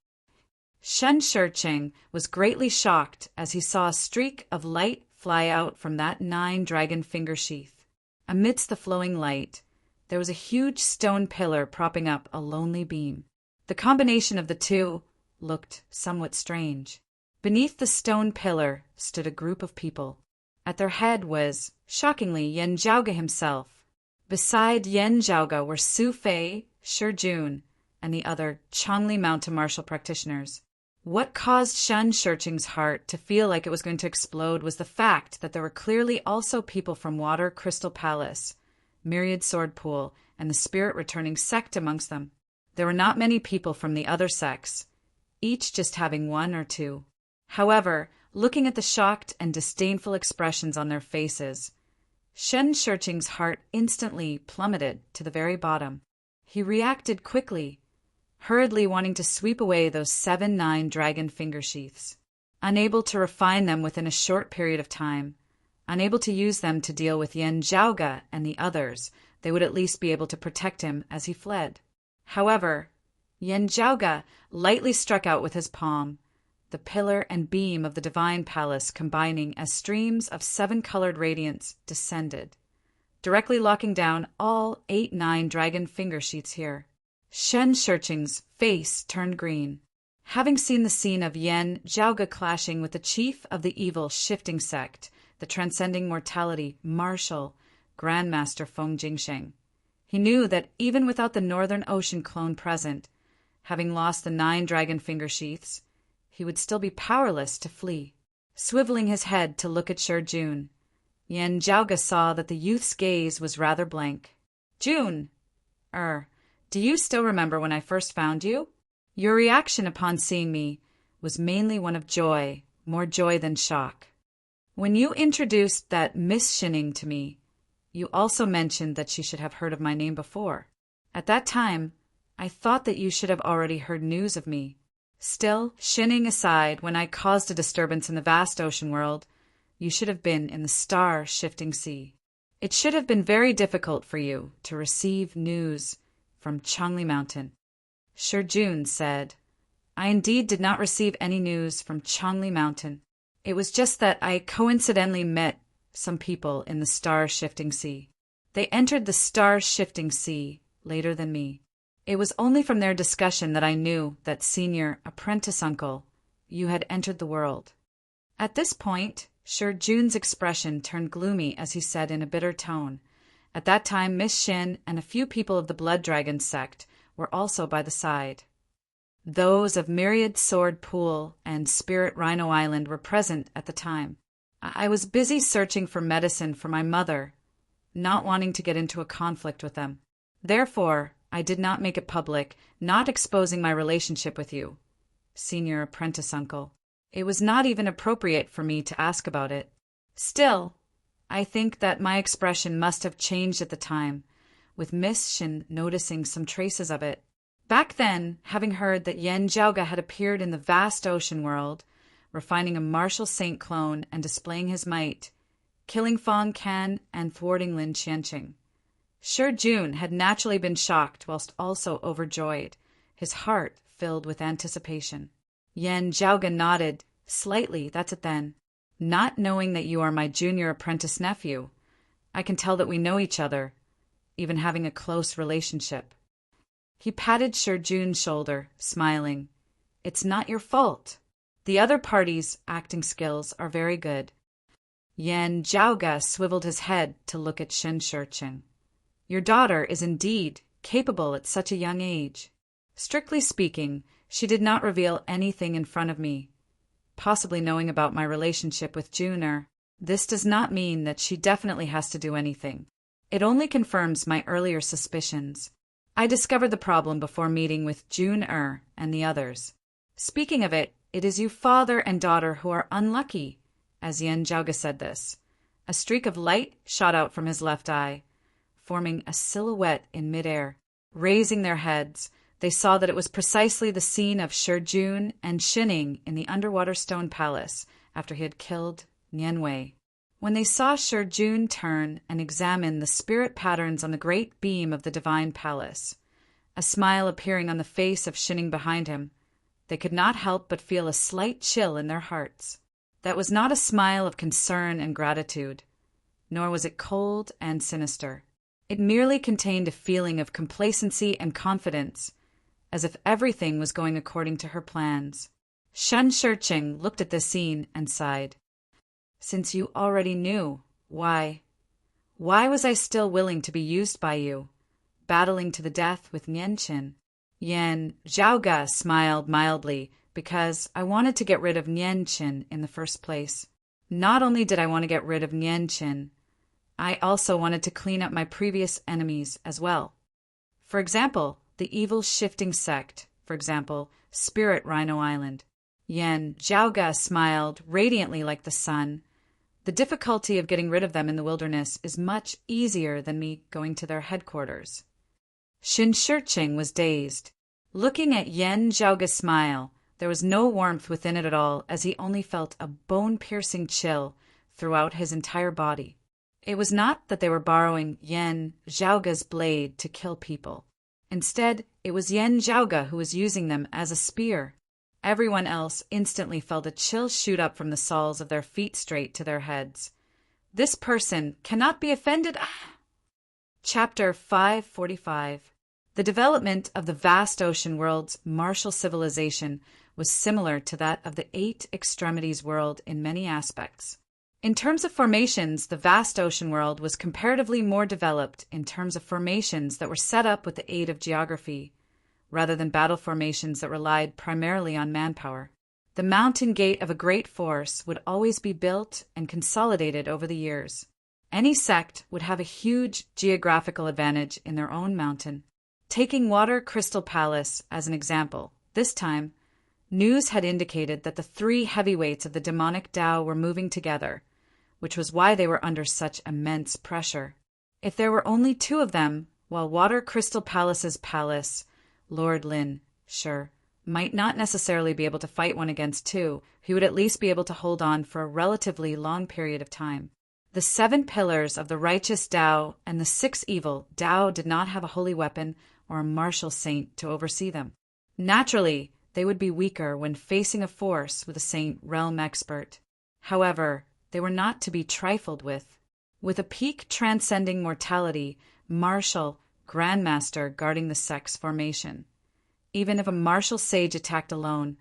Xin Shiqing was greatly shocked as he saw a streak of light fly out from that 9 dragon finger sheath. Amidst the flowing light, there was a huge stone pillar propping up a lonely beam. The combination of the two looked somewhat strange. Beneath the stone pillar stood a group of people. At their head was, shockingly, Yan Zhaoge himself. Beside Yan Zhaoge were Su Fei, Shi Jun, and the other Changli mountain martial practitioners. What caused Xin Shiqing's heart to feel like it was going to explode was the fact that there were clearly also people from Water Crystal Palace, Myriad Sword Pool, and the Spirit Returning sect amongst them. There were not many people from the other sects, each just having 1 or 2. However, looking at the shocked and disdainful expressions on their faces, Xin Shiqing's heart instantly plummeted to the very bottom. He reacted quickly, hurriedly wanting to sweep away those 7 9 dragon finger sheaths. unable to refine them within a short period of time, unable to use them to deal with Yan Zhaoge and the others, they would at least be able to protect him as he fled. However, Yan Zhaoge lightly struck out with his palm, the pillar and beam of the divine palace combining as streams of 7-colored radiance descended, directly locking down all 8-9 dragon finger sheets here. Shen Shurcheng's face turned green. Having seen the scene of Yan Zhaoge clashing with the chief of the evil shifting sect, the transcending mortality marshal, Grandmaster Feng Jingsheng, he knew that even without the Northern Ocean clone present, having lost the 9 dragon finger sheaths, he would still be powerless to flee. Swiveling his head to look at Shi Jun, Yan Zhaoge saw that the youth's gaze was rather blank. Jun, do you still remember when I first found you? Your reaction upon seeing me was mainly one of joy, more joy than shock. When you introduced that Miss Shining to me, you also mentioned that she should have heard of my name before. At that time, I thought that you should have already heard news of me. Still, Shining aside, when I caused a disturbance in the vast ocean world, you should have been in the star-shifting sea. It should have been very difficult for you to receive news from Changli Mountain. Shi Jun said, I indeed did not receive any news from Changli Mountain. It was just that I coincidentally met some people in the star-shifting sea. They entered the star-shifting sea later than me. It was only from their discussion that I knew that senior apprentice uncle, you had entered the world. At this point, Shi Jun's expression turned gloomy as he said in a bitter tone, at that time Miss Shin and a few people of the Blood Dragon sect were also by the side. Those of Myriad Sword Pool and Spirit Rhino Island were present at the time. I was busy searching for medicine for my mother, not wanting to get into a conflict with them. Therefore, I did not make it public, not exposing my relationship with you, senior apprentice uncle. It was not even appropriate for me to ask about it. Still, I think that my expression must have changed at the time, with Miss Shin noticing some traces of it. Back then, having heard that Yan Zhaoge had appeared in the vast ocean world, refining a martial saint clone and displaying his might, killing Fong Can and thwarting Lin Qianqing, Shi Jun had naturally been shocked whilst also overjoyed, his heart filled with anticipation. Yan Zhaoge nodded, slightly, that's it then. Not knowing that you are my junior apprentice nephew, I can tell that we know each other, even having a close relationship. He patted Shi Jun's shoulder, smiling. It's not your fault. The other party's acting skills are very good. Yan Zhaoge swiveled his head to look at Shen Shurcheng. Your daughter is indeed capable at such a young age. Strictly speaking, she did not reveal anything in front of me, possibly knowing about my relationship with Jun. This does not mean that she definitely has to do anything. It only confirms my earlier suspicions. I discovered the problem before meeting with Jun and the others. Speaking of it, it is you father and daughter who are unlucky, as Yan Zhaoge said this. A streak of light shot out from his left eye, forming a silhouette in midair. Raising their heads, they saw that it was precisely the scene of Shi Jun and Shining in the underwater stone palace after he had killed Nian Wei. When they saw Shi Jun turn and examine the spirit patterns on the great beam of the divine palace, a smile appearing on the face of Shining behind him, they could not help but feel a slight chill in their hearts. That was not a smile of concern and gratitude, nor was it cold and sinister. It merely contained a feeling of complacency and confidence, as if everything was going according to her plans. Shen Shurcheng looked at this scene and sighed. Since you already knew, why was I still willing to be used by you, battling to the death with Nianqin? Yan Zhaoge smiled mildly, because I wanted to get rid of Nianqin in the first place. Not only did I want to get rid of Nianqin, I also wanted to clean up my previous enemies as well. For example, the evil shifting sect, for example, Spirit Rhino Island. Yan Zhaoge smiled radiantly like the sun. The difficulty of getting rid of them in the wilderness is much easier than me going to their headquarters. Shen Shurcheng was dazed. Looking at Yan Zhaoge's smile, There was no warmth within it at all, as he only felt a bone-piercing chill throughout his entire body. It was not that they were borrowing Yan Zhaoga's blade to kill people. Instead, it was Yan Zhaoga who was using them as a spear. Everyone else instantly felt a chill shoot up from the soles of their feet straight to their heads. This person cannot be offended. Chapter 545. The development of the vast ocean world's martial civilization was similar to that of the Eight Extremities world in many aspects. In terms of formations, the vast ocean world was comparatively more developed in terms of formations that were set up with the aid of geography, rather than battle formations that relied primarily on manpower. The mountain gate of a great force would always be built and consolidated over the years. Any sect would have a huge geographical advantage in their own mountain. Taking Water Crystal Palace as an example, this time, news had indicated that the three heavyweights of the demonic Tao were moving together, which was why they were under such immense pressure. If there were only two of them, while Water Crystal Palace's palace, Lord Lin, sure, might not necessarily be able to fight one against two, he would at least be able to hold on for a relatively long period of time. The 7 pillars of the righteous Tao and the 6 evil Tao did not have a holy weapon or a martial saint to oversee them. Naturally, they would be weaker when facing a force with a saint realm expert. However, they were not to be trifled with. With a peak transcending mortality, martial, grandmaster guarding the sect's formation. Even if a martial sage attacked alone,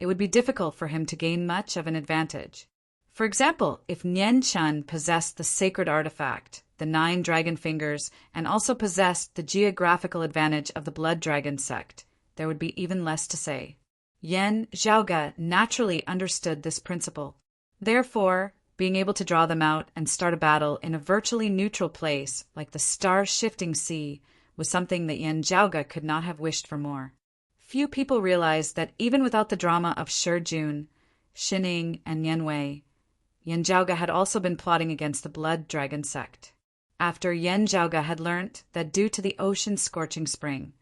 it would be difficult for him to gain much of an advantage. For example, if Nian Chun possessed the sacred artifact, the 9 dragon fingers, and also possessed the geographical advantage of the blood dragon sect, there would be even less to say. Yan Zhaoga naturally understood this principle. Therefore, being able to draw them out and start a battle in a virtually neutral place, like the star-shifting sea, was something that Yan Zhaoga could not have wished for more. Few people realized that even without the drama of Shi Jun, Shining, and Yan Wei, Yan Zhaoga had also been plotting against the Blood Dragon sect. After Yan Zhaoga had learnt that due to the ocean's scorching spring,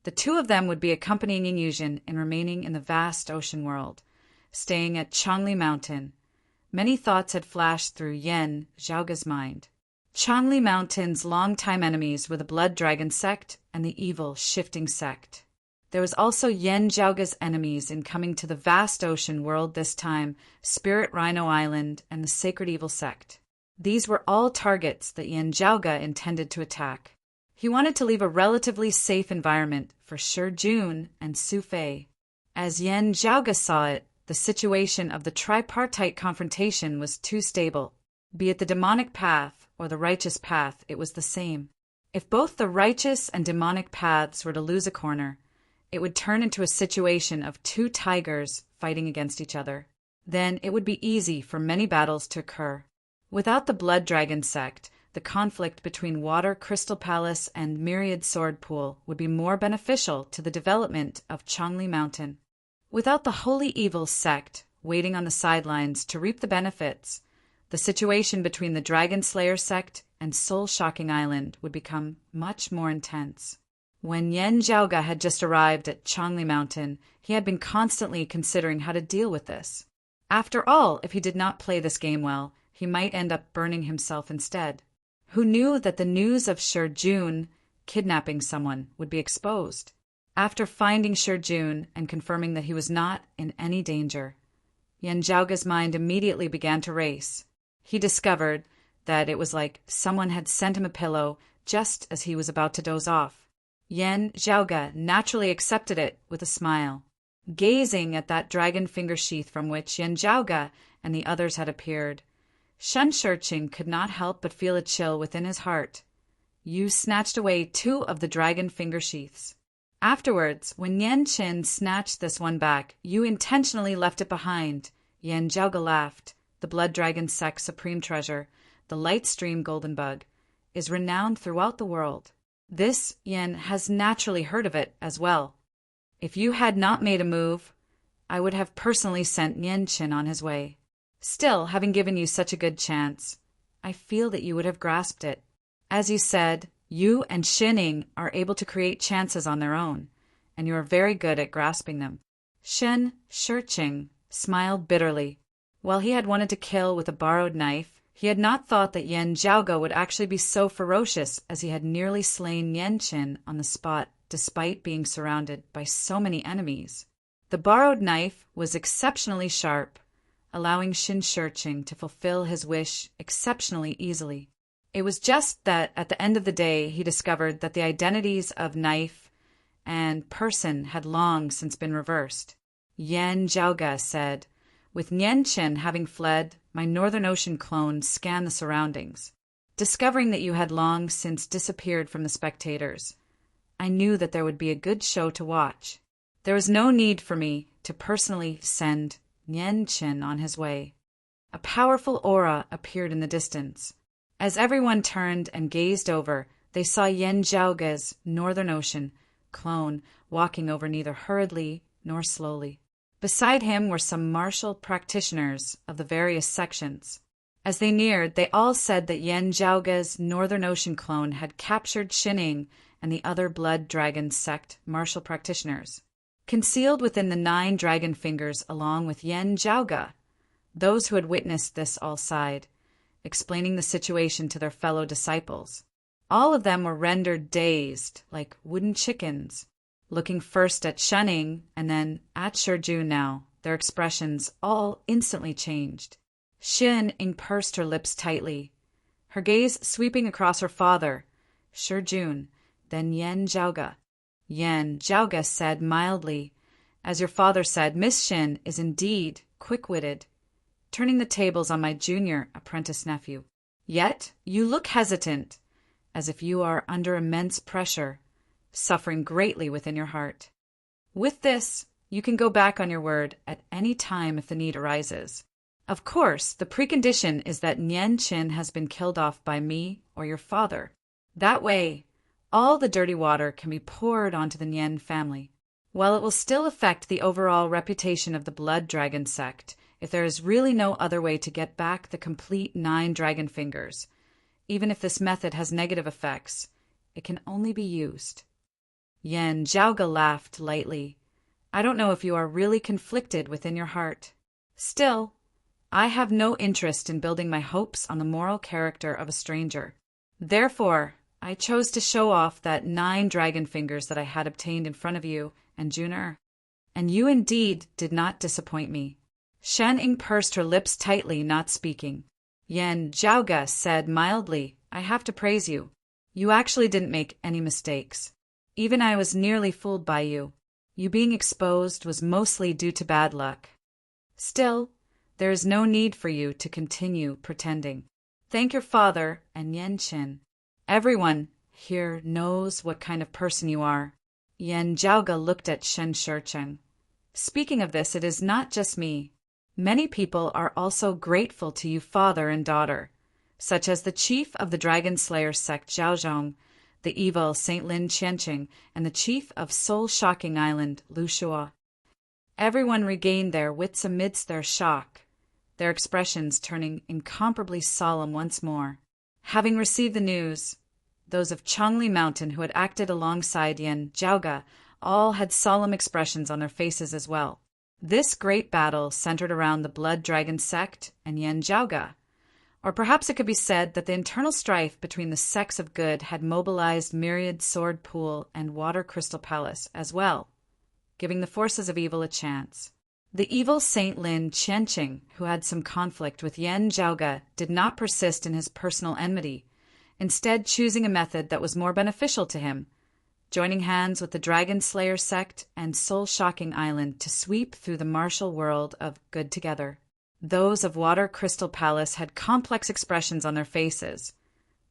the two of them would be accompanying Yuzhen in remaining in the vast ocean world, staying at Changli Mountain, many thoughts had flashed through Yan Zhaoga's mind. Changli Mountain's longtime enemies were the Blood Dragon sect and the evil Shifting sect. There was also Yan Zhaoga's enemies in coming to the vast ocean world this time, Spirit Rhino Island and the Sacred Evil sect. These were all targets that Yan Zhaoga intended to attack. He wanted to leave a relatively safe environment for Shi Jun and Su Fei. As Yan Zhaoga saw it, the situation of the tripartite confrontation was too stable. Be it the demonic path or the righteous path, it was the same. If both the righteous and demonic paths were to lose a corner, it would turn into a situation of 2 tigers fighting against each other. Then it would be easy for many battles to occur. Without the Blood Dragon sect, the conflict between Water Crystal Palace and Myriad Sword Pool would be more beneficial to the development of Changli Mountain. Without the Holy Evil sect waiting on the sidelines to reap the benefits, the situation between the Dragon Slayer sect and Soul Shocking Island would become much more intense. When Yan Zhaoga had just arrived at Changli Mountain, he had been constantly considering how to deal with this. After all, if he did not play this game well, he might end up burning himself instead. Who knew that the news of Shi Jun kidnapping someone would be exposed? After finding Shi Jun and confirming that he was not in any danger, Yan Zhaoga's mind immediately began to race. He discovered that it was like someone had sent him a pillow just as he was about to doze off. Yan Zhaoga naturally accepted it with a smile. Gazing at that dragon finger sheath from which Yan Zhaoga and the others had appeared, Shen Shiqing could not help but feel a chill within his heart. Yu snatched away 2 of the dragon finger sheaths. Afterwards, when Yan Qin snatched this one back, Yu intentionally left it behind. Yan Zhaoga laughed. The Blood Dragon sect's supreme treasure, the Light Stream Golden Bug, is renowned throughout the world. This Yan has naturally heard of it as well. If you had not made a move, I would have personally sent Yan Qin on his way. Still, having given you such a good chance, I feel that you would have grasped it. As you said, you and Shining are able to create chances on their own, and you are very good at grasping them. Shen Shiqing smiled bitterly. While he had wanted to kill with a borrowed knife, he had not thought that Yan Zhaoge would actually be so ferocious, as he had nearly slain Yan Qin on the spot despite being surrounded by so many enemies. The borrowed knife was exceptionally sharp, allowing Shen Shiqing to fulfill his wish exceptionally easily. It was just that at the end of the day he discovered that the identities of knife and person had long since been reversed. Yan Zhaoge said, "With Yan Qin having fled, my Northern Ocean clone scanned the surroundings. Discovering that you had long since disappeared from the spectators, I knew that there would be a good show to watch. There was no need for me to personally send Yan Qin on his way." A powerful aura appeared in the distance. As everyone turned and gazed over, they saw Yan Zhaoge's Northern Ocean clone walking over neither hurriedly nor slowly. Beside him were some martial practitioners of the various sections. As they neared, they all said that Yan Zhaoge's Northern Ocean clone had captured Shining and the other Blood Dragon sect martial practitioners, concealed within the 9 dragon fingers along with Yan Zhaoge. Those who had witnessed this all sighed, explaining the situation to their fellow disciples. All of them were rendered dazed, like wooden chickens, looking first at Shining and then at Shijun now. Their expressions all instantly changed. Shining pursed her lips tightly, her gaze sweeping across her father, Shijun, then Yan Zhaoge. Yan Zhaoge said mildly, "As your father said, Miss Shin is indeed quick-witted, turning the tables on my junior apprentice nephew. Yet you look hesitant, as if you are under immense pressure, suffering greatly within your heart. With this, you can go back on your word at any time if the need arises. Of course, the precondition is that Yan Qin has been killed off by me or your father. That way, all the dirty water can be poured onto the Nian family. While it will still affect the overall reputation of the Blood Dragon sect, if there is really no other way to get back the complete 9 dragon fingers, even if this method has negative effects, it can only be used." Yan Zhaoge laughed lightly. "I don't know if you are really conflicted within your heart. Still, I have no interest in building my hopes on the moral character of a stranger. Therefore, I chose to show off that 9 dragon fingers that I had obtained in front of you and Jun-Er. And you indeed did not disappoint me." Shining pursed her lips tightly, not speaking. Yan Zhaoge said mildly, "I have to praise you. You actually didn't make any mistakes. Even I was nearly fooled by you. You being exposed was mostly due to bad luck. Still, there is no need for you to continue pretending. Thank your father and Yan Qin. Everyone here knows what kind of person you are." Yan Zhaoge looked at Shen Shiqing. "Speaking of this, it is not just me. Many people are also grateful to you, father and daughter, such as the chief of the Dragon Slayer sect Zhaozhong, the evil Saint Lin Qianqing, and the chief of Soul Shocking Island, Lu Shua." Everyone regained their wits amidst their shock, their expressions turning incomparably solemn once more. Having received the news, those of Changli Mountain who had acted alongside Yan Zhaoge all had solemn expressions on their faces as well. This great battle centered around the Blood Dragon sect and Yan Zhaoge. Or perhaps it could be said that the internal strife between the sects of good had mobilized Myriad Sword Pool and Water Crystal Palace as well, giving the forces of evil a chance. The evil Saint Lin Qianqing, who had some conflict with Yan Zhaoge, did not persist in his personal enmity, instead choosing a method that was more beneficial to him, joining hands with the Dragon Slayer sect and Soul Shocking Island to sweep through the martial world of good together. Those of Water Crystal Palace had complex expressions on their faces,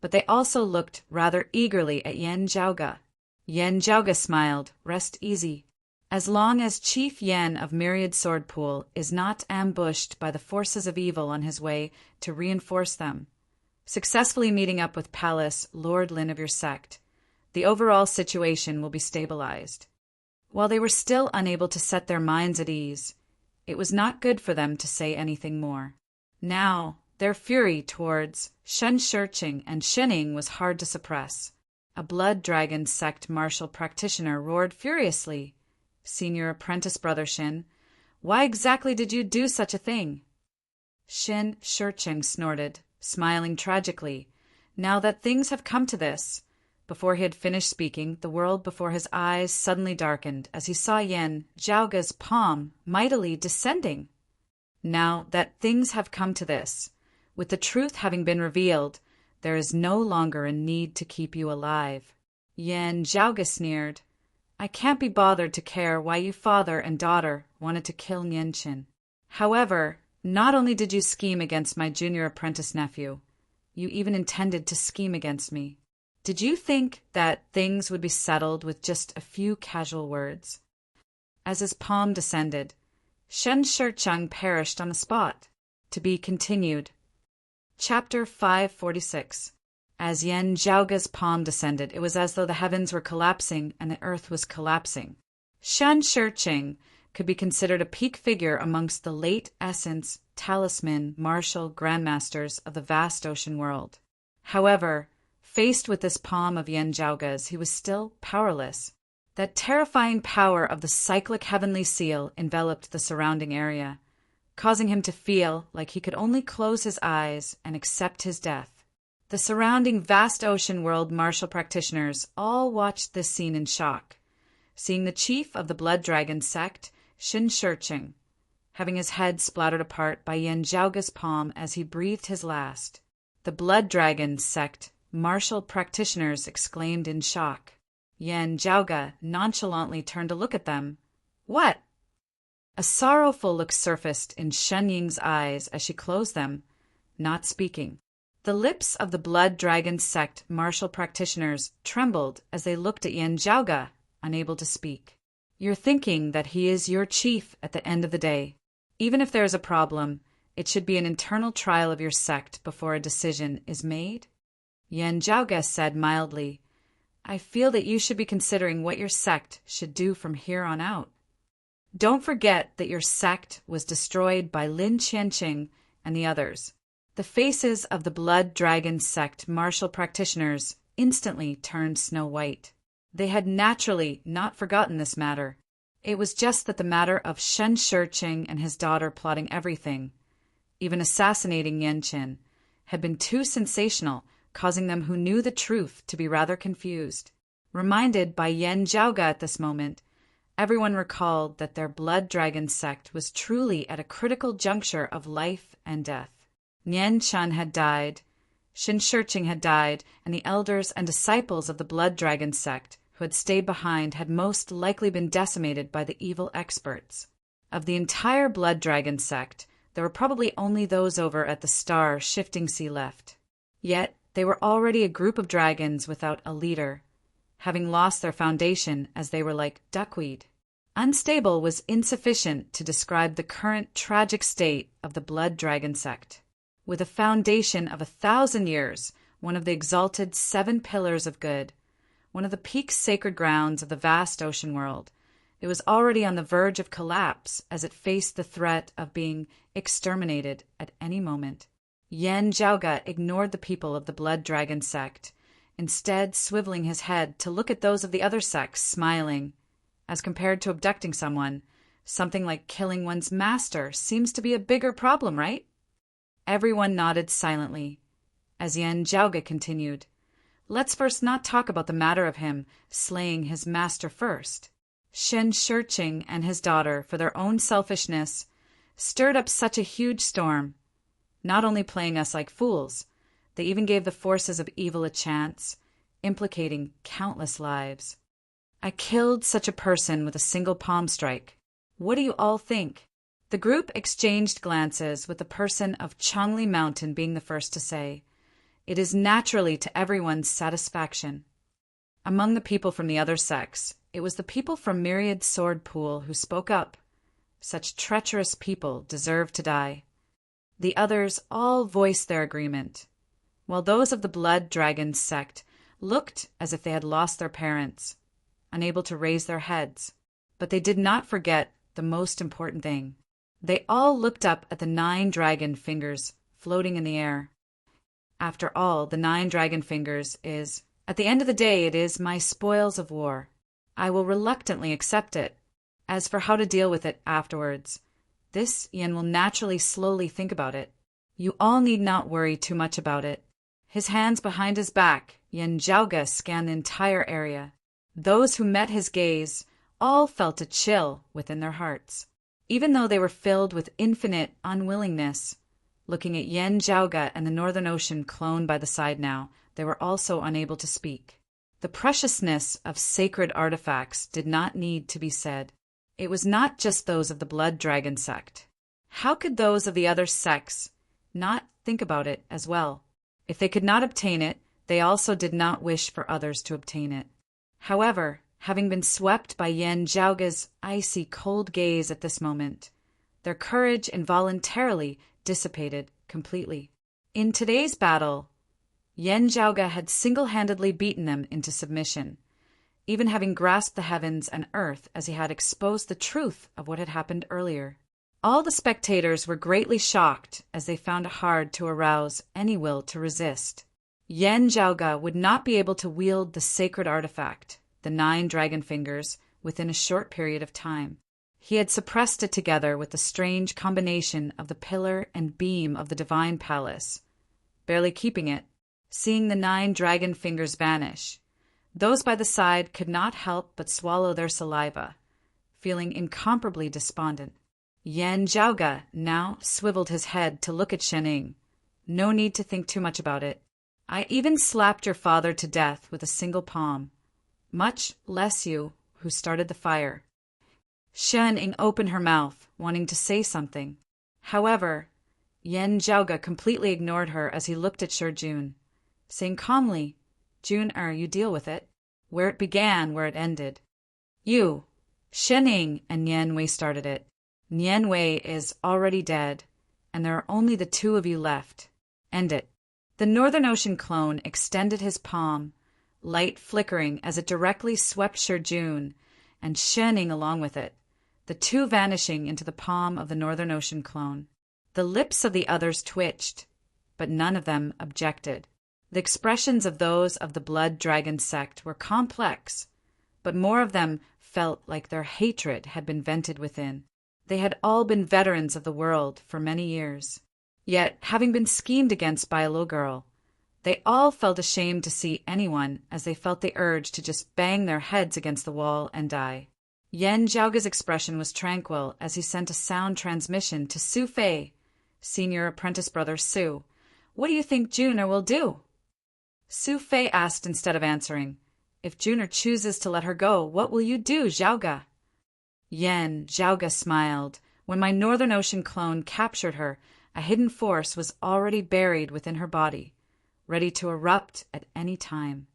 but they also looked rather eagerly at Yan Zhaoge. Yan Zhaoge smiled, "Rest easy. As long as Chief Yan of Myriad Sword Pool is not ambushed by the forces of evil on his way to reinforce them, successfully meeting up with Palace Lord Lin of your sect, the overall situation will be stabilized." While they were still unable to set their minds at ease, it was not good for them to say anything more. Now, their fury towards Shen Shiqing and Shining was hard to suppress. A Blood Dragon sect martial practitioner roared furiously, Senior apprentice brother Shin. Why exactly did you do such a thing? Shin Shurching snorted, smiling tragically. Now that things have come to this. Before he had finished speaking, the world before his eyes suddenly darkened as he saw Yen Zhaoga's palm mightily descending. Now that things have come to this, with the truth having been revealed, there is no longer a need to keep you alive. Yen Zhaoga sneered. I can't be bothered to care why you father and daughter wanted to kill Nianqin. However, not only did you scheme against my junior apprentice nephew, you even intended to scheme against me. Did you think that things would be settled with just a few casual words? As his palm descended, Shen Shurcheng perished on the spot. To be continued. Chapter 546. As Yen Zhaoga's palm descended, it was as though the heavens were collapsing and the earth was collapsing. Shen Shurcheng could be considered a peak figure amongst the late essence, talisman, martial grandmasters of the vast ocean world. However, faced with this palm of Yen Zhaoga's, he was still powerless. That terrifying power of the cyclic heavenly seal enveloped the surrounding area, causing him to feel like he could only close his eyes and accept his death. The surrounding vast ocean world martial practitioners all watched this scene in shock, seeing the chief of the Blood Dragon sect, Shin Shurcheng, having his head splattered apart by Yen Zhaoga's palm as he breathed his last. The Blood Dragon sect martial practitioners exclaimed in shock. Yen Zhaoga nonchalantly turned to look at them. What? A sorrowful look surfaced in Shen Ying's eyes as she closed them, not speaking. The lips of the Blood Dragon sect martial practitioners trembled as they looked at Yen Zhaoga, unable to speak. You're thinking that he is your chief at the end of the day. Even if there is a problem, it should be an internal trial of your sect before a decision is made? Yen Zhaoga said mildly, I feel that you should be considering what your sect should do from here on out. Don't forget that your sect was destroyed by Lin Qianqing and the others. The faces of the Blood Dragon sect martial practitioners instantly turned snow white. They had naturally not forgotten this matter. It was just that the matter of Shen Shurcheng and his daughter plotting everything, even assassinating Yanqin, had been too sensational, causing them who knew the truth to be rather confused. Reminded by Yen Zhaoga at this moment, everyone recalled that their Blood Dragon sect was truly at a critical juncture of life and death. Nian Chun had died, Shin Shurcheng had died, and the elders and disciples of the Blood Dragon sect who had stayed behind had most likely been decimated by the evil experts. Of the entire Blood Dragon sect, there were probably only those over at the Star Shifting Sea left. Yet they were already a group of dragons without a leader, having lost their foundation as they were like duckweed. Unstable was insufficient to describe the current tragic state of the Blood Dragon sect. With a foundation of 1,000 years, one of the exalted 7 pillars of good, one of the peak sacred grounds of the vast ocean world, it was already on the verge of collapse as it faced the threat of being exterminated at any moment. Yen Zhaoga ignored the people of the Blood Dragon sect, instead swiveling his head to look at those of the other sects, smiling. As compared to abducting someone, something like killing one's master seems to be a bigger problem, right? Everyone nodded silently. As Yen Zhaoga continued, let's first not talk about the matter of him slaying his master first. Shen Shurcheng and his daughter, for their own selfishness, stirred up such a huge storm, not only playing us like fools, they even gave the forces of evil a chance, implicating countless lives. I killed such a person with a single palm strike. What do you all think? The group exchanged glances, with the person of Changli Mountain being the first to say, It is naturally to everyone's satisfaction. Among the people from the other sects, it was the people from Myriad Sword Pool who spoke up. Such treacherous people deserve to die. The others all voiced their agreement, while those of the Blood Dragon sect looked as if they had lost their parents, unable to raise their heads. But they did not forget the most important thing. They all looked up at the 9 dragon fingers floating in the air. After all, the 9 dragon fingers is, at the end of the day, it is my spoils of war. I will reluctantly accept it, As for how to deal with it afterwards, this Yen will naturally slowly think about it. You all need not worry too much about it. His hands behind his back, Yen Zhaoge scanned the entire area. Those who met his gaze all felt a chill within their hearts. Even though they were filled with infinite unwillingness, looking at Yen Zhaoge and the Northern Ocean clone by the side now, they were also unable to speak. The preciousness of sacred artifacts did not need to be said. It was not just those of the Blood Dragon sect. How could those of the other sects not think about it as well? If they could not obtain it, they also did not wish for others to obtain it. However, having been swept by Yen Zhaoge's icy cold gaze at this moment, their courage involuntarily dissipated completely. In today's battle, Yen Zhaoge had single-handedly beaten them into submission, even having grasped the heavens and earth as he had exposed the truth of what had happened earlier. All the spectators were greatly shocked as they found it hard to arouse any will to resist. Yen Zhaoge would not be able to wield the sacred artifact, the 9 dragon fingers, within a short period of time. He had suppressed it together with the strange combination of the pillar and beam of the divine palace, barely keeping it, seeing the 9 dragon fingers vanish. Those by the side could not help but swallow their saliva, feeling incomparably despondent. Yen Zhaoge now swiveled his head to look at Shening. No need to think too much about it. I even slapped your father to death with a single palm, much less you, who started the fire. Shening opened her mouth, wanting to say something. However, Yen Zhaoge completely ignored her as he looked at Jun, saying calmly, Jun, you deal with it. Where it began, where it ended. You, Shening and Nian Wei started it. Nian Wei is already dead, and there are only the 2 of you left. End it. The Northern Ocean clone extended his palm, light flickering as it directly swept Jun and Shening along with it, the 2 vanishing into the palm of the Northern Ocean clone. The lips of the others twitched, but none of them objected. The expressions of those of the Blood Dragon sect were complex, but more of them felt like their hatred had been vented within. They had all been veterans of the world for many years. Yet, having been schemed against by a little girl, they all felt ashamed to see anyone as they felt the urge to just bang their heads against the wall and die. Yen Zhaoge's expression was tranquil as he sent a sound transmission to Su Fei, senior apprentice brother Su. What do you think Junior will do? Su Fei asked instead of answering, If Junior chooses to let her go, what will you do, Zhaoge? Yen Zhaoge smiled. When my Northern Ocean clone captured her, a hidden force was already buried within her body, ready to erupt at any time.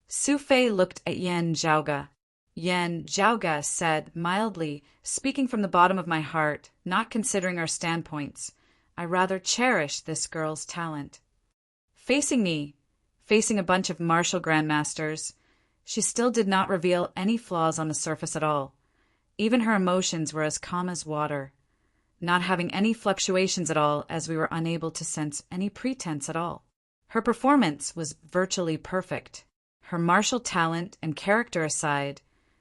Su Fei looked at Yen Zhaoge. Yen Zhaoge said mildly, speaking from the bottom of my heart, not considering our standpoints, I rather cherish this girl's talent. Facing me, facing a bunch of martial grandmasters, she still did not reveal any flaws on the surface at all. Even her emotions were as calm as water, not having any fluctuations at all as we were unable to sense any pretense at all. Her performance was virtually perfect. Her martial talent and character aside,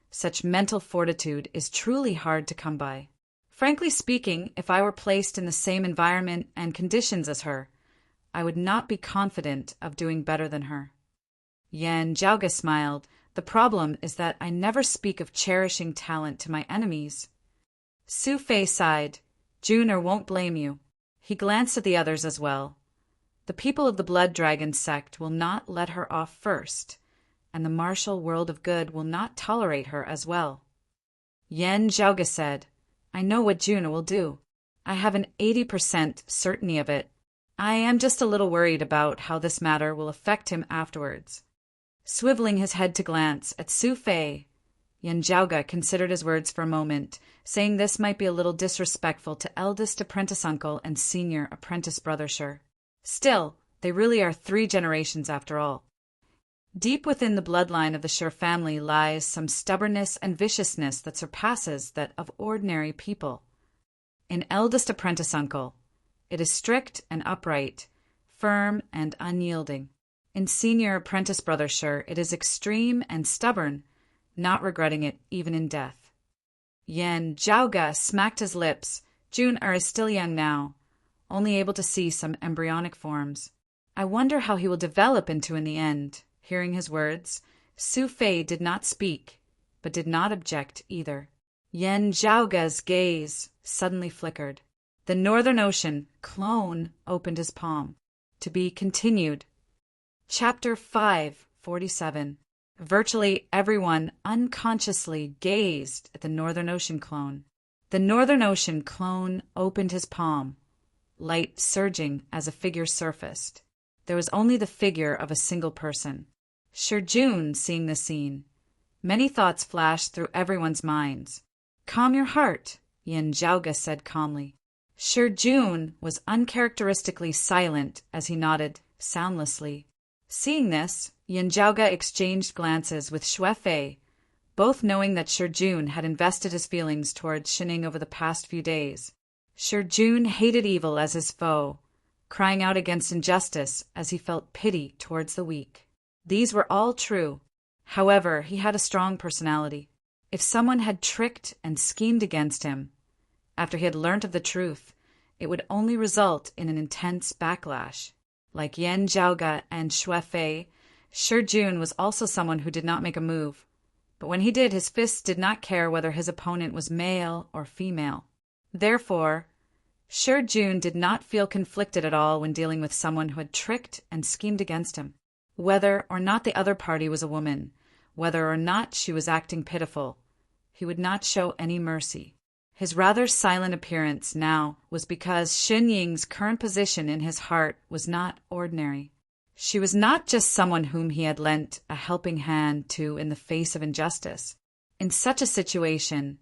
such mental fortitude is truly hard to come by. Frankly speaking, if I were placed in the same environment and conditions as her, I would not be confident of doing better than her. Yen Zhaoge smiled. The problem is that I never speak of cherishing talent to my enemies. Su Fei sighed. Junior won't blame you. He glanced at the others as well. The people of the Blood Dragon sect will not let her off first, and the martial world of good will not tolerate her as well. Yen Zhaoge said, I know what Junior will do. I have an 80% certainty of it. I am just a little worried about how this matter will affect him afterwards. Swiveling his head to glance at Su Fei, Yen Zhaoge considered his words for a moment, saying this might be a little disrespectful to eldest apprentice uncle and senior apprentice brother Shi. Still, they really are 3 generations after all. Deep within the bloodline of the Shi family lies some stubbornness and viciousness that surpasses that of ordinary people. In eldest apprentice uncle, it is strict and upright, firm and unyielding. In senior apprentice brother Shi, it is extreme and stubborn, not regretting it even in death. Yan Zhaoga smacked his lips. June is still young now, only able to see some embryonic forms. I wonder how he will develop into in the end. Hearing his words, Su Fei did not speak, but did not object either. Yan Zhaoga's gaze suddenly flickered. The Northern Ocean clone opened his palm. To be continued. Chapter 547. Virtually everyone unconsciously gazed at the Northern Ocean clone. The Northern Ocean clone opened his palm, light surging as a figure surfaced. There was only the figure of a single person. June, seeing the scene. Many thoughts flashed through everyone's minds. "Calm your heart," Yan Zhaoga said calmly. June was uncharacteristically silent as he nodded soundlessly. Seeing this, Yan Zhaoga exchanged glances with Xue Fei, both knowing that June had invested his feelings towards Shining over the past few days. June hated evil as his foe, crying out against injustice as he felt pity towards the weak. These were all true. However, he had a strong personality. If someone had tricked and schemed against him, after he had learnt of the truth, it would only result in an intense backlash. Like Yan Zhaoga and Xue Fei, June was also someone who did not make a move. But when he did, his fists did not care whether his opponent was male or female. Therefore, June did not feel conflicted at all when dealing with someone who had tricked and schemed against him. Whether or not the other party was a woman, whether or not she was acting pitiful, he would not show any mercy. His rather silent appearance now was because Xin Ying's current position in his heart was not ordinary. She was not just someone whom he had lent a helping hand to in the face of injustice. In such a situation,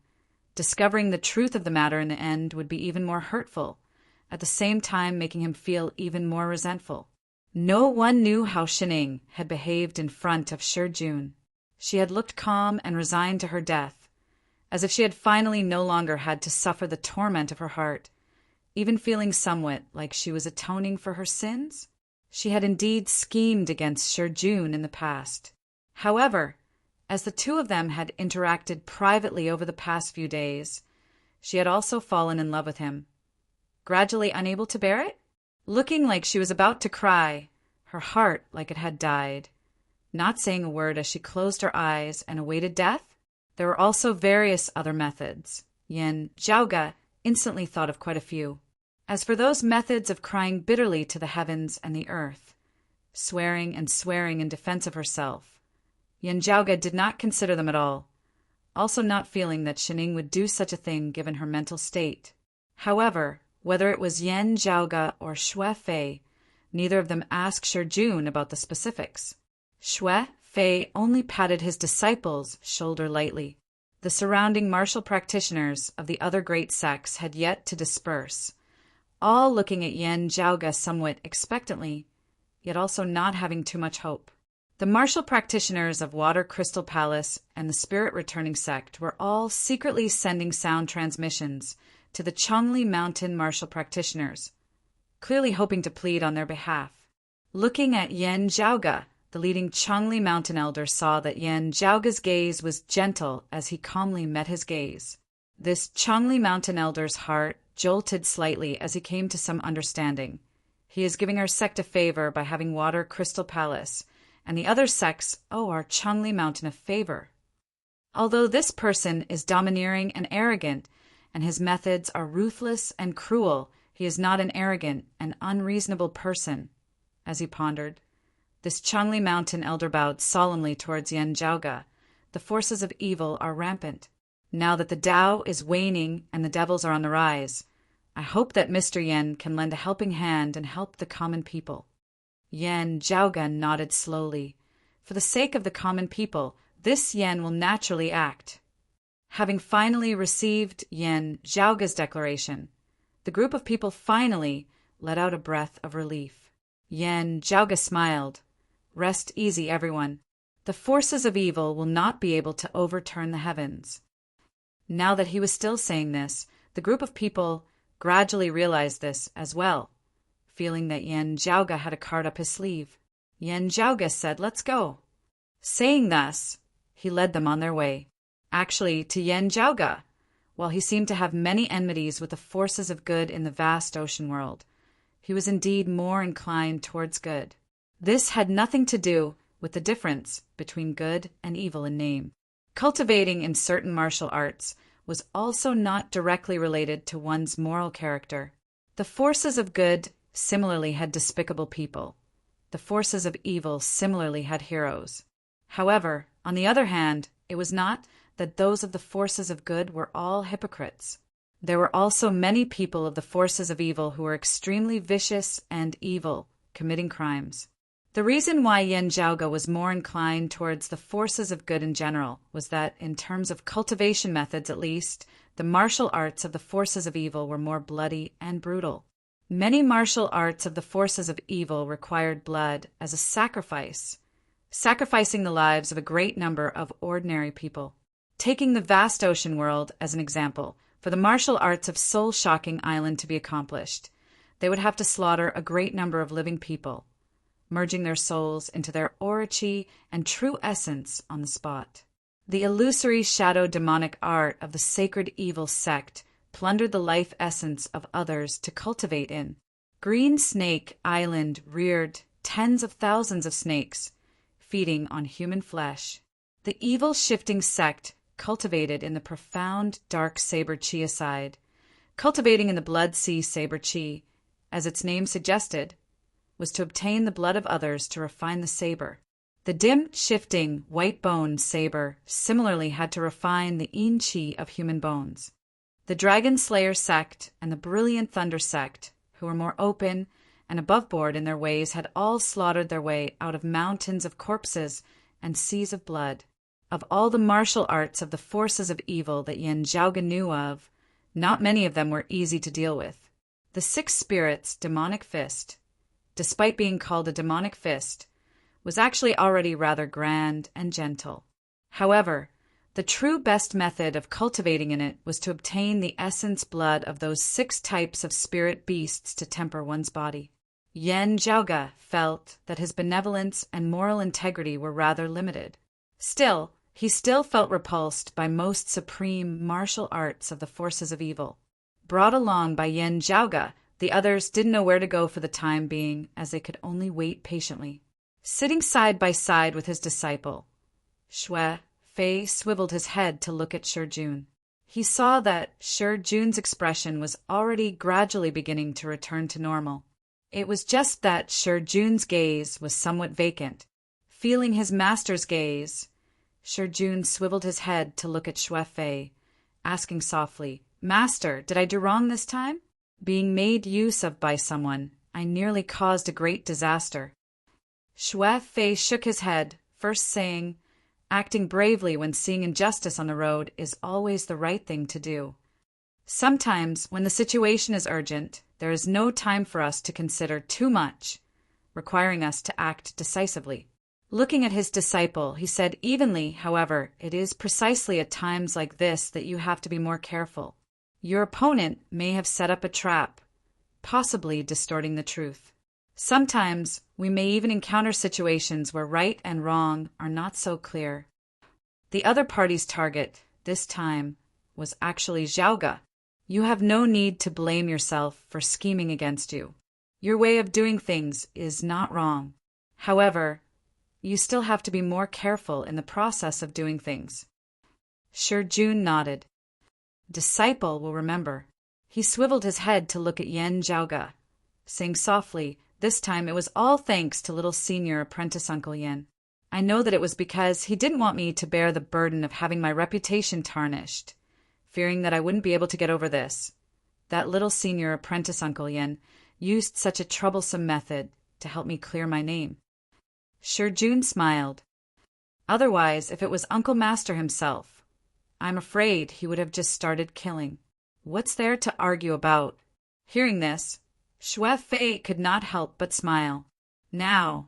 discovering the truth of the matter in the end would be even more hurtful, at the same time making him feel even more resentful. No one knew how Shining had behaved in front of June. She had looked calm and resigned to her death, as if she had finally no longer had to suffer the torment of her heart, even feeling somewhat like she was atoning for her sins. She had indeed schemed against June in the past. However, as the two of them had interacted privately over the past few days, she had also fallen in love with him. Gradually unable to bear it? Looking like she was about to cry, her heart like it had died, not saying a word as she closed her eyes and awaited death? There were also various other methods. Yan Zhaoga instantly thought of quite a few. As for those methods of crying bitterly to the heavens and the earth, swearing and swearing in defense of herself, Yan Zhaoga did not consider them at all, also not feeling that Shining would do such a thing given her mental state. However, whether it was Yan Zhaoga or Xue Fei, neither of them asked June about the specifics. Xue Fei only patted his disciple's shoulder lightly. The surrounding martial practitioners of the other great sects had yet to disperse, all looking at Yan Zhaoga somewhat expectantly, yet also not having too much hope. The martial practitioners of Water Crystal Palace and the Spirit Returning sect were all secretly sending sound transmissions to the Chongli Mountain martial practitioners, clearly hoping to plead on their behalf. Looking at Yan Zhaoga, the leading Chongli Mountain elder saw that Yan Zhaoga's gaze was gentle as he calmly met his gaze. This Chongli Mountain elder's heart jolted slightly as he came to some understanding. He is giving our sect a favor by having Water Crystal Palace, and the other sects owe our Chongli Mountain a favor. Although this person is domineering and arrogant, and his methods are ruthless and cruel, he is not an arrogant and unreasonable person. As he pondered, this Chongli Mountain elder bowed solemnly towards Yan Zhaoga. The forces of evil are rampant. Now that the Tao is waning and the devils are on the rise, I hope that Mr. Yan can lend a helping hand and help the common people. Yan Zhaoga nodded slowly. For the sake of the common people, this Yan will naturally act. Having finally received Yan Zhaoga's declaration, the group of people finally let out a breath of relief. Yan Zhaoga smiled. Rest easy, everyone. The forces of evil will not be able to overturn the heavens. Now that he was still saying this, the group of people gradually realized this as well, feeling that Yan Zhaoga had a card up his sleeve. Yan Zhaoga said, "Let's go." Saying thus, he led them on their way. Actually, to Yan Zhaoga, while he seemed to have many enmities with the forces of good in the vast ocean world, he was indeed more inclined towards good. This had nothing to do with the difference between good and evil in name. Cultivating in certain martial arts was also not directly related to one's moral character. The forces of good similarly had despicable people. The forces of evil similarly had heroes. However, on the other hand, it was not that those of the forces of good were all hypocrites. There were also many people of the forces of evil who were extremely vicious and evil, committing crimes. The reason why Yan Zhaoge was more inclined towards the forces of good in general was that, in terms of cultivation methods at least, the martial arts of the forces of evil were more bloody and brutal. Many martial arts of the forces of evil required blood as a sacrifice, sacrificing the lives of a great number of ordinary people. Taking the vast ocean world as an example, for the martial arts of Soul-Shocking Island to be accomplished, they would have to slaughter a great number of living people, merging their souls into their orochi and true essence on the spot. The illusory shadow demonic art of the sacred evil sect plundered the life essence of others to cultivate in. Green Snake Island reared tens of thousands of snakes, feeding on human flesh. The evil shifting sect cultivated in the profound dark saber chi side, cultivating in the blood sea saber chi, as its name suggested, was to obtain the blood of others to refine the saber. The dim, shifting, white-boned saber similarly had to refine the yin chi of human bones. The Dragon Slayer sect and the Brilliant Thunder sect, who were more open and above-board in their ways, had all slaughtered their way out of mountains of corpses and seas of blood. Of all the martial arts of the forces of evil that Yan Zhaoge knew of, not many of them were easy to deal with. The Six Spirits' demonic fist, despite being called a demonic fist, was actually already rather grand and gentle. However, the true best method of cultivating in it was to obtain the essence blood of those 6 types of spirit beasts to temper one's body. Yan Zhaoge felt that his benevolence and moral integrity were rather limited. Still, he still felt repulsed by most supreme martial arts of the forces of evil. Brought along by Yan Zhaoge, the others didn't know where to go for the time being, as they could only wait patiently. Sitting side by side with his disciple, Shui Fei swiveled his head to look at Shi Jun. He saw that Shi Jun's expression was already gradually beginning to return to normal. It was just that Shi Jun's gaze was somewhat vacant. Feeling his master's gaze, Shi Jun swiveled his head to look at Shui Fei, asking softly, "Master, did I do wrong this time? Being made use of by someone, I nearly caused a great disaster." Shui Fei shook his head, first saying, "Acting bravely when seeing injustice on the road is always the right thing to do. Sometimes, when the situation is urgent, there is no time for us to consider too much, requiring us to act decisively." Looking at his disciple, he said evenly, "However, it is precisely at times like this that you have to be more careful. Your opponent may have set up a trap, possibly distorting the truth. Sometimes we may even encounter situations where right and wrong are not so clear. The other party's target, this time, was actually Zhaoge. You have no need to blame yourself for scheming against you. Your way of doing things is not wrong. However, you still have to be more careful in the process of doing things." Shi Jun nodded. "Disciple will remember." He swiveled his head to look at Yan Zhaoge, saying softly, this time it was all thanks to little senior apprentice Uncle Yan. "I know that it was because he didn't want me to bear the burden of having my reputation tarnished, fearing that I wouldn't be able to get over this. That little senior apprentice Uncle Yan used such a troublesome method to help me clear my name." Shi Jun smiled. "Otherwise, if it was Uncle Master himself, I'm afraid he would have just started killing. What's there to argue about?" Hearing this, Shui Fei could not help but smile. Now,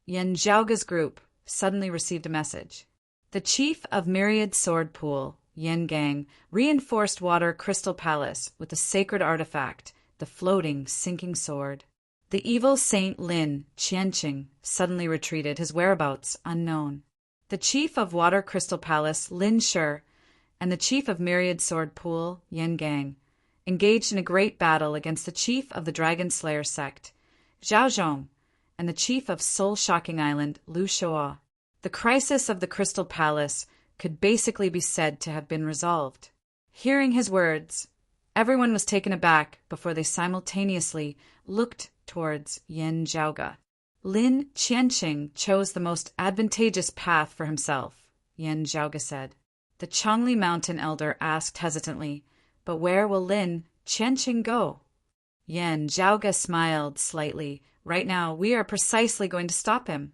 Yan Zhaoge's group suddenly received a message. The chief of Myriad Sword Pool, Yan Gang, reinforced Water Crystal Palace with the sacred artifact, the floating, sinking sword. The evil Saint Lin Qianqing suddenly retreated, his whereabouts unknown. The chief of Water Crystal Palace, Lin Shi, and the chief of Myriad Sword Pool, Yen Gang, engaged in a great battle against the chief of the Dragon Slayer sect, Zhao Zhong, and the chief of Soul-Shocking Island, Lu Shuo. The crisis of the Crystal Palace could basically be said to have been resolved. Hearing his words, everyone was taken aback before they simultaneously looked towards Yen Zhaoge. Lin Qianqing chose the most advantageous path for himself, Yen Zhaoge said. The Changli Mountain elder asked hesitantly, but where will Lin Qianqing go? Yen Zhaoge smiled slightly. Right now, we are precisely going to stop him.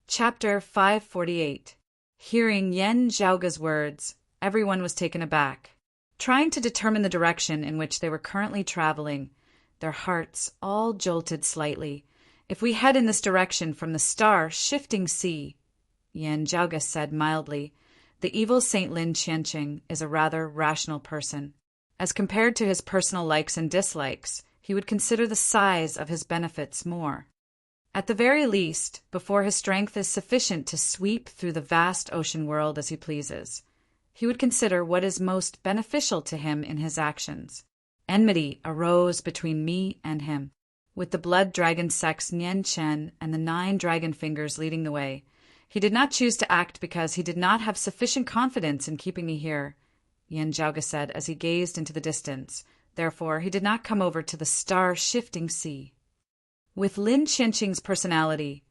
Chapter 548. Hearing Yen Zhaoge's words, everyone was taken aback. Trying to determine the direction in which they were currently traveling, their hearts all jolted slightly. If we head in this direction from the star-shifting sea, Yen Zhaoge said mildly, the evil Saint Lin Qianqing is a rather rational person. As compared to his personal likes and dislikes, he would consider the size of his benefits more. At the very least, before his strength is sufficient to sweep through the vast ocean world as he pleases, he would consider what is most beneficial to him in his actions. Enmity arose between me and him. With the blood dragon sects Nian Chen and the 9 dragon fingers leading the way, he did not choose to act because he did not have sufficient confidence in keeping me here, Yen Zhaoge said as he gazed into the distance. Therefore, he did not come over to the star-shifting sea. With Lin Qianqing's personality,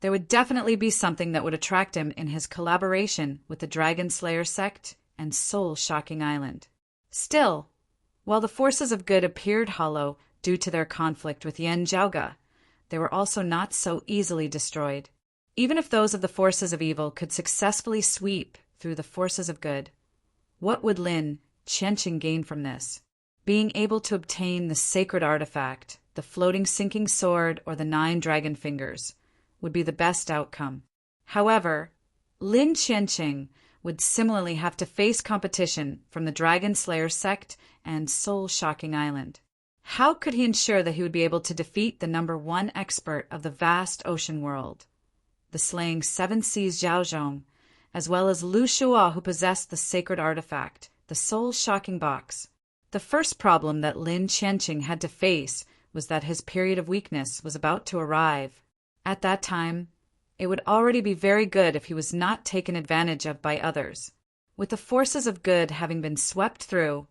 there would definitely be something that would attract him in his collaboration with the Dragon Slayer sect and Soul-Shocking Island. Still, while the forces of good appeared hollow due to their conflict with Yen Zhaoge, they were also not so easily destroyed. Even if those of the forces of evil could successfully sweep through the forces of good, what would Lin Qianqing gain from this? Being able to obtain the sacred artifact, the floating sinking sword, or the 9 dragon fingers would be the best outcome. However, Lin Qianqing would similarly have to face competition from the Dragon Slayer sect and Soul-Shocking Island. How could he ensure that he would be able to defeat the number 1 expert of the vast ocean world, the slaying 7 Seas Zhao Zhong, as well as Lu Shuo, who possessed the sacred artifact, the Soul-Shocking Box? The first problem that Lin Qianqing had to face was that his period of weakness was about to arrive. At that time, it would already be very good if he was not taken advantage of by others. With the forces of good having been swept through,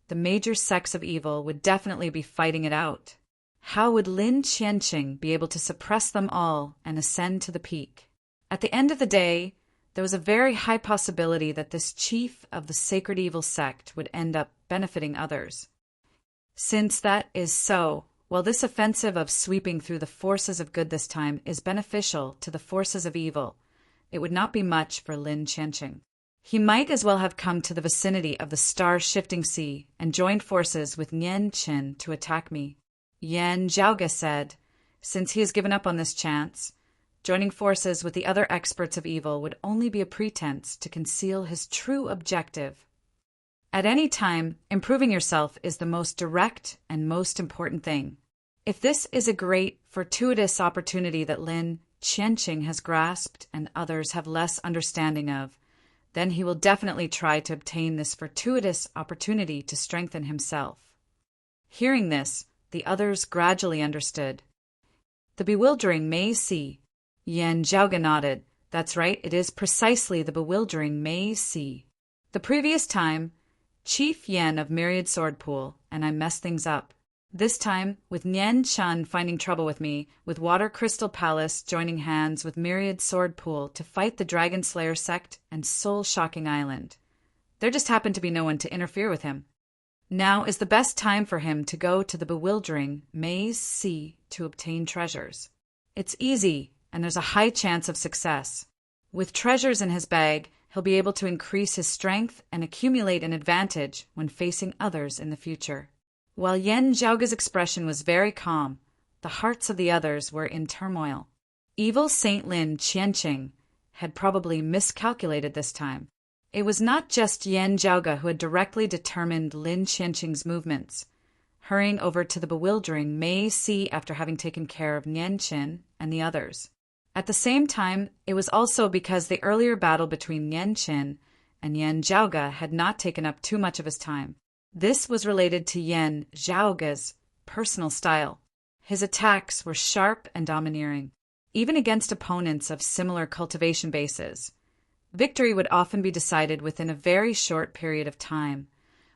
the major sects of evil would definitely be fighting it out. How would Lin Qianqing be able to suppress them all and ascend to the peak? At the end of the day, there was a very high possibility that this chief of the sacred evil sect would end up benefiting others. Since that is so, while this offensive of sweeping through the forces of good this time is beneficial to the forces of evil, it would not be much for Lin Qianqing. He might as well have come to the vicinity of the star-shifting sea and joined forces with Nian Chen to attack me. Yen Zhaoge said, since he has given up on this chance, joining forces with the other experts of evil would only be a pretense to conceal his true objective. At any time, improving yourself is the most direct and most important thing. If this is a great, fortuitous opportunity that Lin Qianqing has grasped and others have less understanding of, then he will definitely try to obtain this fortuitous opportunity to strengthen himself. Hearing this, the others gradually understood. The bewildering Mei Si. Yen Zhaoge nodded. That's right, it is precisely the bewildering Mei Si. The previous time, Chief Yen of Myriad Sword Pool, and I messed things up. This time, with Nian Chen finding trouble with me, with Water Crystal Palace joining hands with Myriad Sword Pool to fight the Dragon Slayer sect and Soul-Shocking Island. There just happened to be no one to interfere with him. Now is the best time for him to go to the bewildering Mei Si to obtain treasures. It's easy, and there's a high chance of success. With treasures in his bag, he'll be able to increase his strength and accumulate an advantage when facing others in the future. While Yen Zhaoge's expression was very calm, the hearts of the others were in turmoil. Evil Saint Lin Qianqing had probably miscalculated this time. It was not just Yen Zhaoge who had directly determined Lin Qianqing's movements, hurrying over to the bewildering Mei Si after having taken care of Nian Chen and the others. At the same time, it was also because the earlier battle between Nian Chen and Yan Zhaoge had not taken up too much of his time. This was related to Yan Zhaoge's personal style. His attacks were sharp and domineering, even against opponents of similar cultivation bases. Victory would often be decided within a very short period of time,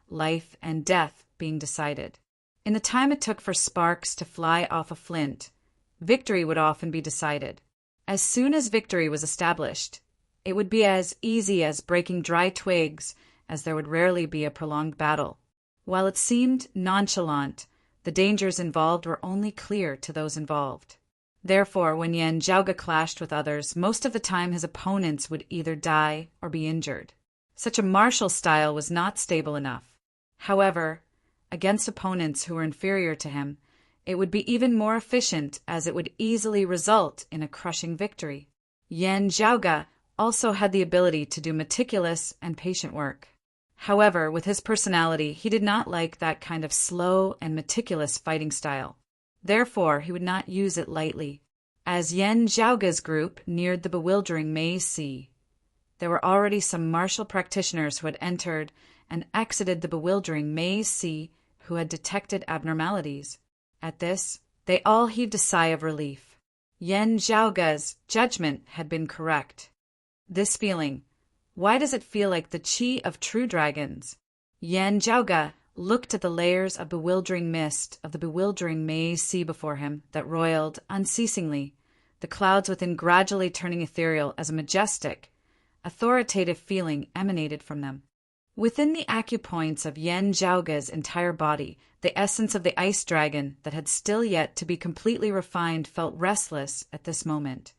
life and death being decided. In the time it took for sparks to fly off a flint, victory would often be decided. As soon as victory was established, it would be as easy as breaking dry twigs, as there would rarely be a prolonged battle. While it seemed nonchalant, the dangers involved were only clear to those involved. Therefore, when Yan Zhaoge clashed with others, most of the time his opponents would either die or be injured. Such a martial style was not stable enough. However, against opponents who were inferior to him, it would be even more efficient, as it would easily result in a crushing victory. Yan Zhaoge also had the ability to do meticulous and patient work. However, with his personality, he did not like that kind of slow and meticulous fighting style. Therefore, he would not use it lightly. As Yan Zhaoge's group neared the bewildering Mei Sea, there were already some martial practitioners who had entered and exited the bewildering Mei Sea who had detected abnormalities. At this, they all heaved a sigh of relief. Yan Zhaoge's judgment had been correct. This feeling, why does it feel like the chi of true dragons? Yan Zhaoge looked at the layers of bewildering mist of the bewildering Mei Sea before him that roiled unceasingly, the clouds within gradually turning ethereal as a majestic, authoritative feeling emanated from them. Within the acupoints of Yan Zhaoge's entire body, the essence of the ice dragon that had still yet to be completely refined felt restless at this moment,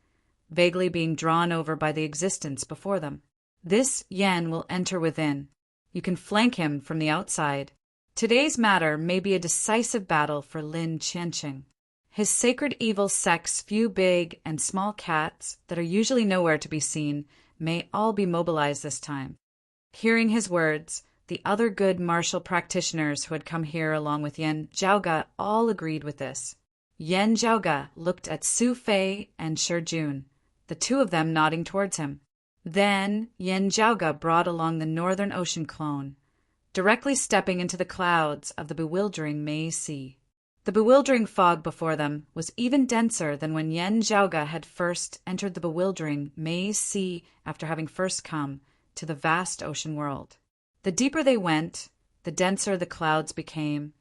vaguely being drawn over by the existence before them. This Yan will enter within. You can flank him from the outside. Today's matter may be a decisive battle for Lin Qianqing. His sacred evil sex few big and small cats that are usually nowhere to be seen may all be mobilized this time. Hearing his words, the other good martial practitioners who had come here along with Yan Zhaoge all agreed with this. Yan Zhaoge looked at Su Fei and Shi Jun, the two of them nodding towards him. Then Yan Zhaoge brought along the Northern Ocean clone, directly stepping into the clouds of the bewildering Mei Sea. The bewildering fog before them was even denser than when Yan Zhaoge had first entered the bewildering Mei Sea after having first come to the vast ocean world. The deeper they went, the denser the clouds became,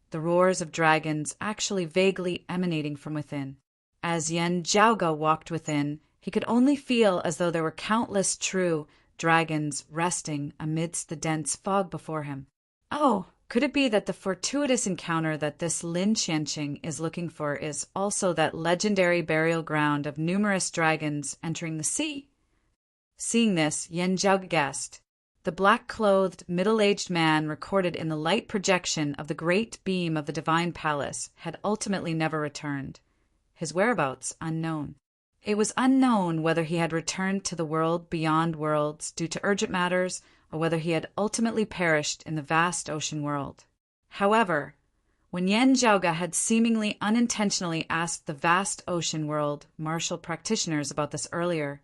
the roars of dragons actually vaguely emanating from within. As Yan Zhaoge walked within, he could only feel as though there were countless true dragons resting amidst the dense fog before him. Oh, could it be that the fortuitous encounter that this Lin Qianqing is looking for is also that legendary burial ground of numerous dragons entering the sea? Seeing this, Yan Zhaoge guessed. The black-clothed, middle-aged man recorded in the light projection of the great beam of the divine palace had ultimately never returned, his whereabouts unknown. It was unknown whether he had returned to the world beyond worlds due to urgent matters or whether he had ultimately perished in the vast ocean world. However, when Yan Zhaoge had seemingly unintentionally asked the vast ocean world martial practitioners about this earlier,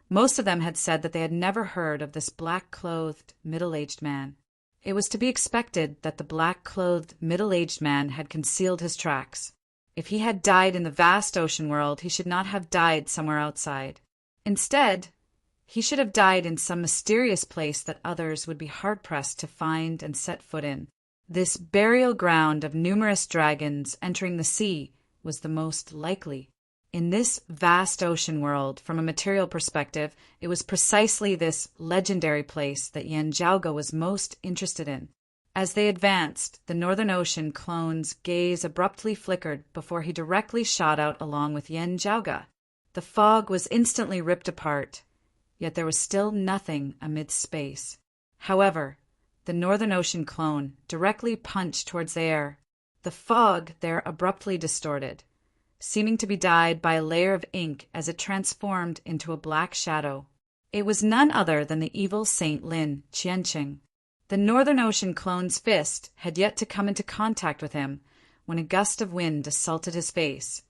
most of them had said that they had never heard of this black-clothed, middle-aged man. It was to be expected that the black-clothed, middle-aged man had concealed his tracks. If he had died in the vast ocean world, he should not have died somewhere outside. Instead, he should have died in some mysterious place that others would be hard-pressed to find and set foot in. This burial ground of numerous dragons entering the sea was the most likely. In this vast ocean world, from a material perspective, it was precisely this legendary place that Yan Zhaoge was most interested in. As they advanced, the Northern Ocean clone's gaze abruptly flickered before he directly shot out along with Yan Zhaoge. The fog was instantly ripped apart, yet there was still nothing amidst space. However, the Northern Ocean clone directly punched towards the air. The fog there abruptly distorted, seeming to be dyed by a layer of ink as it transformed into a black shadow. It was none other than the evil Saint Lin Qianqing. The Northern Ocean clone's fist had yet to come into contact with him when a gust of wind assaulted his face.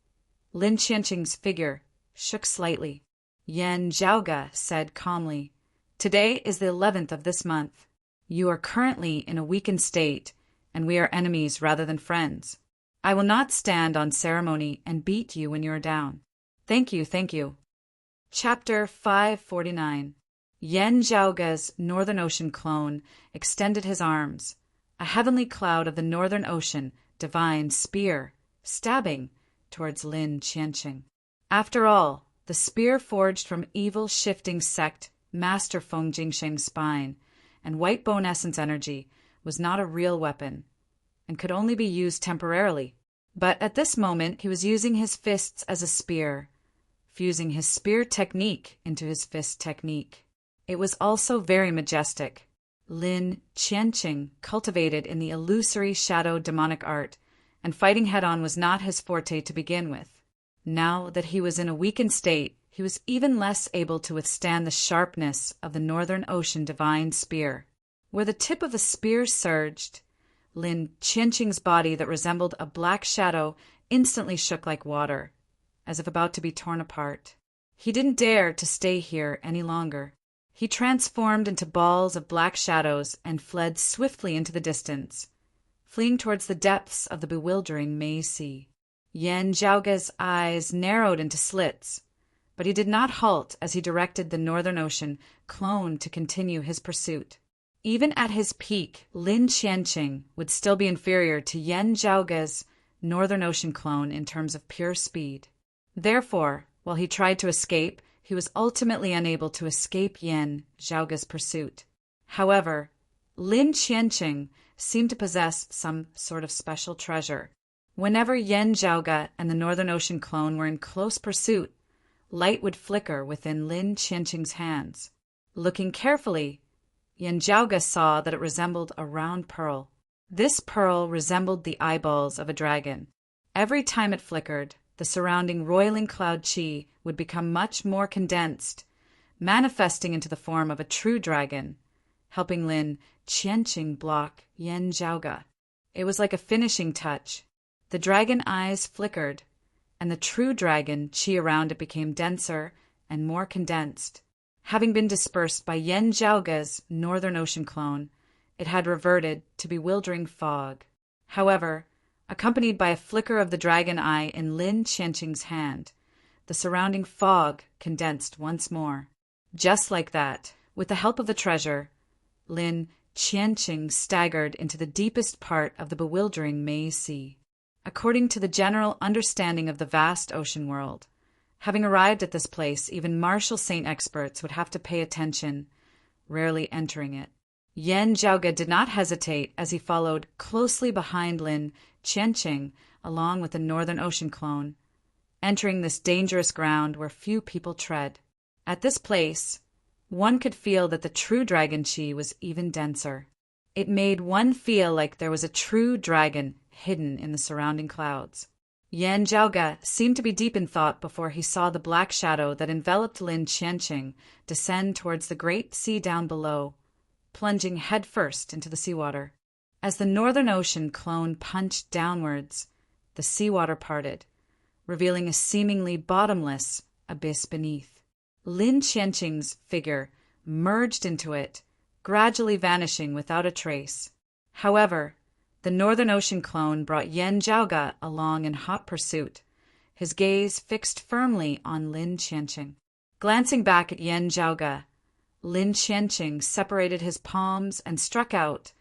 Lin Qianqing's figure shook slightly. Yan Zhaoge said calmly, Today is the 11th of this month. You are currently in a weakened state, and we are enemies rather than friends. I will not stand on ceremony and beat you when you are down. Thank you, thank you. Chapter 549. Yen Zhaoge's Northern Ocean clone extended his arms. A heavenly cloud of the Northern Ocean, divine spear, stabbing towards Lin Qianqing. After all, the spear forged from evil shifting sect Master Feng Jingsheng's spine and white bone essence energy was not a real weapon and could only be used temporarily. But at this moment he was using his fists as a spear, fusing his spear technique into his fist technique. It was also very majestic. Lin Qianqing cultivated in the illusory shadow demonic art, and fighting head-on was not his forte to begin with. Now that he was in a weakened state, he was even less able to withstand the sharpness of the Northern Ocean divine spear. Where the tip of the spear surged, Lin Qianqing's body that resembled a black shadow instantly shook like water, as if about to be torn apart. He didn't dare to stay here any longer. He transformed into balls of black shadows and fled swiftly into the distance, fleeing towards the depths of the bewildering Mei Sea. Yen Zhaoge's eyes narrowed into slits, but he did not halt as he directed the Northern Ocean clone to continue his pursuit. Even at his peak, Lin Qianqing would still be inferior to Yen Zhaoge's Northern Ocean clone in terms of pure speed. Therefore, while he tried to escape, he was ultimately unable to escape Yen Zhaoge's pursuit. However, Lin Qianqing seemed to possess some sort of special treasure. Whenever Yen Zhaoge and the Northern Ocean clone were in close pursuit, light would flicker within Lin Qianqing's hands. Looking carefully, Yen Zhaoge saw that it resembled a round pearl. This pearl resembled the eyeballs of a dragon. Every time it flickered, the surrounding roiling cloud qi would become much more condensed, manifesting into the form of a true dragon, helping Lin Qianqing block Yen Zhaoge. It was like a finishing touch. The dragon eyes flickered, and the true dragon qi around it became denser and more condensed. Having been dispersed by Yen Zhaoge's Northern Ocean clone, it had reverted to bewildering fog. However, accompanied by a flicker of the dragon eye in Lin Qianqing's hand, the surrounding fog condensed once more. Just like that, with the help of the treasure, Lin Qianqing staggered into the deepest part of the bewildering Mei Sea. According to the general understanding of the vast ocean world, having arrived at this place, even martial saint experts would have to pay attention, rarely entering it. Yen Zhaoge did not hesitate as he followed closely behind Lin Qianqing along with the Northern Ocean clone, entering this dangerous ground where few people tread. At this place, one could feel that the true dragon qi was even denser. It made one feel like there was a true dragon hidden in the surrounding clouds. Yen Zhaoge seemed to be deep in thought before he saw the black shadow that enveloped Lin Qianqing descend towards the great sea down below, plunging headfirst into the seawater. As the Northern Ocean clone punched downwards, the seawater parted, revealing a seemingly bottomless abyss beneath. Lin Qianqing's figure merged into it, gradually vanishing without a trace. However, the Northern Ocean clone brought Yen Zhaoge along in hot pursuit, his gaze fixed firmly on Lin Qianqing. Glancing back at Yen Zhaoge, Lin Qianqing separated his palms and struck out,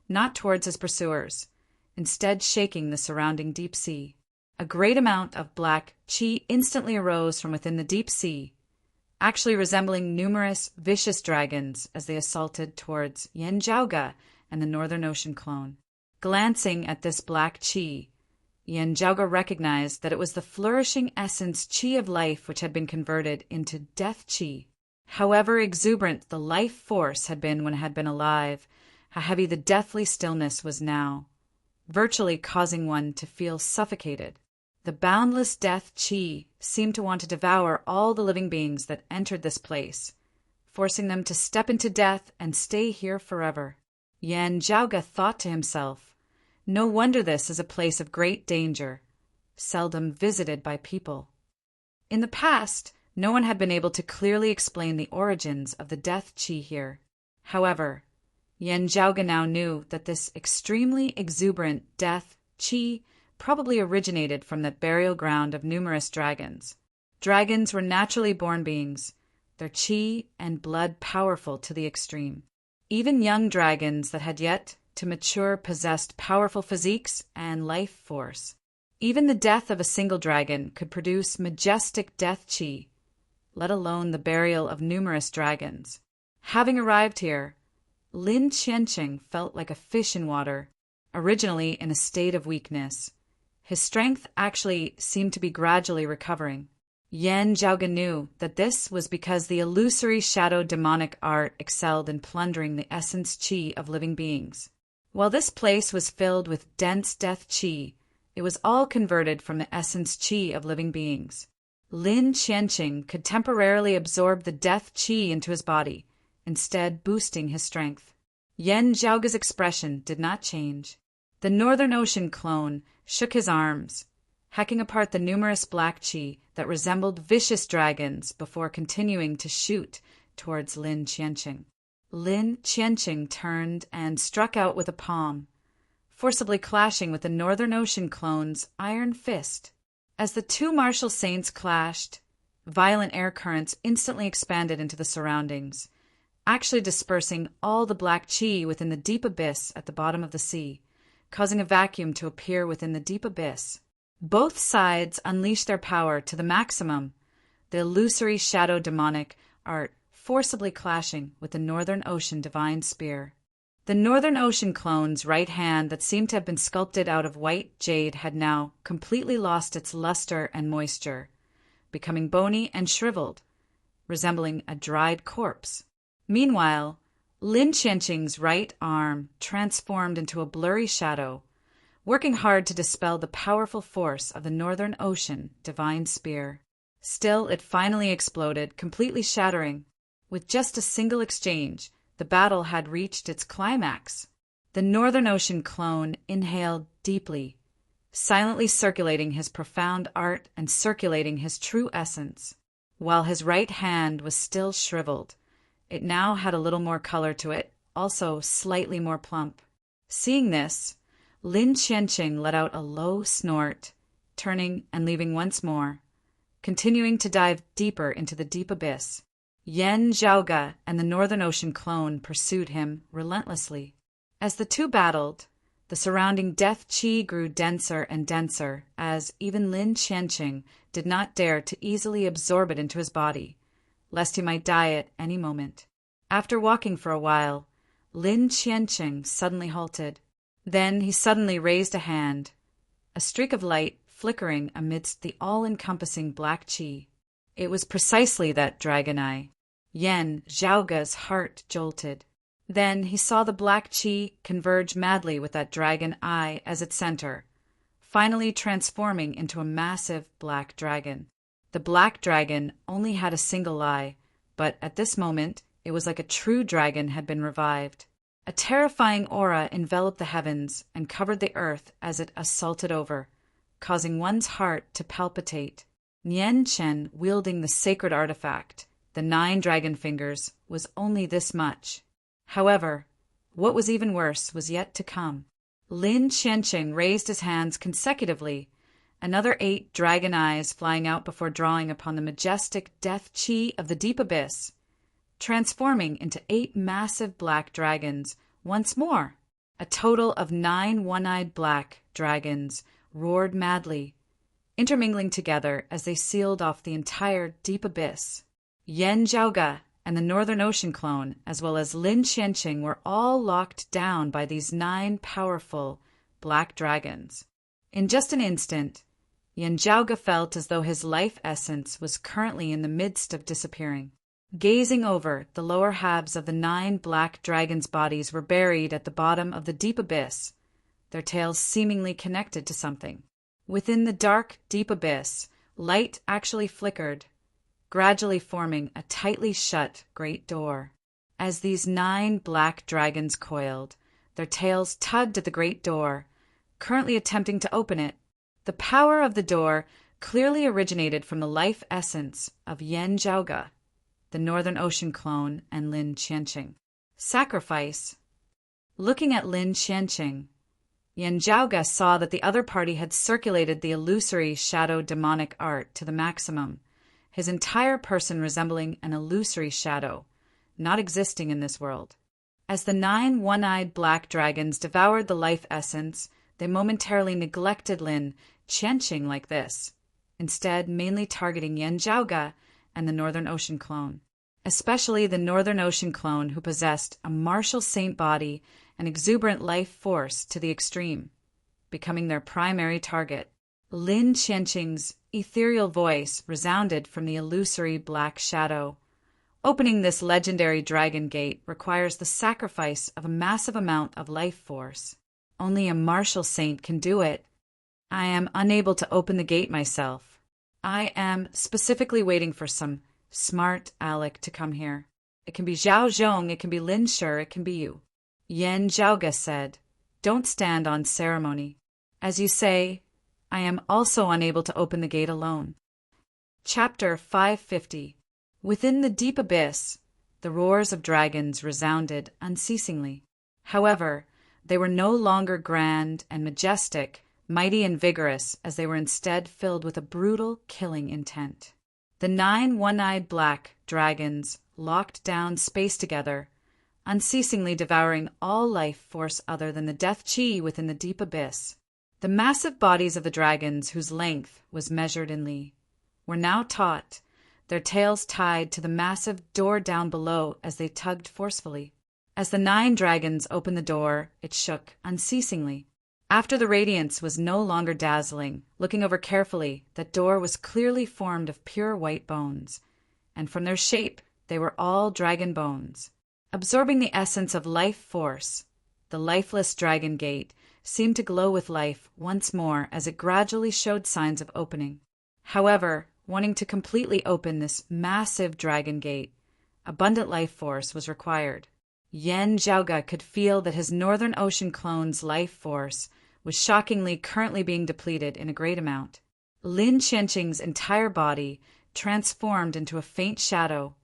not towards his pursuers, instead shaking the surrounding deep sea. A great amount of black qi instantly arose from within the deep sea, actually resembling numerous vicious dragons as they assaulted towards Yen Zhaoge and the Northern Ocean clone. Glancing at this black qi, Yen Zhaoge recognized that it was the flourishing essence qi of life which had been converted into death qi. However exuberant the life force had been when it had been alive, how heavy the deathly stillness was now, virtually causing one to feel suffocated. The boundless death qi seemed to want to devour all the living beings that entered this place, forcing them to step into death and stay here forever. Yen Zhaoge thought to himself, no wonder this is a place of great danger, seldom visited by people. In the past, No one had been able to clearly explain the origins of the death qi here. However, Yan Zhaoge now knew that this extremely exuberant death qi probably originated from the burial ground of numerous dragons. Dragons were naturally born beings, their qi and blood powerful to the extreme. Even young dragons that had yet to mature possessed powerful physiques and life force. Even the death of a single dragon could produce majestic death qi, let alone the burial of numerous dragons. Having arrived here, Lin Qianqing felt like a fish in water, originally in a state of weakness. His strength actually seemed to be gradually recovering. Yan Zhaoge knew that this was because the illusory shadow demonic art excelled in plundering the essence qi of living beings. While this place was filled with dense death qi, it was all converted from the essence qi of living beings. Lin Qianqing could temporarily absorb the death qi into his body, instead boosting his strength. Yan Zhaoge's expression did not change. The Northern Ocean clone shook his arms, hacking apart the numerous black qi that resembled vicious dragons before continuing to shoot towards Lin Qianqing. Lin Qianqing turned and struck out with a palm, forcibly clashing with the Northern Ocean clone's iron fist. As the two martial saints clashed, violent air currents instantly expanded into the surroundings, actually dispersing all the black qi within the deep abyss at the bottom of the sea, causing a vacuum to appear within the deep abyss. Both sides unleashed their power to the maximum, the illusory shadow demonic art forcibly clashing with the Northern Ocean divine spear. The Northern Ocean clone's right hand that seemed to have been sculpted out of white jade had now completely lost its luster and moisture, becoming bony and shriveled, resembling a dried corpse. Meanwhile, Lin Qianqing's right arm transformed into a blurry shadow, working hard to dispel the powerful force of the Northern Ocean divine spear. Still, it finally exploded, completely shattering. With just a single exchange, the battle had reached its climax. The Northern Ocean clone inhaled deeply, silently circulating his profound art and circulating his true essence. While his right hand was still shriveled, it now had a little more color to it, also slightly more plump. Seeing this, Lin Qianqing let out a low snort, turning and leaving once more, continuing to dive deeper into the deep abyss. Yan Zhaoge and the Northern Ocean clone pursued him relentlessly. As the two battled, the surrounding death qi grew denser and denser, as even Lin Qianqing did not dare to easily absorb it into his body, lest he might die at any moment. After walking for a while, Lin Qianqing suddenly halted. Then he suddenly raised a hand, a streak of light flickering amidst the all-encompassing black qi. It was precisely that dragon eye. Yan Zhaoge's heart jolted. Then he saw the black qi converge madly with that dragon eye as its center, finally transforming into a massive black dragon. The black dragon only had a single eye, but at this moment it was like a true dragon had been revived. A terrifying aura enveloped the heavens and covered the earth as it assaulted over, causing one's heart to palpitate. Nian Chen, wielding the sacred artifact, the 9 dragon fingers, was only this much. However, what was even worse was yet to come. Lin Qianqing raised his hands consecutively, another 8 dragon eyes flying out before drawing upon the majestic death qi of the deep abyss, transforming into 8 massive black dragons once more. A total of 9 one-eyed black dragons roared madly, intermingling together as they sealed off the entire deep abyss. Yan Zhaoge and the Northern Ocean clone, as well as Lin Qianqing, were all locked down by these 9 powerful black dragons. In just an instant, Yan Zhaoge felt as though his life essence was currently in the midst of disappearing. Gazing over, the lower halves of the 9 black dragons' bodies were buried at the bottom of the deep abyss, their tails seemingly connected to something. Within the dark, deep abyss, light actually flickered, gradually forming a tightly shut great door. As these 9 black dragons coiled, their tails tugged at the great door, currently attempting to open it. The power of the door clearly originated from the life essence of Yan Zhaoge, the Northern Ocean clone, and Lin Qianqing. Sacrifice. Looking at Lin Qianqing, Yan Zhaoge saw that the other party had circulated the illusory shadow demonic art to the maximum, his entire person resembling an illusory shadow, not existing in this world. As the 9 one-eyed black dragons devoured the life essence, they momentarily neglected Lin Qianqing like this, instead mainly targeting Yan Zhaoge and the Northern Ocean clone, especially the Northern Ocean clone who possessed a martial saint body and exuberant life force to the extreme, becoming their primary target. Lin Qianqing's ethereal voice resounded from the illusory black shadow. Opening this legendary dragon gate requires the sacrifice of a massive amount of life force. Only a martial saint can do it. I am unable to open the gate myself. I am specifically waiting for some smart aleck to come here. It can be Zhao Zhong, it can be Lin Shi, it can be you. Yan Zhaoge said, "Don't stand on ceremony. As you say, I am also unable to open the gate alone." Chapter 550. Within the deep abyss, the roars of dragons resounded unceasingly. However, they were no longer grand and majestic, mighty and vigorous, as they were instead filled with a brutal, killing intent. The 9 one-eyed black dragons locked down space together, unceasingly devouring all life force other than the death chi within the deep abyss. The massive bodies of the dragons, whose length was measured in li, were now taut, their tails tied to the massive door down below as they tugged forcefully. As the 9 dragons opened the door, it shook unceasingly. After the radiance was no longer dazzling, looking over carefully, that door was clearly formed of pure white bones, and from their shape they were all dragon bones. Absorbing the essence of life force, the lifeless dragon gate seemed to glow with life once more as it gradually showed signs of opening. However, wanting to completely open this massive dragon gate, abundant life force was required. Yan Zhaoge could feel that his Northern Ocean clone's life force was shockingly currently being depleted in a great amount. Lin Qianqing's entire body transformed into a faint shadow,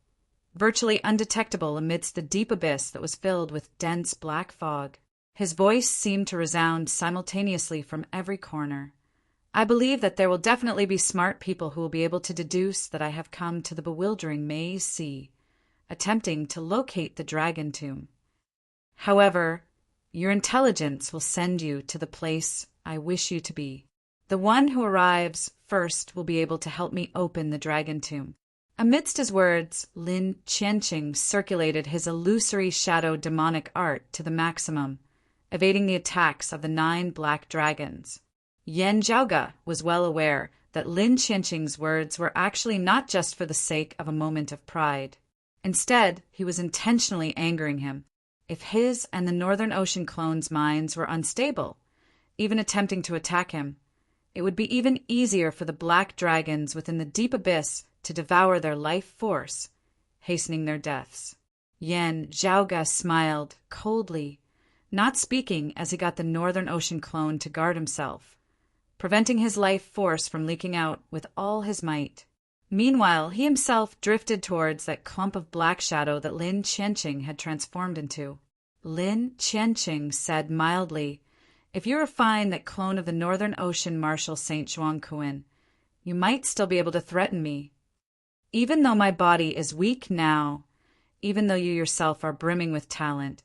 virtually undetectable amidst the deep abyss that was filled with dense black fog. His voice seemed to resound simultaneously from every corner. "I believe that there will definitely be smart people who will be able to deduce that I have come to the bewildering maze sea, attempting to locate the dragon tomb. However, your intelligence will send you to the place I wish you to be. The one who arrives first will be able to help me open the dragon tomb." Amidst his words, Lin Qianqing circulated his illusory shadow demonic art to the maximum, evading the attacks of the 9 black dragons. Yan Zhaoge was well aware that Lin Qianqing's words were actually not just for the sake of a moment of pride. Instead, he was intentionally angering him. If his and the Northern Ocean clone's minds were unstable, even attempting to attack him, it would be even easier for the black dragons within the deep abyss to devour their life force, hastening their deaths. Yan Zhaoge smiled coldly, not speaking as he got the Northern Ocean clone to guard himself, preventing his life force from leaking out with all his might. Meanwhile, he himself drifted towards that clump of black shadow that Lin Qianqing had transformed into. Lin Qianqing said mildly, "If you refine that clone of the Northern Ocean Martial Saint Zhuangquan, you might still be able to threaten me. Even though my body is weak now, even though you yourself are brimming with talent,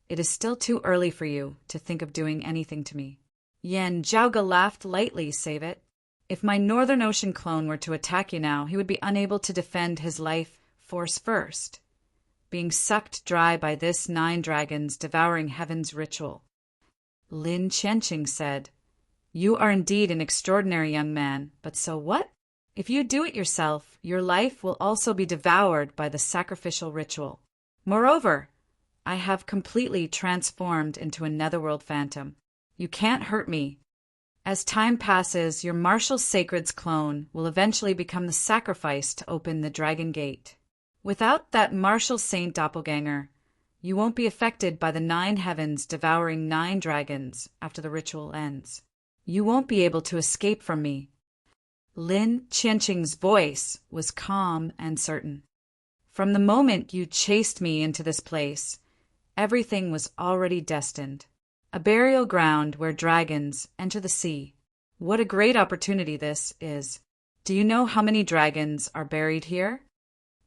it is still too early for you to think of doing anything to me." Yan Zhaoge laughed lightly, save it. If my Northern Ocean clone were to attack you now, he would be unable to defend his life force first, being sucked dry by this 9 dragons devouring heaven's ritual. Lin Qianqing said, "You are indeed an extraordinary young man, but so what? If you do it yourself, your life will also be devoured by the sacrificial ritual. Moreover, I have completely transformed into a netherworld phantom. You can't hurt me. As time passes, your martial sacred's clone will eventually become the sacrifice to open the dragon gate. Without that martial saint doppelganger, you won't be affected by the 9 heavens devouring 9 dragons after the ritual ends. You won't be able to escape from me." Lin Qianqing's voice was calm and certain. From the moment you chased me into this place, everything was already destined. A burial ground where dragons enter the sea. What a great opportunity this is. Do you know how many dragons are buried here?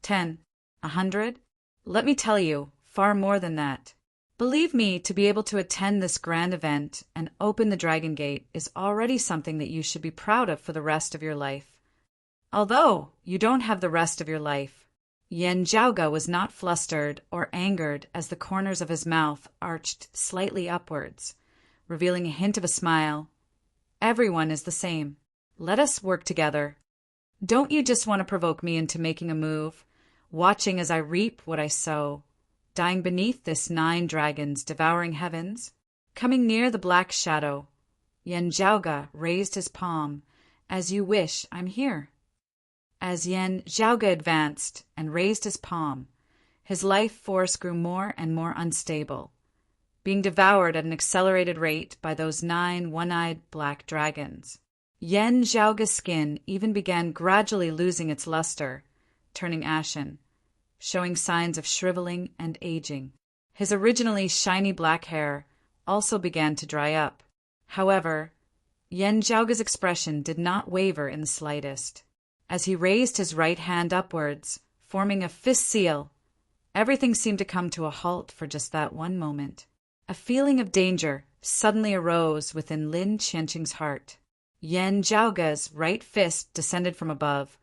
10, 100? Let me tell you, far more than that. Believe me, to be able to attend this grand event and open the Dragon Gate is already something that you should be proud of for the rest of your life. Although you don't have the rest of your life, Yan Zhaoge was not flustered or angered as the corners of his mouth arched slightly upwards, revealing a hint of a smile. Everyone is the same. Let us work together. Don't you just want to provoke me into making a move, watching as I reap what I sow, dying beneath this 9 dragons devouring heavens? Coming near the black shadow, Yan Zhaoge raised his palm. As you wish, I'm here. As Yan Zhaoge advanced and raised his palm, his life force grew more and more unstable, being devoured at an accelerated rate by those 9 one-eyed black dragons. Yan Zhaoge's skin even began gradually losing its luster, turning ashen, showing signs of shriveling and aging. His originally shiny black hair also began to dry up. However, Yan Zhaoge's expression did not waver in the slightest. As he raised his right hand upwards, forming a fist seal, everything seemed to come to a halt for just that one moment. A feeling of danger suddenly arose within Lin Qianqing's heart. Yan Zhaoge's right fist descended from above,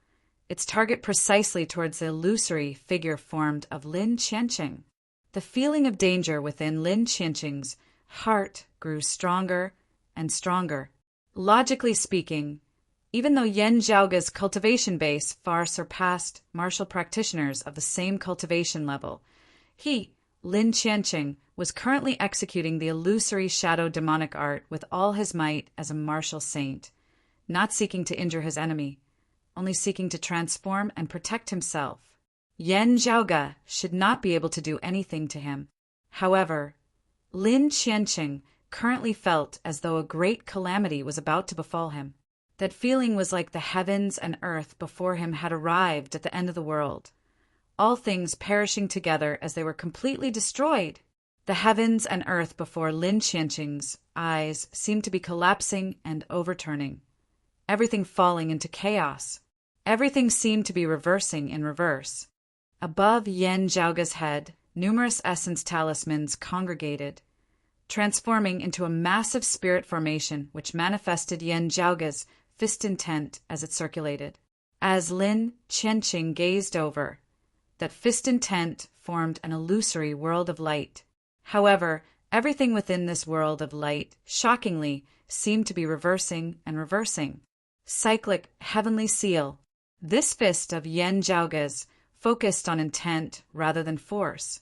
its target precisely towards the illusory figure formed of Lin Qianqing. The feeling of danger within Lin Qianqing's heart grew stronger and stronger. Logically speaking, even though Yan Zhaoge's cultivation base far surpassed martial practitioners of the same cultivation level, he, Lin Qianqing, was currently executing the illusory shadow demonic art with all his might as a martial saint, not seeking to injure his enemy, only seeking to transform and protect himself. Yan Zhaoge should not be able to do anything to him. However, Lin Qianqing currently felt as though a great calamity was about to befall him. That feeling was like the heavens and earth before him had arrived at the end of the world, all things perishing together as they were completely destroyed. The heavens and earth before Lin Qianqing's eyes seemed to be collapsing and overturning, everything falling into chaos. Everything seemed to be reversing in reverse. Above Yan Zhaoge's head, numerous essence talismans congregated, transforming into a massive spirit formation which manifested Yan Zhaoge's fist intent as it circulated. As Lin Qianqing gazed over, that fist intent formed an illusory world of light. However, everything within this world of light, shockingly, seemed to be reversing and reversing. Cyclic heavenly seal. This fist of Yan Zhaoge's focused on intent rather than force,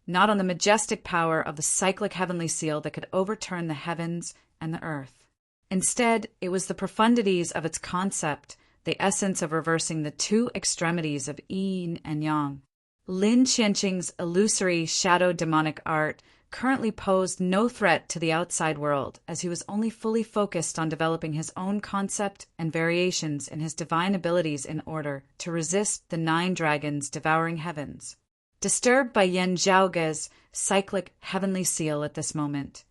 not on the majestic power of the cyclic heavenly seal that could overturn the heavens and the earth. Instead, it was the profundities of its concept, the essence of reversing the 2 extremities of yin and yang. Lin Qianqing's illusory shadow demonic art currently posed no threat to the outside world, as he was only fully focused on developing his own concept and variations in his divine abilities in order to resist the 9 dragons devouring heavens. Disturbed by Yan Zhaoge's cyclic heavenly seal at this moment,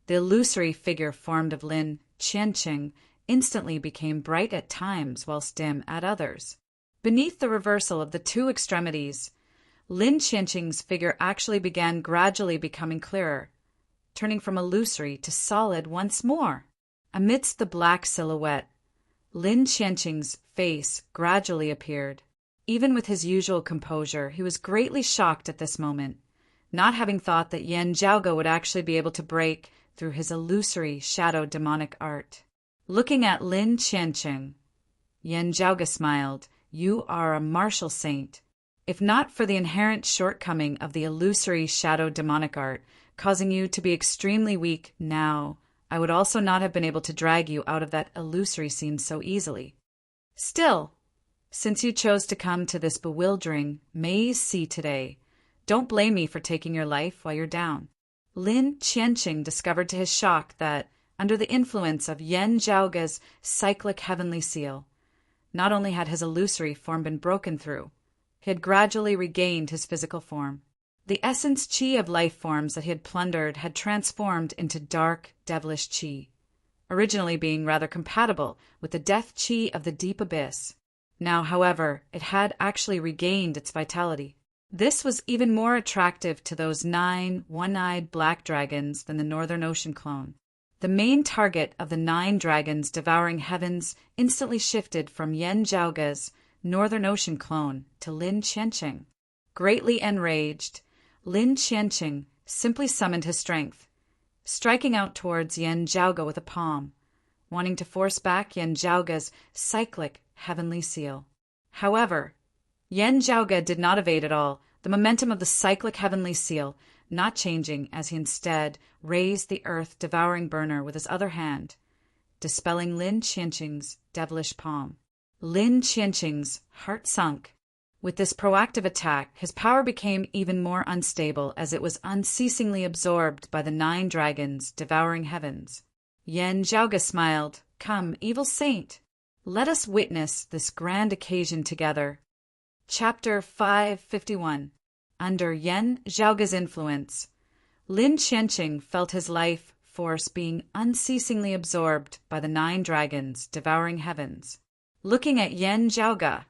the illusory figure formed of Lin Qianqing instantly became bright at times whilst dim at others. Beneath the reversal of the 2 extremities, Lin Qianqing's figure actually began gradually becoming clearer, turning from illusory to solid once more. Amidst the black silhouette, Lin Qianqing's face gradually appeared. Even with his usual composure, he was greatly shocked at this moment, not having thought that Yan Zhaoge would actually be able to break through his illusory shadow demonic art. Looking at Lin Qianqing, Yan Zhaoge smiled. You are a martial saint. If not for the inherent shortcoming of the illusory shadow demonic art, causing you to be extremely weak now, I would also not have been able to drag you out of that illusory scene so easily. Still, since you chose to come to this bewildering maze sea today, don't blame me for taking your life while you're down. Lin Qianqing discovered to his shock that, under the influence of Yan Zhaoge's cyclic heavenly seal, Not only had his illusory form been broken through, he had gradually regained his physical form. The essence chi of life forms that he had plundered had transformed into dark, devilish chi, originally being rather compatible with the death chi of the deep abyss. Now, however, it had actually regained its vitality. This was even more attractive to those 9 one-eyed black dragons than the Northern Ocean clone. The main target of the 9 dragons devouring heavens instantly shifted from Yen Zhaoga's Northern Ocean clone to Lin Qianqing. Greatly enraged, Lin Qianqing simply summoned his strength, striking out towards Yen Zhaoga with a palm, wanting to force back Yen Zhaoga's cyclic heavenly seal. However, Yen Zhaoga did not evade at all the momentum of the cyclic heavenly seal, not changing as he instead raised the earth-devouring burner with his other hand, dispelling Lin Qianqing's devilish palm. Lin Qianqing's heart sunk. With this proactive attack, his power became even more unstable as it was unceasingly absorbed by the 9 dragons devouring heavens. Yen Zhaoga smiled. "Come, evil saint, let us witness this grand occasion together." Chapter 551. Under Yen Zhaoga's influence, Lin Qianqing felt his life force being unceasingly absorbed by the 9 dragons devouring heavens. Looking at Yen Zhaoga,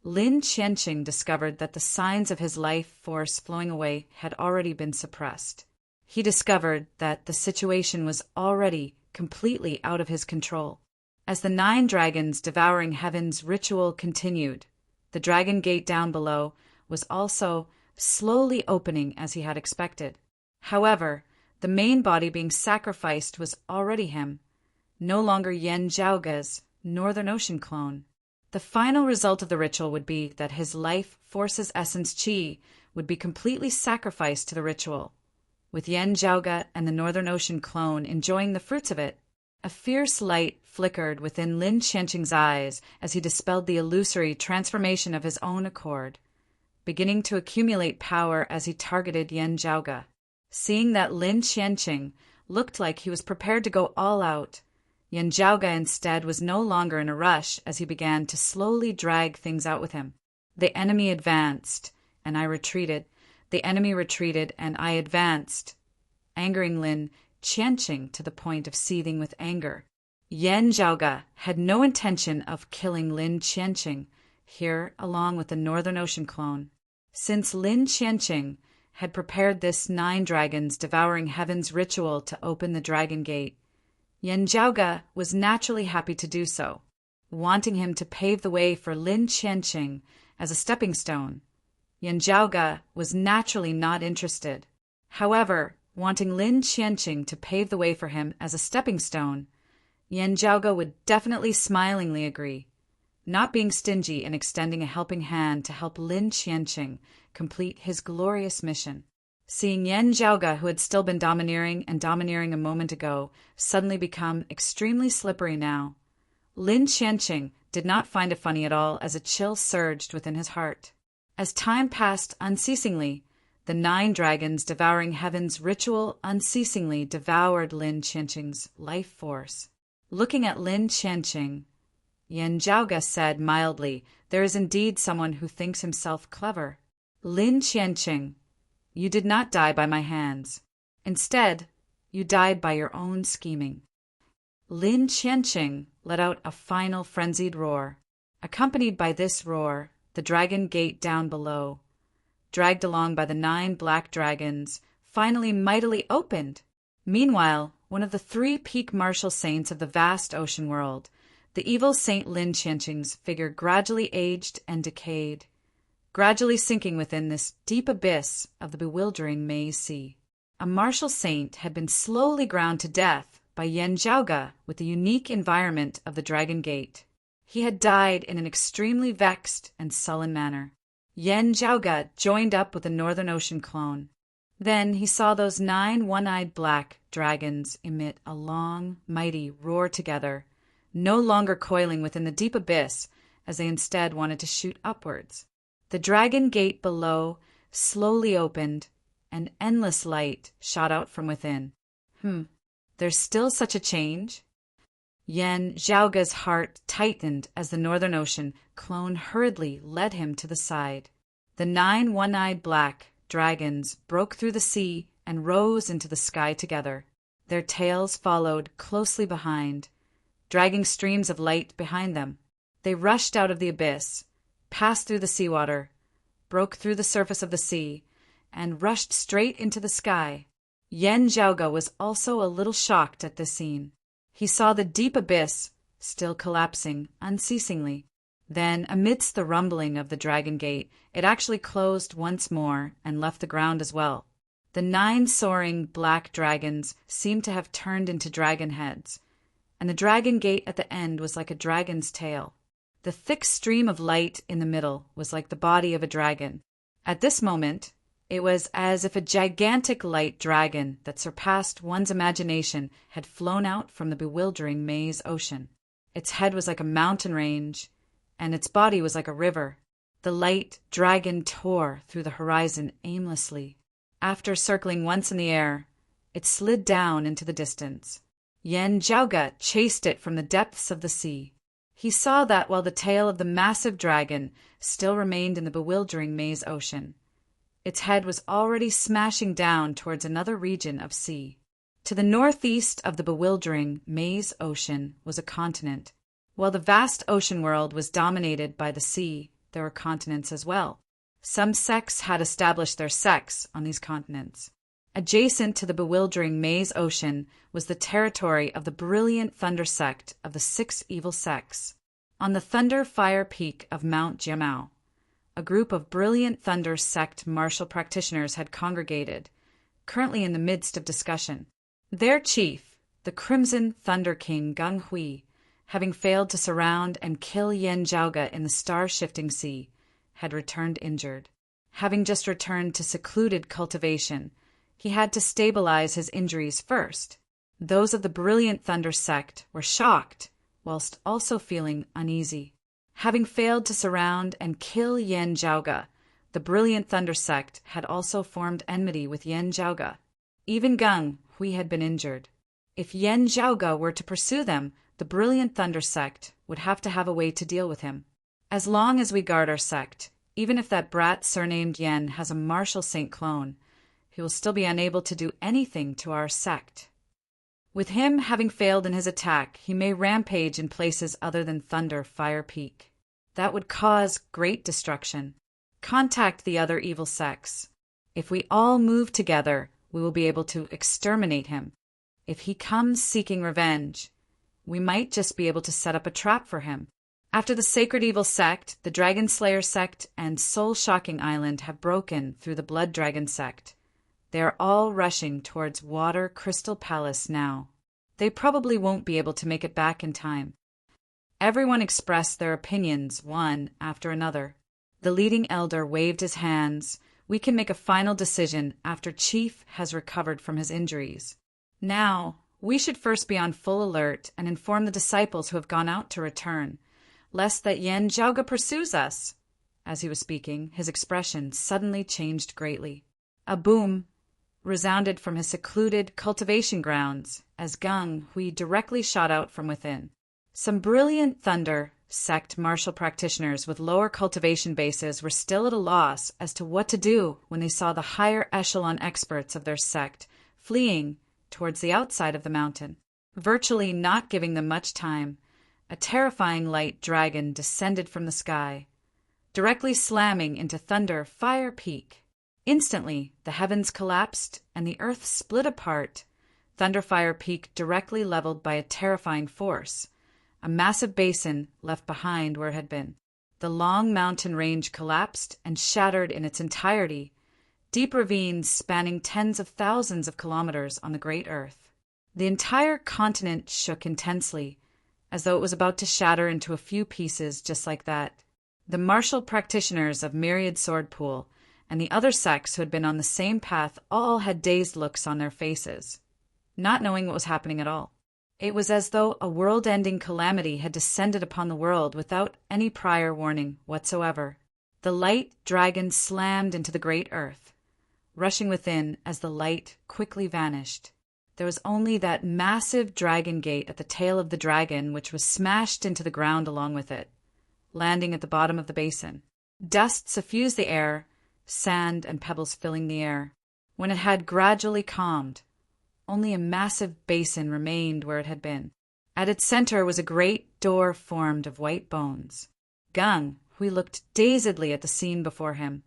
Lin Qianqing discovered that the signs of his life force flowing away had already been suppressed. He discovered that the situation was already completely out of his control. As the 9 dragons devouring heaven's ritual continued, the dragon gate down below was also slowly opening as he had expected. However, the main body being sacrificed was already him, no longer Yen Zhaoga's Northern Ocean clone. The final result of the ritual would be that his life force's essence chi would be completely sacrificed to the ritual, with Yen Zhaoga and the Northern Ocean clone enjoying the fruits of it. A fierce light flickered within Lin Qianqing's eyes as he dispelled the illusory transformation of his own accord, beginning to accumulate power as he targeted Yen Zhaoga. Seeing that Lin Qianqing looked like he was prepared to go all out, Yen Zhaoga instead was no longer in a rush as he began to slowly drag things out with him. The enemy advanced, and I retreated. The enemy retreated, and I advanced, angering Lin Qianqing to the point of seething with anger. Yen Zhaoga had no intention of killing Lin Qianqing here along with the Northern Ocean clone. Since Lin Qianqing had prepared this 9 dragons devouring heaven's ritual to open the dragon gate, Yen Zhaoga was naturally happy to do so, wanting him to pave the way for Lin Qianqing as a stepping stone. Yen Zhaoga was naturally not interested. However, wanting Lin Qianqing to pave the way for him as a stepping stone, Yen Zhaoga would definitely smilingly agree, not being stingy in extending a helping hand to help Lin Qianqing complete his glorious mission. Seeing Yen Zhaoga, who had still been domineering a moment ago, suddenly become extremely slippery now, Lin Qianqing did not find it funny at all as a chill surged within his heart. As time passed unceasingly, the 9 dragons devouring heaven's ritual unceasingly devoured Lin Qianqing's life force. Looking at Lin Qianqing, Yen Zhaoga said mildly, "There is indeed someone who thinks himself clever. Lin Qianqing, you did not die by my hands. Instead, you died by your own scheming." Lin Qianqing let out a final frenzied roar. Accompanied by this roar, the dragon gate down below, dragged along by the 9 black dragons, finally mightily opened. Meanwhile, one of the 3 peak martial saints of the vast ocean world, the evil Saint Lin Qianqing's figure gradually aged and decayed, gradually sinking within this deep abyss of the bewildering maze sea. A martial saint had been slowly ground to death by Yen Zhaoga with the unique environment of the Dragon Gate. He had died in an extremely vexed and sullen manner. Yen Zhaoga joined up with the Northern Ocean clone. Then he saw those 9 one-eyed black dragons emit a long, mighty roar together, no longer coiling within the deep abyss as they instead wanted to shoot upwards. The dragon gate below slowly opened, and endless light shot out from within. There's still such a change? Yen Zhaoga's heart tightened as the Northern Ocean clone hurriedly led him to the side. The 9 one-eyed black dragons broke through the sea and rose into the sky together. Their tails followed closely behind, dragging streams of light behind them. They rushed out of the abyss, passed through the seawater, broke through the surface of the sea, and rushed straight into the sky. Yen Zhaoga was also a little shocked at this scene. He saw the deep abyss still collapsing unceasingly. Then, amidst the rumbling of the dragon gate, it actually closed once more and left the ground as well. The 9 soaring black dragons seemed to have turned into dragon heads, and the dragon gate at the end was like a dragon's tail. The thick stream of light in the middle was like the body of a dragon. At this moment, it was as if a gigantic light dragon that surpassed one's imagination had flown out from the bewildering maze ocean. Its head was like a mountain range, and its body was like a river. The light dragon tore through the horizon aimlessly. After circling once in the air, it slid down into the distance. Yen Zhaoga chased it from the depths of the sea. He saw that while the tail of the massive dragon still remained in the bewildering maze ocean, its head was already smashing down towards another region of sea. To the northeast of the bewildering maze ocean was a continent. While the vast ocean world was dominated by the sea, there were continents as well. Some sects had established their sects on these continents. Adjacent to the bewildering maze ocean was the territory of the brilliant thunder sect of the 6 evil sects. On the thunder fire peak of Mount Jiamao, a group of brilliant thunder sect martial practitioners had congregated, currently in the midst of discussion. Their chief, the Crimson Thunder King Gung Hui, having failed to surround and kill Yen Zhaoga in the star-shifting sea, had returned injured. Having just returned to secluded cultivation, he had to stabilize his injuries first. Those of the brilliant thunder sect were shocked, whilst also feeling uneasy. Having failed to surround and kill Yen Zhaoga, the brilliant thunder sect had also formed enmity with Yen Zhaoga. Even Gung Hui had been injured. If Yen Zhaoga were to pursue them, the brilliant thunder sect would have to have a way to deal with him. As long as we guard our sect, even if that brat surnamed Yen has a martial saint clone, he will still be unable to do anything to our sect. With him having failed in his attack, he may rampage in places other than Thunder Fire Peak. That would cause great destruction. Contact the other evil sects. If we all move together, we will be able to exterminate him. If he comes seeking revenge, we might just be able to set up a trap for him. After the Sacred Evil Sect, the Dragon Slayer Sect, and Soul Shocking Island have broken through the Blood Dragon Sect, they are all rushing towards Water Crystal Palace now. They probably won't be able to make it back in time. Everyone expressed their opinions, one after another. The leading elder waved his hands. We can make a final decision after Chief has recovered from his injuries. Now, we should first be on full alert and inform the disciples who have gone out to return, lest that Yen Zhaoga pursues us. As he was speaking, his expression suddenly changed greatly. A boom resounded from his secluded cultivation grounds as Gung Hui directly shot out from within. Some brilliant thunder sect martial practitioners with lower cultivation bases were still at a loss as to what to do when they saw the higher echelon experts of their sect fleeing towards the outside of the mountain. Virtually not giving them much time, a terrifying light dragon descended from the sky, directly slamming into Thunder Fire Peak. Instantly, the heavens collapsed and the earth split apart, Thunderfire Peak directly leveled by a terrifying force, a massive basin left behind where it had been. The long mountain range collapsed and shattered in its entirety, deep ravines spanning tens of thousands of kilometers on the great earth. The entire continent shook intensely, as though it was about to shatter into a few pieces just like that. The martial practitioners of Myriad Swordpool and the other sects who had been on the same path all had dazed looks on their faces, not knowing what was happening at all. It was as though a world-ending calamity had descended upon the world without any prior warning whatsoever. The light dragon slammed into the great earth, rushing within as the light quickly vanished. There was only that massive dragon gate at the tail of the dragon, which was smashed into the ground along with it, landing at the bottom of the basin. Dust suffused the air, sand and pebbles filling the air. When it had gradually calmed, only a massive basin remained where it had been. At its center was a great door formed of white bones. Gung Hui looked dazedly at the scene before him,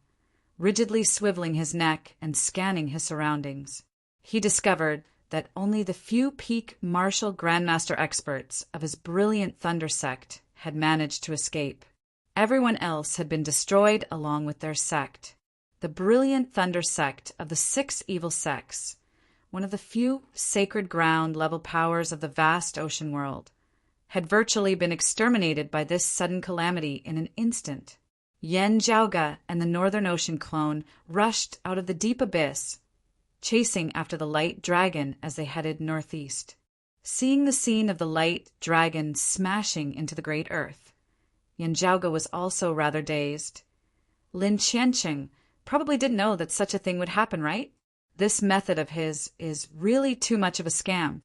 rigidly swiveling his neck and scanning his surroundings. He discovered that only the few peak martial grandmaster experts of his brilliant thunder sect had managed to escape. Everyone else had been destroyed along with their sect. The brilliant thunder sect of the 6 evil sects, one of the few sacred ground-level powers of the vast ocean world, had virtually been exterminated by this sudden calamity in an instant. Yen Jiaoge and the Northern Ocean clone rushed out of the deep abyss, chasing after the light dragon as they headed northeast. Seeing the scene of the light dragon smashing into the great earth, Yen Jiaoge was also rather dazed. Lin Qianqing probably didn't know that such a thing would happen, right? This method of his is really too much of a scam.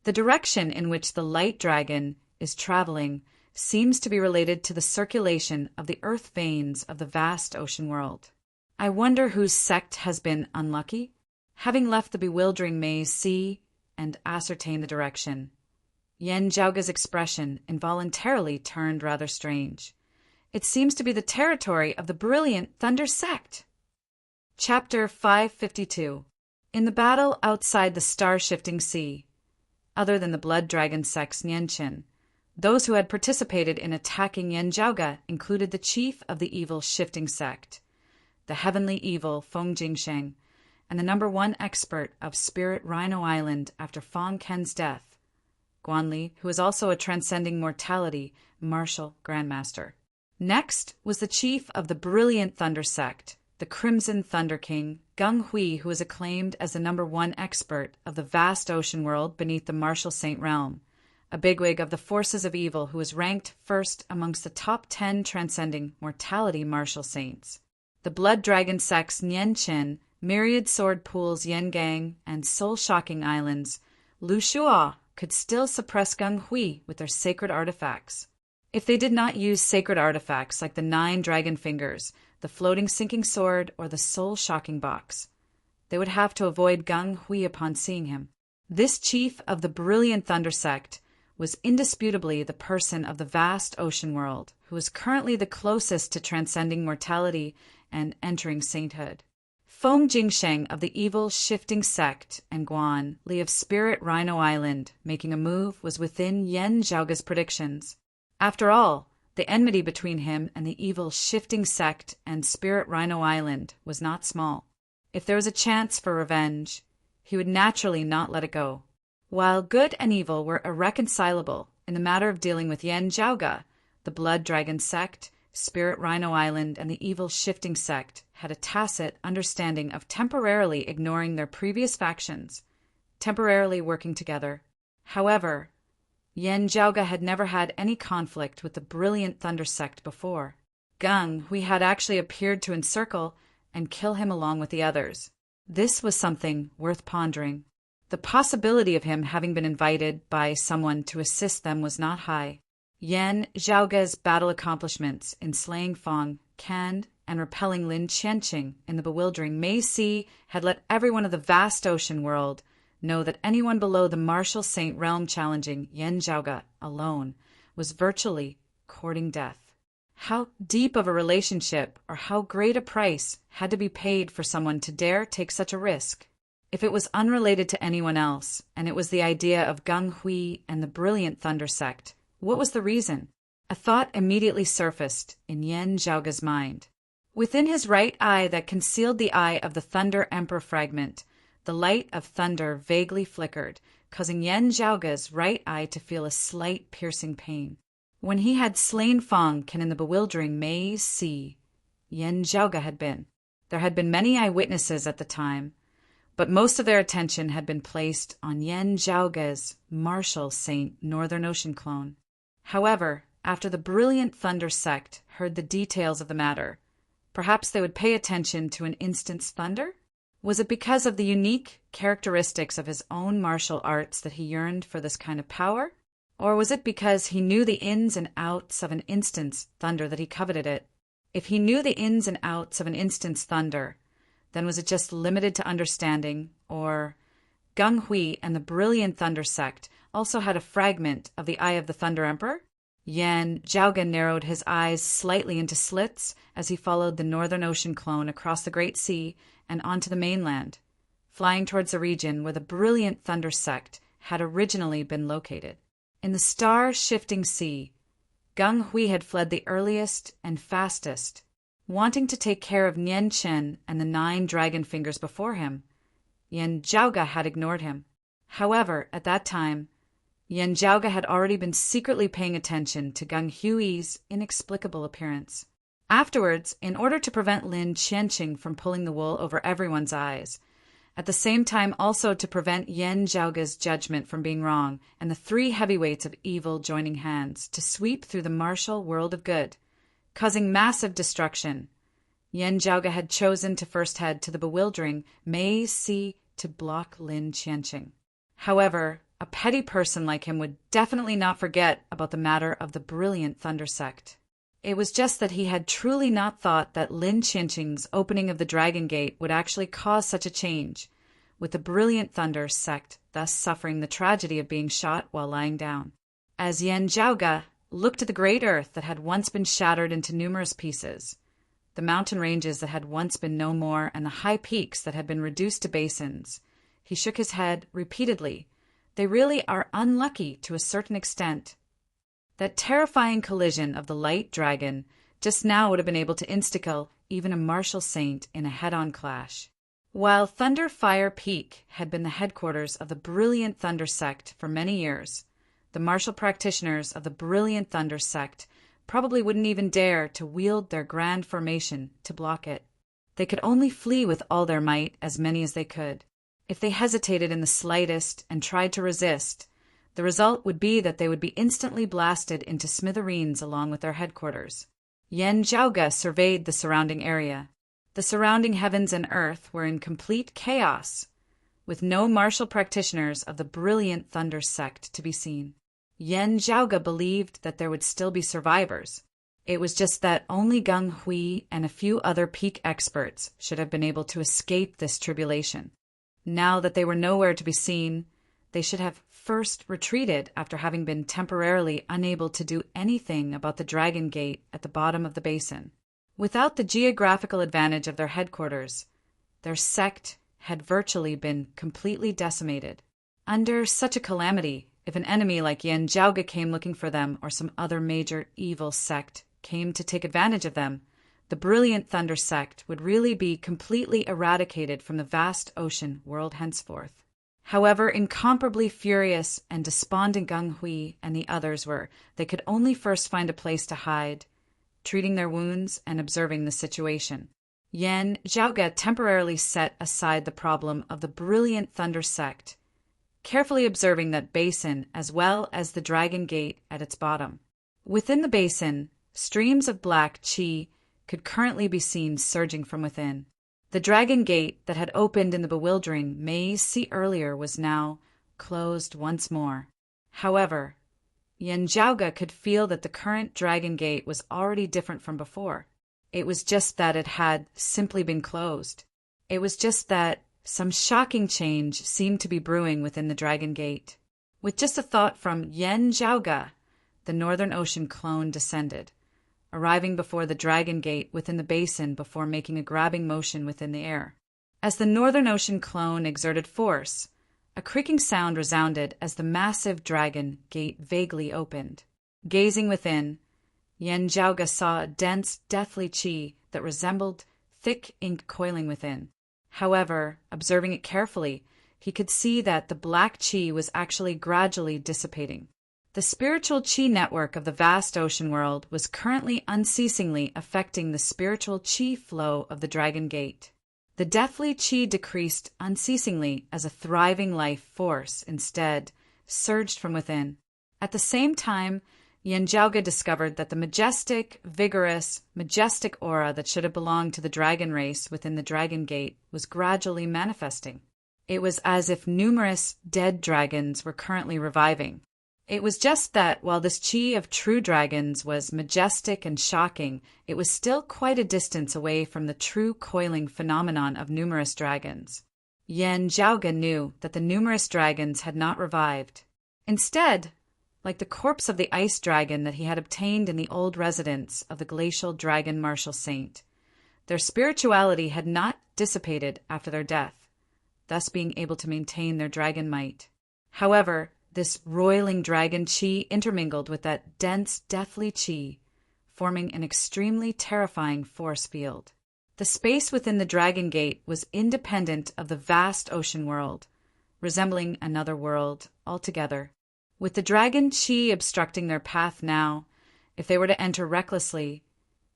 The direction in which the light dragon is traveling seems to be related to the circulation of the earth veins of the vast ocean world. I wonder whose sect has been unlucky? Having left the bewildering maze sea and ascertained the direction, Yen Jiaoge's expression involuntarily turned rather strange. It seems to be the territory of the brilliant Thunder Sect. Chapter 552. In the battle outside the star-shifting sea, other than the Blood Dragon sect's Nianqin, those who had participated in attacking Yen Jiaoge included the chief of the evil shifting sect, the heavenly evil Feng Jingsheng, and the #1 expert of Spirit Rhino Island after Fang Ken's death, Guanli, who is also a transcending mortality martial grandmaster. Next was the chief of the brilliant Thunder sect, the Crimson Thunder King, Gung Hui, who is acclaimed as the #1 expert of the vast ocean world beneath the martial saint realm, a bigwig of the forces of evil who is ranked first amongst the top 10 transcending mortality martial saints. The Blood Dragon sect's Nianqin, Myriad Sword Pools Yengang, and soul-shocking islands, Lu Shuo, could still suppress Gung Hui with their sacred artifacts. If they did not use sacred artifacts like the 9 dragon fingers, the floating sinking sword, or the soul-shocking box, they would have to avoid Gung Hui upon seeing him. This chief of the brilliant Thunder sect was indisputably the person of the vast ocean world, who is currently the closest to transcending mortality and entering sainthood. Feng Jingsheng of the evil shifting sect and Guan Li of Spirit Rhino Island making a move was within Yen Jiaoge's predictions. After all, the enmity between him and the evil shifting sect and Spirit Rhino Island was not small. If there was a chance for revenge, he would naturally not let it go. While good and evil were irreconcilable in the matter of dealing with Yen Jiaoge, the Blood Dragon sect, Spirit Rhino Island, and the evil shifting sect had a tacit understanding of temporarily ignoring their previous factions, temporarily working together. However, Yen Jiaoge had never had any conflict with the brilliant Thunder sect before. Gung Hui had actually appeared to encircle and kill him along with the others. This was something worth pondering. The possibility of him having been invited by someone to assist them was not high. Yen Jiaoge's battle accomplishments in slaying Fang Can and repelling Lin Qianqing in the bewildering Mei Sea had let everyone of the vast ocean world know that anyone below the martial saint realm challenging Yen Jiaoge alone was virtually courting death. How deep of a relationship or how great a price had to be paid for someone to dare take such a risk? If it was unrelated to anyone else, and it was the idea of Gung Hui and the brilliant Thunder sect, what was the reason? A thought immediately surfaced in Yen Jiaoge's mind. Within his right eye that concealed the eye of the Thunder Emperor fragment, the light of thunder vaguely flickered, causing Yen Jiaoge's right eye to feel a slight piercing pain. When he had slain Fang Can in the bewildering Mei Sea, Yen Jiaoge had been. There had been many eyewitnesses at the time, but most of their attention had been placed on Yen Jiaoge's martial saint Northern Ocean clone. However, after the brilliant Thunder sect heard the details of the matter, perhaps they would pay attention to an instant's thunder? Was it because of the unique characteristics of his own martial arts that he yearned for this kind of power? Or was it because he knew the ins and outs of an instant's thunder that he coveted it? If he knew the ins and outs of an instant's thunder, then was it just limited to understanding, or Gung Hui and the brilliant Thunder sect also had a fragment of the Eye of the Thunder Emperor? Yan Zhaoga narrowed his eyes slightly into slits as he followed the Northern Ocean clone across the Great Sea and onto the mainland, flying towards the region where the brilliant Thunder sect had originally been located. In the star-shifting sea, Gung Hui had fled the earliest and fastest, wanting to take care of Nian Chen and the 9 dragon fingers before him. Yan Zhaoga had ignored him. However, at that time, Yan Zhaoga had already been secretly paying attention to Gung Hui's inexplicable appearance. Afterwards, in order to prevent Lin Qianqing from pulling the wool over everyone's eyes, at the same time also to prevent Yan Zhaoga's judgment from being wrong and the 3 heavyweights of evil joining hands to sweep through the martial world of good, causing massive destruction, Yan Zhaoga had chosen to first head to the bewildering Mei Si to block Lin Qianqing. However, a petty person like him would definitely not forget about the matter of the brilliant Thunder sect. It was just that he had truly not thought that Lin Qianqing's opening of the Dragon Gate would actually cause such a change, with the brilliant Thunder sect thus suffering the tragedy of being shot while lying down. As Yan Zhaoga looked at the great earth that had once been shattered into numerous pieces, the mountain ranges that had once been no more and the high peaks that had been reduced to basins, he shook his head repeatedly. They really are unlucky to a certain extent. That terrifying collision of the light dragon just now would have been able to insta-kill even a martial saint in a head-on clash. While Thunder Fire Peak had been the headquarters of the brilliant Thunder sect for many years, the martial practitioners of the brilliant Thunder sect probably wouldn't even dare to wield their grand formation to block it. They could only flee with all their might, as many as they could. If they hesitated in the slightest and tried to resist, the result would be that they would be instantly blasted into smithereens along with their headquarters. Yan Zhaoga surveyed the surrounding area. The surrounding heavens and earth were in complete chaos, with no martial practitioners of the brilliant Thunder sect to be seen. Yan Zhaoga believed that there would still be survivors. It was just that only Gung Hui and a few other peak experts should have been able to escape this tribulation. Now that they were nowhere to be seen, they should have first retreated after having been temporarily unable to do anything about the Dragon Gate at the bottom of the basin. Without the geographical advantage of their headquarters, their sect had virtually been completely decimated. Under such a calamity, if an enemy like Yan Zhaoga came looking for them or some other major evil sect came to take advantage of them, the brilliant Thunder sect would really be completely eradicated from the vast ocean world henceforth. However incomparably furious and despondent Gung Hui and the others were, they could only first find a place to hide, treating their wounds and observing the situation. Yan Zhaoga temporarily set aside the problem of the brilliant Thunder sect, carefully observing that basin as well as the Dragon Gate at its bottom. Within the basin, streams of black qi could currently be seen surging from within. The Dragon Gate that had opened in the bewildering Mei Si earlier was now closed once more. However, Yan Zhaoga could feel that the current Dragon Gate was already different from before. It was just that it had simply been closed. It was just that some shocking change seemed to be brewing within the Dragon Gate. With just a thought from Yan Zhaoga, the Northern Ocean clone descended, arriving before the Dragon Gate within the basin before making a grabbing motion within the air. As the Northern Ocean clone exerted force, a creaking sound resounded as the massive Dragon Gate vaguely opened. Gazing within, Yan Zhaoga saw a dense, deathly qi that resembled thick ink coiling within. However, observing it carefully, he could see that the black qi was actually gradually dissipating. The spiritual qi network of the vast ocean world was currently unceasingly affecting the spiritual qi flow of the Dragon Gate. The deathly qi decreased unceasingly as a thriving life force instead surged from within. At the same time, Yanjiaoge discovered that the majestic aura that should have belonged to the dragon race within the Dragon Gate was gradually manifesting. It was as if numerous dead dragons were currently reviving. It was just that while this chi of true dragons was majestic and shocking, it was still quite a distance away from the true coiling phenomenon of numerous dragons. Yanjiaoge knew that the numerous dragons had not revived. Instead, like the corpse of the ice dragon that he had obtained in the old residence of the glacial dragon martial saint, their spirituality had not dissipated after their death, thus being able to maintain their dragon might. However, this roiling dragon chi intermingled with that dense, deathly chi, forming an extremely terrifying force field. The space within the Dragon Gate was independent of the vast ocean world, resembling another world altogether. With the dragon chi obstructing their path now, if they were to enter recklessly,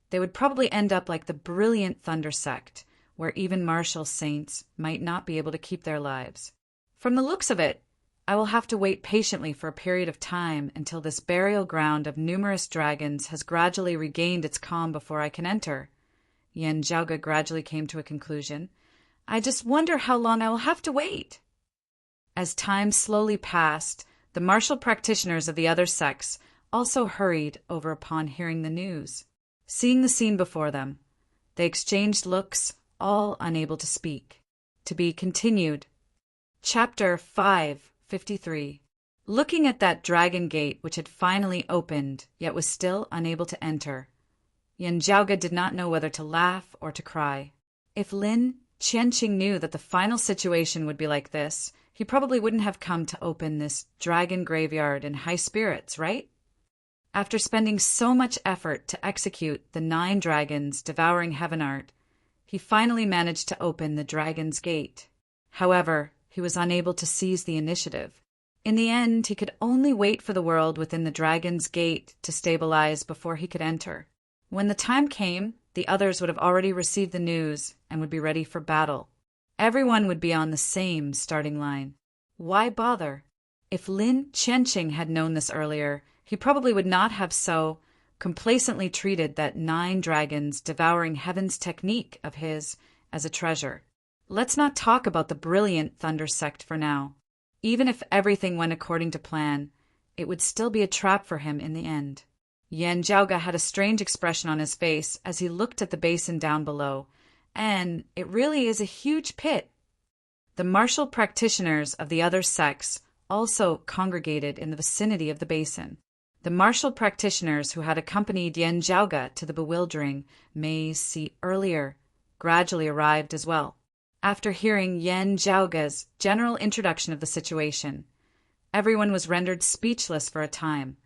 they would probably end up like the brilliant Thunder Sect, where even martial saints might not be able to keep their lives. From the looks of it, I will have to wait patiently for a period of time until this burial ground of numerous dragons has gradually regained its calm before I can enter. Yanjiaoge gradually came to a conclusion. I just wonder how long I will have to wait. As time slowly passed, the martial practitioners of the other sects also hurried over upon hearing the news. Seeing the scene before them, they exchanged looks, all unable to speak. To be continued. Chapter 553. Looking at that dragon gate which had finally opened, yet was still unable to enter, Yanjiaoge did not know whether to laugh or to cry. If Lin Qianqing knew that the final situation would be like this, he probably wouldn't have come to open this dragon graveyard in high spirits, right? After spending so much effort to execute the 9 dragons devouring heaven art, he finally managed to open the dragon's gate. However, he was unable to seize the initiative. In the end, he could only wait for the world within the dragon's gate to stabilize before he could enter. When the time came, the others would have already received the news and would be ready for battle. Everyone would be on the same starting line. Why bother? If Lin Qianqing had known this earlier, he probably would not have so complacently treated that 9 dragons devouring heaven's technique of his as a treasure. Let's not talk about the brilliant Thunder Sect for now. Even if everything went according to plan, it would still be a trap for him in the end. Yanjiaoge had a strange expression on his face as he looked at the basin down below, and it really is a huge pit. The martial practitioners of the other sects also congregated in the vicinity of the basin. The martial practitioners who had accompanied Yanjiaoge to the bewildering maze sea earlier gradually arrived as well. After hearing Yanjiaoge's general introduction of the situation, everyone was rendered speechless for a time,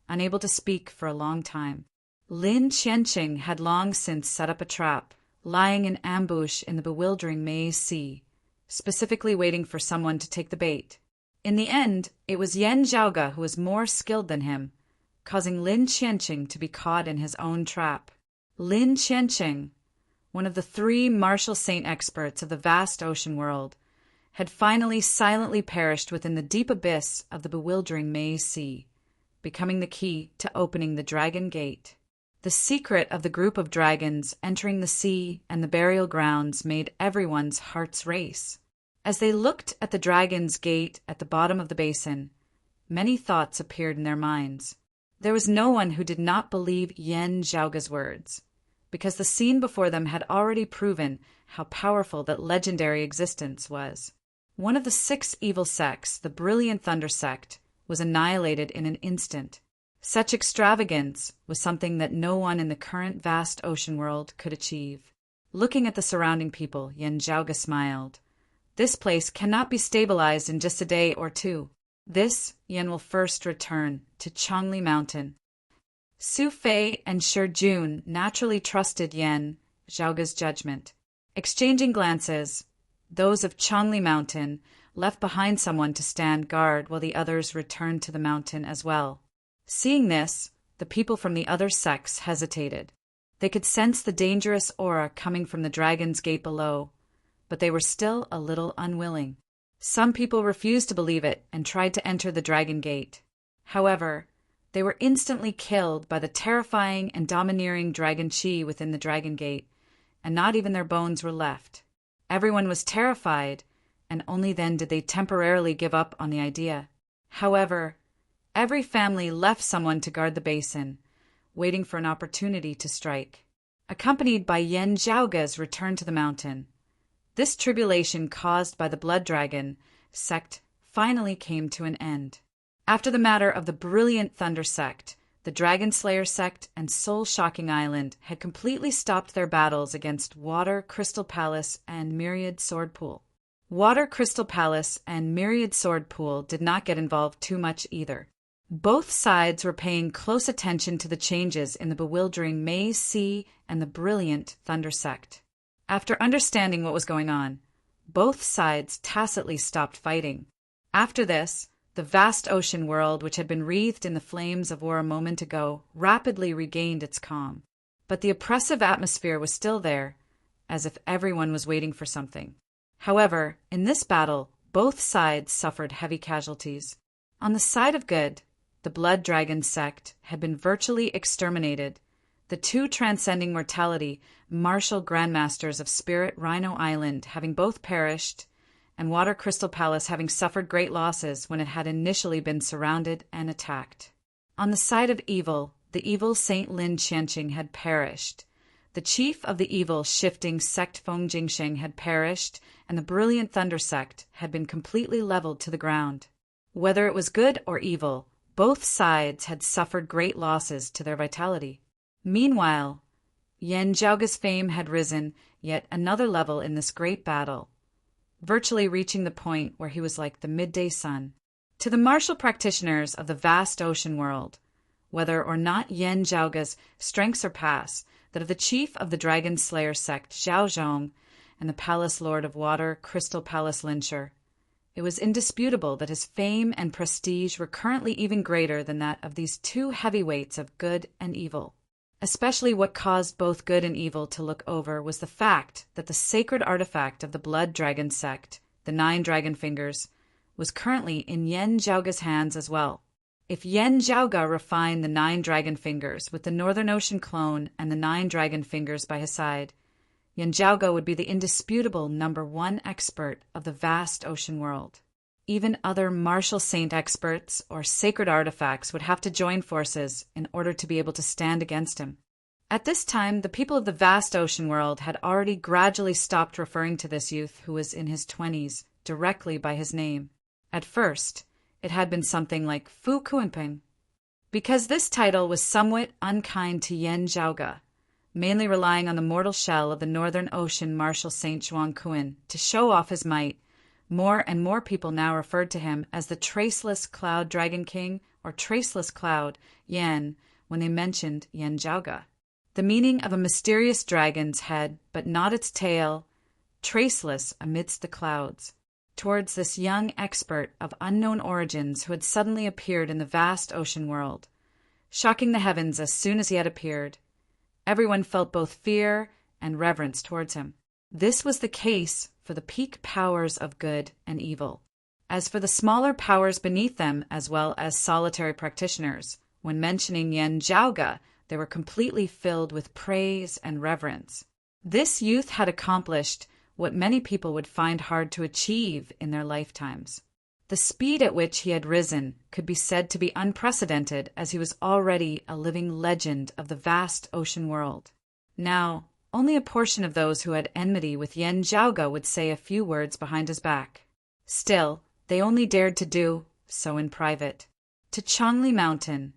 unable to speak for a long time. Lin Qianqing had long since set up a trap, lying in ambush in the bewildering maze sea, specifically waiting for someone to take the bait. In the end, it was Yanjiaoge who was more skilled than him, causing Lin Qianqing to be caught in his own trap. Lin Qianqing, one of the 3 martial saint experts of the vast ocean world, had finally silently perished within the deep abyss of the bewildering maze sea, becoming the key to opening the Dragon Gate. The secret of the group of dragons entering the sea and the burial grounds made everyone's hearts race. As they looked at the Dragon's Gate at the bottom of the basin, many thoughts appeared in their minds. There was no one who did not believe Yanjiaoge's words, because the scene before them had already proven how powerful that legendary existence was. One of the 6 evil sects, the brilliant Thunder Sect, was annihilated in an instant. Such extravagance was something that no one in the current vast ocean world could achieve. Looking at the surrounding people, Yanjiaoge smiled. This place cannot be stabilized in just a day or 2. This, Yen will first return to Changli Mountain. Su Fei and Shi Jun naturally trusted Yanjiaoge's judgment. Exchanging glances, those of Changli Mountain left behind someone to stand guard while the others returned to the mountain as well. Seeing this, the people from the other sects hesitated. They could sense the dangerous aura coming from the Dragon's Gate below, but they were still a little unwilling. Some people refused to believe it and tried to enter the Dragon Gate. However, They were instantly killed by the terrifying and domineering Dragon Chi within the Dragon Gate, and not even their bones were left. Everyone was terrified, and only then did they temporarily give up on the idea. However, every family left someone to guard the basin, waiting for an opportunity to strike. Accompanied by Yen Zhaoga's return to the mountain, this tribulation caused by the Blood Dragon sect finally came to an end. After the matter of the brilliant Thunder sect, the Dragon Slayer sect and Soul Shocking Island had completely stopped their battles against Water, Crystal Palace, and Myriad Sword Pool. Water, Crystal Palace, and Myriad Sword Pool did not get involved too much either. Both sides were paying close attention to the changes in the bewildering Maze Sea and the brilliant Thunder sect. After understanding what was going on, both sides tacitly stopped fighting. After this, the vast ocean world, which had been wreathed in the flames of war a moment ago, rapidly regained its calm. But the oppressive atmosphere was still there, as if everyone was waiting for something. However, in this battle, both sides suffered heavy casualties. On the side of good, the Blood Dragon sect had been virtually exterminated, the two transcending mortality martial grandmasters of Spirit Rhino Island having both perished, and Water Crystal Palace having suffered great losses when it had initially been surrounded and attacked. On the side of evil, the evil Saint Lin Qianqing had perished. The chief of the evil shifting sect Feng Jingsheng had perished, and the brilliant Thunder sect had been completely leveled to the ground. Whether it was good or evil, both sides had suffered great losses to their vitality. Meanwhile, Yen Zhaoga's fame had risen yet another level in this great battle, virtually reaching the point where he was like the midday sun. To the martial practitioners of the vast ocean world, whether or not Yen Zhaoga's strength surpassed that of the chief of the Dragon Slayer sect Zhao Zhong and the Palace Lord of Water Crystal Palace Lyncher, it was indisputable that his fame and prestige were currently even greater than that of these two heavyweights of good and evil. Especially what caused both good and evil to look over was the fact that the sacred artifact of the Blood Dragon sect, the 9 Dragon Fingers, was currently in Yen Zhaoga's hands as well. If Yen Zhaoga refined the 9 Dragon Fingers with the Northern Ocean clone and the 9 Dragon Fingers by his side, Yen Zhaoga would be the indisputable #1 expert of the vast ocean world. Even other martial saint experts or sacred artifacts would have to join forces in order to be able to stand against him. At this time, the people of the vast ocean world had already gradually stopped referring to this youth who was in his 20s directly by his name. At first, it had been something like Fu Kuanping, because this title was somewhat unkind to Yen Zhaoga, mainly relying on the mortal shell of the Northern Ocean martial saint Zhuang Kun to show off his might. More and more people now referred to him as the Traceless Cloud Dragon King or Traceless Cloud Yen when they mentioned Yen Zhaoga. The meaning of a mysterious dragon's head, but not its tail, traceless amidst the clouds, towards this young expert of unknown origins who had suddenly appeared in the vast ocean world, shocking the heavens as soon as he had appeared. Everyone felt both fear and reverence towards him. This was the case for the peak powers of good and evil. As for the smaller powers beneath them, as well as solitary practitioners, when mentioning Yen Zhaoga, they were completely filled with praise and reverence. This youth had accomplished what many people would find hard to achieve in their lifetimes. The speed at which he had risen could be said to be unprecedented, as he was already a living legend of the vast ocean world. Now, only a portion of those who had enmity with Yen Zhaoga would say a few words behind his back. Still, they only dared to do so in private. To Changli Mountain,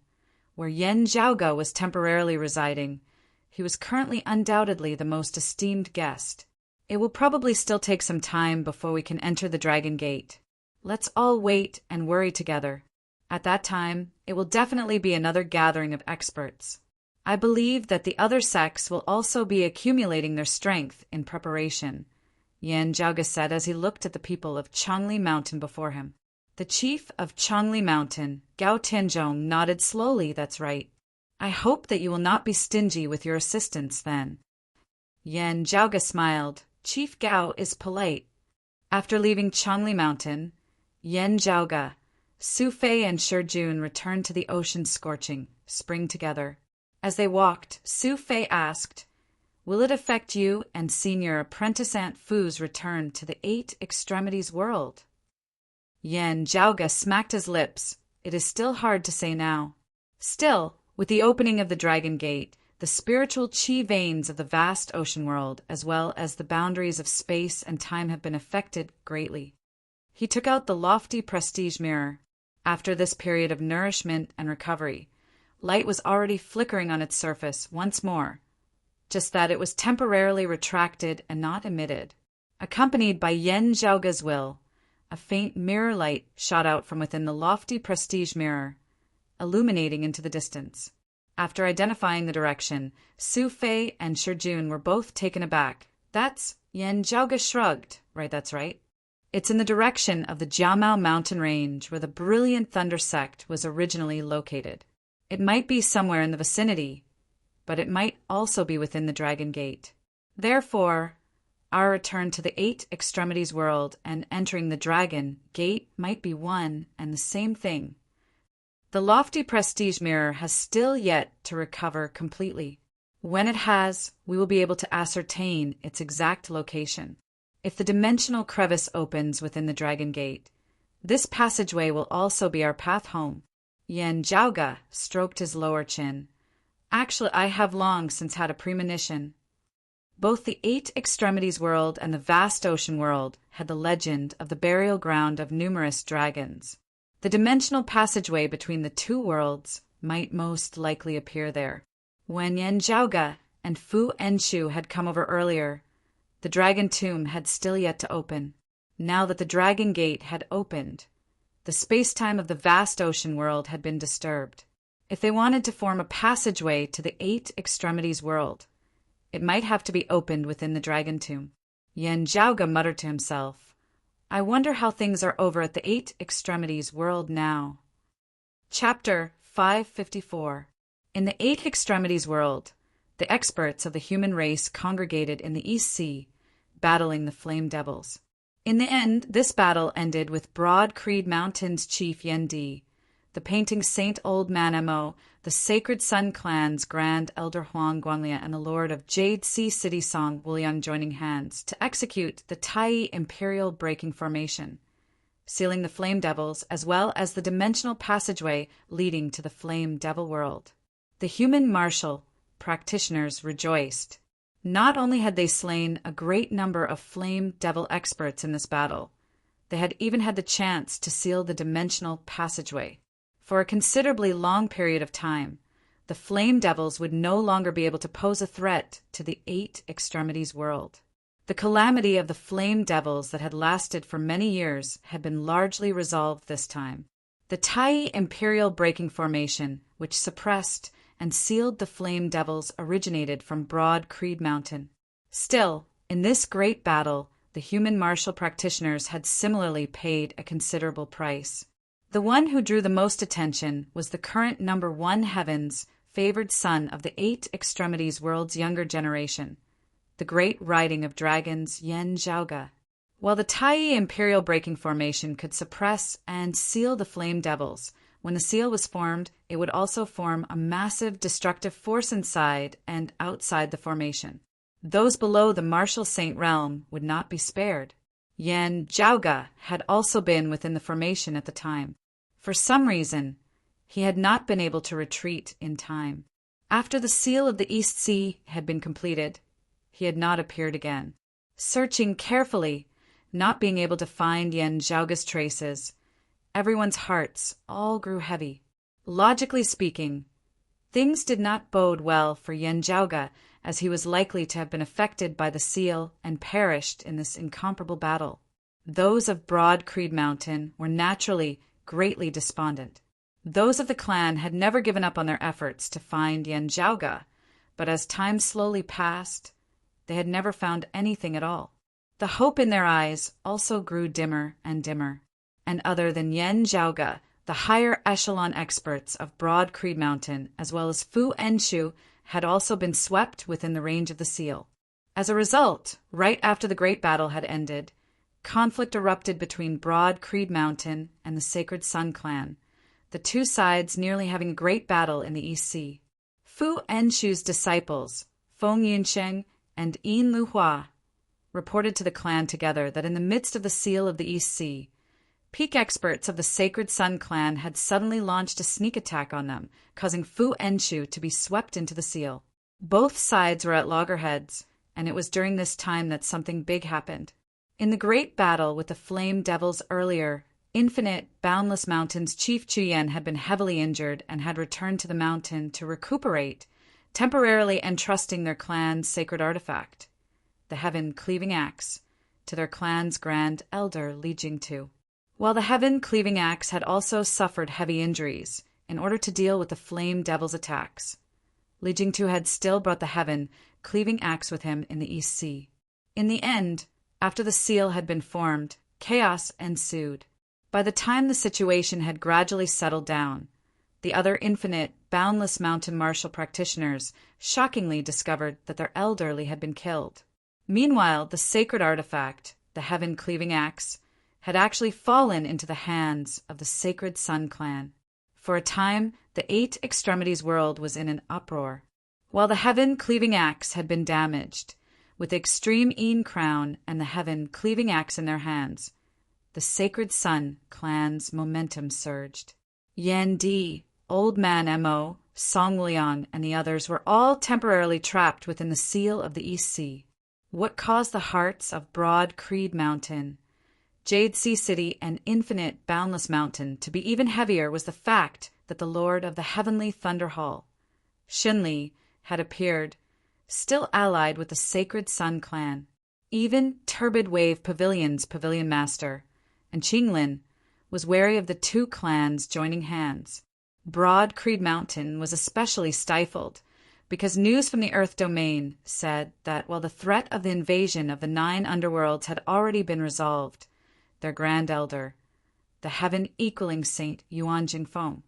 where Yen Zhaoga was temporarily residing, he was currently undoubtedly the most esteemed guest. It will probably still take some time before we can enter the Dragon Gate. Let's all wait and worry together. At that time, it will definitely be another gathering of experts. I believe that the other sects will also be accumulating their strength in preparation, Yen Zhaoga said as he looked at the people of Changli Mountain before him. The chief of Changli Mountain, Gao Tianzhong, nodded slowly. That's right. I hope that you will not be stingy with your assistance then. Yen Zhaoga smiled. Chief Gao is polite. After leaving Changli Mountain, Yen Zhaoga Su Fei and Shi Jun returned to the ocean scorching spring together. As they walked, Su Fei asked, "Will it affect you and Senior Apprentice Aunt Fu's return to the Eight Extremities world?" Yan Zhaoga smacked his lips. It is still hard to say now. Still, with the opening of the Dragon Gate, the spiritual chi veins of the vast ocean world, as well as the boundaries of space and time, have been affected greatly. He took out the lofty prestige mirror. After this period of nourishment and recovery, light was already flickering on its surface once more, just that it was temporarily retracted and not emitted. Accompanied by Yan Zhaoga's will, a faint mirror light shot out from within the lofty prestige mirror, illuminating into the distance. After identifying the direction, Su Fei and Shi Jun were both taken aback. "That's..." Yan Zhaoga shrugged. "Right, that's right. It's in the direction of the Jiamao mountain range where the brilliant thunder sect was originally located. It might be somewhere in the vicinity, but it might also be within the Dragon Gate. Therefore, our return to the Eight Extremities world and entering the Dragon Gate might be one and the same thing. The lofty prestige mirror has still yet to recover completely. When it has, we will be able to ascertain its exact location. If the dimensional crevice opens within the Dragon Gate, this passageway will also be our path home." Yan Zhaoga stroked his lower chin. "Actually, I have long since had a premonition. Both the Eight Extremities world and the vast ocean world had the legend of the burial ground of numerous dragons. The dimensional passageway between the two worlds might most likely appear there. When Yan Zhaoga and Fu Enshu had come over earlier, the Dragon Tomb had still yet to open. Now that the Dragon Gate had opened, the space-time of the vast ocean world had been disturbed. If they wanted to form a passageway to the Eight Extremities world, it might have to be opened within the Dragon Tomb." Yan Zhaoga muttered to himself, "I wonder how things are over at the Eight Extremities world now." Chapter 554. In the Eight Extremities world, the experts of the human race congregated in the East Sea, battling the Flame Devils. In the end, this battle ended with Broad Creed Mountain's chief Yen Di, the painting Saint Old Man Mo, the Sacred Sun Clan's Grand Elder Huang Guanlia, and the Lord of Jade Sea City Song Wuliang joining hands to execute the Tai Imperial Breaking Formation, sealing the Flame Devils as well as the dimensional passageway leading to the Flame Devil world. The human martial practitioners rejoiced. Not only had they slain a great number of Flame Devil experts in this battle, they had even had the chance to seal the dimensional passageway. For a considerably long period of time, the Flame Devils would no longer be able to pose a threat to the Eight Extremities world. The calamity of the Flame Devils that had lasted for many years had been largely resolved this time. The Tai Imperial Breaking Formation, which suppressed and sealed the Flame Devils, originated from Broad Creed Mountain. Still, in this great battle, the human martial practitioners had similarly paid a considerable price. The one who drew the most attention was the current number one heaven's favored son of the Eight Extremities world's younger generation, the great riding of dragons Yan Zhaoga. While the Tai Imperial Breaking Formation could suppress and seal the Flame Devils, when the seal was formed, it would also form a massive destructive force inside and outside the formation. Those below the martial saint realm would not be spared. Yan Zhaoga had also been within the formation at the time. For some reason, he had not been able to retreat in time. After the seal of the East Sea had been completed, he had not appeared again. Searching carefully, not being able to find Yan Zhaoga's traces, everyone's hearts all grew heavy. Logically speaking, things did not bode well for Yan Zhaoga, as he was likely to have been affected by the seal and perished in this incomparable battle. Those of Broad Creed Mountain were naturally greatly despondent. Those of the clan had never given up on their efforts to find Yan Zhaoga, but as time slowly passed, they had never found anything at all. The hope in their eyes also grew dimmer and dimmer. And other than Yan Zhaoga, the higher echelon experts of Broad Creed Mountain, as well as Fu Enshu, had also been swept within the range of the seal. As a result, right after the great battle had ended, conflict erupted between Broad Creed Mountain and the Sacred Sun clan, the two sides nearly having a great battle in the East Sea. Fu Enshu's disciples, Feng Yunsheng and Yin Luhua, reported to the clan together that in the midst of the seal of the East Sea, peak experts of the Sacred Sun clan had suddenly launched a sneak attack on them, causing Fu Enshu to be swept into the seal. Both sides were at loggerheads, and it was during this time that something big happened. In the great battle with the Flame Devils earlier, Infinite Boundless Mountain's chief Chuyen had been heavily injured and had returned to the mountain to recuperate, temporarily entrusting their clan's sacred artifact, the Heaven-Cleaving Axe, to their clan's grand elder, Li Jingtu. While the Heaven-Cleaving Axe had also suffered heavy injuries in order to deal with the Flame Devil's attacks, Li Jingtu had still brought the Heaven-Cleaving Axe with him in the East Sea. In the end, after the seal had been formed, chaos ensued. By the time the situation had gradually settled down, the other Infinite Boundless Mountain martial practitioners shockingly discovered that their elderly had been killed. Meanwhile, the sacred artifact, the Heaven-Cleaving Axe, had actually fallen into the hands of the Sacred Sun clan. For a time, the Eight Extremities world was in an uproar. While the Heaven-Cleaving Axe had been damaged, with the Extreme Yin Crown and the Heaven-Cleaving Axe in their hands, the Sacred Sun clan's momentum surged. Yan Di, Old Man Mo, Song Wuliang, and the others were all temporarily trapped within the seal of the East Sea. What caused the hearts of Broad Creed Mountain, Jade Sea City, and Infinite Boundless Mountain to be even heavier was the fact that the Lord of the Heavenly Thunder Hall, Shinli, had appeared, still allied with the Sacred Sun clan. Even Turbid Wave Pavilion's Pavilion Master, and Qinglin, was wary of the two clans joining hands. Broad Creed Mountain was especially stifled because news from the Earth domain said that while the threat of the invasion of the 9 underworlds had already been resolved, their Grand Elder, the heaven-equaling Saint Yuan Jingfeng,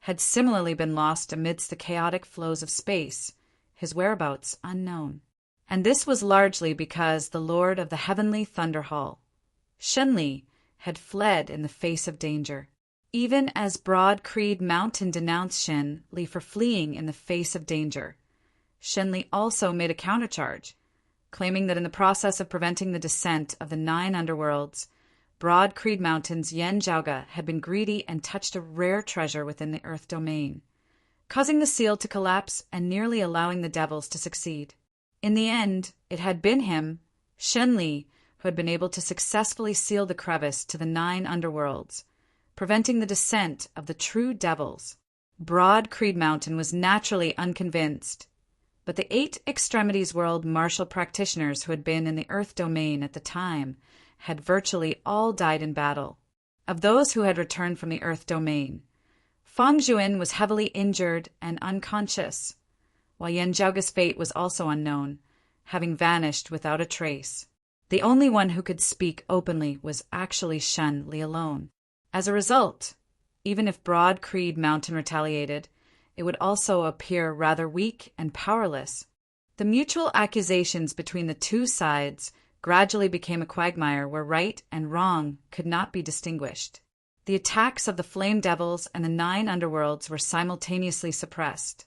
had similarly been lost amidst the chaotic flows of space, his whereabouts unknown. And this was largely because the Lord of the Heavenly Thunder Hall, Shenli, had fled in the face of danger. Even as Broad Creed Mountain denounced Shenli for fleeing in the face of danger, Shenli also made a countercharge, claiming that in the process of preventing the descent of the 9 underworlds, Broad Creed Mountain's Yen Zhaoga had been greedy and touched a rare treasure within the Earth domain, causing the seal to collapse and nearly allowing the devils to succeed. In the end, it had been him, Shenli, who had been able to successfully seal the crevice to the 9 underworlds, preventing the descent of the true devils. Broad Creed Mountain was naturally unconvinced, but the 8 Extremities world martial practitioners who had been in the Earth domain at the time had virtually all died in battle. Of those who had returned from the Earth domain, Fang Zhuan was heavily injured and unconscious, while Yan Zhaoga's fate was also unknown, having vanished without a trace. The only one who could speak openly was actually Shen Li alone. As a result, even if Broad Creed Mountain retaliated, it would also appear rather weak and powerless. The mutual accusations between the two sides gradually became a quagmire where right and wrong could not be distinguished. The attacks of the Flame Devils and the 9 underworlds were simultaneously suppressed.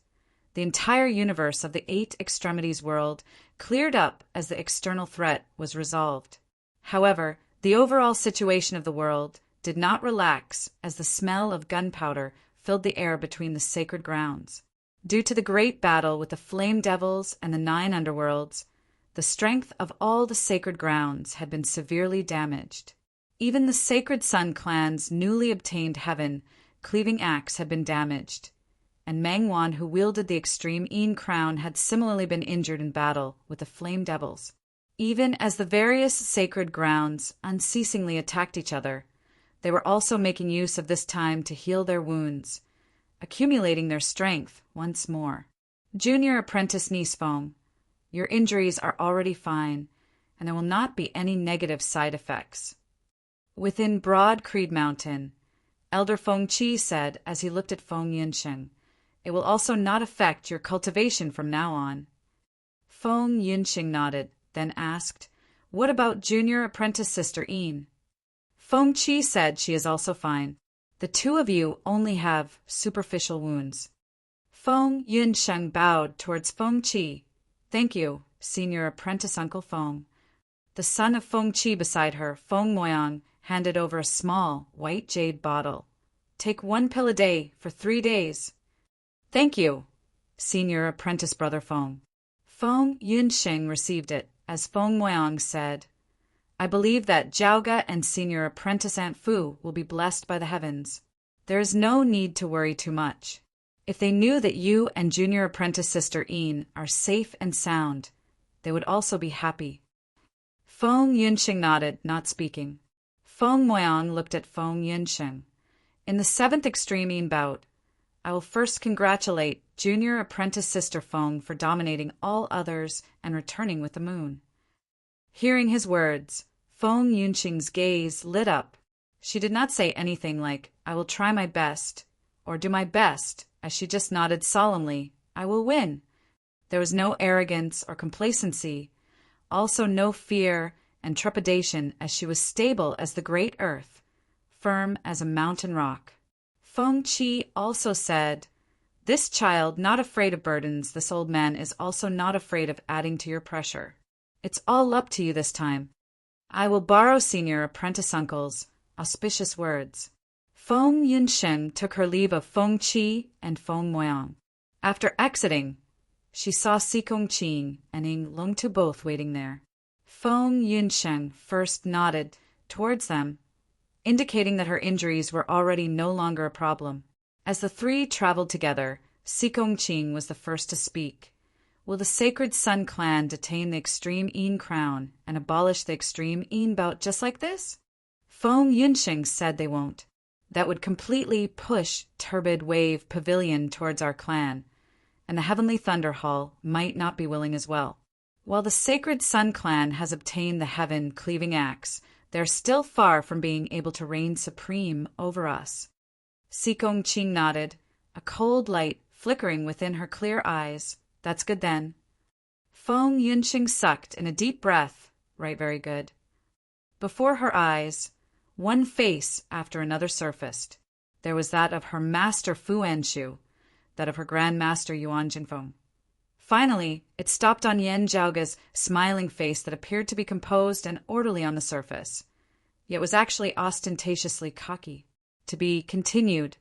The entire universe of the 8 Extremities world cleared up as the external threat was resolved. However, the overall situation of the world did not relax as the smell of gunpowder filled the air between the sacred grounds. Due to the great battle with the Flame Devils and the 9 underworlds, the strength of all the sacred grounds had been severely damaged. Even the Sacred Sun clan's newly obtained Heaven-Cleaving Axe had been damaged, and Mangwan, who wielded the Extreme Yin Crown, had similarly been injured in battle with the Flame Devils. Even as the various sacred grounds unceasingly attacked each other, they were also making use of this time to heal their wounds, accumulating their strength once more. Junior Apprentice Nisfong, your injuries are already fine, and there will not be any negative side effects. Within Broad Creed Mountain, Elder Feng Qi said as he looked at Feng Yunsheng, it will also not affect your cultivation from now on. Feng Yunsheng nodded, then asked, What about junior apprentice sister Een? Feng Qi said she is also fine. The two of you only have superficial wounds. Feng Yunsheng bowed towards Feng Qi. Thank you, senior apprentice Uncle Feng. The son of Feng Qi beside her, Feng Moyang, handed over a small, white jade bottle. Take 1 pill a day for 3 days. Thank you, senior apprentice brother Feng. Feng Yunsheng received it, as Feng Moyang said, I believe that Zhaoga and senior apprentice Aunt Fu will be blessed by the heavens. There is no need to worry too much. If they knew that you and junior apprentice sister Een are safe and sound, they would also be happy. Feng Yunsheng nodded, not speaking. Feng Moyang looked at Feng Yunsheng. In the 7th extreme Een bout, I will first congratulate junior apprentice sister Feng for dominating all others and returning with the moon. Hearing his words, Feng Yunsheng's gaze lit up. She did not say anything like, I will try my best, or do my best, as she just nodded solemnly, I will win. There was no arrogance or complacency, also no fear and trepidation, as she was stable as the great earth, firm as a mountain rock. Feng Qi also said, This child not afraid of burdens, this old man is also not afraid of adding to your pressure. It's all up to you this time. I will borrow senior apprentice uncle's auspicious words. Feng Yunsheng took her leave of Feng Qi and Feng Moyang. After exiting, she saw Sikong Qing and Ing Longtu both waiting there. Feng Yunsheng first nodded towards them, indicating that her injuries were already no longer a problem. As the three traveled together, Sikong Qing was the first to speak. Will the Sacred Sun clan detain the extreme Een crown and abolish the extreme Een bout just like this? Feng Yunsheng said they won't. That would completely push Turbid Wave Pavilion towards our clan, and the Heavenly Thunder Hall might not be willing as well. While the Sacred Sun clan has obtained the Heaven-cleaving axe, they're still far from being able to reign supreme over us. Sikong Qing nodded, a cold light flickering within her clear eyes. That's good then. Feng Yunsheng sucked in a deep breath. Right, very good. Before her eyes, one face after another surfaced. There was that of her master Fu Anshu, that of her Grand Master Yuan Jinfeng. Finally, it stopped on Yan Zhaoga's smiling face that appeared to be composed and orderly on the surface, yet was actually ostentatiously cocky. To be continued,